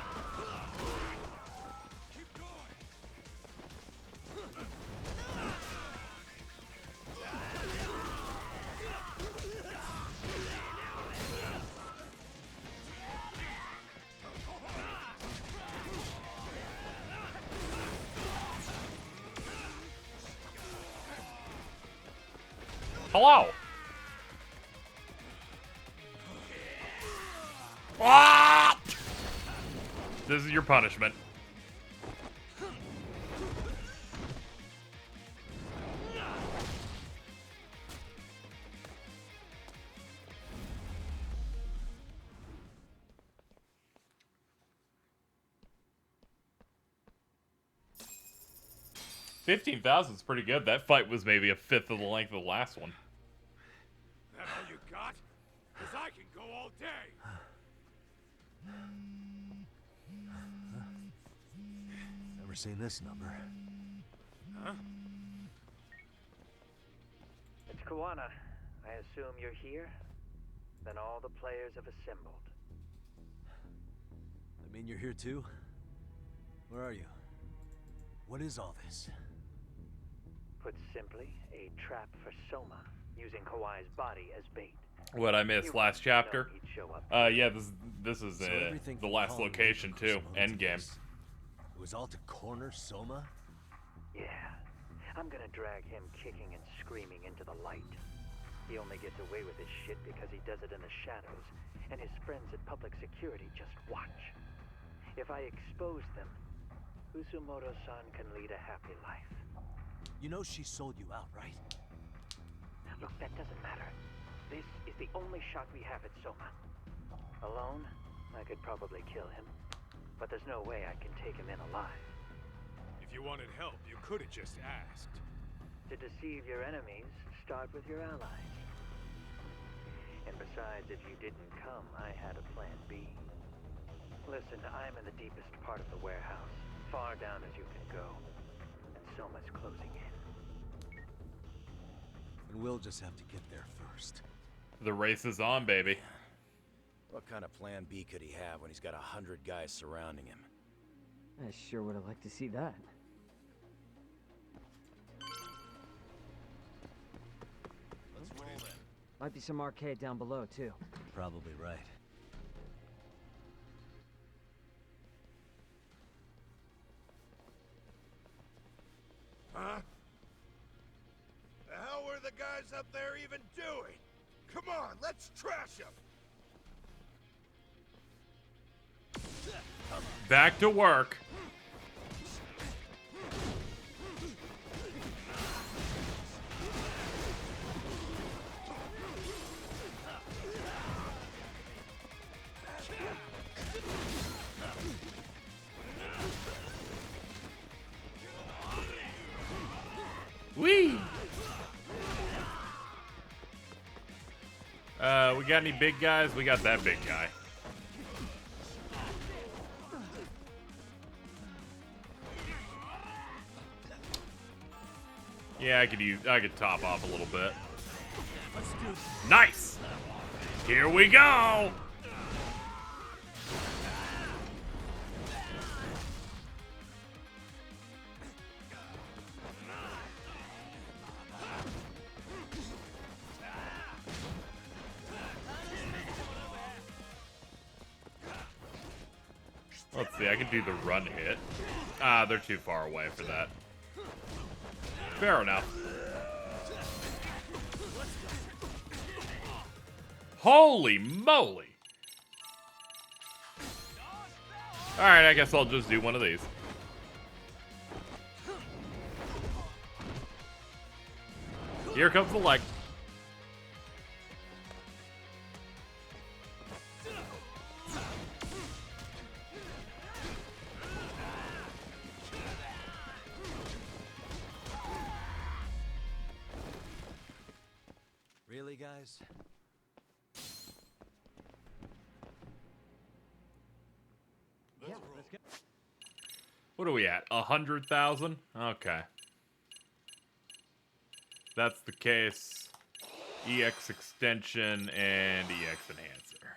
Hello. Ah! This is your punishment. $15,000 is pretty good. That fight was maybe a fifth of the length of the last one. That all you got? 'Cause I can go all day. Never seen this number. Huh? It's Kawana. I assume you're here? Then all the players have assembled. I mean, you're here too? Where are you? What is all this? Put simply, a trap for Soma, using Kawai's body as bait. What I missed last chapter? He'd show up. Yeah, this is So everything the from last Hollywood location to too. Cosmo's Endgame. place. It was all to corner Soma? Yeah. I'm gonna drag him kicking and screaming into the light. He only gets away with his shit because he does it in the shadows, and his friends at public security just watch. If I expose them, Usumoto-san can lead a happy life. You know she sold you out, right? Look, that doesn't matter. This is the only shot we have at Soma. Alone, I could probably kill him, but there's no way I can take him in alive. If you wanted help, you could have just asked. To deceive your enemies, start with your allies. And besides, if you didn't come, I had a plan B. Listen, I'm in the deepest part of the warehouse, far down as you can go, and Soma's closing in. And we'll just have to get there first. The race is on, baby. What kind of plan B could he have when he's got 100 guys surrounding him? I sure would have liked to see that. Let's roll then. Might be some arcade down below, too. Probably right. Huh? The hell were the guys up there even doing? Come on, let's trash them! Back to work. Whee! We got any big guys? We got that big guy. Yeah, I could top off a little bit. Nice! Here we go! Let's see, I can do the run hit. Ah, they're too far away for that. Fair enough. Holy moly! Alright, I guess I'll just do one of these. Here comes the leg. Really, guys? Yeah, let's go. What are we at? 100,000? Okay. That's the case. EX extension and EX enhancer.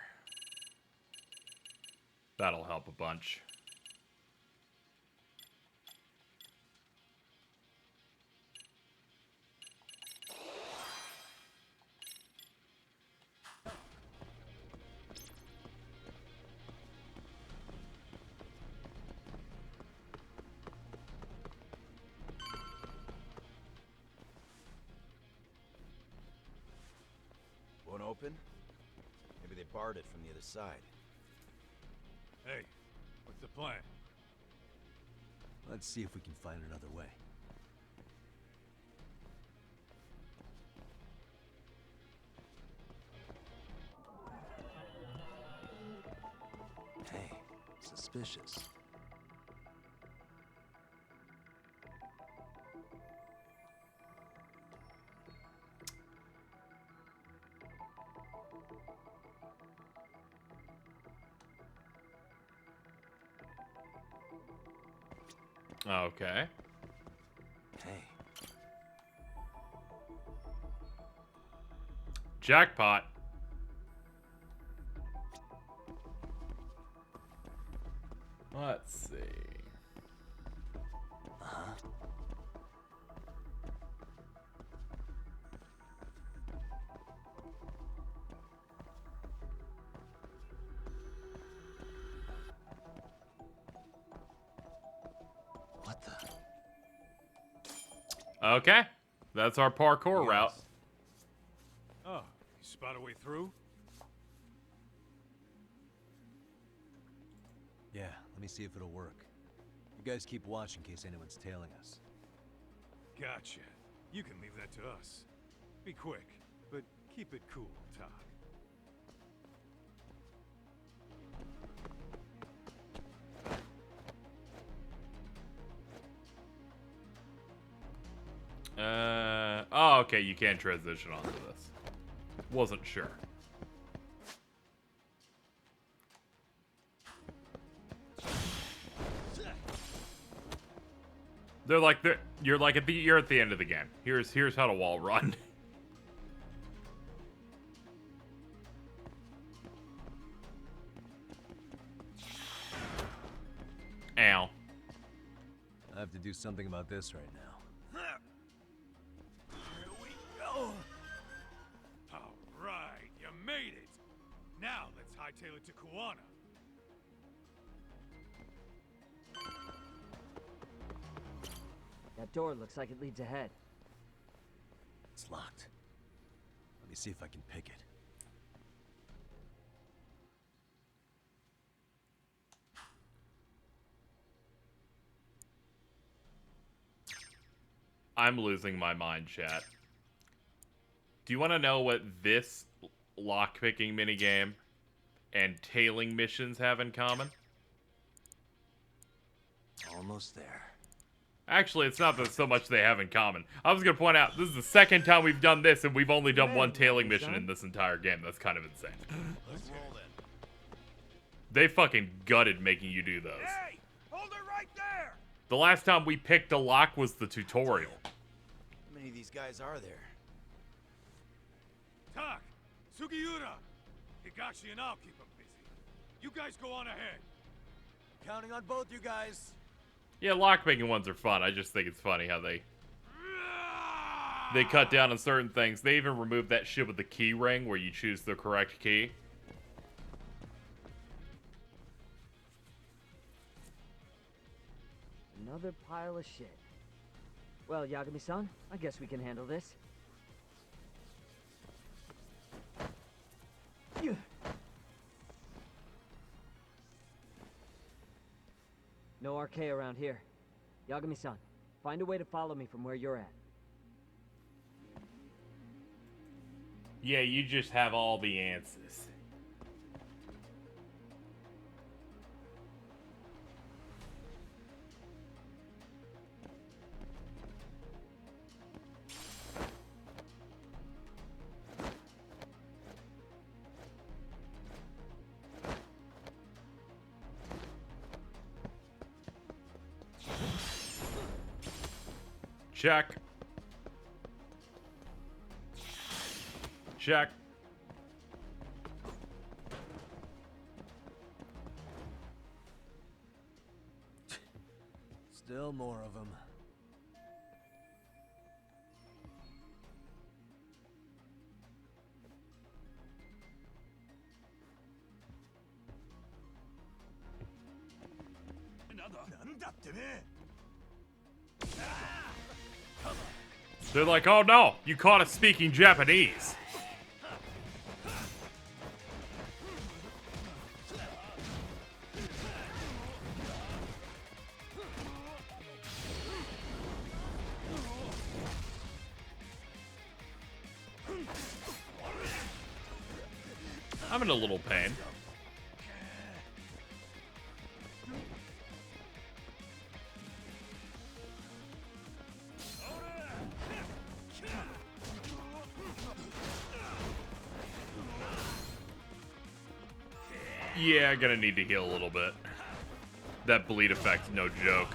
That'll help a bunch. Won't open? Maybe they barred it from the other side. Hey, what's the plan? Let's see if we can find another way. Hey, suspicious. Okay. Hey. Jackpot. Let's see. Uh-huh. What the? Okay. That's our parkour route. Oh, you spot a way through? Yeah, let me see if it'll work. You guys keep watch in case anyone's tailing us. Gotcha. You can leave that to us. Be quick, but keep it cool, Talk. Oh, okay, you can transition onto this. Wasn't sure. You're at the end of the game. Here's how to wall run. Ow. I have to do something about this right now. Here we go. All right, you made it. Now let's hightail it to Kuwana. That door looks like it leads ahead. It's locked. Let me see if I can pick it. I'm losing my mind, chat. Do you want to know what this lockpicking minigame and tailing missions have in common? Almost there. Actually, it's not that so much they have in common. I was going to point out, this is the second time we've done this, and we've only done one tailing mission in this entire game. That's kind of insane. Let's roll in. They fucking gutted making you do those. Hey! Hold her right there! The last time we picked a lock was the tutorial. How many of these guys are there? Tak, Sugiura, Higashi and I'll keep them busy. You guys go on ahead. Counting on both you guys. Yeah, lockpicking ones are fun. I just think it's funny how they cut down on certain things. They even removed that shit with the key ring where you choose the correct key. Another pile of shit. Well, Yagami-san, I guess we can handle this. No RK around here. Yagami-san, find a way to follow me from where you're at. Yeah, you just have all the answers. Check. Check. No more of them. They're like, oh no, you caught us speaking Japanese. I'm in a little pain. Yeah, gonna need to heal a little bit. That bleed effect, no joke.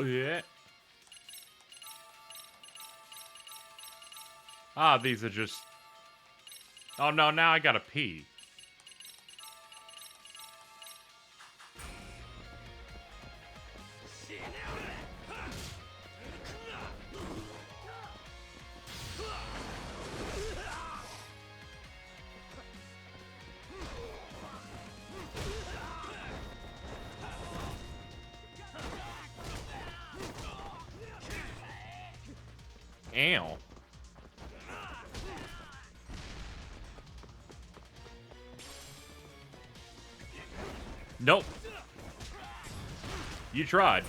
Yeah. Ah, these are just... Oh no, now I gotta pee. Ow. Nope. You tried.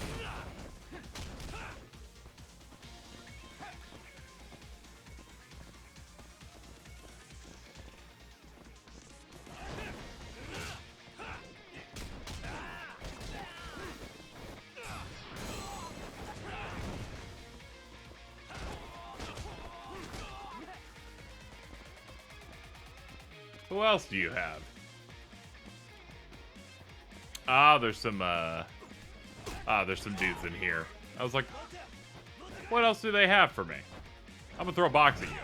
Who else do you have? Ah, there's some dudes in here. I was like, what else do they have for me? I'm gonna throw a box at you.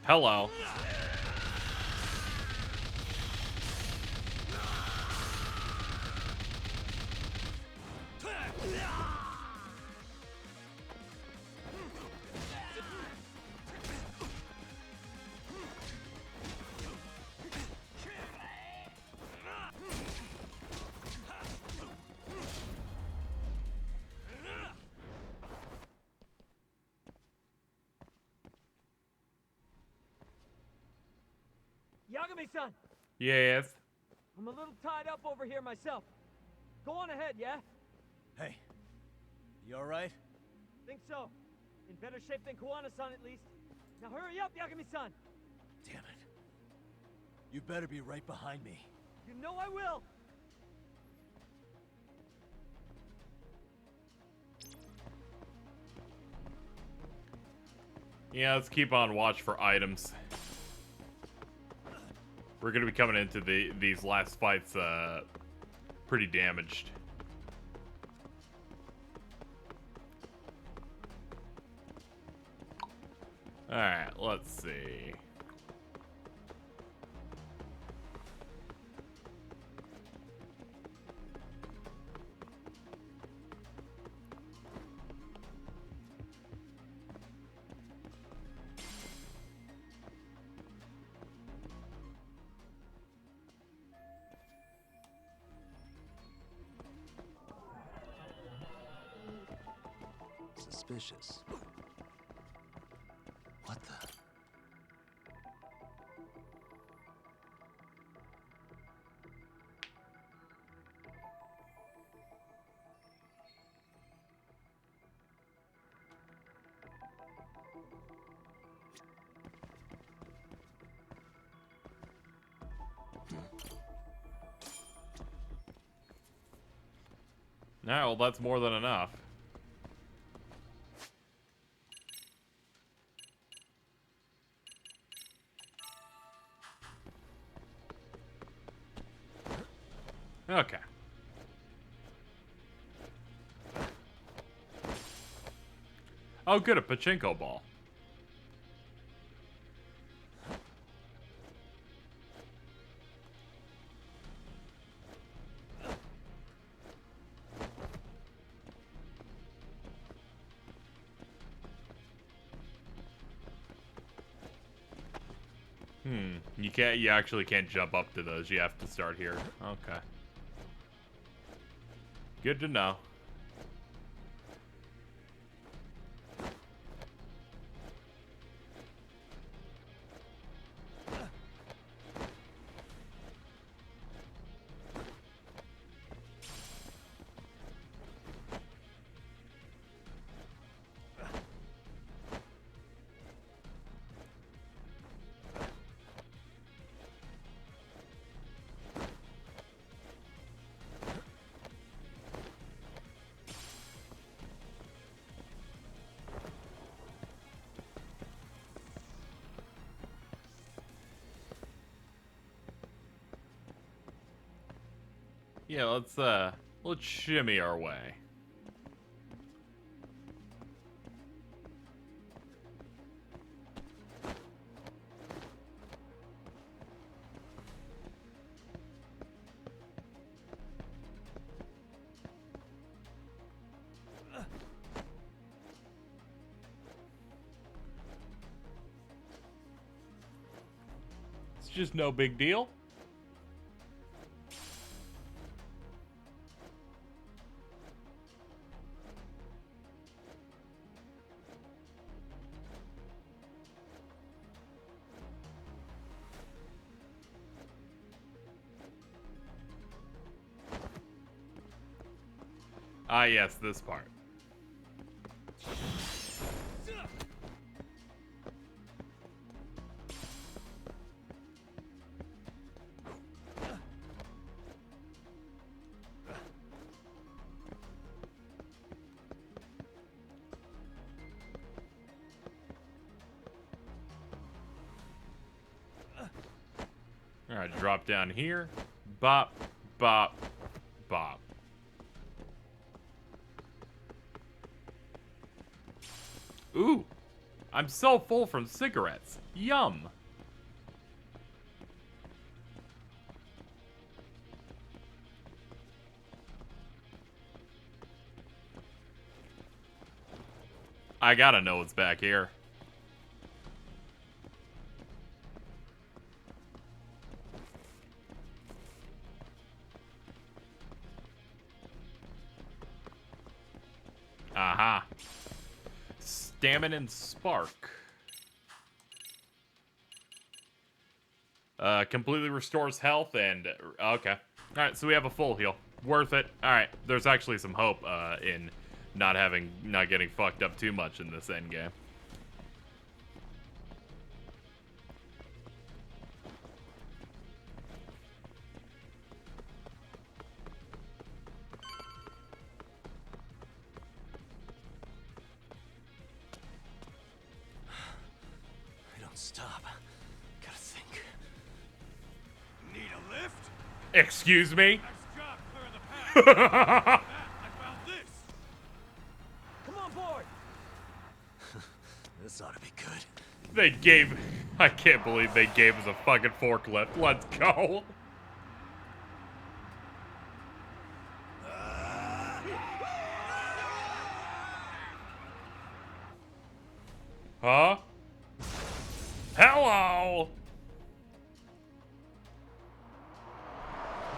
Hello. Yagami-san! Yes. I'm a little tied up over here myself. Go on ahead, yeah? Hey, you alright? Think so. In better shape than Koana-san at least. Now hurry up, Yagami-san! Damn it. You better be right behind me. You know I will! Yeah, let's keep on watch for items. We're gonna be coming into these last fights pretty damaged. Alright, let's see. Suspicious. What the? Alright, well that's more than enough. Okay. Oh, good, a pachinko ball. You actually can't jump up to those. You have to start here. Okay. Good to know. Yeah, let's shimmy our way. It's just no big deal. Ah, yes, this part. Alright, drop down here. Bop, bop, bop. Ooh, I'm so full from cigarettes. Yum. I gotta know what's back here. Aha. Stamina and Spark. Completely restores health and... Okay. Alright, so we have a full heal. Worth it. Alright, there's actually some hope in not getting fucked up too much in this endgame. Stop. Gotta think. Need a lift? Excuse me? Nice job clearing the path. I found this. Come on board. This ought to be good. They gave... I can't believe they gave us a fucking forklift. Let's go. Huh? Hello!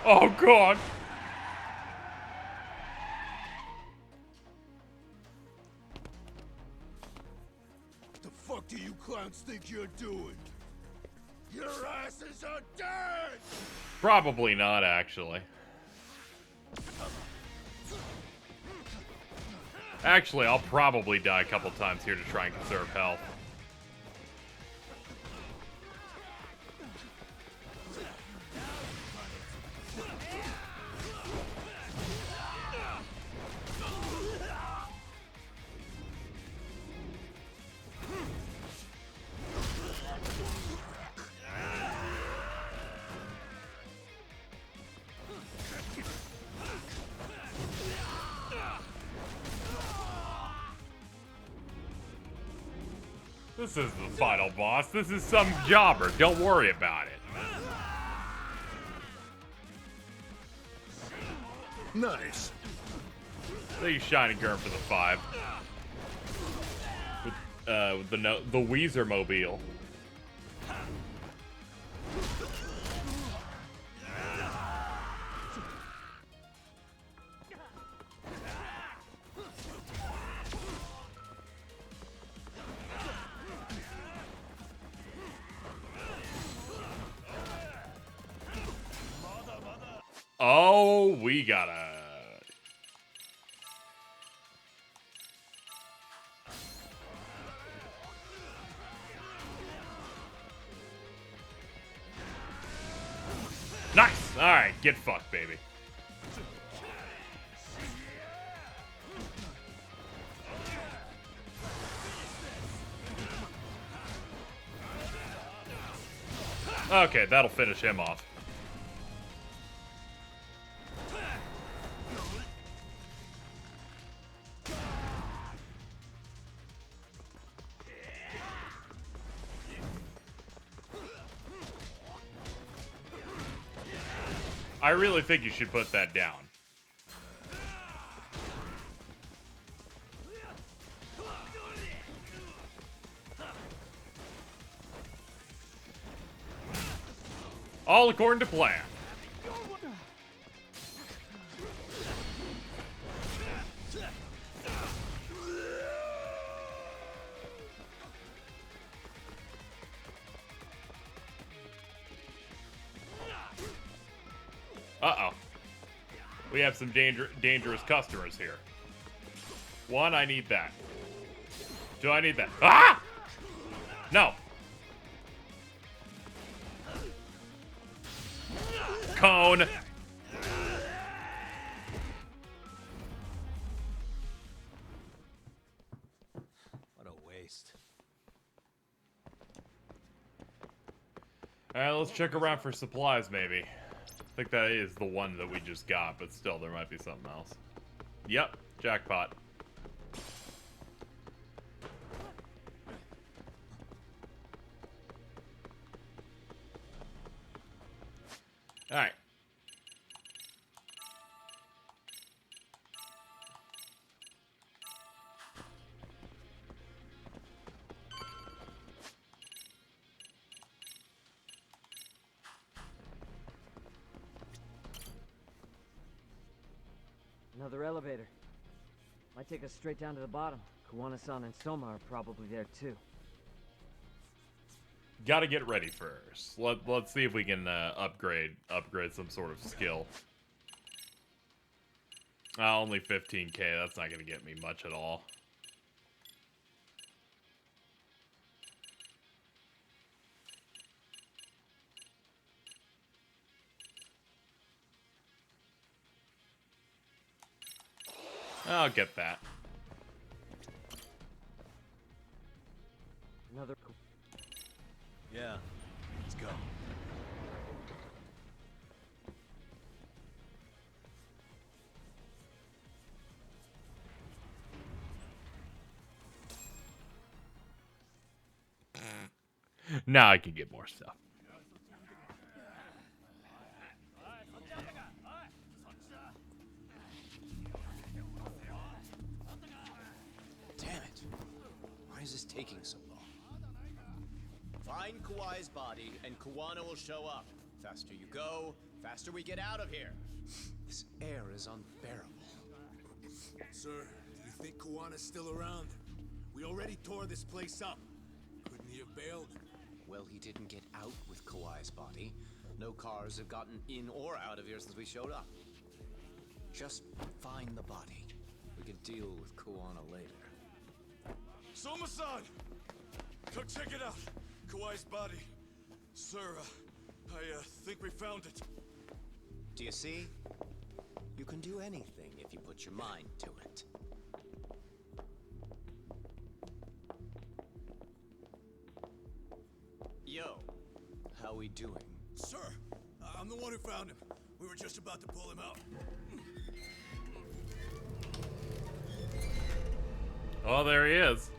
Oh, God. The fuck do you clowns think you're doing? Your asses are dead! Probably not, actually. Actually, I'll probably die a couple times here to try and conserve health. This is the final boss. This is some jobber. Don't worry about it. Nice. Thank you, Shining Gurn, for the 5. With the Weezer Mobile. Oh, we gotta... Nice! Alright, get fucked, baby. Okay, that'll finish him off. I really think you should put that down. All according to plan. Uh-oh. We have some dangerous customers here. 1, I need that. 2, I need that. Ah! No. Cone. What a waste. Alright, let's check around for supplies, maybe. I think that is the one that we just got, but still, there might be something else. Yep, jackpot. Alright. Another elevator. Might take us straight down to the bottom. Kawana-san and Soma are probably there too. Gotta get ready first. Let's see if we can upgrade some sort of skill. Only 15k. That's not gonna get me much at all. I'll get that. Another. Yeah, let's go. Now I can get more stuff. Damn it. Why is this taking so long? Find Kawai's body, and Kawana will show up. Faster you go, faster we get out of here. This air is unbearable. Sir, do you think Kawana's still around? We already tore this place up. Couldn't he have bailed? Well, he didn't get out with Kawai's body. No cars have gotten in or out of here since we showed up. Just find the body. We can deal with Kawana later. Soma-san! Come check it out. Kawai's body. Sir, I think we found it. Do you see? You can do anything if you put your mind to it. Yo, how we doing? Sir, I'm the one who found him. We were just about to pull him out. Oh, there he is.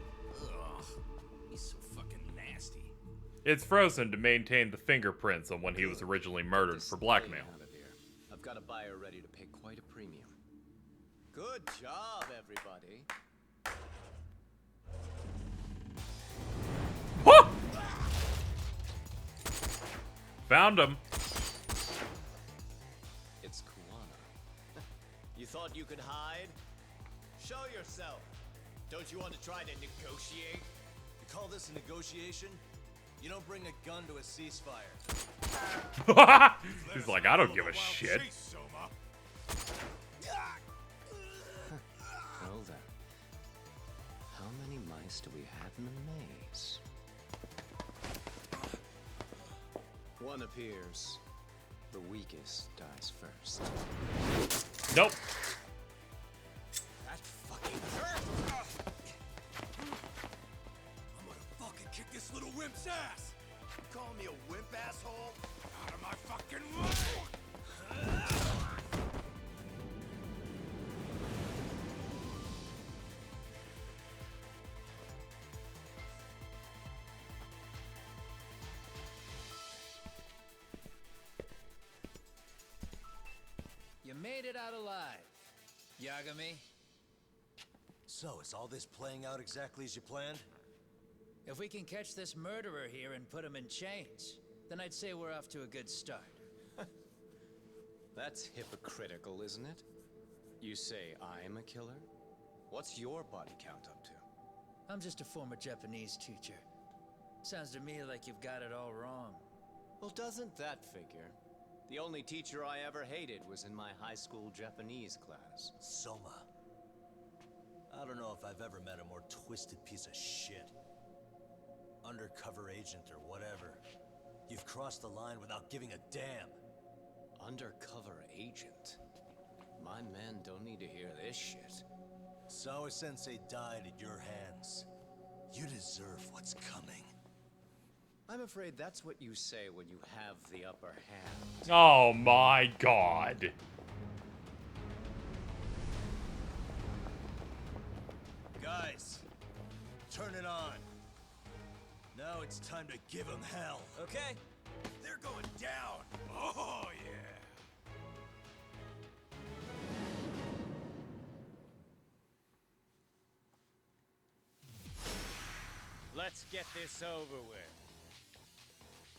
Ugh, he's so It's frozen to maintain the fingerprints on when he was originally murdered for blackmail. Out of here. I've got a buyer ready to pay quite a premium. Good job, everybody. Found him. It's Kuwana. You thought you could hide? Show yourself. Don't you want to try to negotiate? You call this a negotiation? You don't bring a gun to a ceasefire. He's like, I don't give a shit. Well then, how many mice do we have in the maze? One appears. The weakest dies first. Nope. That fucking hurt! I'm gonna fucking kick this little wimp's ass! You calling me a wimp, asshole? Out of my fucking way! You made it out alive, Yagami. So, is all this playing out exactly as you planned? If we can catch this murderer here and put him in chains, then I'd say we're off to a good start. That's hypocritical, isn't it? You say I'm a killer? What's your body count up to? I'm just a former Japanese teacher. Sounds to me like you've got it all wrong. Well, doesn't that figure? The only teacher I ever hated was in my high school Japanese class. Soma. I don't know if I've ever met a more twisted piece of shit. Undercover agent or whatever. You've crossed the line without giving a damn. Undercover agent? My men don't need to hear this shit. Sawa-sensei died at your hands. You deserve what's coming. I'm afraid that's what you say when you have the upper hand. Oh my god. Guys, turn it on. Now it's time to give them hell. Okay. They're going down! Oh, yeah! Let's get this over with.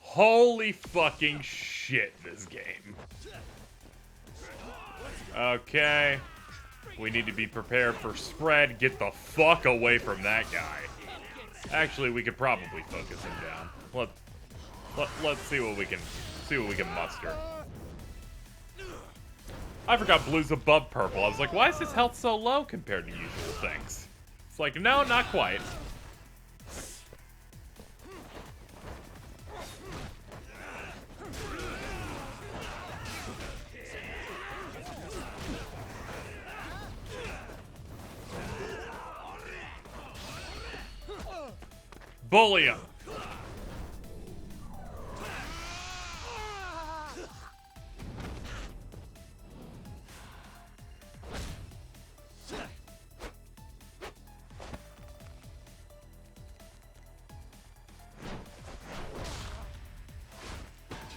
Holy fucking shit, this game. Okay. We need to be prepared for spread. Get the fuck away from that guy. Actually, we could probably focus him down. Let's see what we can muster. I forgot blue's above purple. I was like, why is his health so low compared to usual things? It's like, no, not quite. Bully him.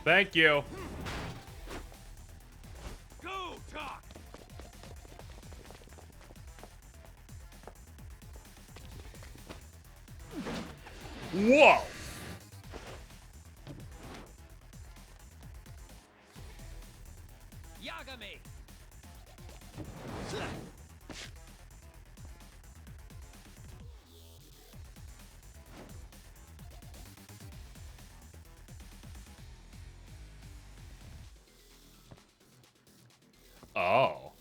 Thank you. Go, Doc! Whoa! Yagami! Oh.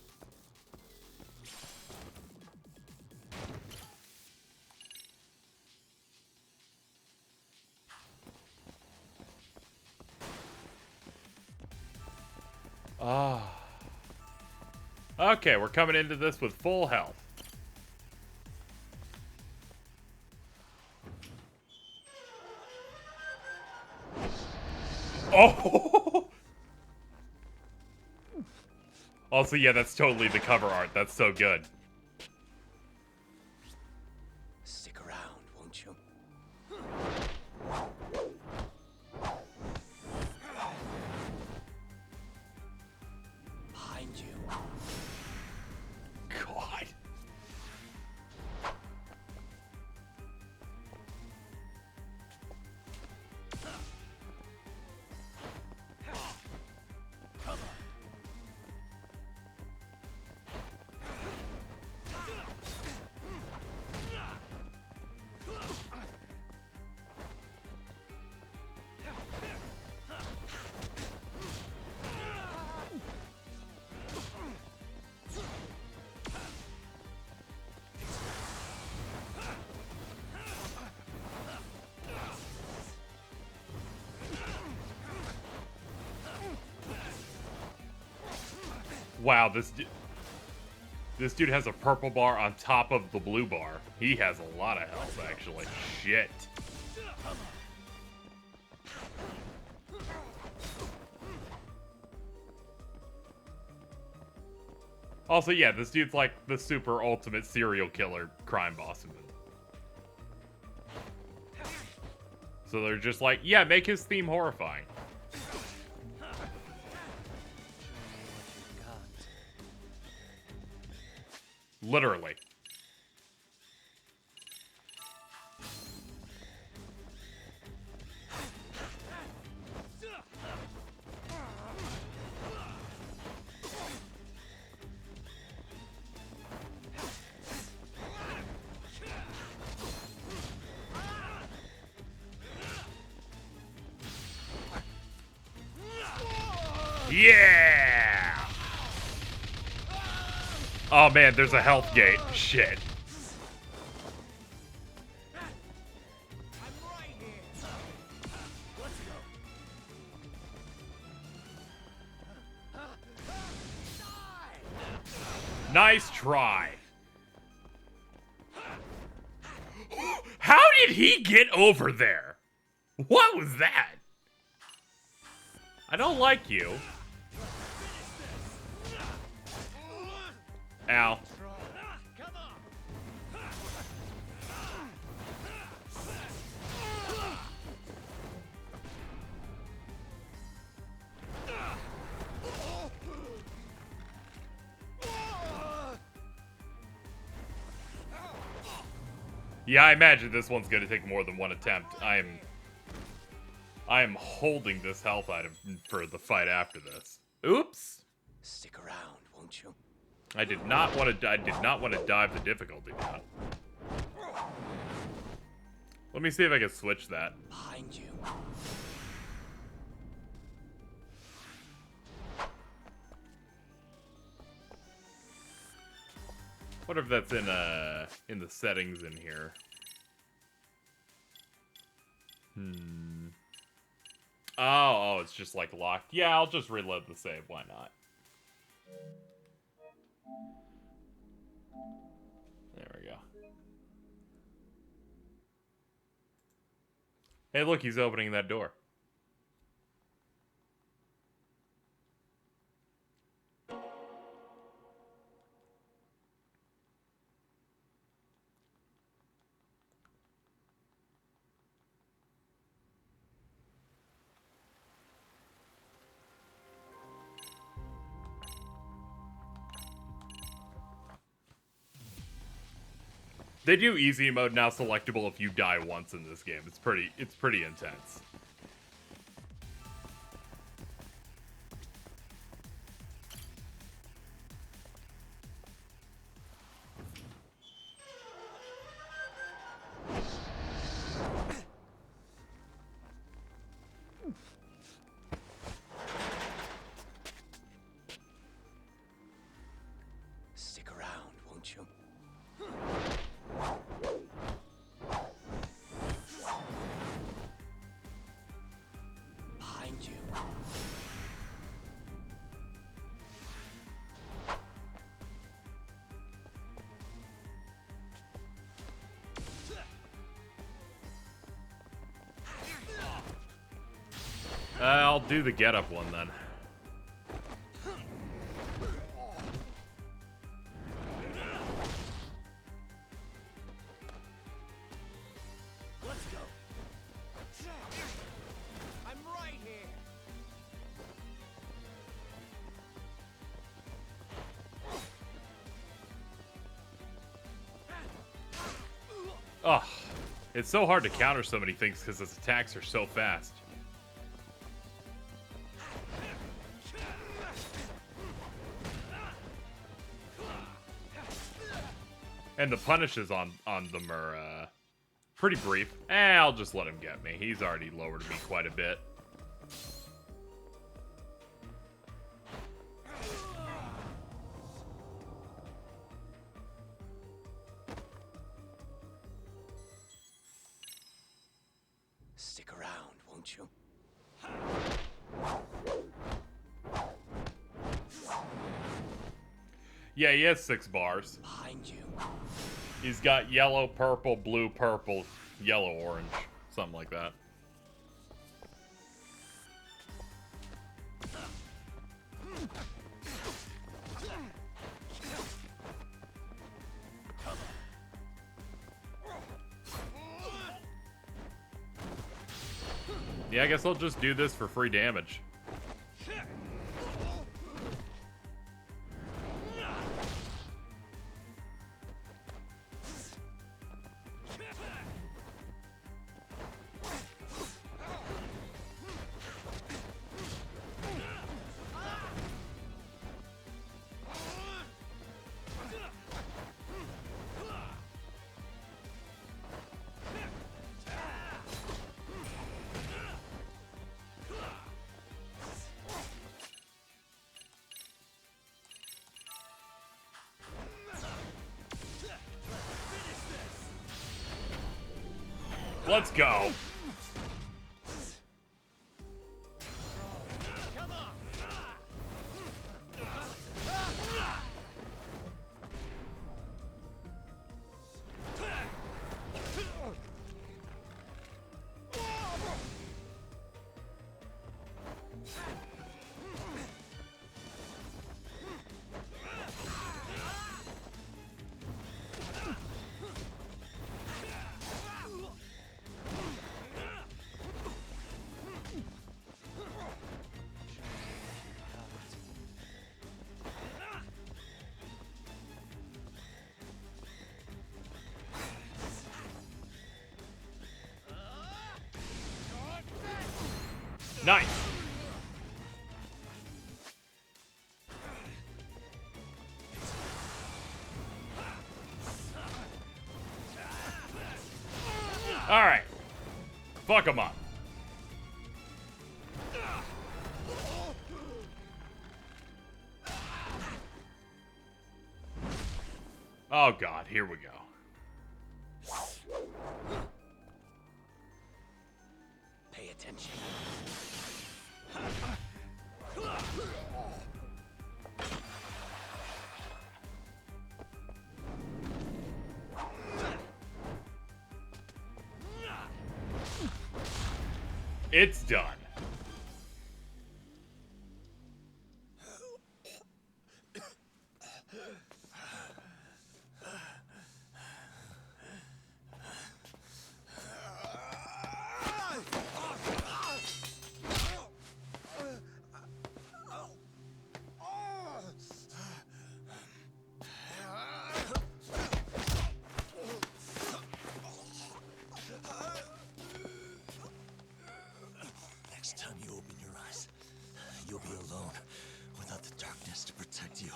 Ah. Okay, we're coming into this with full health. Oh! Also, yeah, that's totally the cover art. That's so good. Stick around, won't you? Wow, this dude has a purple bar on top of the blue bar. He has a lot of health, actually. Shit. Also, yeah, this dude's like the super ultimate serial killer crime boss. So they're just like, yeah, make his theme horrifying. Literally. Yeah! Oh man, there's a health gate. Shit. Nice try. How did he get over there? What was that? I don't like you. Ow. Yeah, I imagine this one's gonna take more than one attempt. I am holding this health item for the fight after this. Oops. Stick around, won't you? I did not want to dive the difficulty down. Let me see if I can switch that. Behind you. What if that's in the settings in here? Oh, it's just like locked. Yeah, I'll just reload the save. Why not? There we go. Hey, look, he's opening that door. They do easy mode now selectable if you die once in this game. It's pretty intense. Stick around, won't you? Behind you. I'll do the get up one then. Let's go. I'm right here. Ugh. It's so hard to counter so many things because his attacks are so fast. And the punishes on them are pretty brief. I'll just let him get me. He's already lowered me quite a bit. Stick around, won't you? Yeah, he has 6 bars. Behind you. He's got yellow, purple, blue, purple, yellow, orange. Something like that. Yeah, I guess I'll just do this for free damage. Let's go. Nice. All right. Fuck him up. Oh God, here we go. Pay attention. It's done. Next time you open your eyes, you'll be alone, without the darkness to protect you.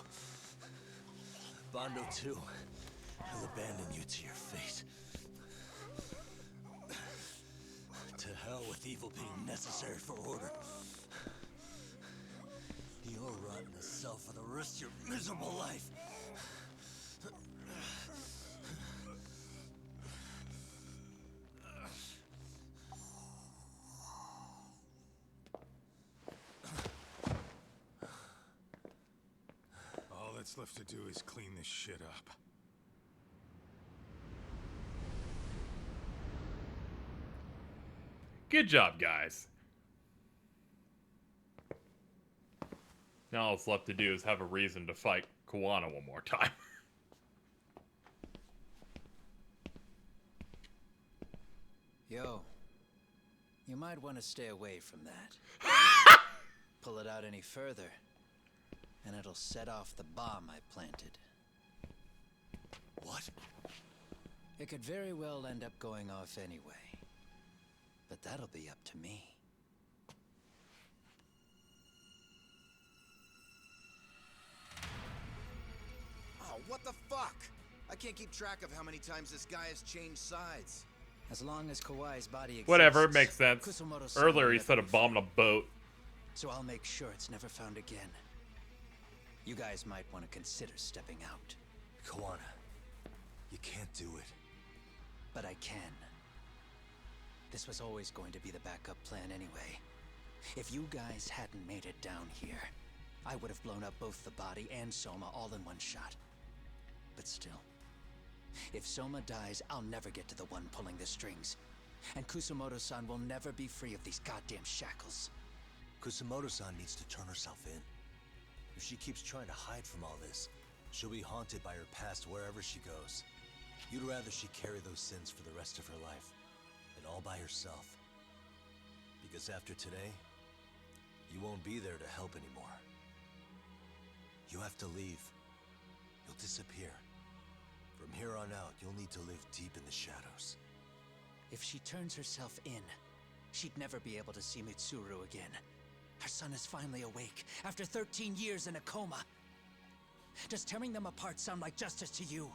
Bondo, too. He'll abandon you to your fate. To hell with evil being necessary for order. You'll rot in a cell for the rest of your miserable life. All that's left to do is clean this shit up. Good job, guys. Now all that's left to do is have a reason to fight Kuwana one more time. Yo, you might want to stay away from that. Pull it out any further, and it'll set off the bomb I planted. What? It could very well end up going off anyway. But that'll be up to me. Oh, what the fuck? I can't keep track of how many times this guy has changed sides. As long as Kawai's body exists, Whatever, it makes sense. Kusumoto-san Earlier will he never said a be bomb in a boat. So I'll make sure it's never found again. You guys might want to consider stepping out. Kuwana, you can't do it. But I can. This was always going to be the backup plan anyway. If you guys hadn't made it down here, I would have blown up both the body and Soma all in one shot. But still, if Soma dies, I'll never get to the one pulling the strings. And Kusumoto-san will never be free of these goddamn shackles. Kusumoto-san needs to turn herself in. If she keeps trying to hide from all this, she'll be haunted by her past wherever she goes. You'd rather she carry those sins for the rest of her life, and all by herself. Because after today, you won't be there to help anymore. You have to leave. You'll disappear. From here on out, you'll need to live deep in the shadows. If she turns herself in, she'd never be able to see Mitsuru again. Her son is finally awake, after 13 years in a coma. Does tearing them apart sound like justice to you?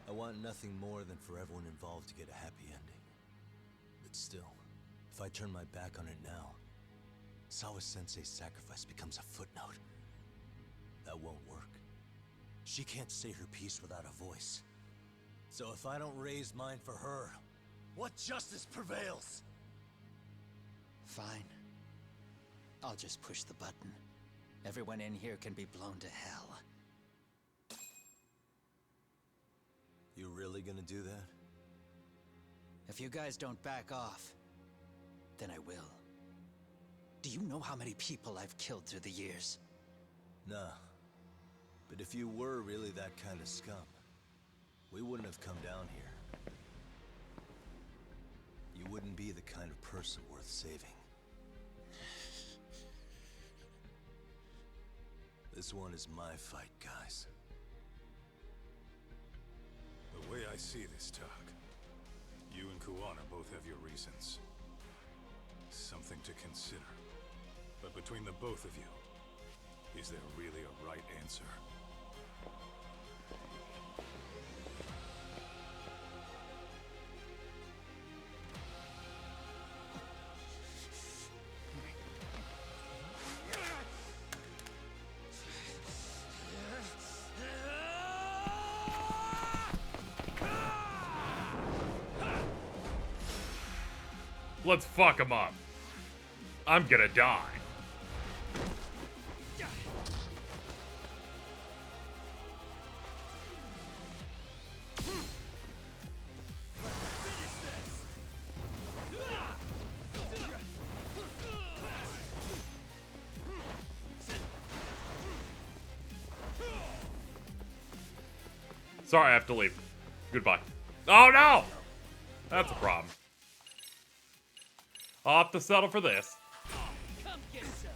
I want nothing more than for everyone involved to get a happy ending. But still, if I turn my back on it now, Sawa-sensei's sacrifice becomes a footnote. That won't work. She can't say her piece without a voice. So if I don't raise mine for her, what justice prevails? Fine. I'll just push the button. Everyone in here can be blown to hell. You really gonna do that? If you guys don't back off, then I will. Do you know how many people I've killed through the years? Nah. But if you were really that kind of scum, we wouldn't have come down here. You wouldn't be the kind of person worth saving. This one is my fight, guys. The way I see this, Tug, you and Kuwana both have your reasons. Something to consider. But between the both of you, is there really a right answer? Let's fuck him up. I'm gonna die. Sorry, I have to leave. Goodbye. Oh no! That's a problem. I'll have to settle for this. Come get some.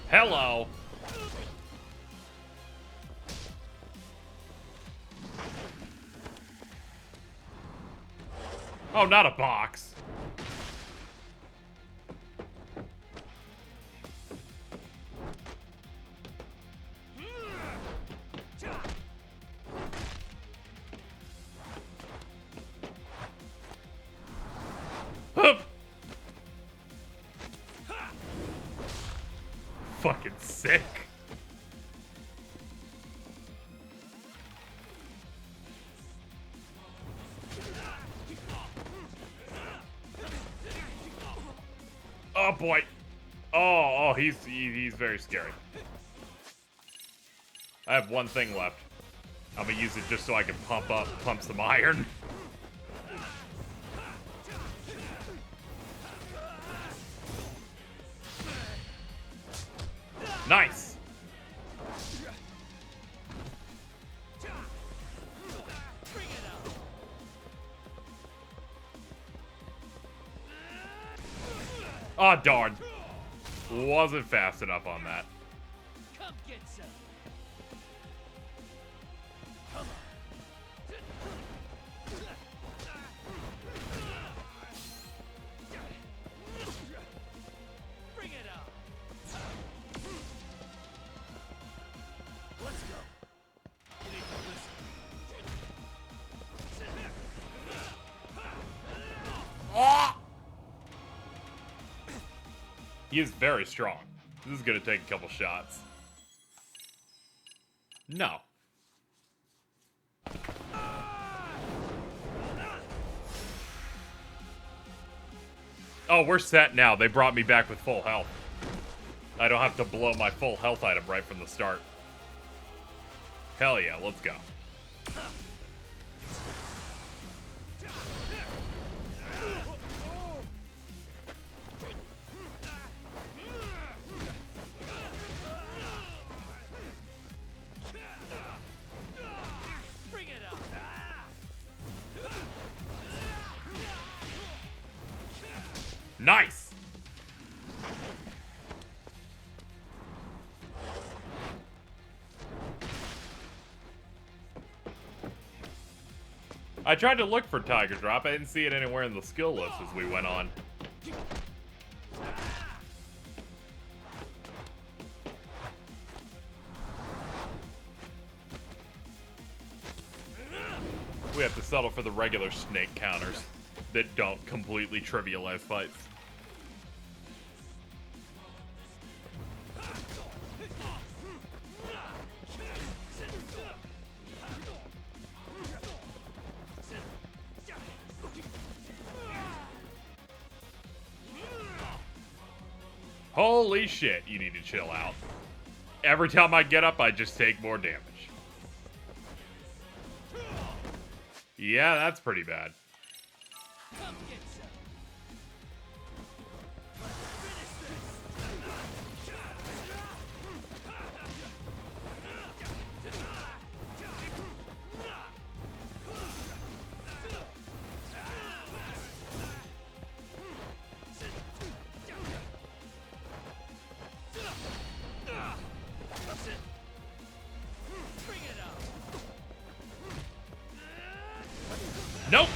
Hello. Oh, not a box. Fucking sick. Oh boy. Oh, he's very scary. I have one thing left. I'm gonna use it just so I can pump some iron. Nice. Oh darn. Wasn't fast enough on that. Come get some. Bring it on. He is very strong. This is gonna take a couple shots. No. Oh, we're set now. They brought me back with full health. I don't have to blow my full health item right from the start. Hell yeah, let's go. Nice! I tried to look for Tiger Drop. I didn't see it anywhere in the skill list as we went on. We have to settle for the regular snake counters that don't completely trivialize fights. Holy shit, you need to chill out. Every time I get up, I just take more damage. Yeah, that's pretty bad. Nope.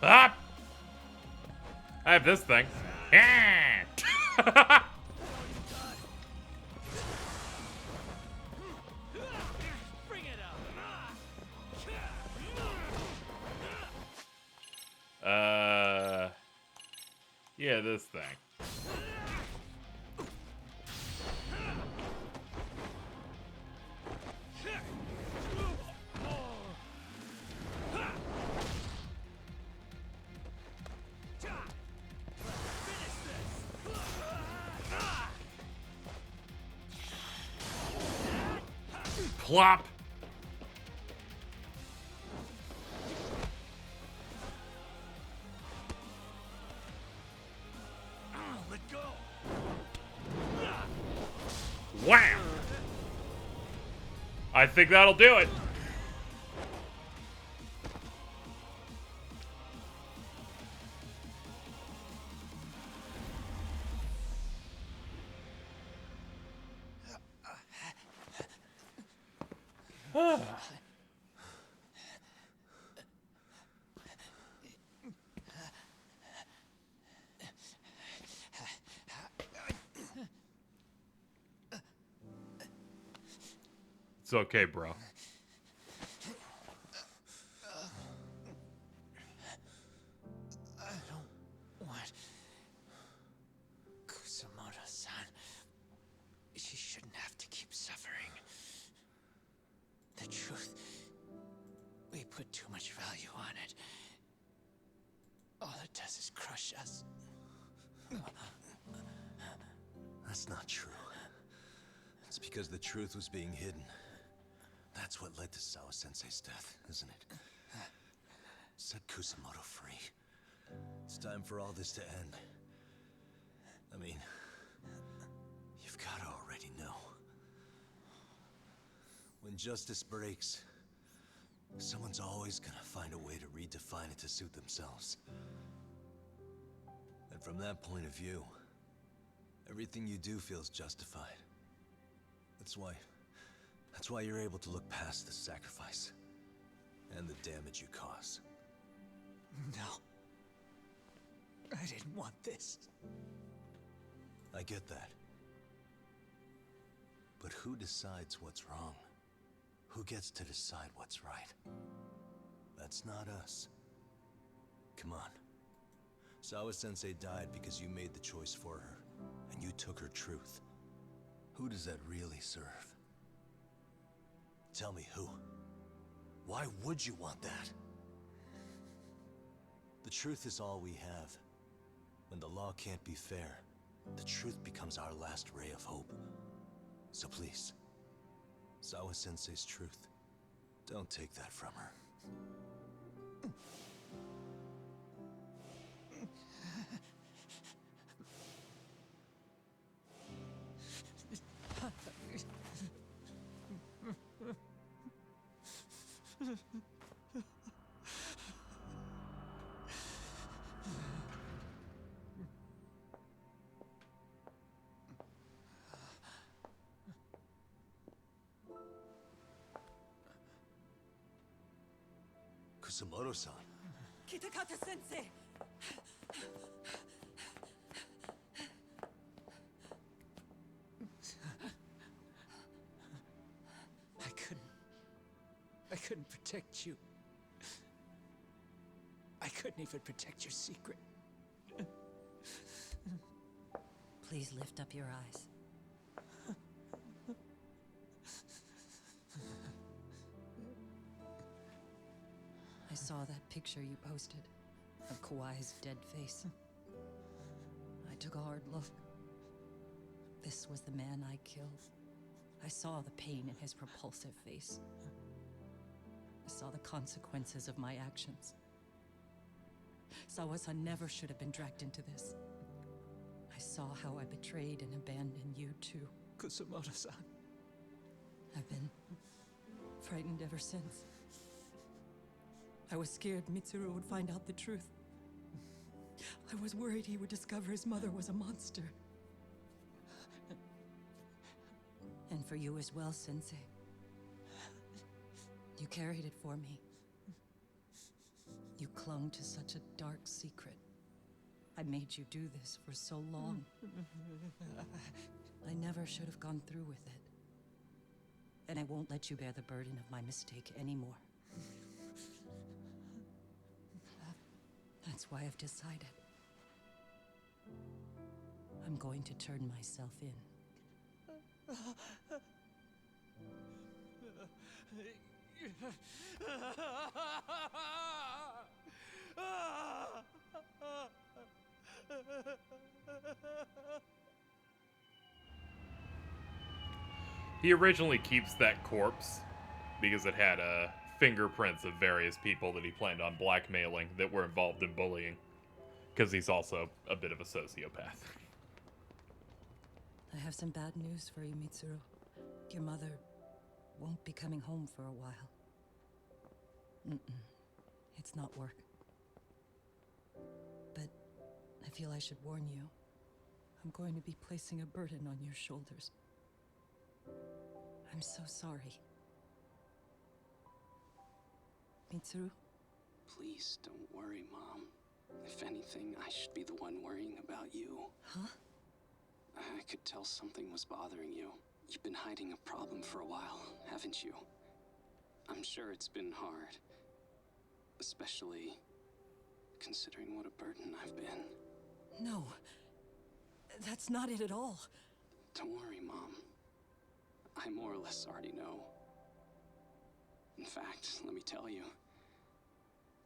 Ah! I have this thing. Yeah, this thing. Plop. Let go. Wham! I think that'll do it. It's okay, bro. I don't want Kusamoto-san. She shouldn't have to keep suffering. The truth, we put too much value on it. All it does is crush us. That's not true. It's because the truth was being hidden. That's what led to Sawa-sensei's death, isn't it? Set Kusamoto free. It's time for all this to end. I mean, you've got to already know. When justice breaks, someone's always gonna find a way to redefine it to suit themselves. And from that point of view, everything you do feels justified. That's why you're able to look past the sacrifice and the damage you cause. No. I didn't want this. I get that. But who decides what's wrong? Who gets to decide what's right? That's not us. Come on. Sawa-sensei died because you made the choice for her, and you took her truth. Who does that really serve? Tell me who. Why would you want that? The truth is all we have. When the law can't be fair, the truth becomes our last ray of hope. So please, Sawa-sensei's truth, don't take that from her. Kusumoto-san. Kitakata-sensei! I couldn't protect you. I couldn't even protect your secret. Please lift up your eyes. I saw that picture you posted of Kawai's dead face. I took a hard look. This was the man I killed. I saw the pain in his repulsive face. I saw the consequences of my actions. Sawa-san never should have been dragged into this. I saw how I betrayed and abandoned you too. Kusumoto-san. I've been frightened ever since. I was scared Mitsuru would find out the truth. I was worried he would discover his mother was a monster. And for you as well, Sensei. You carried it for me. You clung to such a dark secret. I made you do this for so long. I never should have gone through with it. And I won't let you bear the burden of my mistake anymore. That's why I've decided. I'm going to turn myself in. He originally keeps that corpse because it had fingerprints of various people that he planned on blackmailing that were involved in bullying. Because he's also a bit of a sociopath. I have some bad news for you, Mitsuru. Your mother won't be coming home for a while. It's not work. But I feel I should warn you. I'm going to be placing a burden on your shoulders. I'm so sorry. Mitsuru? Please don't worry, Mom. If anything, I should be the one worrying about you. Huh? I could tell something was bothering you. You've been hiding a problem for a while, haven't you? I'm sure it's been hard. Especially considering what a burden I've been. No. That's not it at all. Don't worry, Mom. I more or less already know. In fact, let me tell you.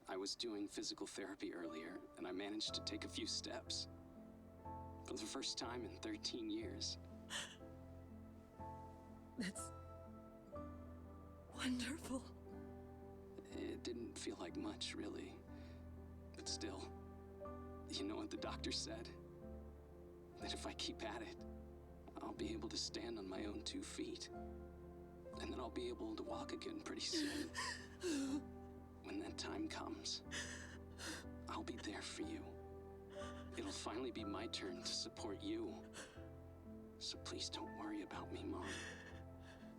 I was doing physical therapy earlier, and I managed to take a few steps. For the first time in 13 years. That's wonderful. It didn't feel like much, really. But still, you know what the doctor said? That if I keep at it, I'll be able to stand on my own 2 feet. And then I'll be able to walk again pretty soon. When that time comes, I'll be there for you. It'll finally be my turn to support you. So please don't worry about me, Mom.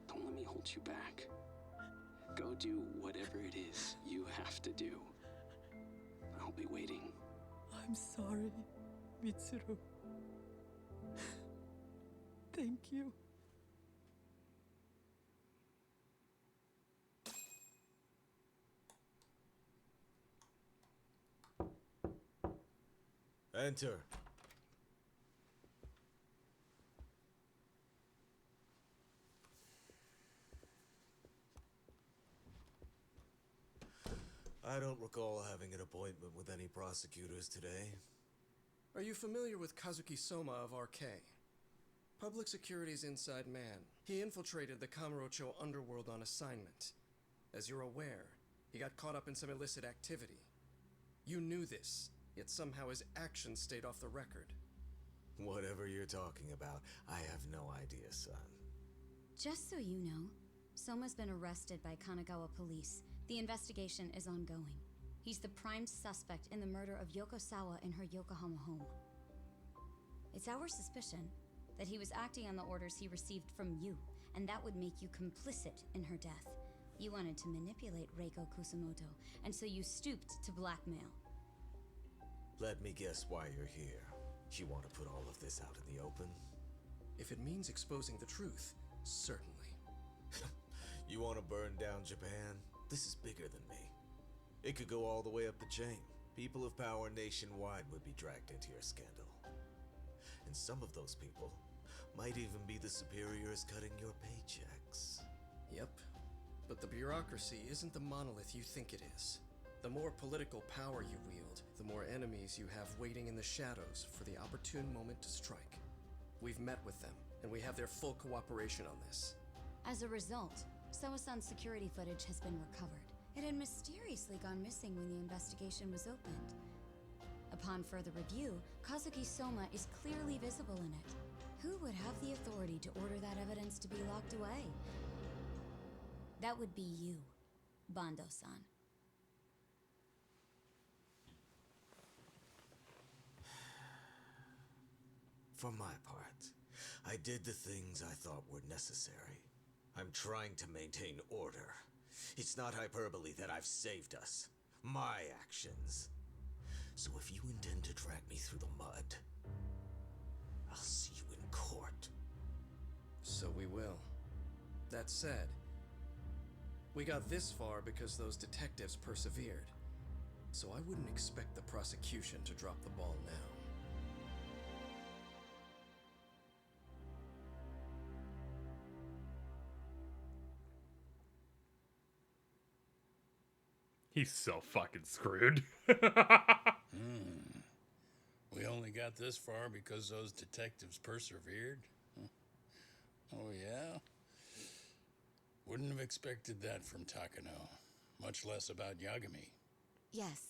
Don't let me hold you back. Go do whatever it is you have to do. I'll be waiting. I'm sorry, Mitsuru. Thank you. Enter. I don't recall having an appointment with any prosecutors today. Are you familiar with Kazuki Soma of RK? Public Security's inside man. He infiltrated the Kamurocho underworld on assignment. As you're aware, he got caught up in some illicit activity. You knew this, yet somehow his actions stayed off the record. Whatever you're talking about, I have no idea, son. Just so you know, Soma's been arrested by Kanagawa police. The investigation is ongoing. He's the prime suspect in the murder of Yoko Sawa in her Yokohama home. It's our suspicion that he was acting on the orders he received from you, and that would make you complicit in her death. You wanted to manipulate Reiko Kusumoto, and so you stooped to blackmail. Let me guess why you're here. You want to put all of this out in the open? If it means exposing the truth, certainly. You want to burn down Japan? This is bigger than me. It could go all the way up the chain. People of power nationwide would be dragged into your scandal. And some of those people might even be the superiors cutting your paychecks. Yep. But the bureaucracy isn't the monolith you think it is. The more political power you wield, the more enemies you have waiting in the shadows for the opportune moment to strike. We've met with them, and we have their full cooperation on this. As a result, Sawa-san's security footage has been recovered. It had mysteriously gone missing when the investigation was opened. Upon further review, Kazuki Soma is clearly visible in it. Who would have the authority to order that evidence to be locked away? That would be you, Bando-san. For my part, I did the things I thought were necessary. I'm trying to maintain order. It's not hyperbole that I've saved us. My actions. So if you intend to drag me through the mud, I'll see you in court. So we will. That said, we got this far because those detectives persevered. So I wouldn't expect the prosecution to drop the ball now. He's so fucking screwed. We only got this far because those detectives persevered? Huh? Oh, yeah? Wouldn't have expected that from Takano, much less about Yagami. Yes,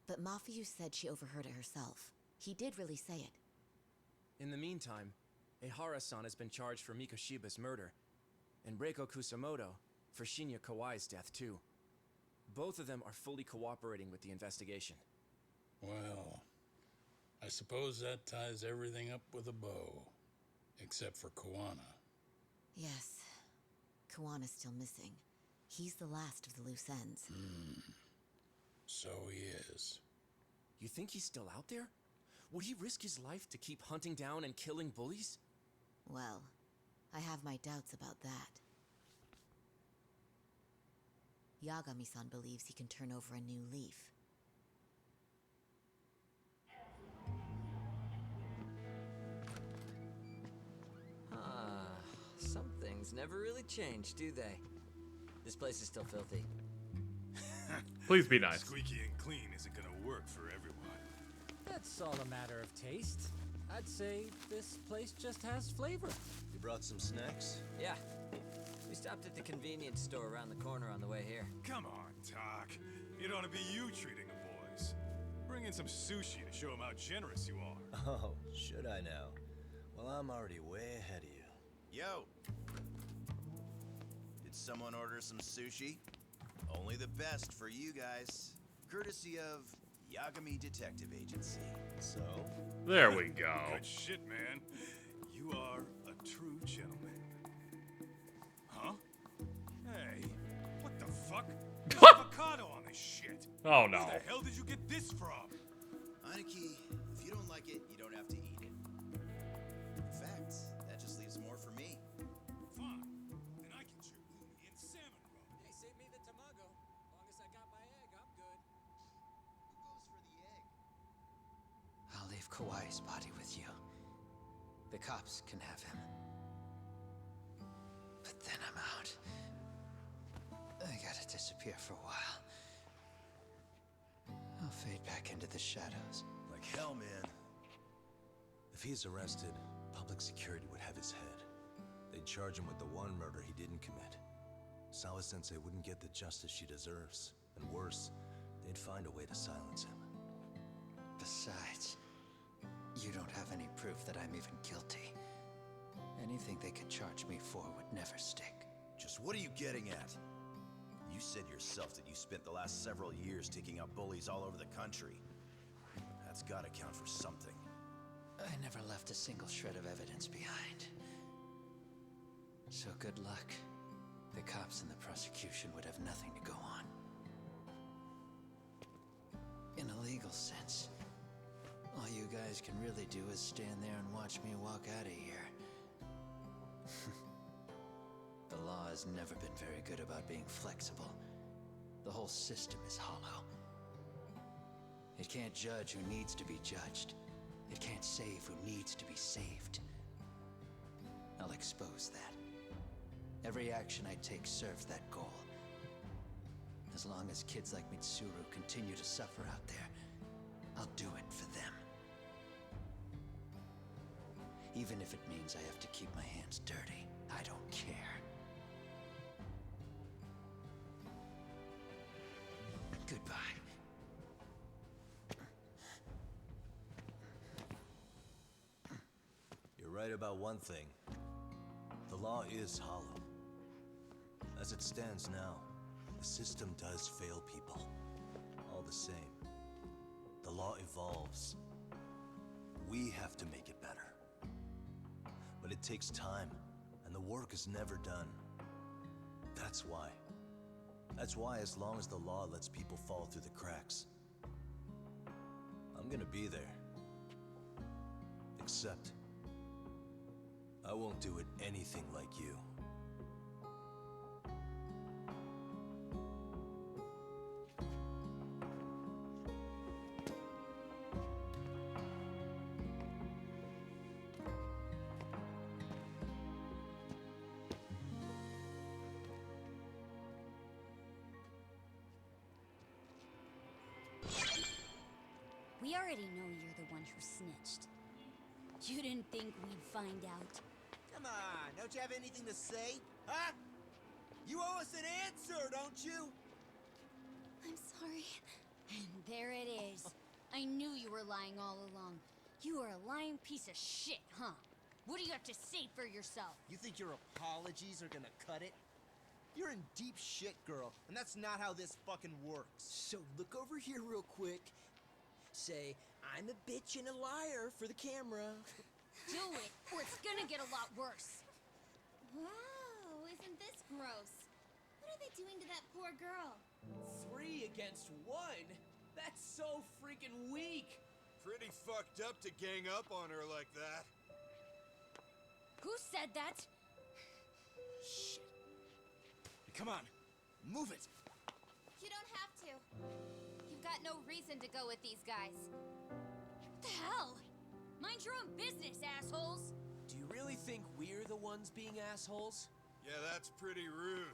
but Mafuyu said she overheard it herself. He did really say it. In the meantime, Ehara-san has been charged for Mikoshiba's murder, and Reiko Kusumoto for Shinya Kawai's death too. Both of them are fully cooperating with the investigation. Well, I suppose that ties everything up with a bow. Except for Kuwana. Yes. Kuwana's still missing. He's the last of the loose ends. So he is. You think he's still out there? Would he risk his life to keep hunting down and killing bullies? Well, I have my doubts about that. Yagami-san believes he can turn over a new leaf. Some things never really change, do they? This place is still filthy. Please be nice. Squeaky and clean isn't gonna work for everyone. That's all a matter of taste. I'd say this place just has flavor. You brought some snacks? Yeah. We stopped at the convenience store around the corner on the way here. Come on, Talk. It ought to be you treating the boys. Bring in some sushi to show them how generous you are. Oh, should I now? Well, I'm already way ahead of you. Yo! Did someone order some sushi? Only the best for you guys. Courtesy of Yagami Detective Agency. So? There we go. Good shit, man. You are a true gentleman. Huh? Hey, what the fuck? There's avocado on this shit. Oh no. Where the hell did you get this from? Aniki, if you don't like it, you don't have to eat it. In fact, that just leaves more for me. Fine. Then I get your uni and salmon roll. Hey, save me the tamago. Long as I got my egg, I'm good. Who goes for the egg? Kawai's body with you. The cops can have him. But then I'm out. I gotta disappear for a while. I'll fade back into the shadows. Like hell, man. If he's arrested, public security would have his head. They'd charge him with the one murder he didn't commit. Sawa-sensei wouldn't get the justice she deserves. And worse, they'd find a way to silence him. Besides, you don't have any proof that I'm even guilty. Anything they could charge me for would never stick. Just what are you getting at? You said yourself that you spent the last several years taking out bullies all over the country. That's gotta count for something. I never left a single shred of evidence behind. So good luck. The cops and the prosecution would have nothing to go on. In a legal sense, all you guys can really do is stand there and watch me walk out of here. The law has never been very good about being flexible. The whole system is hollow. It can't judge who needs to be judged. It can't save who needs to be saved. I'll expose that. Every action I take serves that goal. As long as kids like Mitsuru continue to suffer out there, I'll do it for them. Even if it means I have to keep my hands dirty, I don't care. Goodbye. You're right about one thing. The law is hollow. As it stands now, the system does fail people. All the same, the law evolves. We have to make it better. But it takes time, and the work is never done. That's why. That's why as long as the law lets people fall through the cracks, I'm gonna be there. Except, I won't do it anything like you. We already know you're the one who snitched. You didn't think we'd find out? Come on, don't you have anything to say? Huh? You owe us an answer, don't you? I'm sorry. And there it is. I knew you were lying all along. You are a lying piece of shit, huh? What do you have to say for yourself? You think your apologies are gonna cut it? You're in deep shit, girl, and that's not how this fucking works. So look over here real quick. Say, I'm a bitch and a liar for the camera. Do it, or it's gonna get a lot worse. Wow, isn't this gross? What are they doing to that poor girl? 3 against 1? That's so freaking weak. Pretty fucked up to gang up on her like that. Who said that? Shit. Come on, move it. You don't have to. You've got no reason to go with these guys. What the hell? Mind your own business, assholes! Do you really think we're the ones being assholes? Yeah, that's pretty rude.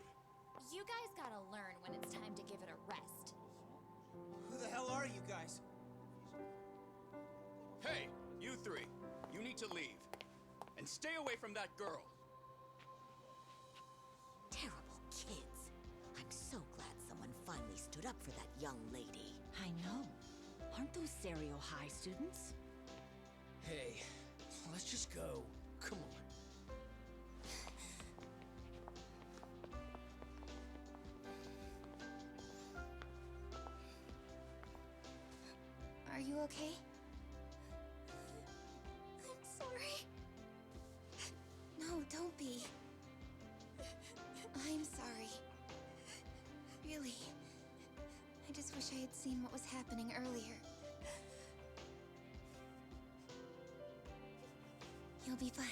You guys gotta learn when it's time to give it a rest. Who the hell are you guys? Hey, you 3. You need to leave. And stay away from that girl. Terrible kids. I'm so glad someone finally stood up for that young lady. I know. Aren't those Serio High students? Hey, let's just go. Come on. Are you okay? I'm sorry. No, don't be. I'm sorry. Really. I just wish I had seen what was happening earlier. You'll be fine.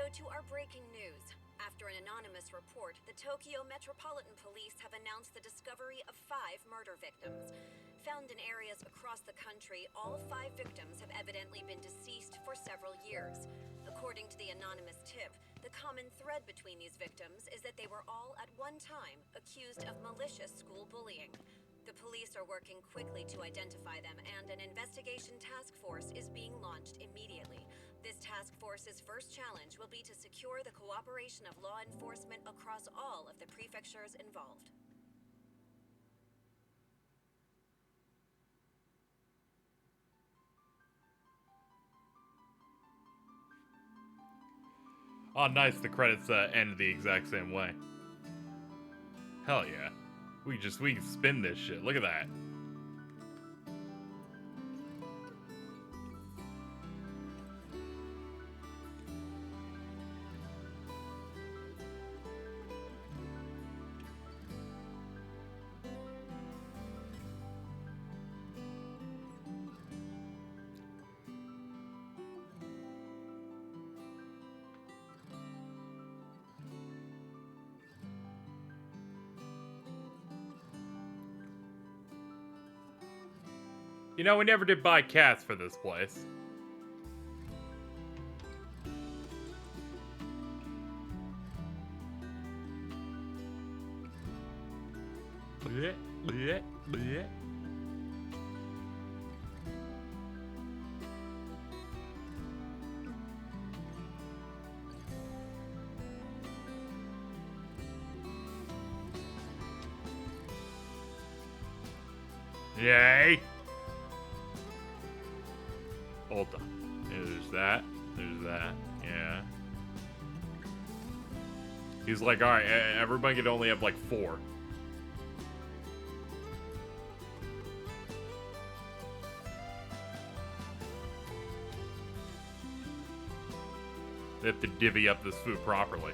So to our breaking news. After an anonymous report, the Tokyo Metropolitan Police have announced the discovery of 5 murder victims. Found in areas across the country, all 5 victims have evidently been deceased for several years. According to the anonymous tip, the common thread between these victims is that they were all at one time accused of malicious school bullying. The police are working quickly to identify them, and an investigation task force is being launched immediately. This task force's first challenge will be to secure the cooperation of law enforcement across all of the prefectures involved. Oh, nice. The credits end the exact same way. Hell yeah. We can spin this shit. Look at that. You know, we never did buy cats for this place. Blech, blech, blech. Yay! Hold on. There's that. There's that. Yeah. He's like, alright, everybody could only have like 4. They have to divvy up this food properly.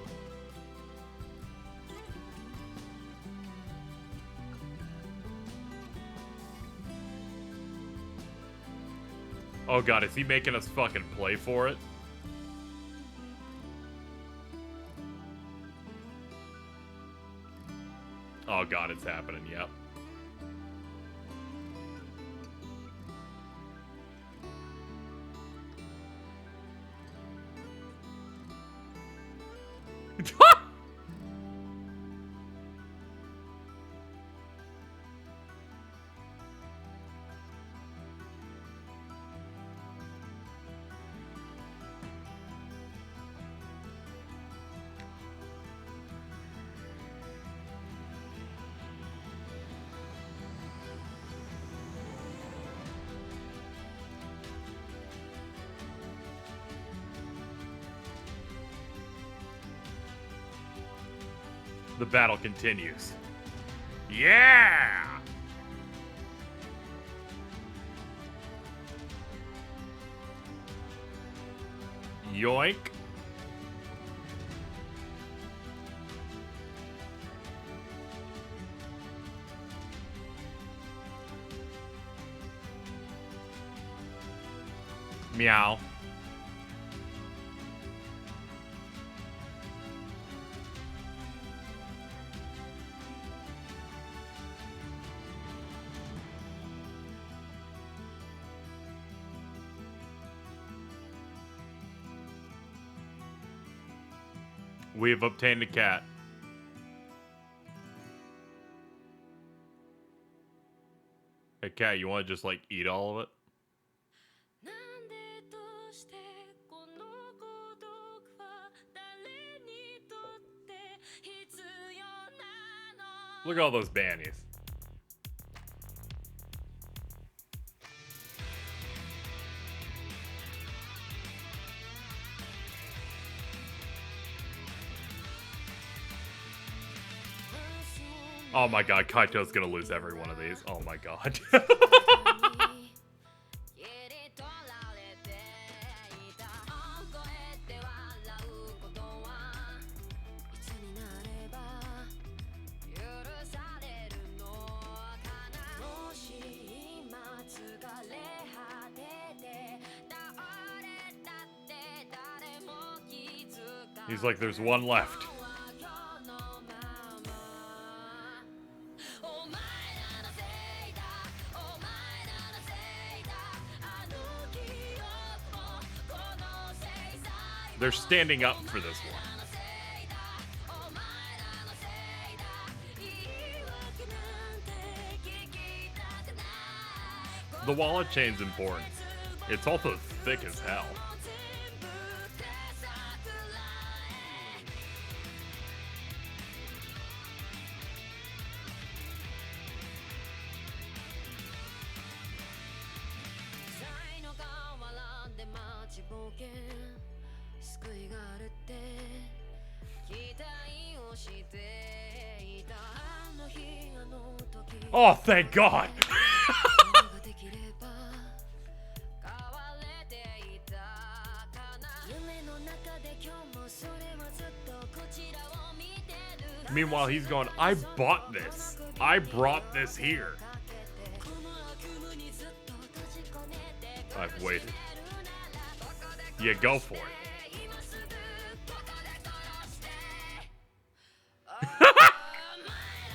Oh god, is he making us fucking play for it? Oh god, it's happening, yep. The battle continues. Yeah! Yoink. Meow. We have obtained a cat. Hey, cat, you want to just, like, eat all of it? Look at all those bannies. Oh my god, Kaito's gonna lose every one of these. Oh my god. He's like, there's one left. They're standing up for this one. The wallet chain's important. It's also thick as hell. Oh, thank God! Meanwhile, he's going, I bought this. I brought this here. I've waited. Yeah, go for it.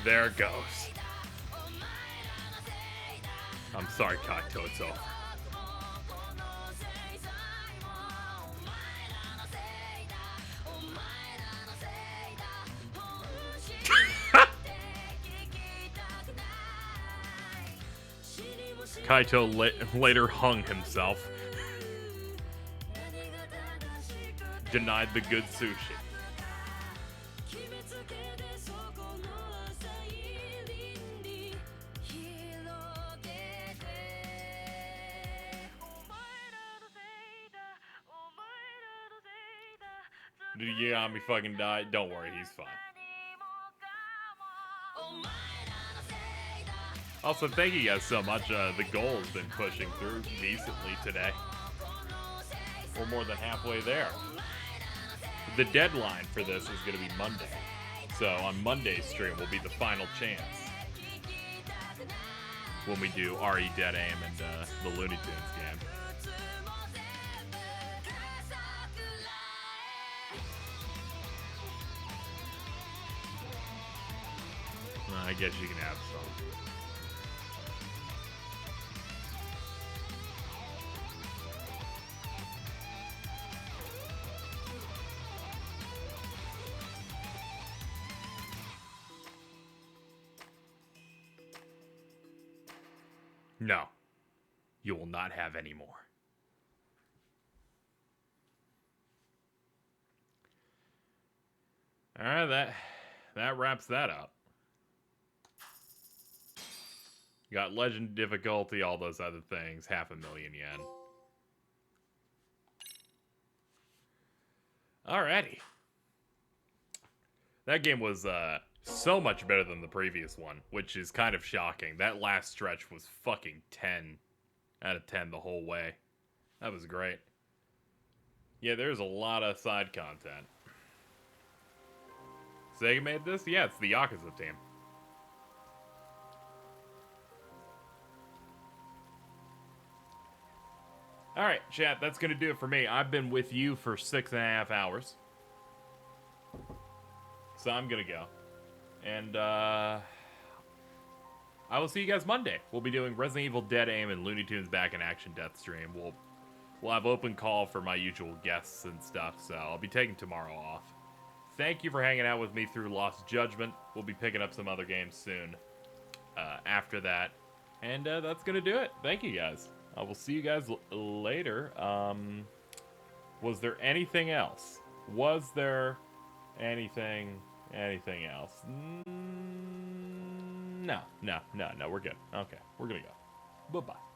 There it goes. I'm sorry, Kaito, it's over. Kaito later hung himself. Denied the good sushi. Did Yagami fucking die? Don't worry, he's fine. Also, thank you guys so much. The goal has been pushing through decently today. We're more than halfway there. The deadline for this is going to be Monday. So on Monday's stream will be the final chance. When we do RE Dead Aim and the Looney Tunes game. I guess you can have some. No. You will not have any more. Alright, that wraps that up. You got legend difficulty, all those other things, 500,000 yen. Alrighty. That game was so much better than the previous one, which is kind of shocking. That last stretch was fucking 10 out of 10 the whole way. That was great. Yeah, there's a lot of side content. Sega made this? Yeah, it's the Yakuza team. Alright, chat, that's going to do it for me. I've been with you for 6.5 hours. So I'm going to go. And, I will see you guys Monday. We'll be doing Resident Evil Dead Aim and Looney Tunes Back in Action Death Stream. We'll have open call for my usual guests and stuff, so I'll be taking tomorrow off. Thank you for hanging out with me through Lost Judgment. We'll be picking up some other games soon after that. And that's going to do it. Thank you, guys. I will see you guys later. Was there anything else? Was there anything else? No, we're good. Okay, we're gonna go. Bye-bye.